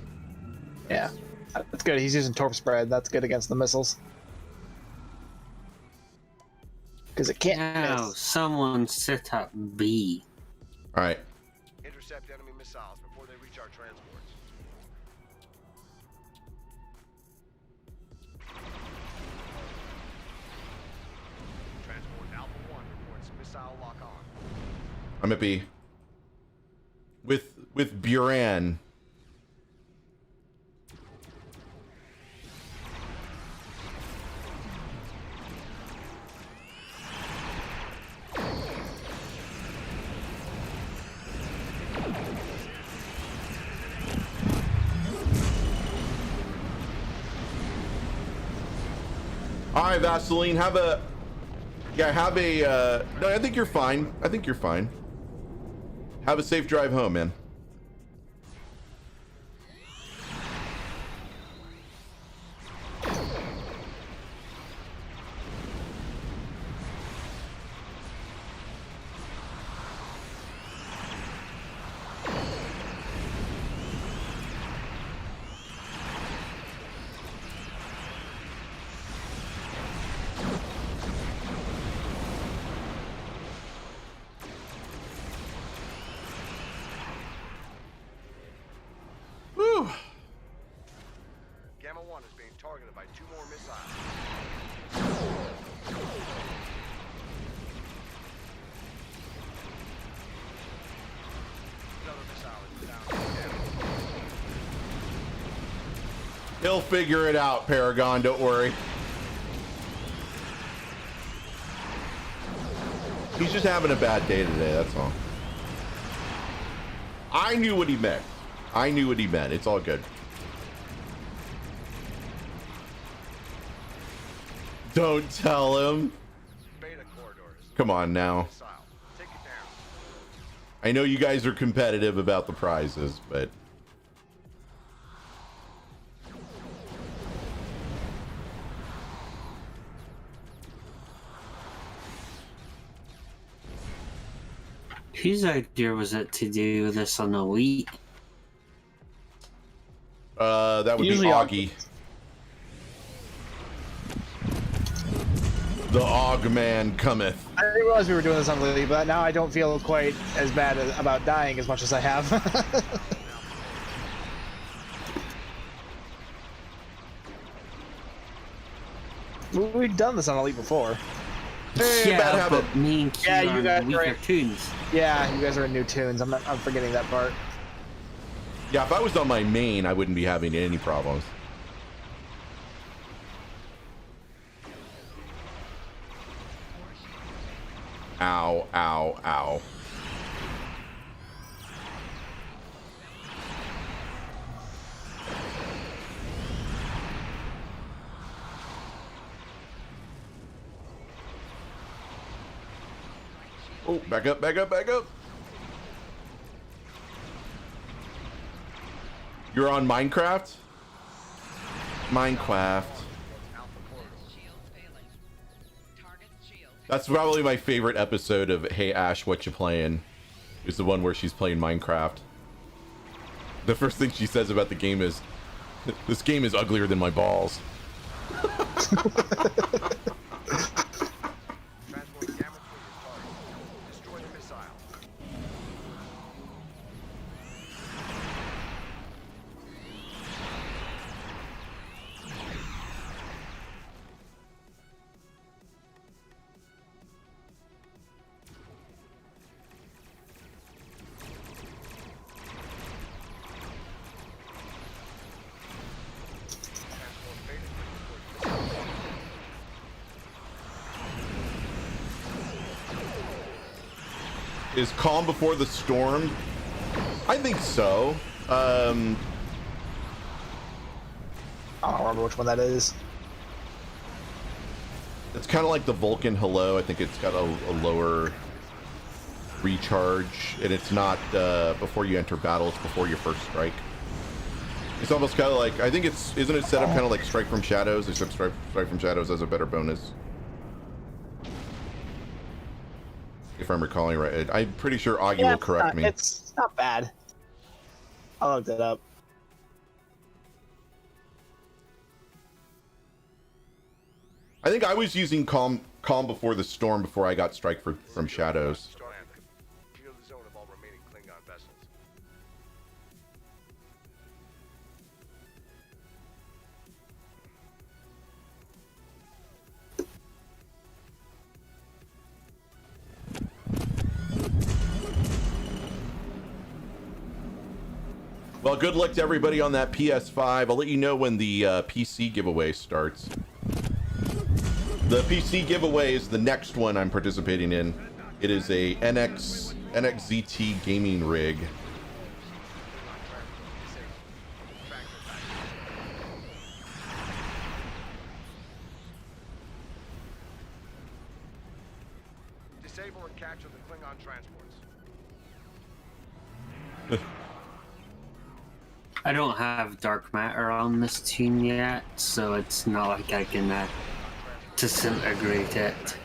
Yeah, that's good. He's using torp spread. That's good against the missiles. Because it can't Now, miss. someone set up B. All right. Intercept enemy missiles before they reach our transports. Transport Alpha 1 reports missile lock on. I'm at B. With Buran. All right, Vaseline, have a... No, I think you're fine. I think you're fine. Have a safe drive home, man. Whew. Gamma 1 is being targeted by 2 more missiles. Another missile is down. He'll figure it out, Paragon, don't worry. He's just having a bad day today, that's all. I knew what he meant. I knew what he meant. It's all good. Don't tell him. Come on now. I know you guys are competitive about the prizes, but... Whose idea was it to do this on a week? That would Usually be Augie. The Augman cometh. I didn't realize we were doing this on Lily, but now I don't feel quite as bad about dying as much as I have. We've done this on Elite before. Hey, bad Yeah, habit. but me and Q Yeah, you are guys in weaker right. tunes. Yeah, you guys are in new tunes. I'm forgetting that part. Yeah, if I was on my main, I wouldn't be having any problems. Ow, ow, ow. Oh, back up, back up, back up. You're on Minecraft? Minecraft. That's probably my favorite episode of Hey Ash, What You Playing? Is the one where she's playing Minecraft. The first thing she says about the game is, this game is uglier than my balls. Is Calm Before the Storm? I think so. I don't remember which one that is. It's kind of like the Vulcan Hello. I think it's got a lower recharge, and it's not before you enter battle, it's before your first strike. It's almost kind of like, I think isn't it set up kind of like Strike from Shadows, except Strike from Shadows has a better bonus. If I'm recalling right. I'm pretty sure Augie will correct me. It's not bad. I looked it up. I think I was using Calm Before the Storm before I got Strike from Shadows. Well, good luck to everybody on that PS5. I'll let you know when the PC giveaway starts. The PC giveaway is the next one I'm participating in. It is a NXZT gaming rig. Disable and capture the Klingon transports. I don't have dark matter on this team yet, so it's not like I can disintegrate it.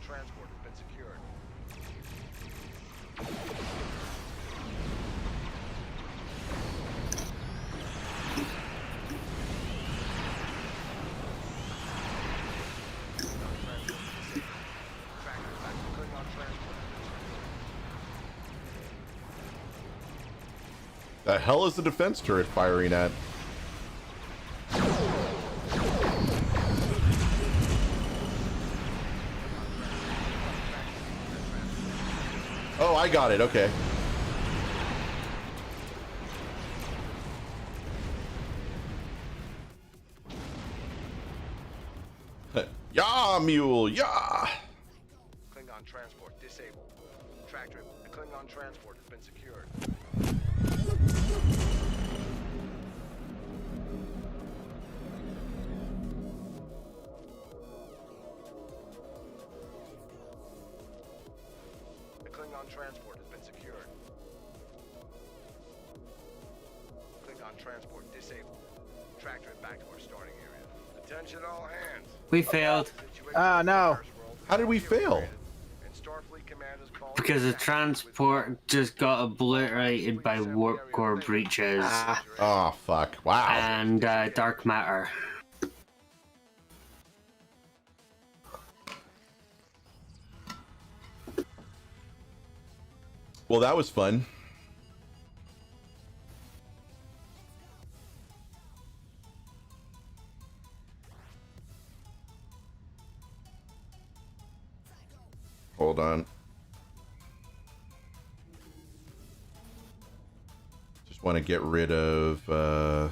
Transport has been secured. The hell is the defense turret firing at? Oh, I got it. Okay. Yeah, mule. Yeah. Klingon transport disabled. Tractor, the Klingon transport has been secured. Klingon transport has been secured. Klingon transport disabled. Tractor it back to our starting area. Attention all hands. We failed. Ah, no. How did we fail? Because the transport just got obliterated by warp core breaches. Oh, fuck. Wow. And dark matter. Well, that was fun. Hold on. Just want to get rid of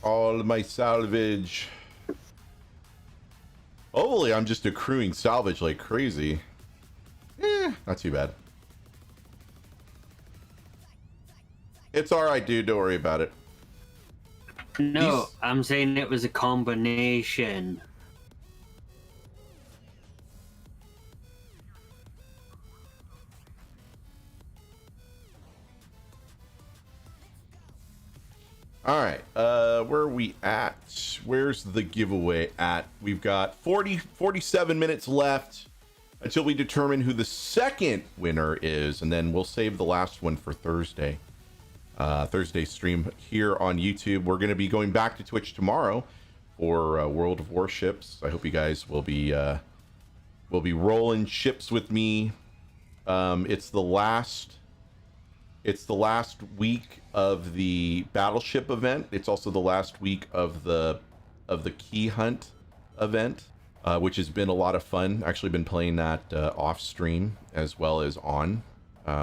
all of my salvage. Hopefully I'm just accruing salvage like crazy. Not too bad. It's alright, dude. Don't worry about it. No, I'm saying it was a combination. All right, where are we at? Where's the giveaway at? We've got 47 minutes left until we determine who the second winner is, and then we'll save the last one for Thursday. Thursday stream here on YouTube. We're going to be going back to Twitch tomorrow for World of Warships. I hope you guys will be rolling ships with me. It's the last week of the battleship event. It's also the last week of the key hunt event, which has been a lot of fun. Actually been playing that off stream as well as on.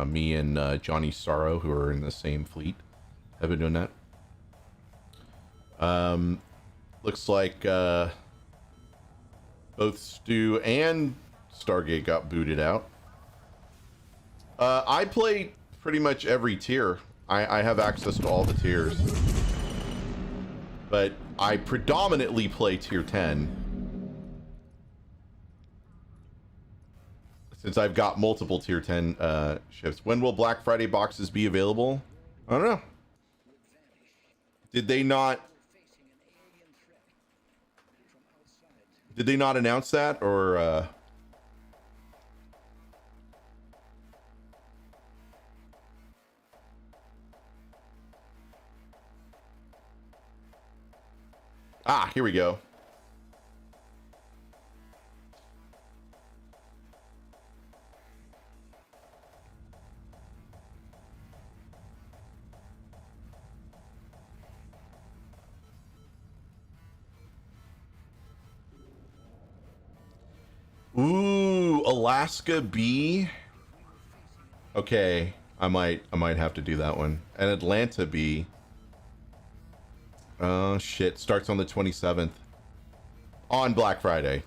Me and Johnny Sorrow, who are in the same fleet, have been doing that. Looks like both Stu and Stargate got booted out. I play pretty much every tier. I have access to all the tiers, but I predominantly play tier 10 since I've got multiple tier 10 ships. When will Black Friday boxes be available? I don't know. Did they not announce that, or here we go. Ooh, Alaska B. Okay, I might have to do that one. And Atlanta B. Oh shit, starts on the 27th. On Black Friday.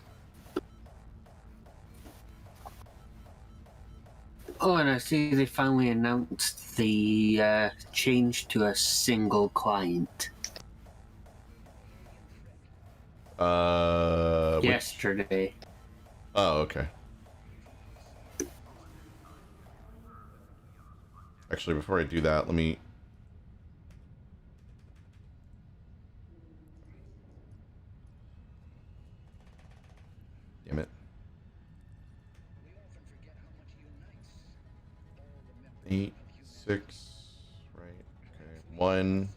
Oh, and I see they finally announced the change to a single client. Yesterday. Oh, okay. Actually, before I do that, let me... Damn it. 8, 6, right, okay. 1,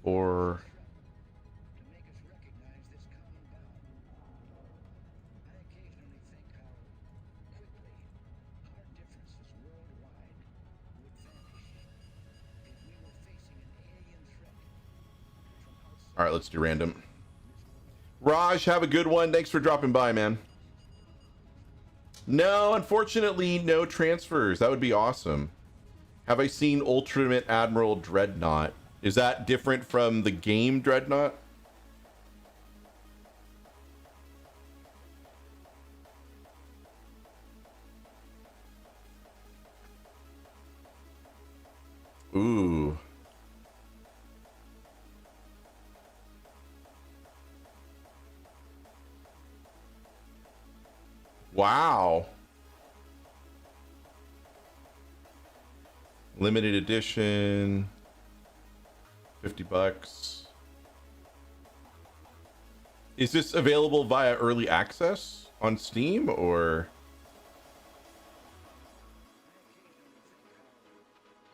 4... All right, let's do random. Raj, have a good one. Thanks for dropping by, man. No, unfortunately, no transfers. That would be awesome. Have I seen Ultimate Admiral Dreadnought? Is that different from the game Dreadnought? Ooh. Wow. Limited edition. $50. Is this available via early access on Steam, or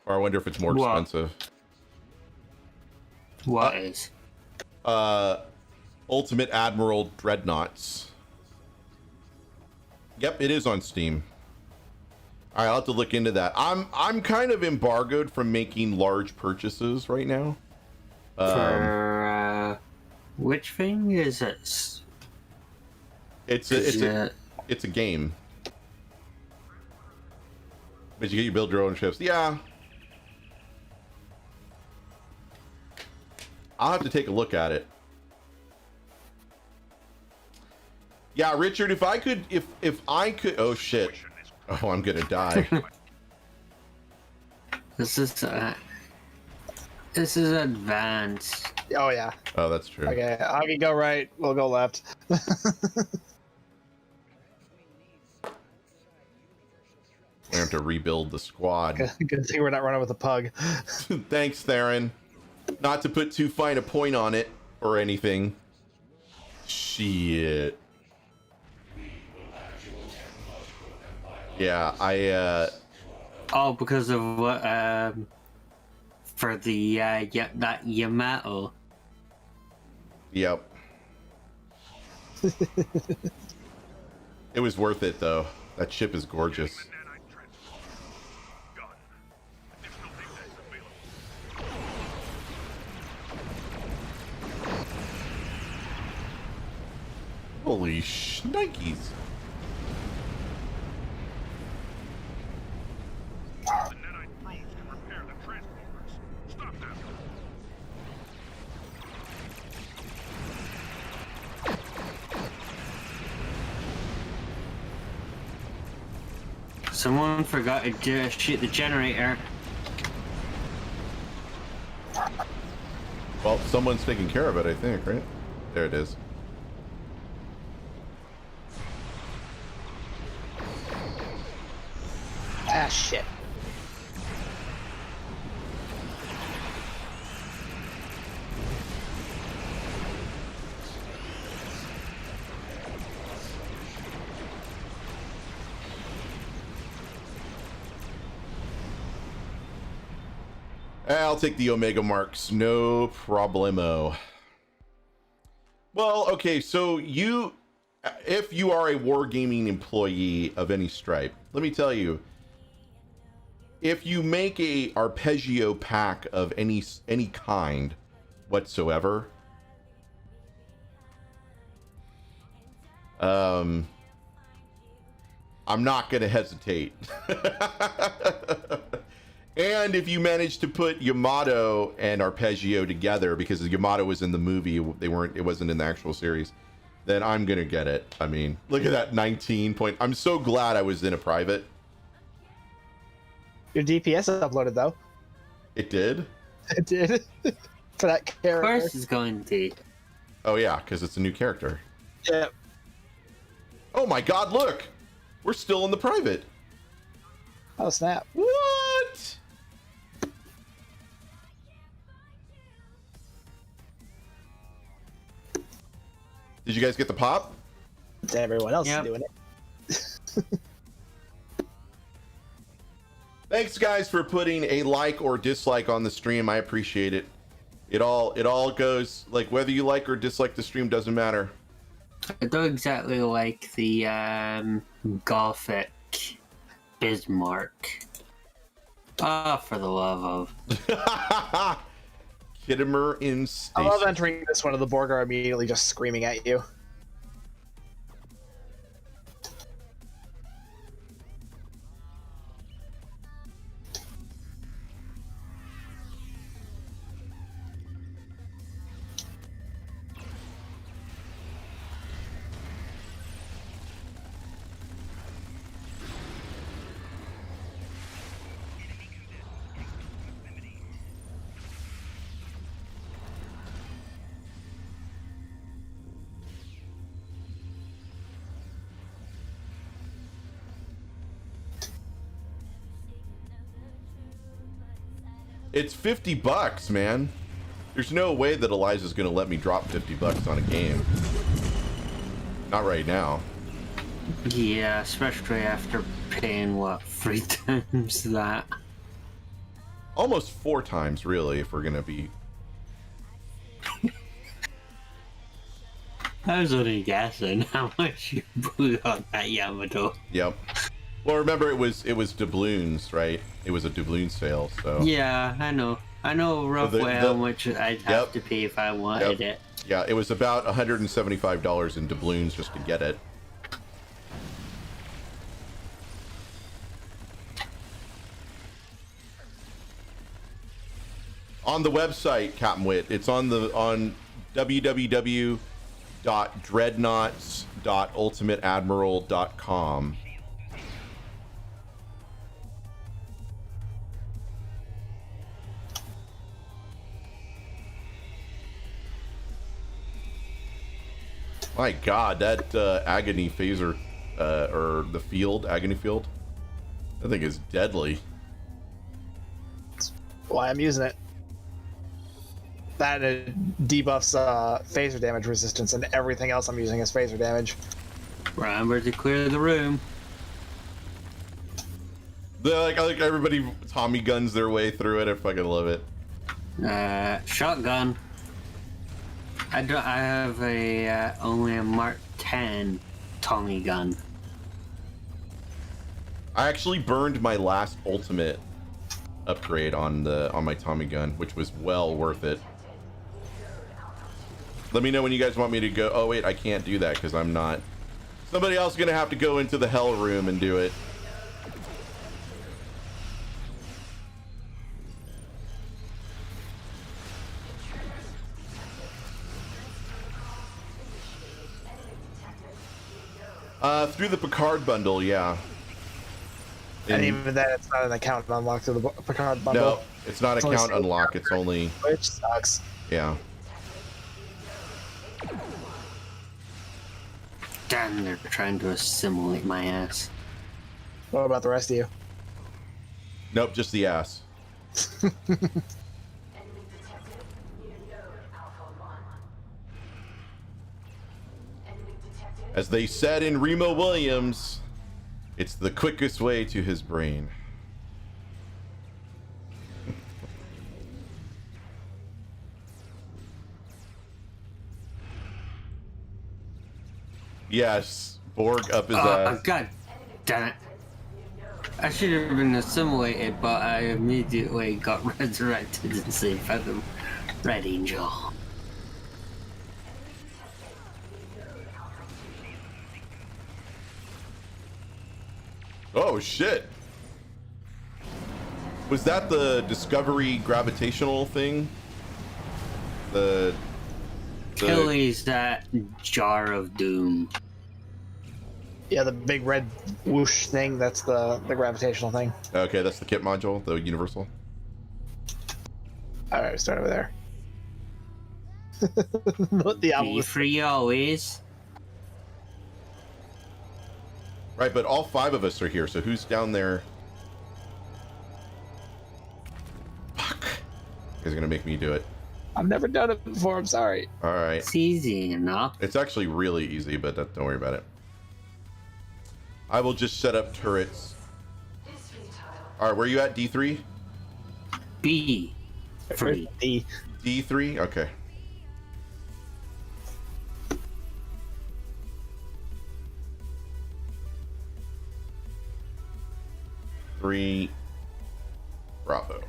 I wonder if it's more expensive? What is? Ultimate Admiral Dreadnoughts. Yep, it is on Steam. All right, I'll have to look into that. I'm kind of embargoed from making large purchases right now. For which thing is it? It's a game. But you build your own ships. Yeah. I'll have to take a look at it. Yeah, Richard, if I could, oh shit. Oh, I'm gonna die. This is advanced. Oh yeah. Oh, that's true. Okay, I can go right. We'll go left. We have to rebuild the squad. Good thing we're not running with a pug. Thanks, Theron. Not to put too fine a point on it or anything. Shit. Yeah, Oh, because of what? For the that Yamato. Yep. It was worth it though. That ship is gorgeous. Holy shnikes. Someone forgot to shoot the generator. Well, someone's taking care of it, I think, right? There it is. Ah, shit. I'll take the Omega marks, no problemo. Well, okay, so if you are a wargaming employee of any stripe, let me tell you, if you make a arpeggio pack of any kind whatsoever, I'm not going to hesitate. And if you manage to put Yamato and Arpeggio together, because Yamato was in the movie, it wasn't in the actual series, then I'm gonna get it. I mean, look at that 19 point. I'm so glad I was in a private. Your DPS uploaded though. It did? It did. For that character. Of course it's going to. Oh yeah, because it's a new character. Yep. Oh my god, look! We're still in the private. Oh snap. What? Did you guys get the pop? Everyone else is doing it. Thanks guys for putting a like or dislike on the stream. I appreciate it. It all goes, like, whether you like or dislike the stream doesn't matter. I don't exactly like the Gothic Bismarck. Ah, for the love of. Kittimer in Stasis. I love entering this one of the Borg are immediately just screaming at you. It's $50, man. There's no way that Elijah's gonna let me drop $50 on a game. Not right now. Yeah, especially after paying, what, 3 times that? Almost 4 times, really, if we're gonna be... I was only guessing how much you blew on that Yamato. Yep. Well, remember, it was doubloons, right? It was a doubloon sale, so... Yeah, I know. I know roughly how much I'd have to pay if I wanted it. Yeah, it was about $175 in doubloons just to get it. On the website, Captain Wit. It's on www.dreadnoughts.ultimateadmiral.com. My God, that agony phaser, or the field, agony field, I think is deadly. That's why I'm using it. That and it debuffs phaser damage resistance, and everything else I'm using is phaser damage. Remember to clear the room. I like everybody Tommy guns their way through it. I fucking love it. Shotgun. I have only a Mark 10 Tommy gun. I actually burned my last ultimate upgrade on my Tommy gun, which was well worth it. Let me know when you guys want me to go. Oh wait, I can't do that because I'm not. Somebody else is gonna have to go into the hell room and do it. Through the Picard bundle, yeah. And even then, it's not an account unlock through the Picard bundle. No, it's not account unlock. It's only. Which sucks. Yeah. Damn, they're trying to assimilate my ass. What about the rest of you? Nope, just the ass. As they said in Remo Williams, it's the quickest way to his brain. Yes, Borg up his ass. God damn it. I should have been assimilated, but I immediately got resurrected and saved by the Red Angel. Oh shit. Was that the Discovery gravitational thing? Kelly's that jar of doom. Yeah, the big red whoosh thing, that's the gravitational thing. Okay, that's the kit module, the universal. Alright, start over there. The free always. Right, but all 5 of us are here, so who's down there? Fuck. You guys are gonna make me do it. I've never done it before, I'm sorry. Alright. It's easy enough. It's actually really easy, but don't worry about it. I will just set up turrets. Alright, where are you at? D3? B. Free. D. D3? Okay. Three. Bravo.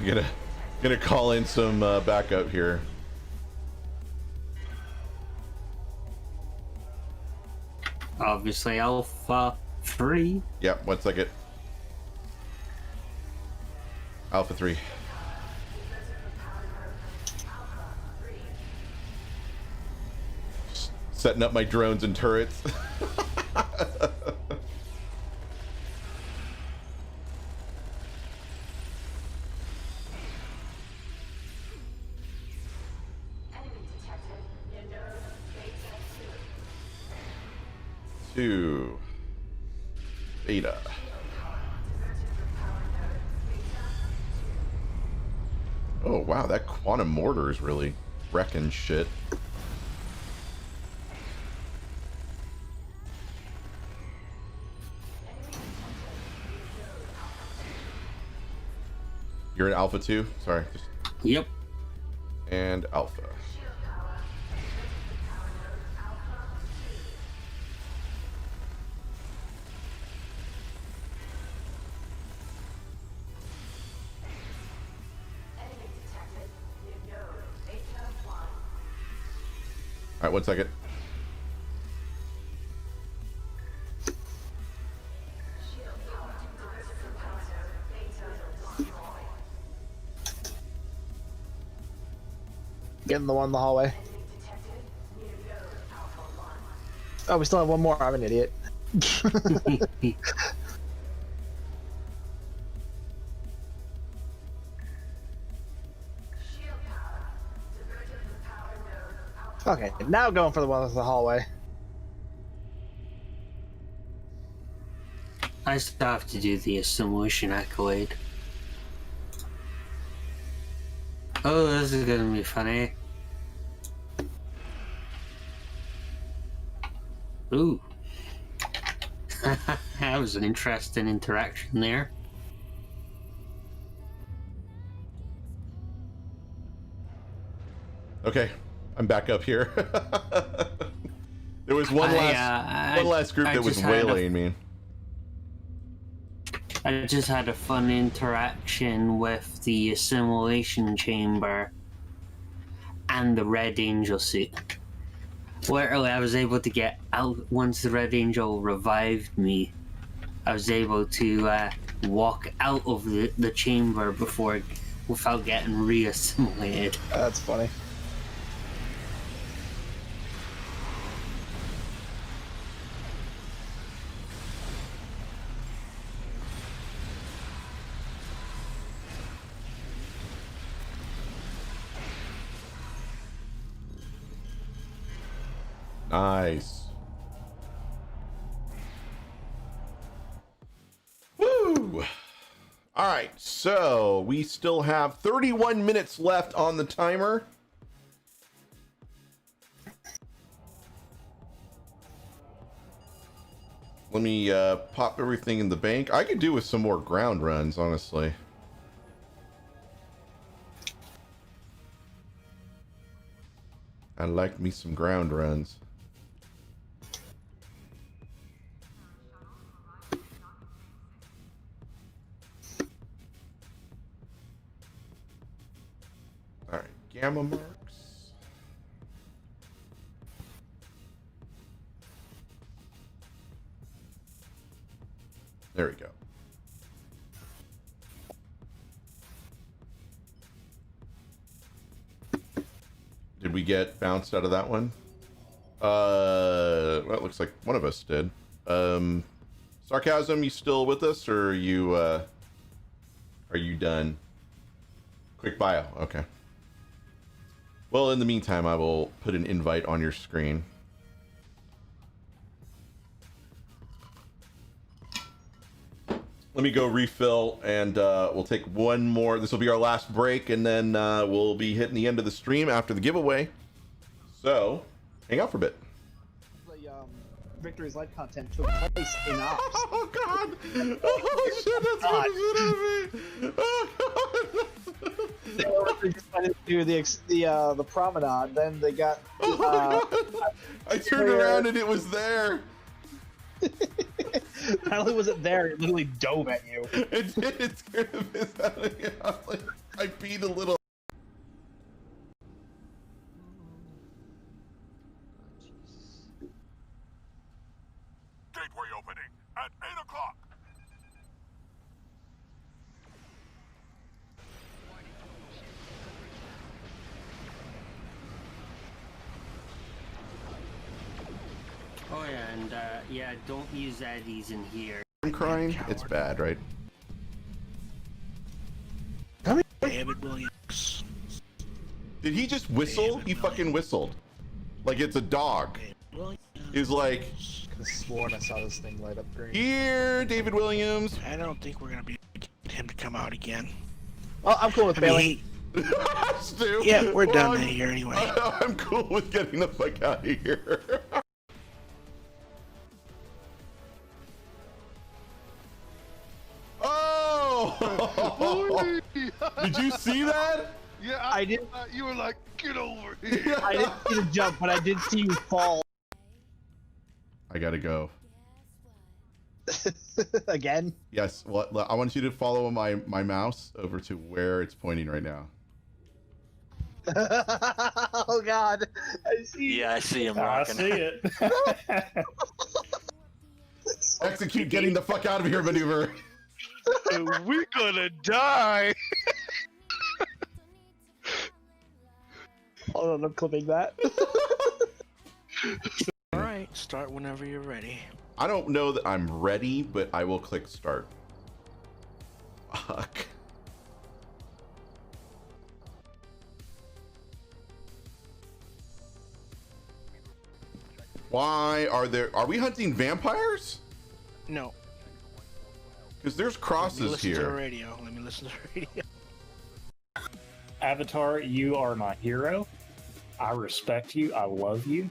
I'm gonna call in some backup here. Obviously, Alpha 3. Yep, 1 second. Alpha 3. Just setting up my drones and turrets. Two. Beta. Oh wow, that quantum mortar is really wrecking shit. You're in Alpha 2? Sorry. Yep. And Alpha. Alright, 1 second. Getting the one in the hallway. Oh, we still have one more. I'm an idiot. Okay, now going for the one in the hallway. I still have to do the assimilation accolade. Oh, this is gonna be funny. Ooh. That was an interesting interaction there. Okay, I'm back up here. There was one last group that was waylaying me. I just had a fun interaction with the assimilation chamber and the Red Angel suit. Where I was able to get out once the Red Angel revived me. I was able to walk out of the chamber without getting re-assimilated. That's funny. Nice. Woo! All right, so we still have 31 minutes left on the timer. Let me pop everything in the bank. I could do with some more ground runs, honestly. I like me some ground runs. All right, gamma marks. There we go. Did we get bounced out of that one? Well, it looks like one of us did. Sarcasm, you still with us, or are you done? Quick bio, okay. Well, in the meantime, I will put an invite on your screen. Let me go refill, and we'll take one more. This will be our last break, and then we'll be hitting the end of the stream after the giveaway. So, hang out for a bit. The Victory's Life content took place in ops. Oh God! Oh shit! That's what They just went into the promenade. Then they got. I turned around and it was there. Not only was it there, it literally dove at you. It did. It scared the piss out of me. I peed a little. Gateway opening at 8 o'clock. Oh yeah, and yeah, don't use Eddies in here. I'm crying. It's bad, right? David Williams. Did he just whistle? He fucking whistled. Like it's a dog. He's like. I could have sworn I saw this thing light up green. Here, David Williams. I don't think we're gonna be able to get him to come out again. Oh, I'm cool with Bailey. Stu, Yeah, we're done I'm- here anyway. I'm cool with getting the fuck out of here. Oh! Did you see that? Yeah, I did. You were like, get over here. I didn't see the jump, but I did see you fall. I gotta go. Again? Yes. Well, I want you to follow my mouse over to where it's pointing right now. Oh God! I see. Yeah, I see him I rocking. see it. Execute getting the fuck out of here maneuver. We're gonna die. Hold on, I'm clipping that. All right, start whenever you're ready. I don't know that I'm ready, but I will click start. Fuck. Why are we hunting vampires? No. Because there's Let me crosses listen to the here. radio. Let me listen to the radio. Avatar, you are my hero. I respect you. I love you.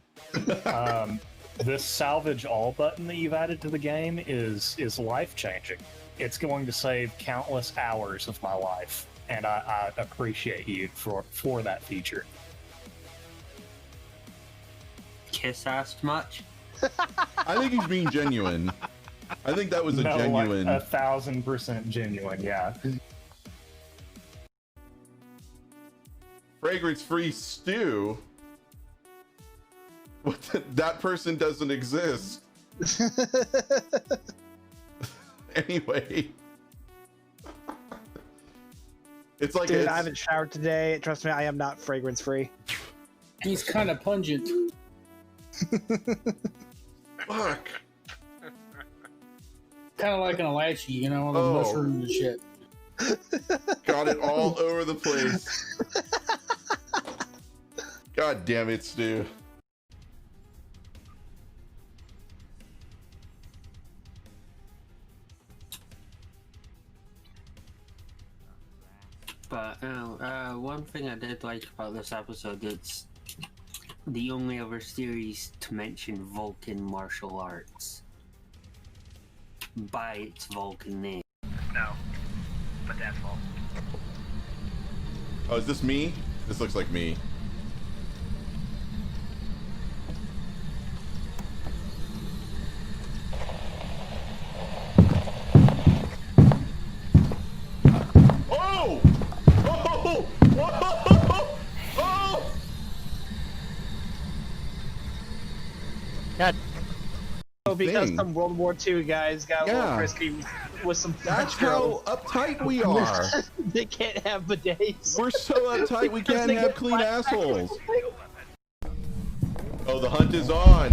This salvage all button that you've added to the game is life changing. It's going to save countless hours of my life, and I appreciate you for that feature. Kiss asked much? I think he's being genuine. I think that was a genuine. Like 1,000% genuine, yeah. Fragrance-free stew? What that person doesn't exist. Anyway. It's like Dude, I haven't showered today. Trust me, I am not fragrance free. He's kind of pungent. Fuck. Kind of like an Alashy, you know, the mushrooms and shit. Got it all over the place. God damn it, Stu. But one thing I did like about this episode, it's the only other series to mention Vulcan martial arts by its Vulcan name. No, but that's all. Oh, is this me? This looks like me. Oh! Oh! Whoa! Oh! God. Oh, because some World War II guys got a little Yeah. frisky with some That's French girls. how uptight we are. They can't have bidets. We're so uptight we Because can't they have get clean flashbacks. assholes. Oh, the hunt is on.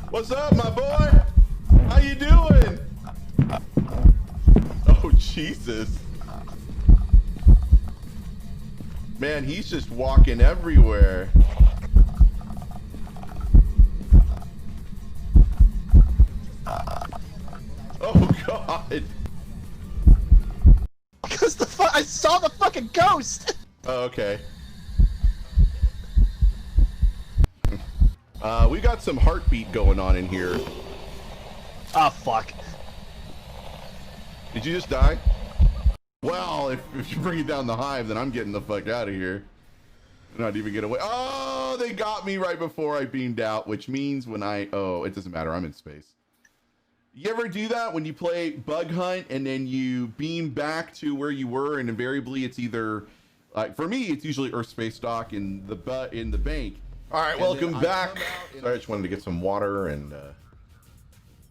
What's up, my boy? How you doing? Oh, Jesus. Man, he's just walking everywhere. Oh, God. Because I saw the fucking ghost. Oh, okay. We got some heartbeat going on in here. Oh, fuck. Did you just die? Well, if you bring it down the hive, then I'm getting the fuck out of here. Not even get away. Oh, they got me right before I beamed out, which means when oh, it doesn't matter. I'm in space. You ever do that when you play bug hunt and then you beam back to where you were, and invariably it's either, for me, it's usually Earth space dock in the bank. All right, welcome back. Sorry, I just wanted to get some water and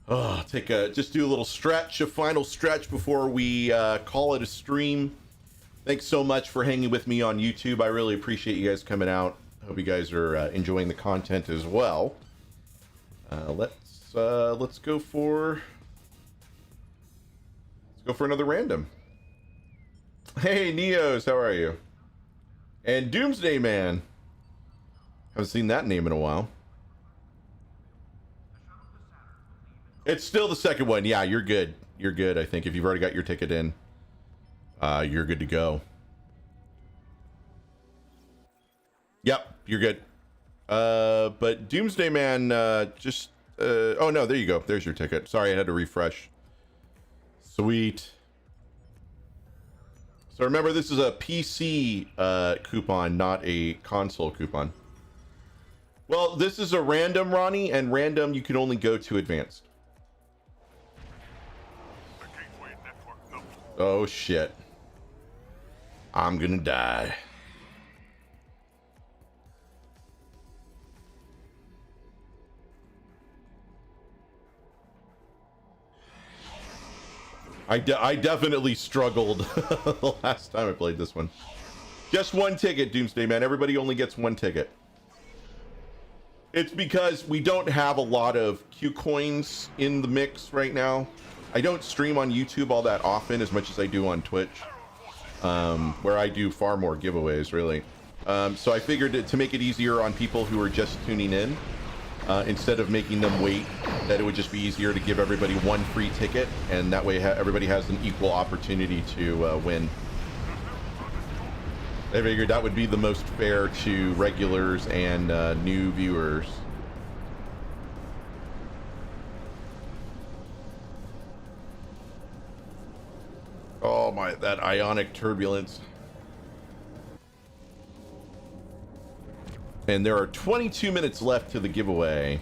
just do a little stretch, a final stretch before we call it a stream. Thanks so much for hanging with me on YouTube. I really appreciate you guys coming out. Hope you guys are enjoying the content as well. Let's go for another random. Hey Neos, how are you? And Doomsday Man. Haven't seen that name in a while. It's still the second one. Yeah, you're good. You're good, I think. If you've already got your ticket in, you're good to go. Yep, you're good. But Doomsday Man, oh no, there you go. There's your ticket. Sorry, I had to refresh. Sweet. So remember, this is a PC coupon, not a console coupon. Well, this is a random, Ronnie, and random you can only go to advanced. Oh shit. I'm gonna die. I definitely struggled the last time I played this one. Just one ticket, Doomsday Man. Everybody only gets one ticket. It's because we don't have a lot of Q coins in the mix right now. I don't stream on YouTube all that often as much as I do on Twitch, where I do far more giveaways, really. So I figured to make it easier on people who are just tuning in, instead of making them wait, that it would just be easier to give everybody one free ticket, and that way everybody has an equal opportunity to win. I figured that would be the most fair to regulars and new viewers. Oh my, that ionic turbulence. And there are 22 minutes left to the giveaway.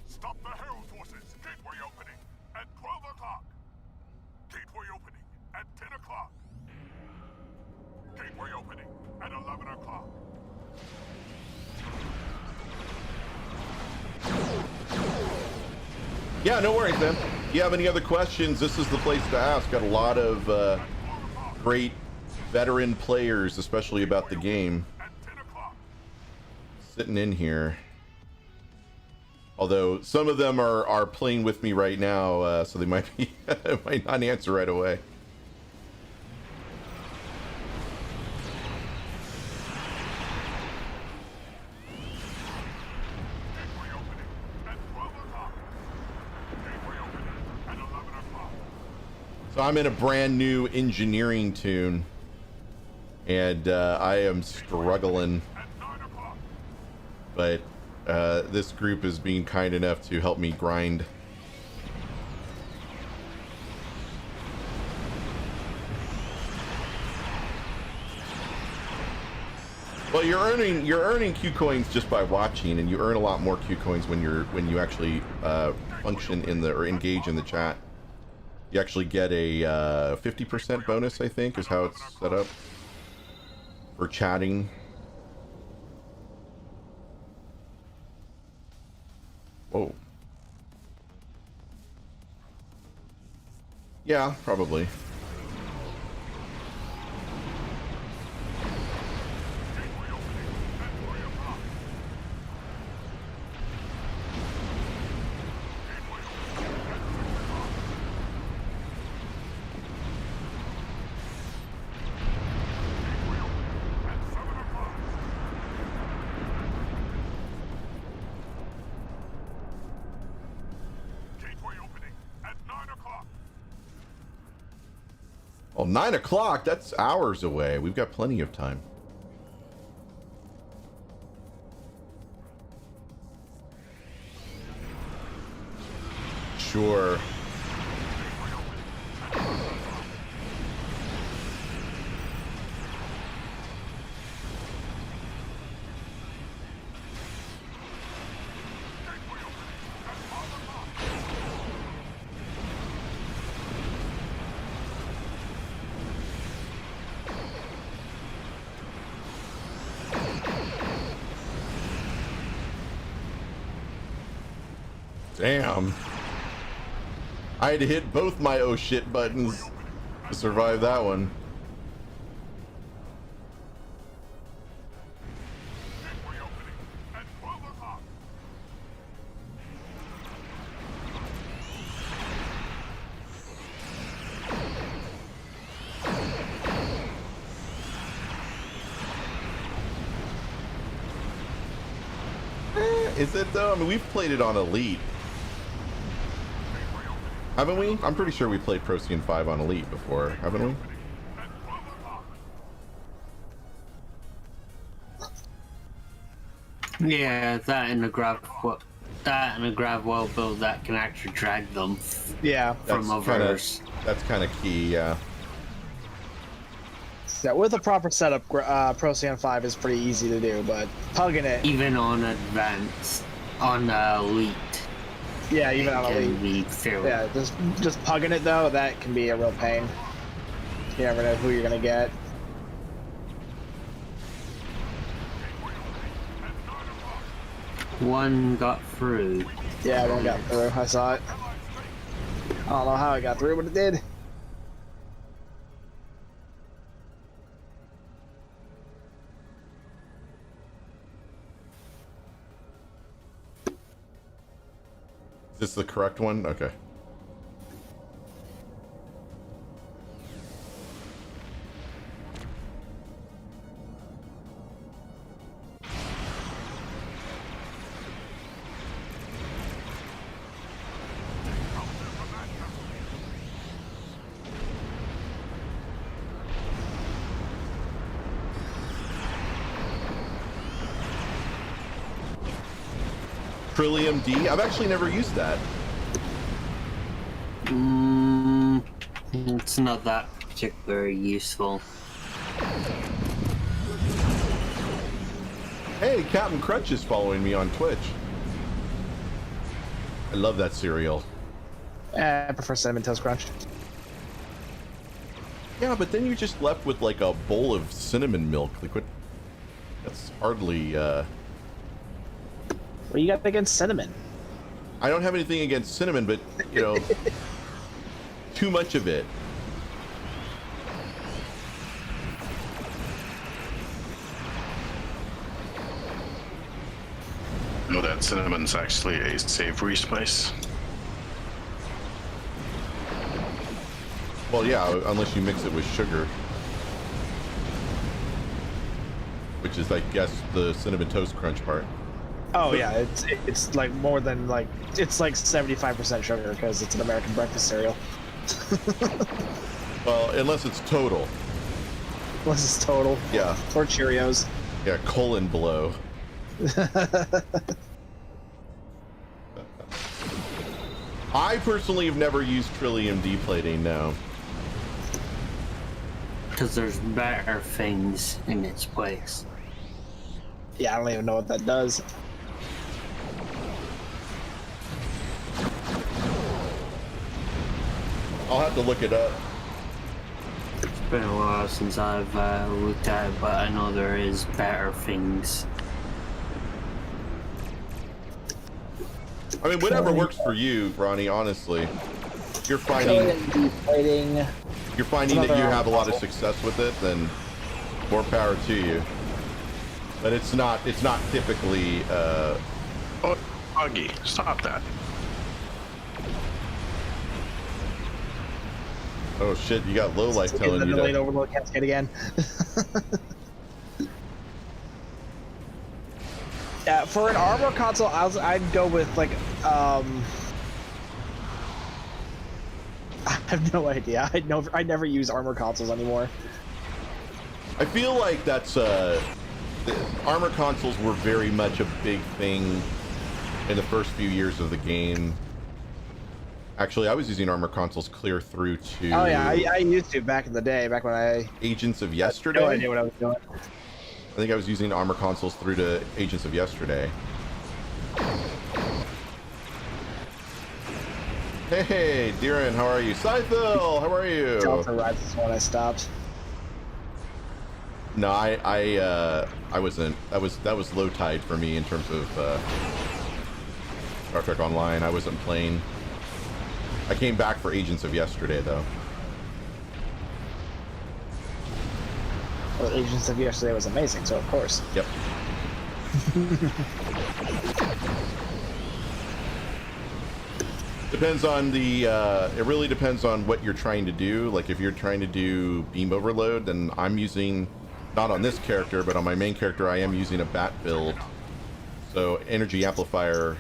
Stop the Herald forces. Gateway opening at 12 o'clock. Gateway opening at 10 o'clock. Gateway opening at 11 o'clock. Yeah, no worries, man. If you have any other questions, this is the place to ask. Got a lot of great veteran players, especially about the game, sitting in here. Although some of them are playing with me right now, so they might be might not answer right away. So I'm in a brand new engineering tune, and I am struggling, but this group is being kind enough to help me grind. Well, you're earning Q coins just by watching, and you earn a lot more Q coins when you actually function in the or engage in the chat. You actually get a 50% bonus, I think, is how it's set up for chatting. Whoa. Yeah, probably. Well, 9 o'clock, that's hours away. We've got plenty of time. Sure. Damn. I had to hit both my oh shit buttons to survive that one. Is it though? I mean, we've played it on Elite. Haven't we? I'm pretty sure we played Procyon 5 on Elite before, haven't we? Yeah, that and a grav well build that can actually drag them. Yeah, from others. That's kind of key. Yeah. Yeah, with a proper setup, Procyon 5 is pretty easy to do, but pugging it, even on advanced, on Elite. Yeah, even on Elite. Yeah, just pugging it though, that can be a real pain. You never know who you're gonna get. One got through. Yeah, one got through. I saw it. I don't know how it got through, but it did. Is this the correct one? Okay. Trillium D? I've actually never used that. It's not that particularly useful. Hey, Captain Crunch is following me on Twitch. I love that cereal. I prefer Cinnamon Toast Crunch. Yeah, but then you're just left with like a bowl of cinnamon milk. Like what? That's hardly. What you got against cinnamon? I don't have anything against cinnamon, but you know, too much of it. No, that cinnamon's actually a savory spice. Well, yeah, unless you mix it with sugar, which is, I guess, the Cinnamon Toast Crunch part. Oh yeah, it's like more than like it's like 75% sugar because it's an American breakfast cereal. Well, unless it's total. Unless it's total. Yeah. Or Cheerios. Yeah, colon blow. I personally have never used Trillium D plating now. Because there's better things in its place. Yeah, I don't even know what that does. I'll have to look it up. It's been a while since I've looked at it, but I know there is better things. I mean, whatever works for you, Ronnie, honestly. You're finding that you have a lot of success with it, then more power to you. But it's not typically Oh, Augie, stop that. Oh shit, you got low light telling you to to overload cascade again. Yeah, for an armor console, I'd go with like I have no idea. I never use armor consoles anymore. I feel like that's the armor consoles were very much a big thing in the first few years of the game. Actually, I was using armor consoles clear through to. Oh yeah, I used to back in the day, back when I. Agents of Yesterday. No idea what I was doing. I think I was using armor consoles through to Agents of Yesterday. Hey, Deeran, how are you? Scythil, how are you? Delta Rise is when I stopped. No, I wasn't. That was low tide for me in terms of Star Trek Online. I wasn't playing. I came back for Agents of Yesterday though. Well, Agents of Yesterday was amazing, so of course. Yep. Depends on the, it really depends on what you're trying to do. Like if you're trying to do beam overload, then I'm using, not on this character, but on my main character, I am using a bat build. So energy amplifier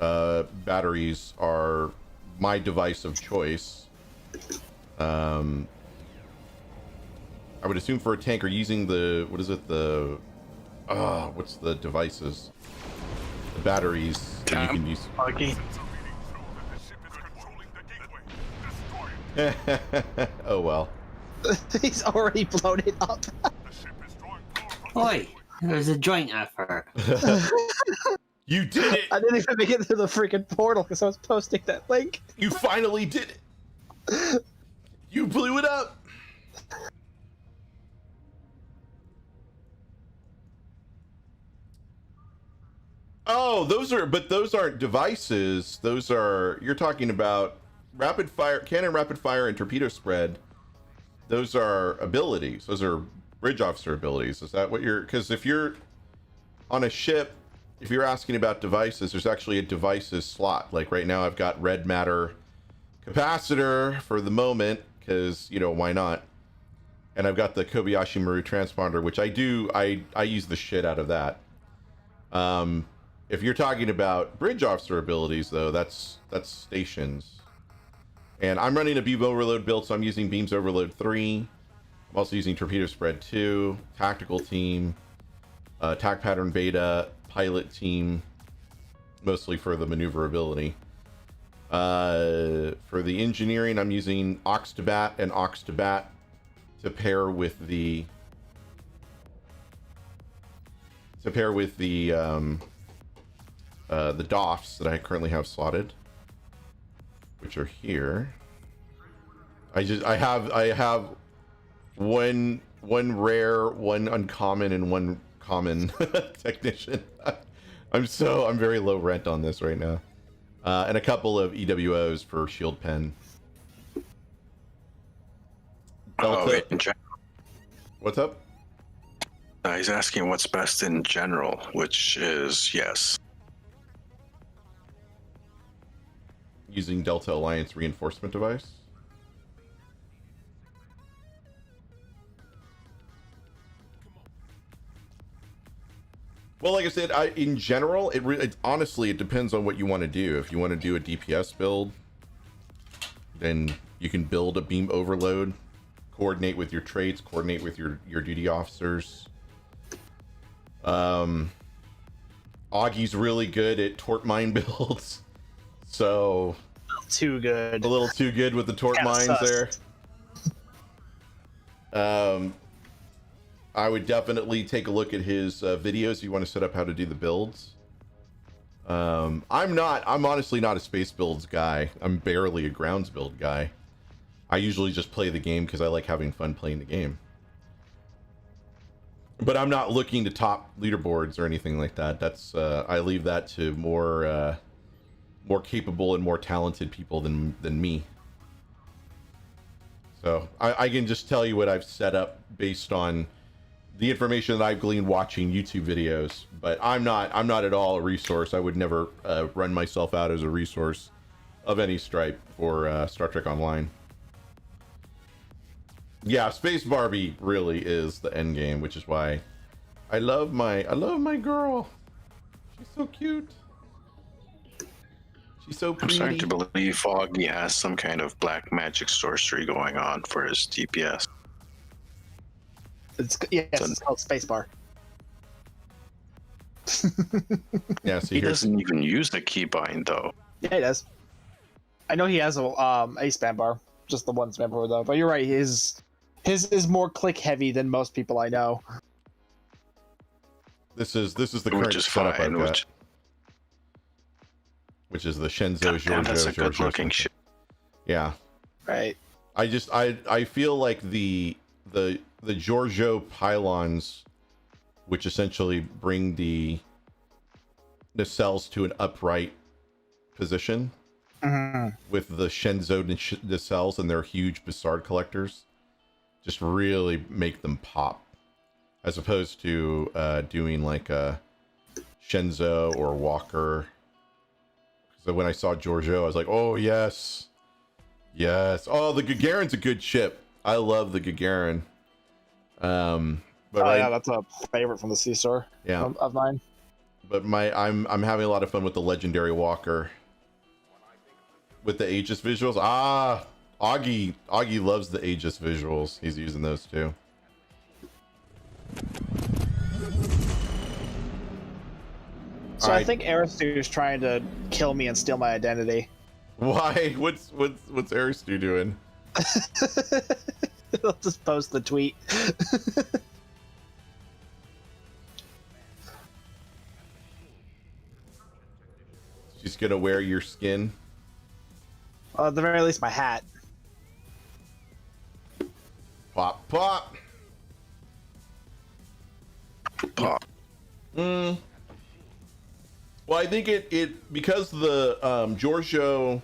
batteries are my device of choice. I would assume for a tanker using the, what is it, the, what's the devices? The batteries that you can use. Oh well. He's already blown it up. Oi, there's a joint effort. You did it! I didn't even make it through the freaking portal because I was posting that link. You finally did it! You blew it up! Oh, those aren't devices. Those are, you're talking about rapid fire, cannon rapid fire, and torpedo spread. Those are abilities. Those are bridge officer abilities. Is that what you're? Because if you're on a ship, if you're asking about devices, there's actually a devices slot. Like right now, I've got red matter capacitor for the moment, because why not? And I've got the Kobayashi Maru transponder, which I use the shit out of that. If you're talking about bridge officer abilities, though, that's stations. And I'm running a beam overload build, so I'm using beams overload 3. I'm also using torpedo spread 2, tactical team, attack pattern beta, pilot team, mostly for the maneuverability. For the engineering, I'm using Ox to Bat and Ox to Bat to pair with the DOFs that I currently have slotted, which are here. I have one rare, one uncommon, and one common technician. I'm very low rent on this right now, and a couple of EWOs for shield pen. Delta. What's up? He's asking what's best in general, which is yes. Using Delta Alliance reinforcement device. Well, like I said, in general, it honestly, it depends on what you want to do. If you want to do a DPS build, then you can build a beam overload, coordinate with your traits, coordinate with your duty officers. Augie's really good at tort mine builds, so too good. A little too good with the tort mines there. I would definitely take a look at his videos if you want to set up how to do the builds. I'm honestly not a space builds guy. I'm barely a grounds build guy. I usually just play the game because I like having fun playing the game. But I'm not looking to top leaderboards or anything like that. That's I leave that to more capable and more talented people than me. So I can just tell you what I've set up based on the information that I've gleaned watching YouTube videos. But I'm not at all a resource. I would never run myself out as a resource of any stripe for Star Trek Online. Yeah, Space Barbie really is the end game, which is why I love my girl. She's so cute. She's so pretty. I'm starting to believe Foggy has some kind of black magic sorcery going on for his DPS. It's called Spacebar. Yeah, so he doesn't even use the keybind though. Yeah, he does. I know he has a span bar, just the one span bar though. But you're right, his is more click heavy than most people I know. This is the current setup I've got, which is the Shenzhou Giorgio. That's a good looking ship. Yeah. Right. I feel like the Giorgio pylons, which essentially bring the nacelles to an upright position, with the Shenzhou nacelles and their huge Bassard collectors, just really make them pop, as opposed to doing like a Shenzhou or Walker. So when I saw Giorgio, I was like, oh yes, yes. Oh, the Gagarin's a good ship. I love the Gagarin. But yeah, that's a favorite from the C-Store. Yeah, of mine. But I'm having a lot of fun with the legendary Walker, with the Aegis visuals. Augie loves the Aegis visuals. He's using those too. So I think Aristu is trying to kill me and steal my identity. Why? What's Aristu doing? I'll just post the tweet. She's gonna wear your skin. At the very least, my hat. Pop, pop. Pop. Well, I think it because the Giorgio.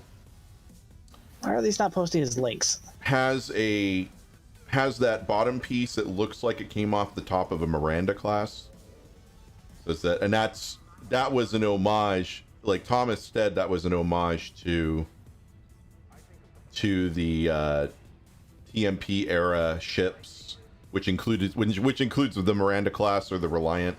Why are these not posting his links? Has that bottom piece that looks like it came off the top of a Miranda class. Says that, and that was an homage, like Thomas said, that was an homage to the TMP era ships, which includes the Miranda class or the Reliant.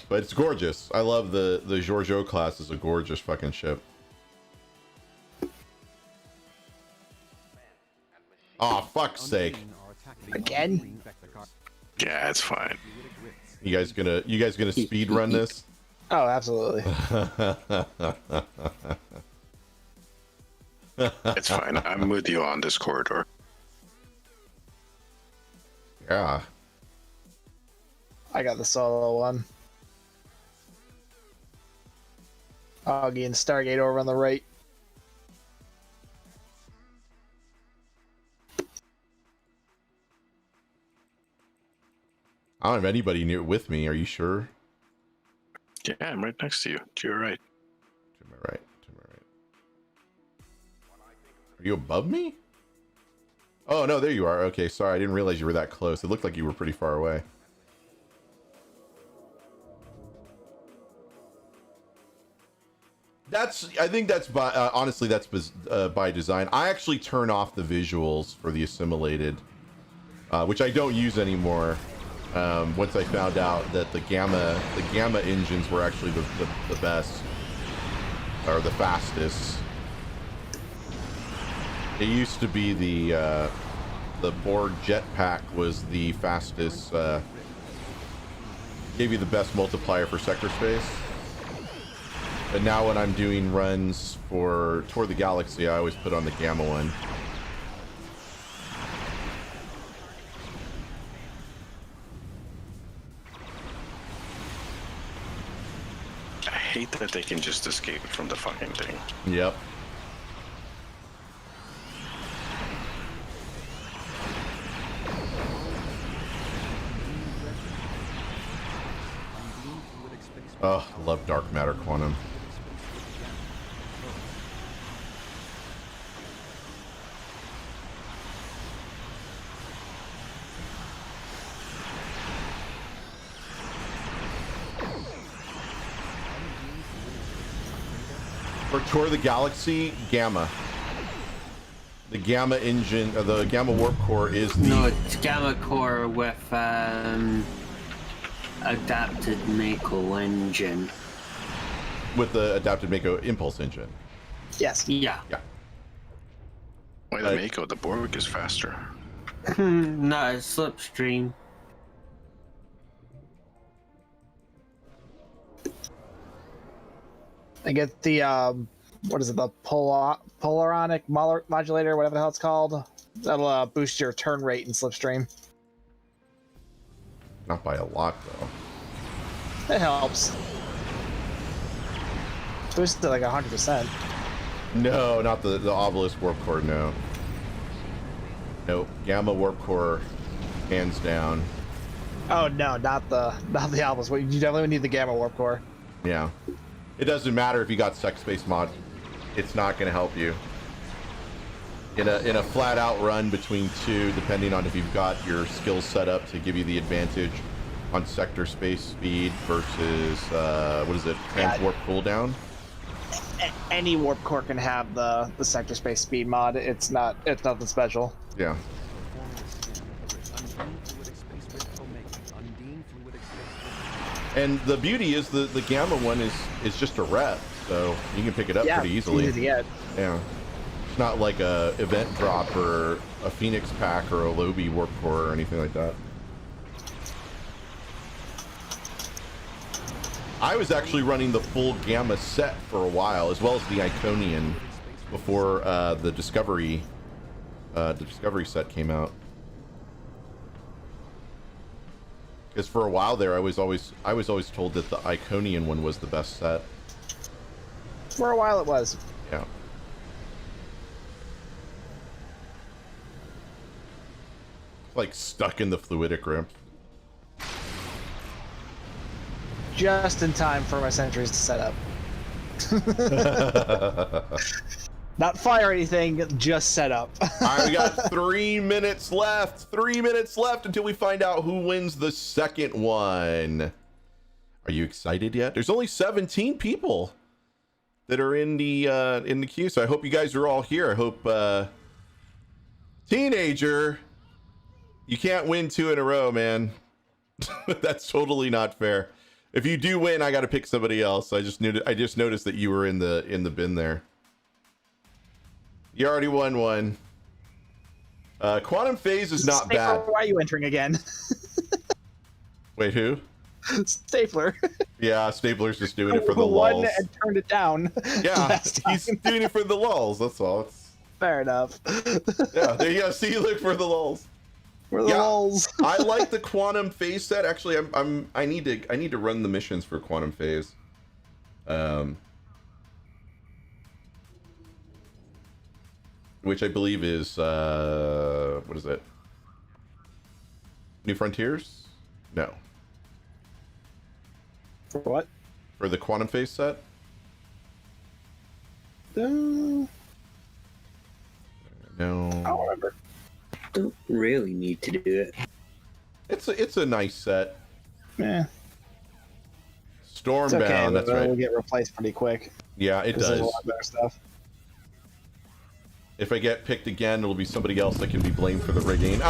But it's gorgeous. I love the Giorgio class is a gorgeous fucking ship. Oh, fuck's sake. Again? Yeah, it's fine. You guys gonna speed run this? Oh, absolutely. It's fine. I'm with you on this corridor. Yeah. I got the solo one. Augie and Stargate over on the right. I don't have anybody near with me. Are you sure? Yeah, I'm right next to you. To your right. To my right. Are you above me? Oh, no, there you are. Okay, sorry. I didn't realize you were that close. It looked like you were pretty far away. I think that's by, honestly, that's by design. I actually turn off the visuals for the assimilated, which I don't use anymore. Once I found out that the gamma engines were actually the best, or the fastest. It used to be the Borg jetpack was the fastest, gave you the best multiplier for sector space. But now when I'm doing runs for Tour the Galaxy, I always put on the gamma one. I hate that they can just escape from the fucking thing. Yep. Oh, love dark matter quantum. For Tour the Galaxy, Gamma. The Gamma engine, the Gamma warp core is the... No, it's Gamma core with adapted Mako engine. With the adapted Mako impulse engine. Yes. Yeah. Yeah. Why the Mako? The Borg is faster. Not a slipstream. I get the what is it? The Polaronic modulator, whatever the hell it's called. That'll boost your turn rate in Slipstream. Not by a lot, though. It helps. Boost to like 100%. No, not the Obelisk warp core. No. Nope. Gamma warp core, hands down. Oh no, not the Obelisk. You definitely need the Gamma warp core. Yeah. It doesn't matter if you got sex space mod. It's not going to help you. In a flat out run between two, depending on if you've got your skills set up to give you the advantage on sector space speed versus what is it, transwarp cooldown. Any warp core can have the sector space speed mod. It's nothing special. Yeah. And the beauty is the Gamma one is just a rep, so you can pick it up pretty easily. Easy to get. Yeah. It's not like a event drop or a Phoenix pack or a Lobi warp core or anything like that. I was actually running the full Gamma set for a while, as well as the Iconian, before the Discovery set came out. Because for a while there, I was always told that the Iconian one was the best set. For a while, it was. Yeah. Like stuck in the fluidic ramp. just in time for my sentries to set up. Not fire anything, just set up. All right, we got 3 minutes left. 3 minutes left until we find out who wins the second one. Are you excited yet? There's only 17 people that are in the queue, so I hope you guys are all here. I hope Teenager, you can't win 2 in a row, man. That's totally not fair. If you do win, I got to pick somebody else. I just noticed that you were in the bin there. You already won one. Quantum Phase is not bad. Why are you entering again? Wait, who? Stapler. Yeah, Stapler's just doing it for the lulz. Won and turned it down. Yeah, he's doing it for the lulz. That's all. Fair enough. Yeah, there you go. See, look for the lulz. For the lulz. I like the Quantum Phase set. Actually, I need to run the missions for Quantum Phase. Which I believe is what is it? New Frontiers? No. For what? For the Quantum Phase set? No. I don't remember. Don't really need to do it. It's a nice set. Yeah. Stormbound, It's okay, that's right. It'll get replaced pretty quick. Yeah, it There's does. a lot better stuff. If I get picked again, it'll be somebody else that can be blamed for the rigging.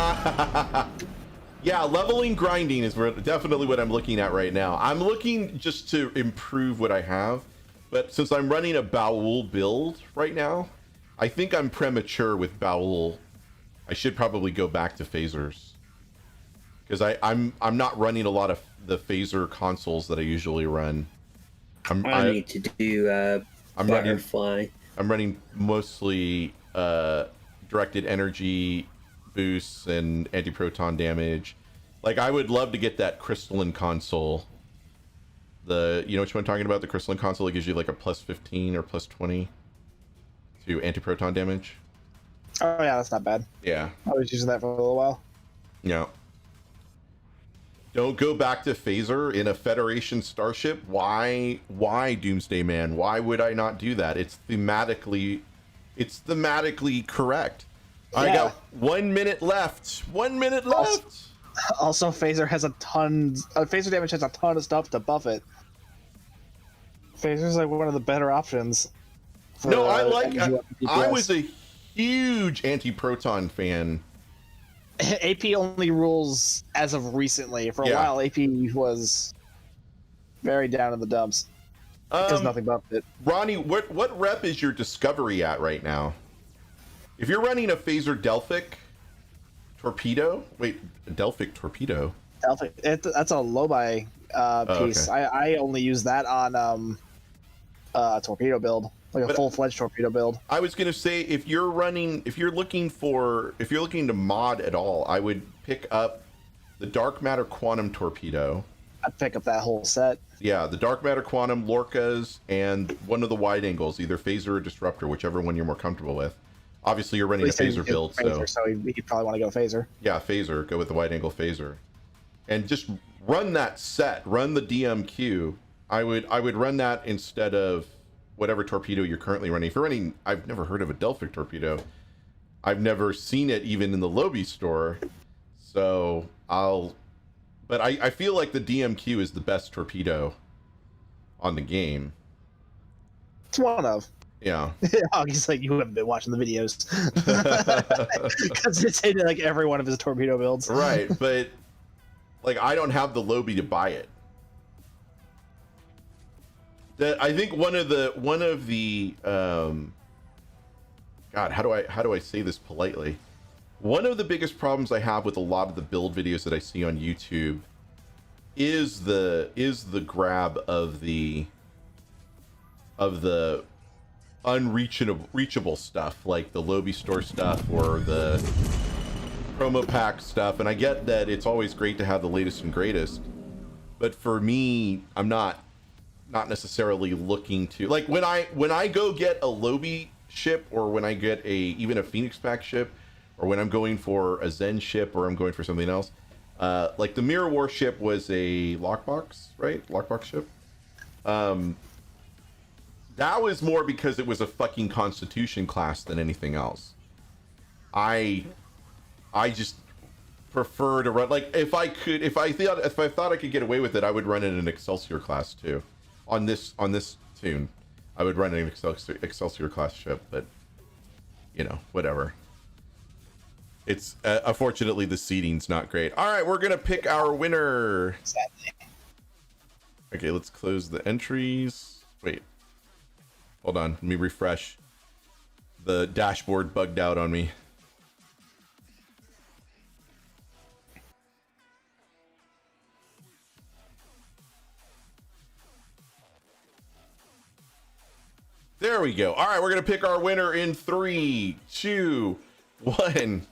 Yeah, leveling grinding is definitely what I'm looking at right now. I'm looking just to improve what I have, but since I'm running a Baul build right now, I think I'm premature with Baul. I should probably go back to phasers because I'm not running a lot of the phaser consoles that I usually run. I need to do Butterfly. I'm running mostly directed energy boosts and anti-proton damage. Like, I would love to get that crystalline console. You know which one I'm talking about? The crystalline console that gives you like a plus 15 or plus 20 to anti-proton damage. Oh yeah, that's not bad. Yeah. I was using that for a little while. Yeah. Don't go back to phaser in a Federation starship. Why, Doomsday Man? Why would I not do that? It's thematically correct. Yeah. I got 1 minute left. 1 minute left. Also, phaser has phaser damage has a ton of stuff to buff it. Phaser's like one of the better options. No, I was a huge anti-proton fan. AP only rules as of recently. For a while, AP was very down in the dumps because nothing buffed it. Ronnie, what rep is your discovery at right now? If you're running a phaser Delphic torpedo, Delphic torpedo. Delphic, that's a Lobi piece. Okay. I only use that on a torpedo build. Like a full-fledged torpedo build. I was gonna say if you're looking to mod at all, I would pick up the Dark Matter Quantum torpedo. I'd pick up that whole set. Yeah, the Dark Matter Quantum, Lorcas, and one of the wide angles, either phaser or disruptor, whichever one you're more comfortable with. Obviously, you're running a phaser build, so you'd probably want to go phaser. Yeah, phaser. Go with the wide angle phaser, and just run that set. Run the DMQ. I would run that instead of whatever torpedo you're currently running. If you're running, I've never heard of a Delphic torpedo. I've never seen it even in the Lobi store. So but I feel like the DMQ is the best torpedo on the game. It's one of. Yeah. He's like, you haven't been watching the videos. Because it's in like every one of his torpedo builds. Right, but like I don't have the Lobi to buy it. I think one of the God, how do I say this politely? One of the biggest problems I have with a lot of the build videos that I see on YouTube is the grab of the unreachable stuff, like the Lobi store stuff or the promo pack stuff. And I get that it's always great to have the latest and greatest, but for me, I'm not necessarily looking to, like, when I go get a Lobi ship, or when I get even a Phoenix pack ship, or when I'm going for a Zen ship, or I'm going for something else, Like the Mirror War ship was a lockbox, right? Lockbox ship. That was more because it was a fucking Constitution class than anything else. I just prefer to run, like, if I thought I could get away with it, I would run it in an Excelsior class too. On this tune, I would run an Excelsior class ship, but you know, whatever. It's unfortunately the seating's not great. All right, we're gonna pick our winner. Sadly. Okay, let's close the entries. Wait, hold on. Let me refresh. The dashboard bugged out on me. There we go. All right, we're gonna pick our winner in 3, 2, 1.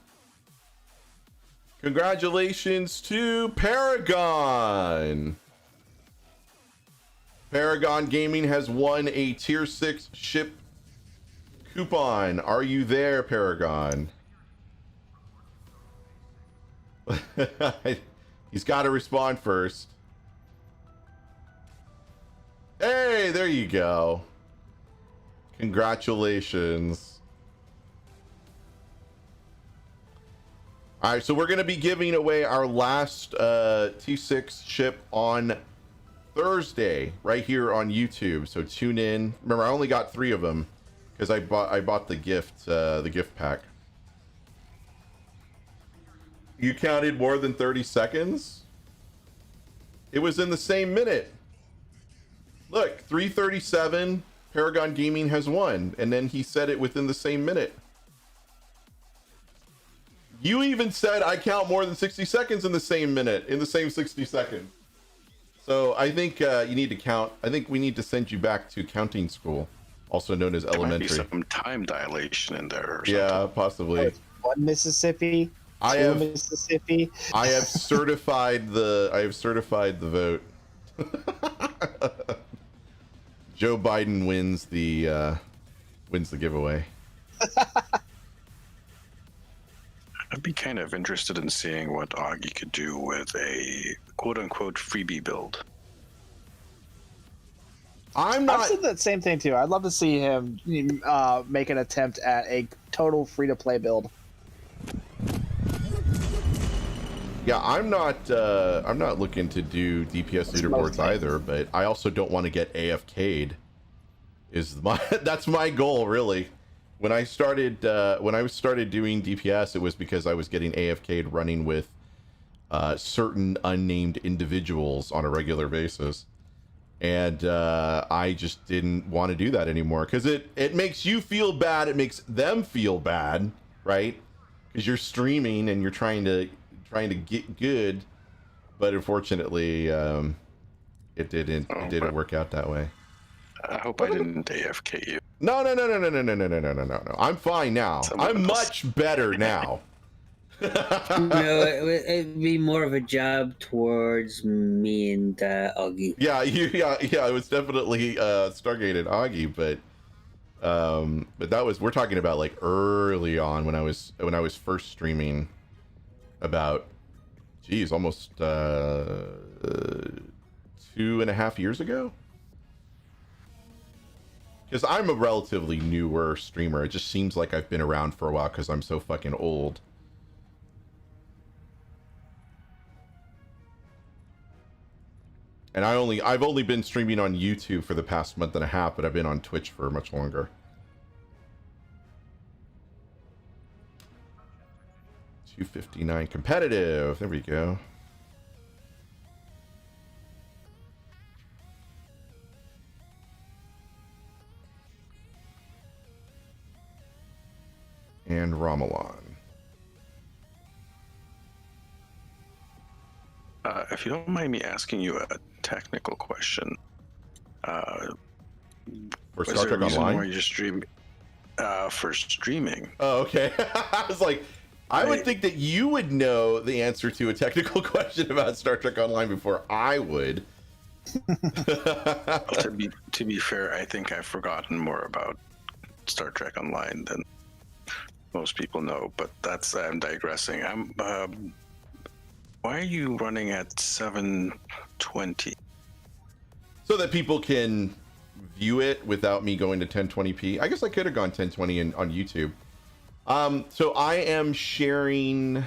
Congratulations to Paragon. Paragon Gaming has won a tier 6 ship coupon. Are you there, Paragon? He's got to respond first. Hey, there you go. Congratulations. All right, so we're going to be giving away our last T6 ship on Thursday, right here on YouTube. So tune in. Remember, I only got 3 of them because I bought the gift pack. You counted more than 30 seconds? It was in the same minute. Look, 3:37. Paragon Gaming has won, and then he said it within the same minute. You even said I count more than 60 seconds in the same minute, in the same 60 seconds. So I think you need to count. I think we need to send you back to counting school, also known as elementary. There might be some time dilation in there or something. Yeah, possibly. 1 Mississippi. I 2 have Mississippi. I have certified the vote. Joe Biden wins the giveaway. I'd be kind of interested in seeing what Augie could do with a quote-unquote freebie build. I've said that same thing too. I'd love to see him make an attempt at a total free-to-play build. Yeah, I'm not looking to do DPS leaderboards either, but I also don't want to get AFK'd. That's my goal, really. When I started doing DPS, it was because I was getting AFK'd running with certain unnamed individuals on a regular basis, and I just didn't want to do that anymore because it makes you feel bad. It makes them feel bad, right? Because you're streaming and you're trying to get good, but unfortunately, it didn't work out that way. I hope I didn't AFK you. No. I'm fine now. I'm much better now. No, it'd be more of a jab towards me and Augie. Yeah, it was definitely Stargate and Augie, but we're talking about like early on when I was first streaming, about almost 2.5 years ago. Because I'm a relatively newer streamer. It just seems like I've been around for a while because I'm so fucking old. And I've only been streaming on YouTube for the past month and a half, but I've been on Twitch for much longer. 259 competitive. There we go. And Ramelan. If you don't mind me asking you a technical question, for Star Trek Online, why you stream for streaming? Oh, okay. I was like, I would think that you would know the answer to a technical question about Star Trek Online before I would. To be fair, I think I've forgotten more about Star Trek Online than most people know, but I'm digressing. Why are you running at 720? So that people can view it without me going to 1020p. I guess I could have gone 1020 on YouTube. So I am sharing.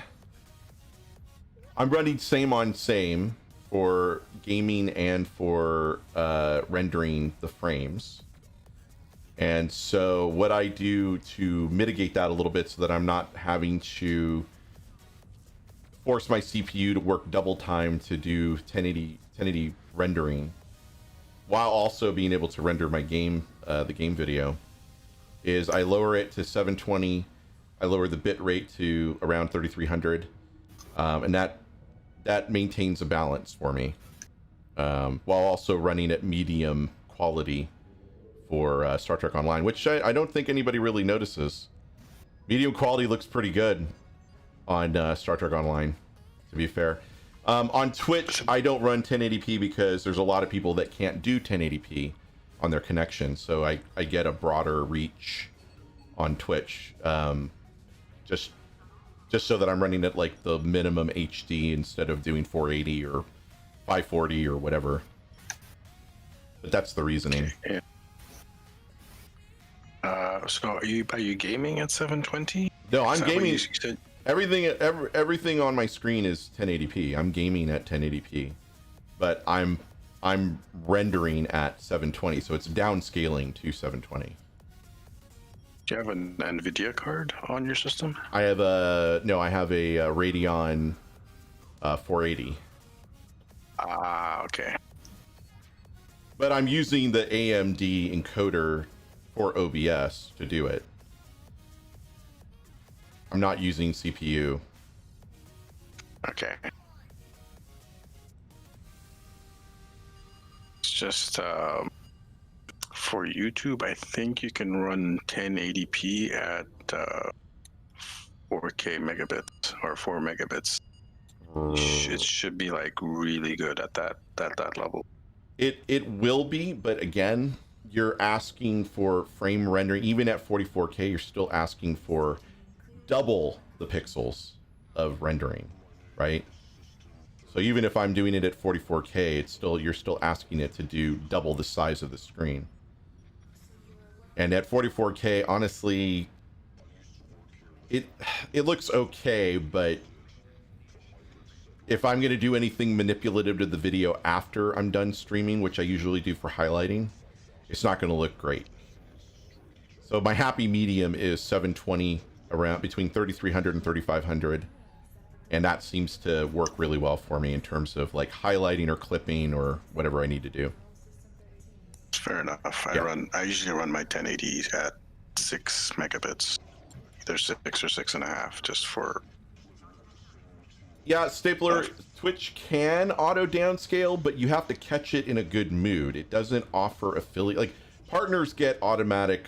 I'm running same on same for gaming and for rendering the frames. And so what I do to mitigate that a little bit so that I'm not having to force my CPU to work double time to do 1080 rendering while also being able to render my game, the game video, is I lower it to 720. I lower the bit rate to around 3300, and that maintains a balance for me, while also running at medium quality for Star Trek Online, which I don't think anybody really notices. Medium quality looks pretty good on Star Trek Online, to be fair. On Twitch, I don't run 1080p because there's a lot of people that can't do 1080p on their connection, so I get a broader reach on Twitch, just so that I'm running at like the minimum HD instead of doing 480 or 540 or whatever. But that's the reasoning. Yeah. So are you gaming at 720? No, I'm Is that what gaming. you said? Everything on my screen is 1080p. I'm gaming at 1080p, but I'm rendering at 720, so it's downscaling to 720. Do you have an NVIDIA card on your system? I have a Radeon 480. Okay. But I'm using the AMD encoder for OBS to do it. I'm not using CPU. Okay. It's just for YouTube, I think you can run 1080p at 4K megabits or 4 megabits. It should be like really good at that level. It will be, but again, you're asking for frame rendering. Even at 44K, you're still asking for double the pixels of rendering, right? So even if I'm doing it at 44K, you're still asking it to do double the size of the screen. And at 44K, honestly, it looks okay, but if I'm going to do anything manipulative to the video after I'm done streaming, which I usually do for highlighting, it's not going to look great. So my happy medium is 720, around between 3300 and 3500, and that seems to work really well for me in terms of like highlighting or clipping or whatever I need to do. Fair enough. Yeah. I usually run my 1080 at 6 megabits, either 6 or 6.5, just for. Yeah, Stapler, Twitch can auto downscale, but you have to catch it in a good mood. It doesn't offer affiliate, like partners get automatic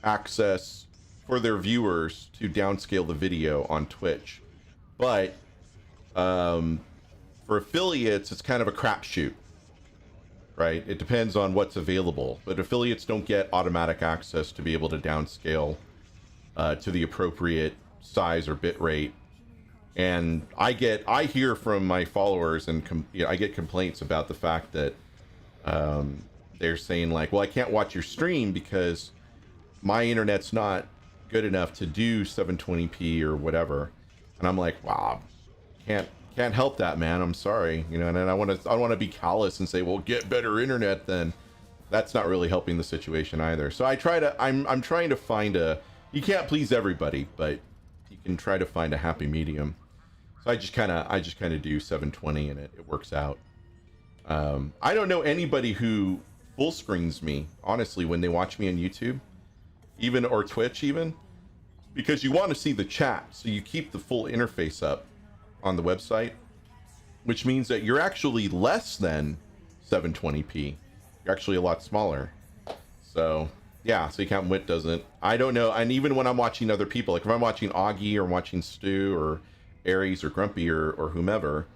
access for their viewers to downscale the video on Twitch, but for affiliates, it's kind of a crapshoot, right? It depends on what's available, but affiliates don't get automatic access to be able to downscale to the appropriate size or bit rate. And I hear from my followers and I get complaints about the fact that they're saying like, well, I can't watch your stream because my internet's not good enough to do 720p or whatever. And I'm like, wow, can't help that, man. I'm sorry, you know. And I want to be callous and say, well, get better internet. Then that's not really helping the situation either. So I'm trying to find you can't please everybody, but you can try to find a happy medium. So I just kind of do 720 and it works out. I don't know anybody who full screens me, honestly, when they watch me on YouTube, even, or Twitch even, because you want to see the chat. So you keep the full interface up on the website, which means that you're actually less than 720p. You're actually a lot smaller. So yeah, so Captain Wit doesn't. I don't know. And even when I'm watching other people, like if I'm watching Augie or watching Stu or Aries or Grumpy or whomever,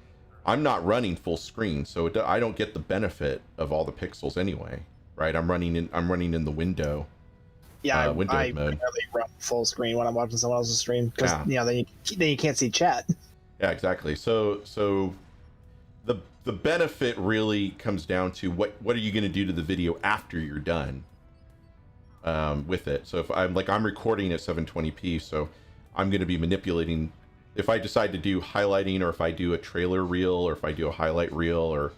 I'm not running full screen, so I don't get the benefit of all the pixels anyway, right? I'm running in the window. Yeah, window I mode. rarely run full screen when I'm watching someone else's stream because then you can't see chat. Yeah, exactly. So the benefit really comes down to what are you going to do to the video after you're done with it. So if I'm recording at 720p, so I'm going to be manipulating. If I decide to do highlighting, or if I do a trailer reel, or if I do a highlight reel, or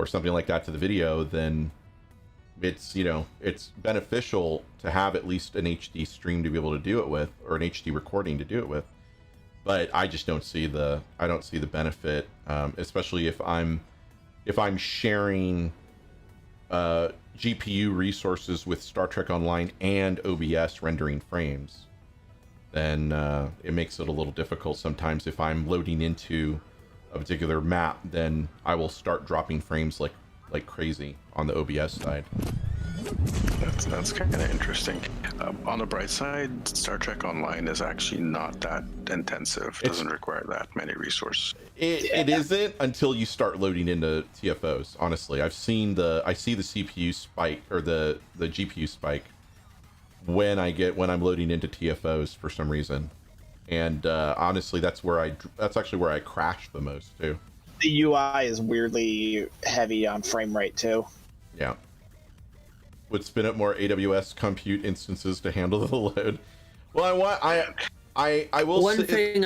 something like that to the video, then it's, you know, it's beneficial to have at least an HD stream to be able to do it with, or an HD recording to do it with. But I just don't see the benefit, especially if I'm sharing GPU resources with Star Trek Online and OBS rendering frames. Then it makes it a little difficult sometimes. If I'm loading into a particular map, then I will start dropping frames like crazy on the OBS side. That's kind of interesting. On the bright side, Star Trek Online is actually not that intensive. It doesn't require that many resources. It isn't until you start loading into TFOs. Honestly, I see the CPU spike, or the GPU spike when I'm loading into TFOs for some reason. And honestly, that's actually where I crash the most too. The UI is weirdly heavy on frame rate too. Yeah. Would spin up more AWS compute instances to handle the load. Well, I will say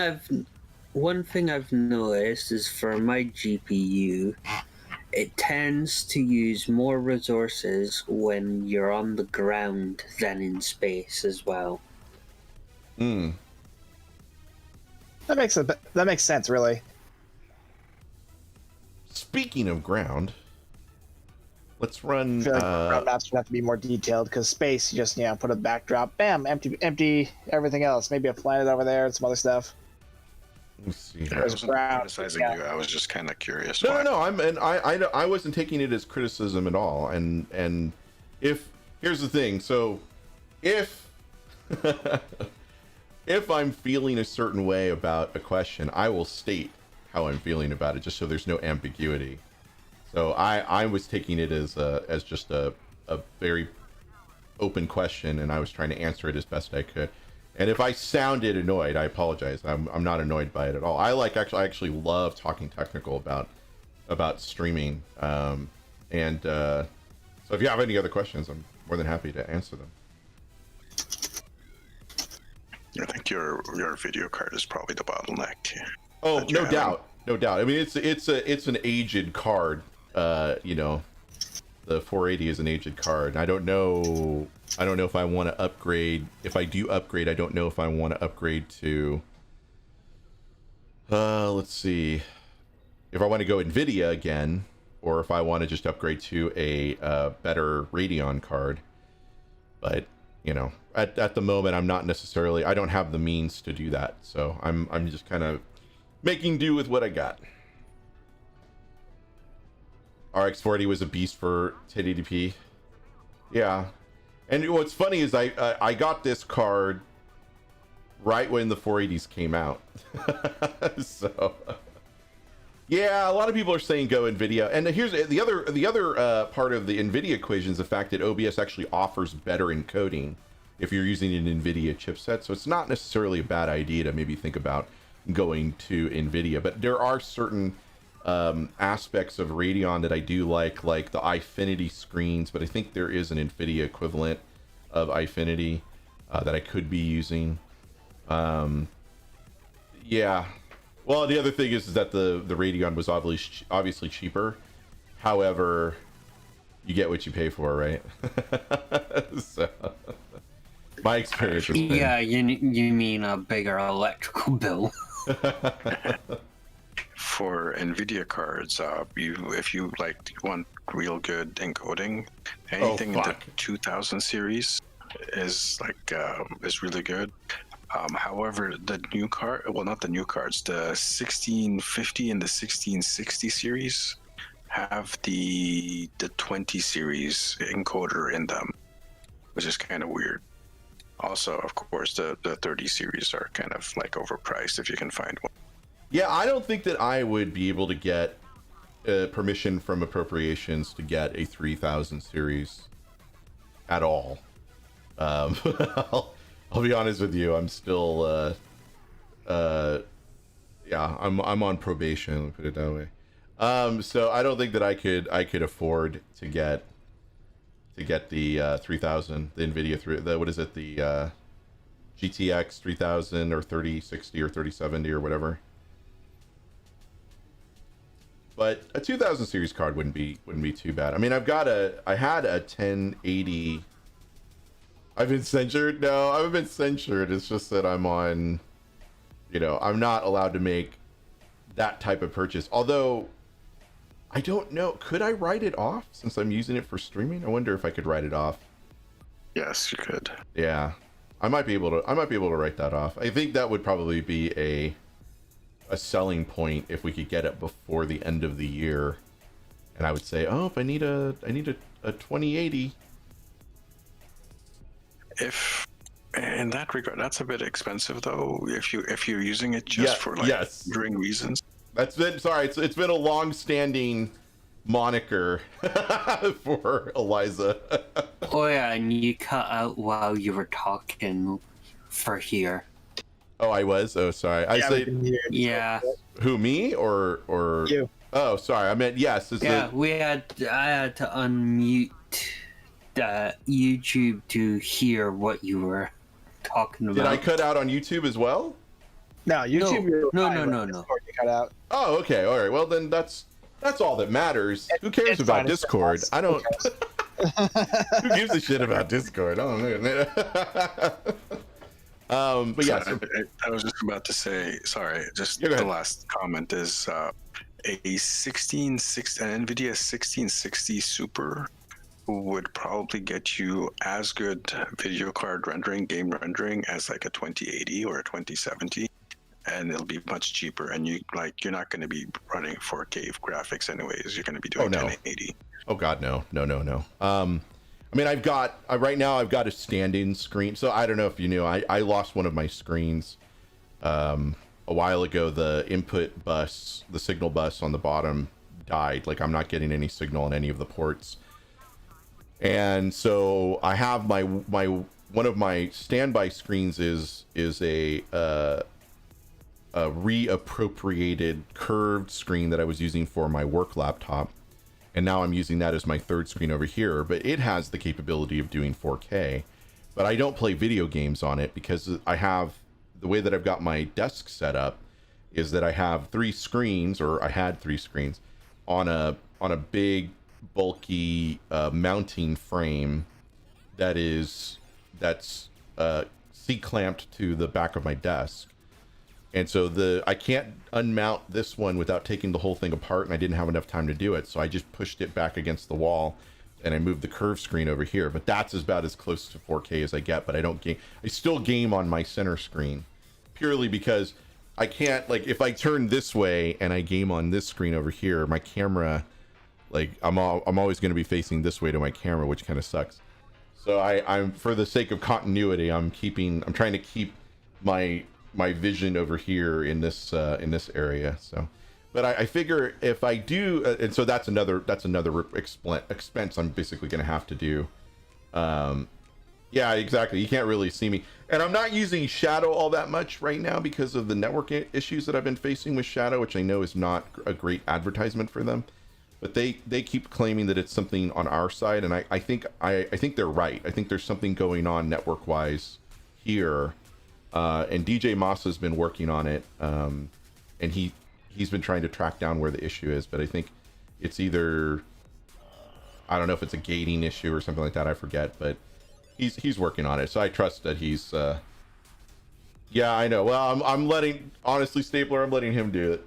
one thing I've noticed is for my GPU, it tends to use more resources when you're on the ground than in space as well. That makes sense, really. Speaking of ground, let's run. I feel like ground maps would have to be more detailed, because space, you just put a backdrop, bam, empty everything else. Maybe a planet over there and some other stuff. Let's see. I wasn't criticizing you. I was just kind of curious. No. I wasn't taking it as criticism at all. And if here's the thing, so if if I'm feeling a certain way about a question, I will state how I'm feeling about it, just so there's no ambiguity. So I was taking it as just a very open question, and I was trying to answer it as best I could. And if I sounded annoyed, I apologize. I'm not annoyed by it at all. I actually love talking technical about streaming. So if you have any other questions, I'm more than happy to answer them. I think your video card is probably the bottleneck here. Oh, no doubt. I mean, it's an aged card. The 480 is an aged card. I don't know if I want to upgrade. If I do upgrade, I don't know if I want to upgrade to let's see, if I want to go NVIDIA again, or if I want to just upgrade to a better Radeon card. But at the moment, I'm not necessarily, I don't have the means to do that, so I'm just kind of making do with what I got. RX40 was a beast for 1080p. Yeah. And what's funny is I got this card right when the 480s came out. So yeah, a lot of people are saying go NVIDIA. And here's the other part of the NVIDIA equation is the fact that OBS actually offers better encoding if you're using an NVIDIA chipset. So it's not necessarily a bad idea to maybe think about going to NVIDIA. But there are certain aspects of Radeon that I do like the Eyefinity screens, but I think there is an NVIDIA equivalent of Eyefinity that I could be using. Yeah. Well, the other thing is that the Radeon was obviously cheaper. However, you get what you pay for, right? So, my experience has been... Yeah, you mean a bigger electrical bill. For NVIDIA cards, if you want real good encoding, anything in the 2000 series is really good. However, the new card, well, not the new cards, the 1650 and the 1660 series have the 20 series encoder in them, which is kind of weird. Also, of course, the 30 series are kind of overpriced if you can find one. Yeah, I don't think that I would be able to get permission from appropriations to get a 3000 series at all. I'll be honest with you. I'm still Yeah, I'm on probation. Let me put it that way. So I don't think that I could afford to get the 3000, the Nvidia what is it, the GTX 3000 or 3060 or 3070 or whatever. But a 2000 series card wouldn't be too bad. I mean, I had a 1080. I've been censured. No, I haven't been censured. It's just that I'm on, I'm not allowed to make that type of purchase. Although I don't know, could I write it off since I'm using it for streaming? I wonder if I could write it off. Yes, you could. Yeah, I might be able to write that off. I think that would probably be a selling point if we could get it before the end of the year. And I would say, oh, if I need a 2080. If in that regard, that's a bit expensive though. If you're using it just for like during reasons. That's been it's been a long-standing moniker for Eliza. Oh yeah, and you cut out while you were talking for here. Oh, I was. Oh, sorry. I say yeah. Who, me or you? Oh, sorry. I meant yes. Yeah, I had to unmute YouTube to hear what you were talking about. Did I cut out on YouTube as well? No, YouTube. No. Discord you cut out. Oh, okay. All right. Well, then that's all that matters. Who cares about Discord? I don't. Who gives a shit about Discord? I don't know. But yeah. I was just about to say. Sorry. Just the last comment is an NVIDIA 1660 Super would probably get you as good video card rendering, game rendering as like a 2080 or a 2070. And it'll be much cheaper, and you're not going to be running 4K graphics anyways. You're going to be doing 1080. Oh god, no. I mean, right now I've got a stand-in screen. So I don't know if you knew, I lost one of my screens a while ago. The input bus, the signal bus on the bottom died. Like I'm not getting any signal on any of the ports, and so I have my one of my standby screens is a reappropriated curved screen that I was using for my work laptop, and now I'm using that as my third screen over here. But it has the capability of doing 4K, but I don't play video games on it because I have the way that I've got my desk set up is that I have three screens, or I had three screens on a big bulky mounting frame that's C-clamped to the back of my desk. And so I can't unmount this one without taking the whole thing apart, and I didn't have enough time to do it. So I just pushed it back against the wall, and I moved the curved screen over here. But that's about as close to 4K as I get. But I don't game. I still game on my center screen, purely because I can't. Like if I turn this way and I game on this screen over here, my camera, like I'm always going to be facing this way to my camera, which kind of sucks. So I'm for the sake of continuity, I'm trying to keep my vision over here in this area. So, but I figure if I do, and so that's another expense I'm basically going to have to do. Yeah, exactly. You can't really see me, and I'm not using Shadow all that much right now because of the network issues that I've been facing with Shadow, which I know is not a great advertisement for them. But they keep claiming that it's something on our side, and I think they're right. I think there's something going on network wise here. And DJ Massa has been working on it, and he's been trying to track down where the issue is. But I think it's either, I don't know if it's a gating issue or something like that. I forget, but he's working on it. So I trust that he's. Yeah, I know. Well, I'm letting Stapler. I'm letting him do it.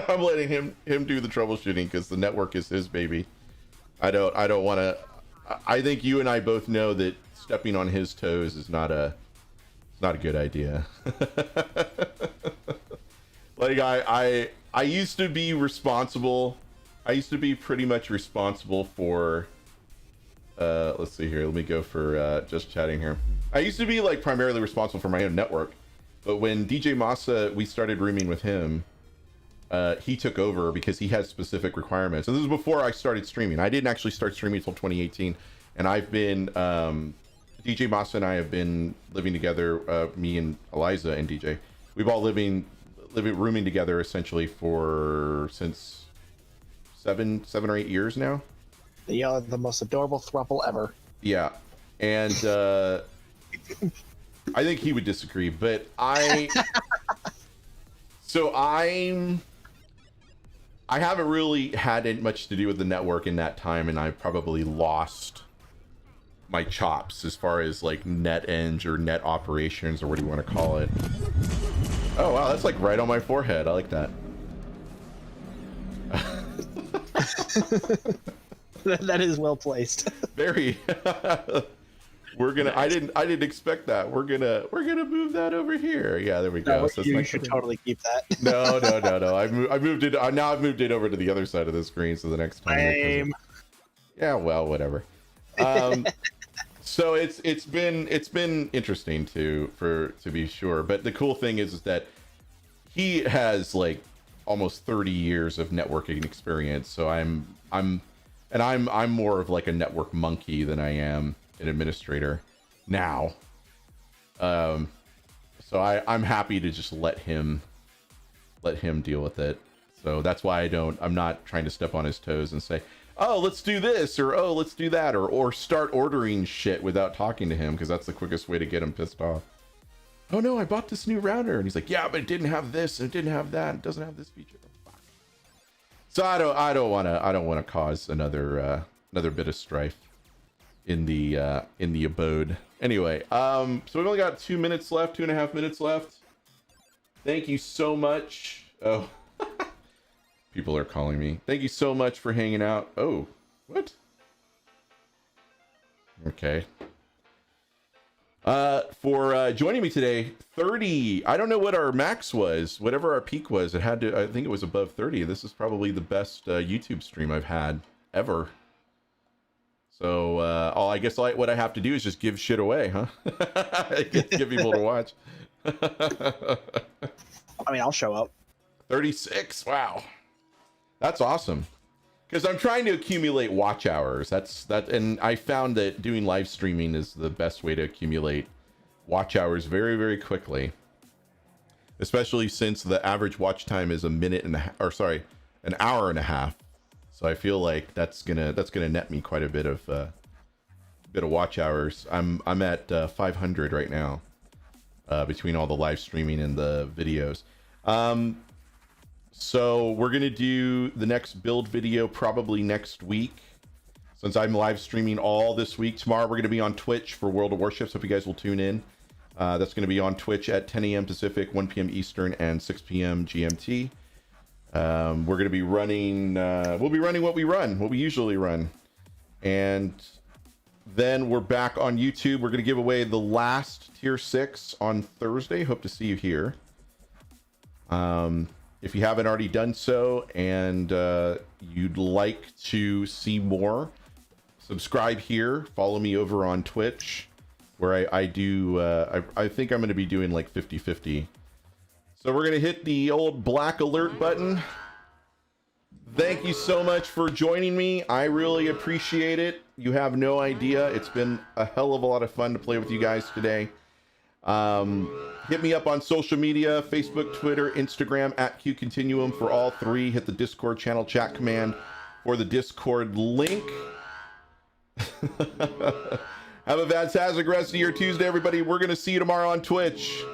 I'm letting him do the troubleshooting because the network is his baby. I don't want to. I think you and I both know that stepping on his toes is not a good idea. Like I used to be responsible. I used to be pretty much responsible for let's see here. Let me go for just chatting here. I used to be like primarily responsible for my own network, but when DJ Massa, we started rooming with him, he took over because he has specific requirements. And this was before I started streaming. I didn't actually start streaming until 2018, and I've been DJ Massa and I have been living together, me and Eliza and DJ. We've all living rooming together essentially since seven or 8 years now. They are the most adorable throuple ever. Yeah, and I think he would disagree, but I haven't really had much to do with the network in that time, and I probably lost my chops as far as like net eng or net operations or what do you want to call it. Oh wow, that's like right on my forehead. I like that. That is well placed. Very. We're gonna. I didn't expect that. We're gonna move that over here. Yeah, there we go. No, So you should totally keep that. No. I moved it. Now I've moved it over to the other side of the screen. So the next time. Yeah. Well, whatever. So it's been interesting to be sure. But the cool thing is that he has like almost 30 years of networking experience. So I'm more of like a network monkey than I am an administrator now. So I'm happy to just let him deal with it. So that's why I'm not trying to step on his toes and say, oh, let's do this, or oh, let's do that, or start ordering shit without talking to him, because that's the quickest way to get him pissed off. Oh no, I bought this new router, and he's like, yeah, but it didn't have this, and it didn't have that, it doesn't have this feature. So I don't want to cause another bit of strife in the abode. Anyway, so we've only got 2 minutes left, 2.5 minutes left. Thank you so much. Oh, people are calling me. Thank you so much for hanging out. Oh, what? Okay. For joining me today, 30. I don't know what our max was. Whatever our peak was, it had to. I think it was above 30. This is probably the best YouTube stream I've had ever. So, I guess what I have to do is just give shit away, huh? Give people to watch. I mean, I'll show up. 36. Wow, that's awesome. Because I'm trying to accumulate watch hours. And I found that doing live streaming is the best way to accumulate watch hours very, very quickly. Especially since the average watch time is an hour and a half. So I feel like that's gonna net me quite a bit of watch hours. I'm at 500 right now, between all the live streaming and the videos. So we're gonna do the next build video probably next week, since I'm live streaming all this week. Tomorrow we're gonna be on Twitch for World of Warships. Hope you guys will tune in. That's gonna be on Twitch at 10 a.m. Pacific, 1 p.m. Eastern, and 6 p.m. GMT. We're going to be running, we'll be running what we usually run. And then we're back on YouTube. We're going to give away the last tier 6 on Thursday. Hope to see you here. If you haven't already done so and you'd like to see more, subscribe here. Follow me over on Twitch, where I think I'm going to be doing like 50-50. So we're going to hit the old black alert button. Thank you so much for joining me. I really appreciate it. You have no idea. It's been a hell of a lot of fun to play with you guys today. Hit me up on social media, Facebook, Twitter, Instagram, @QContinuum for all 3. Hit the Discord channel chat command for the Discord link. Have a fantastic rest of your Tuesday, everybody. We're going to see you tomorrow on Twitch.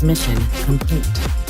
Transmission complete.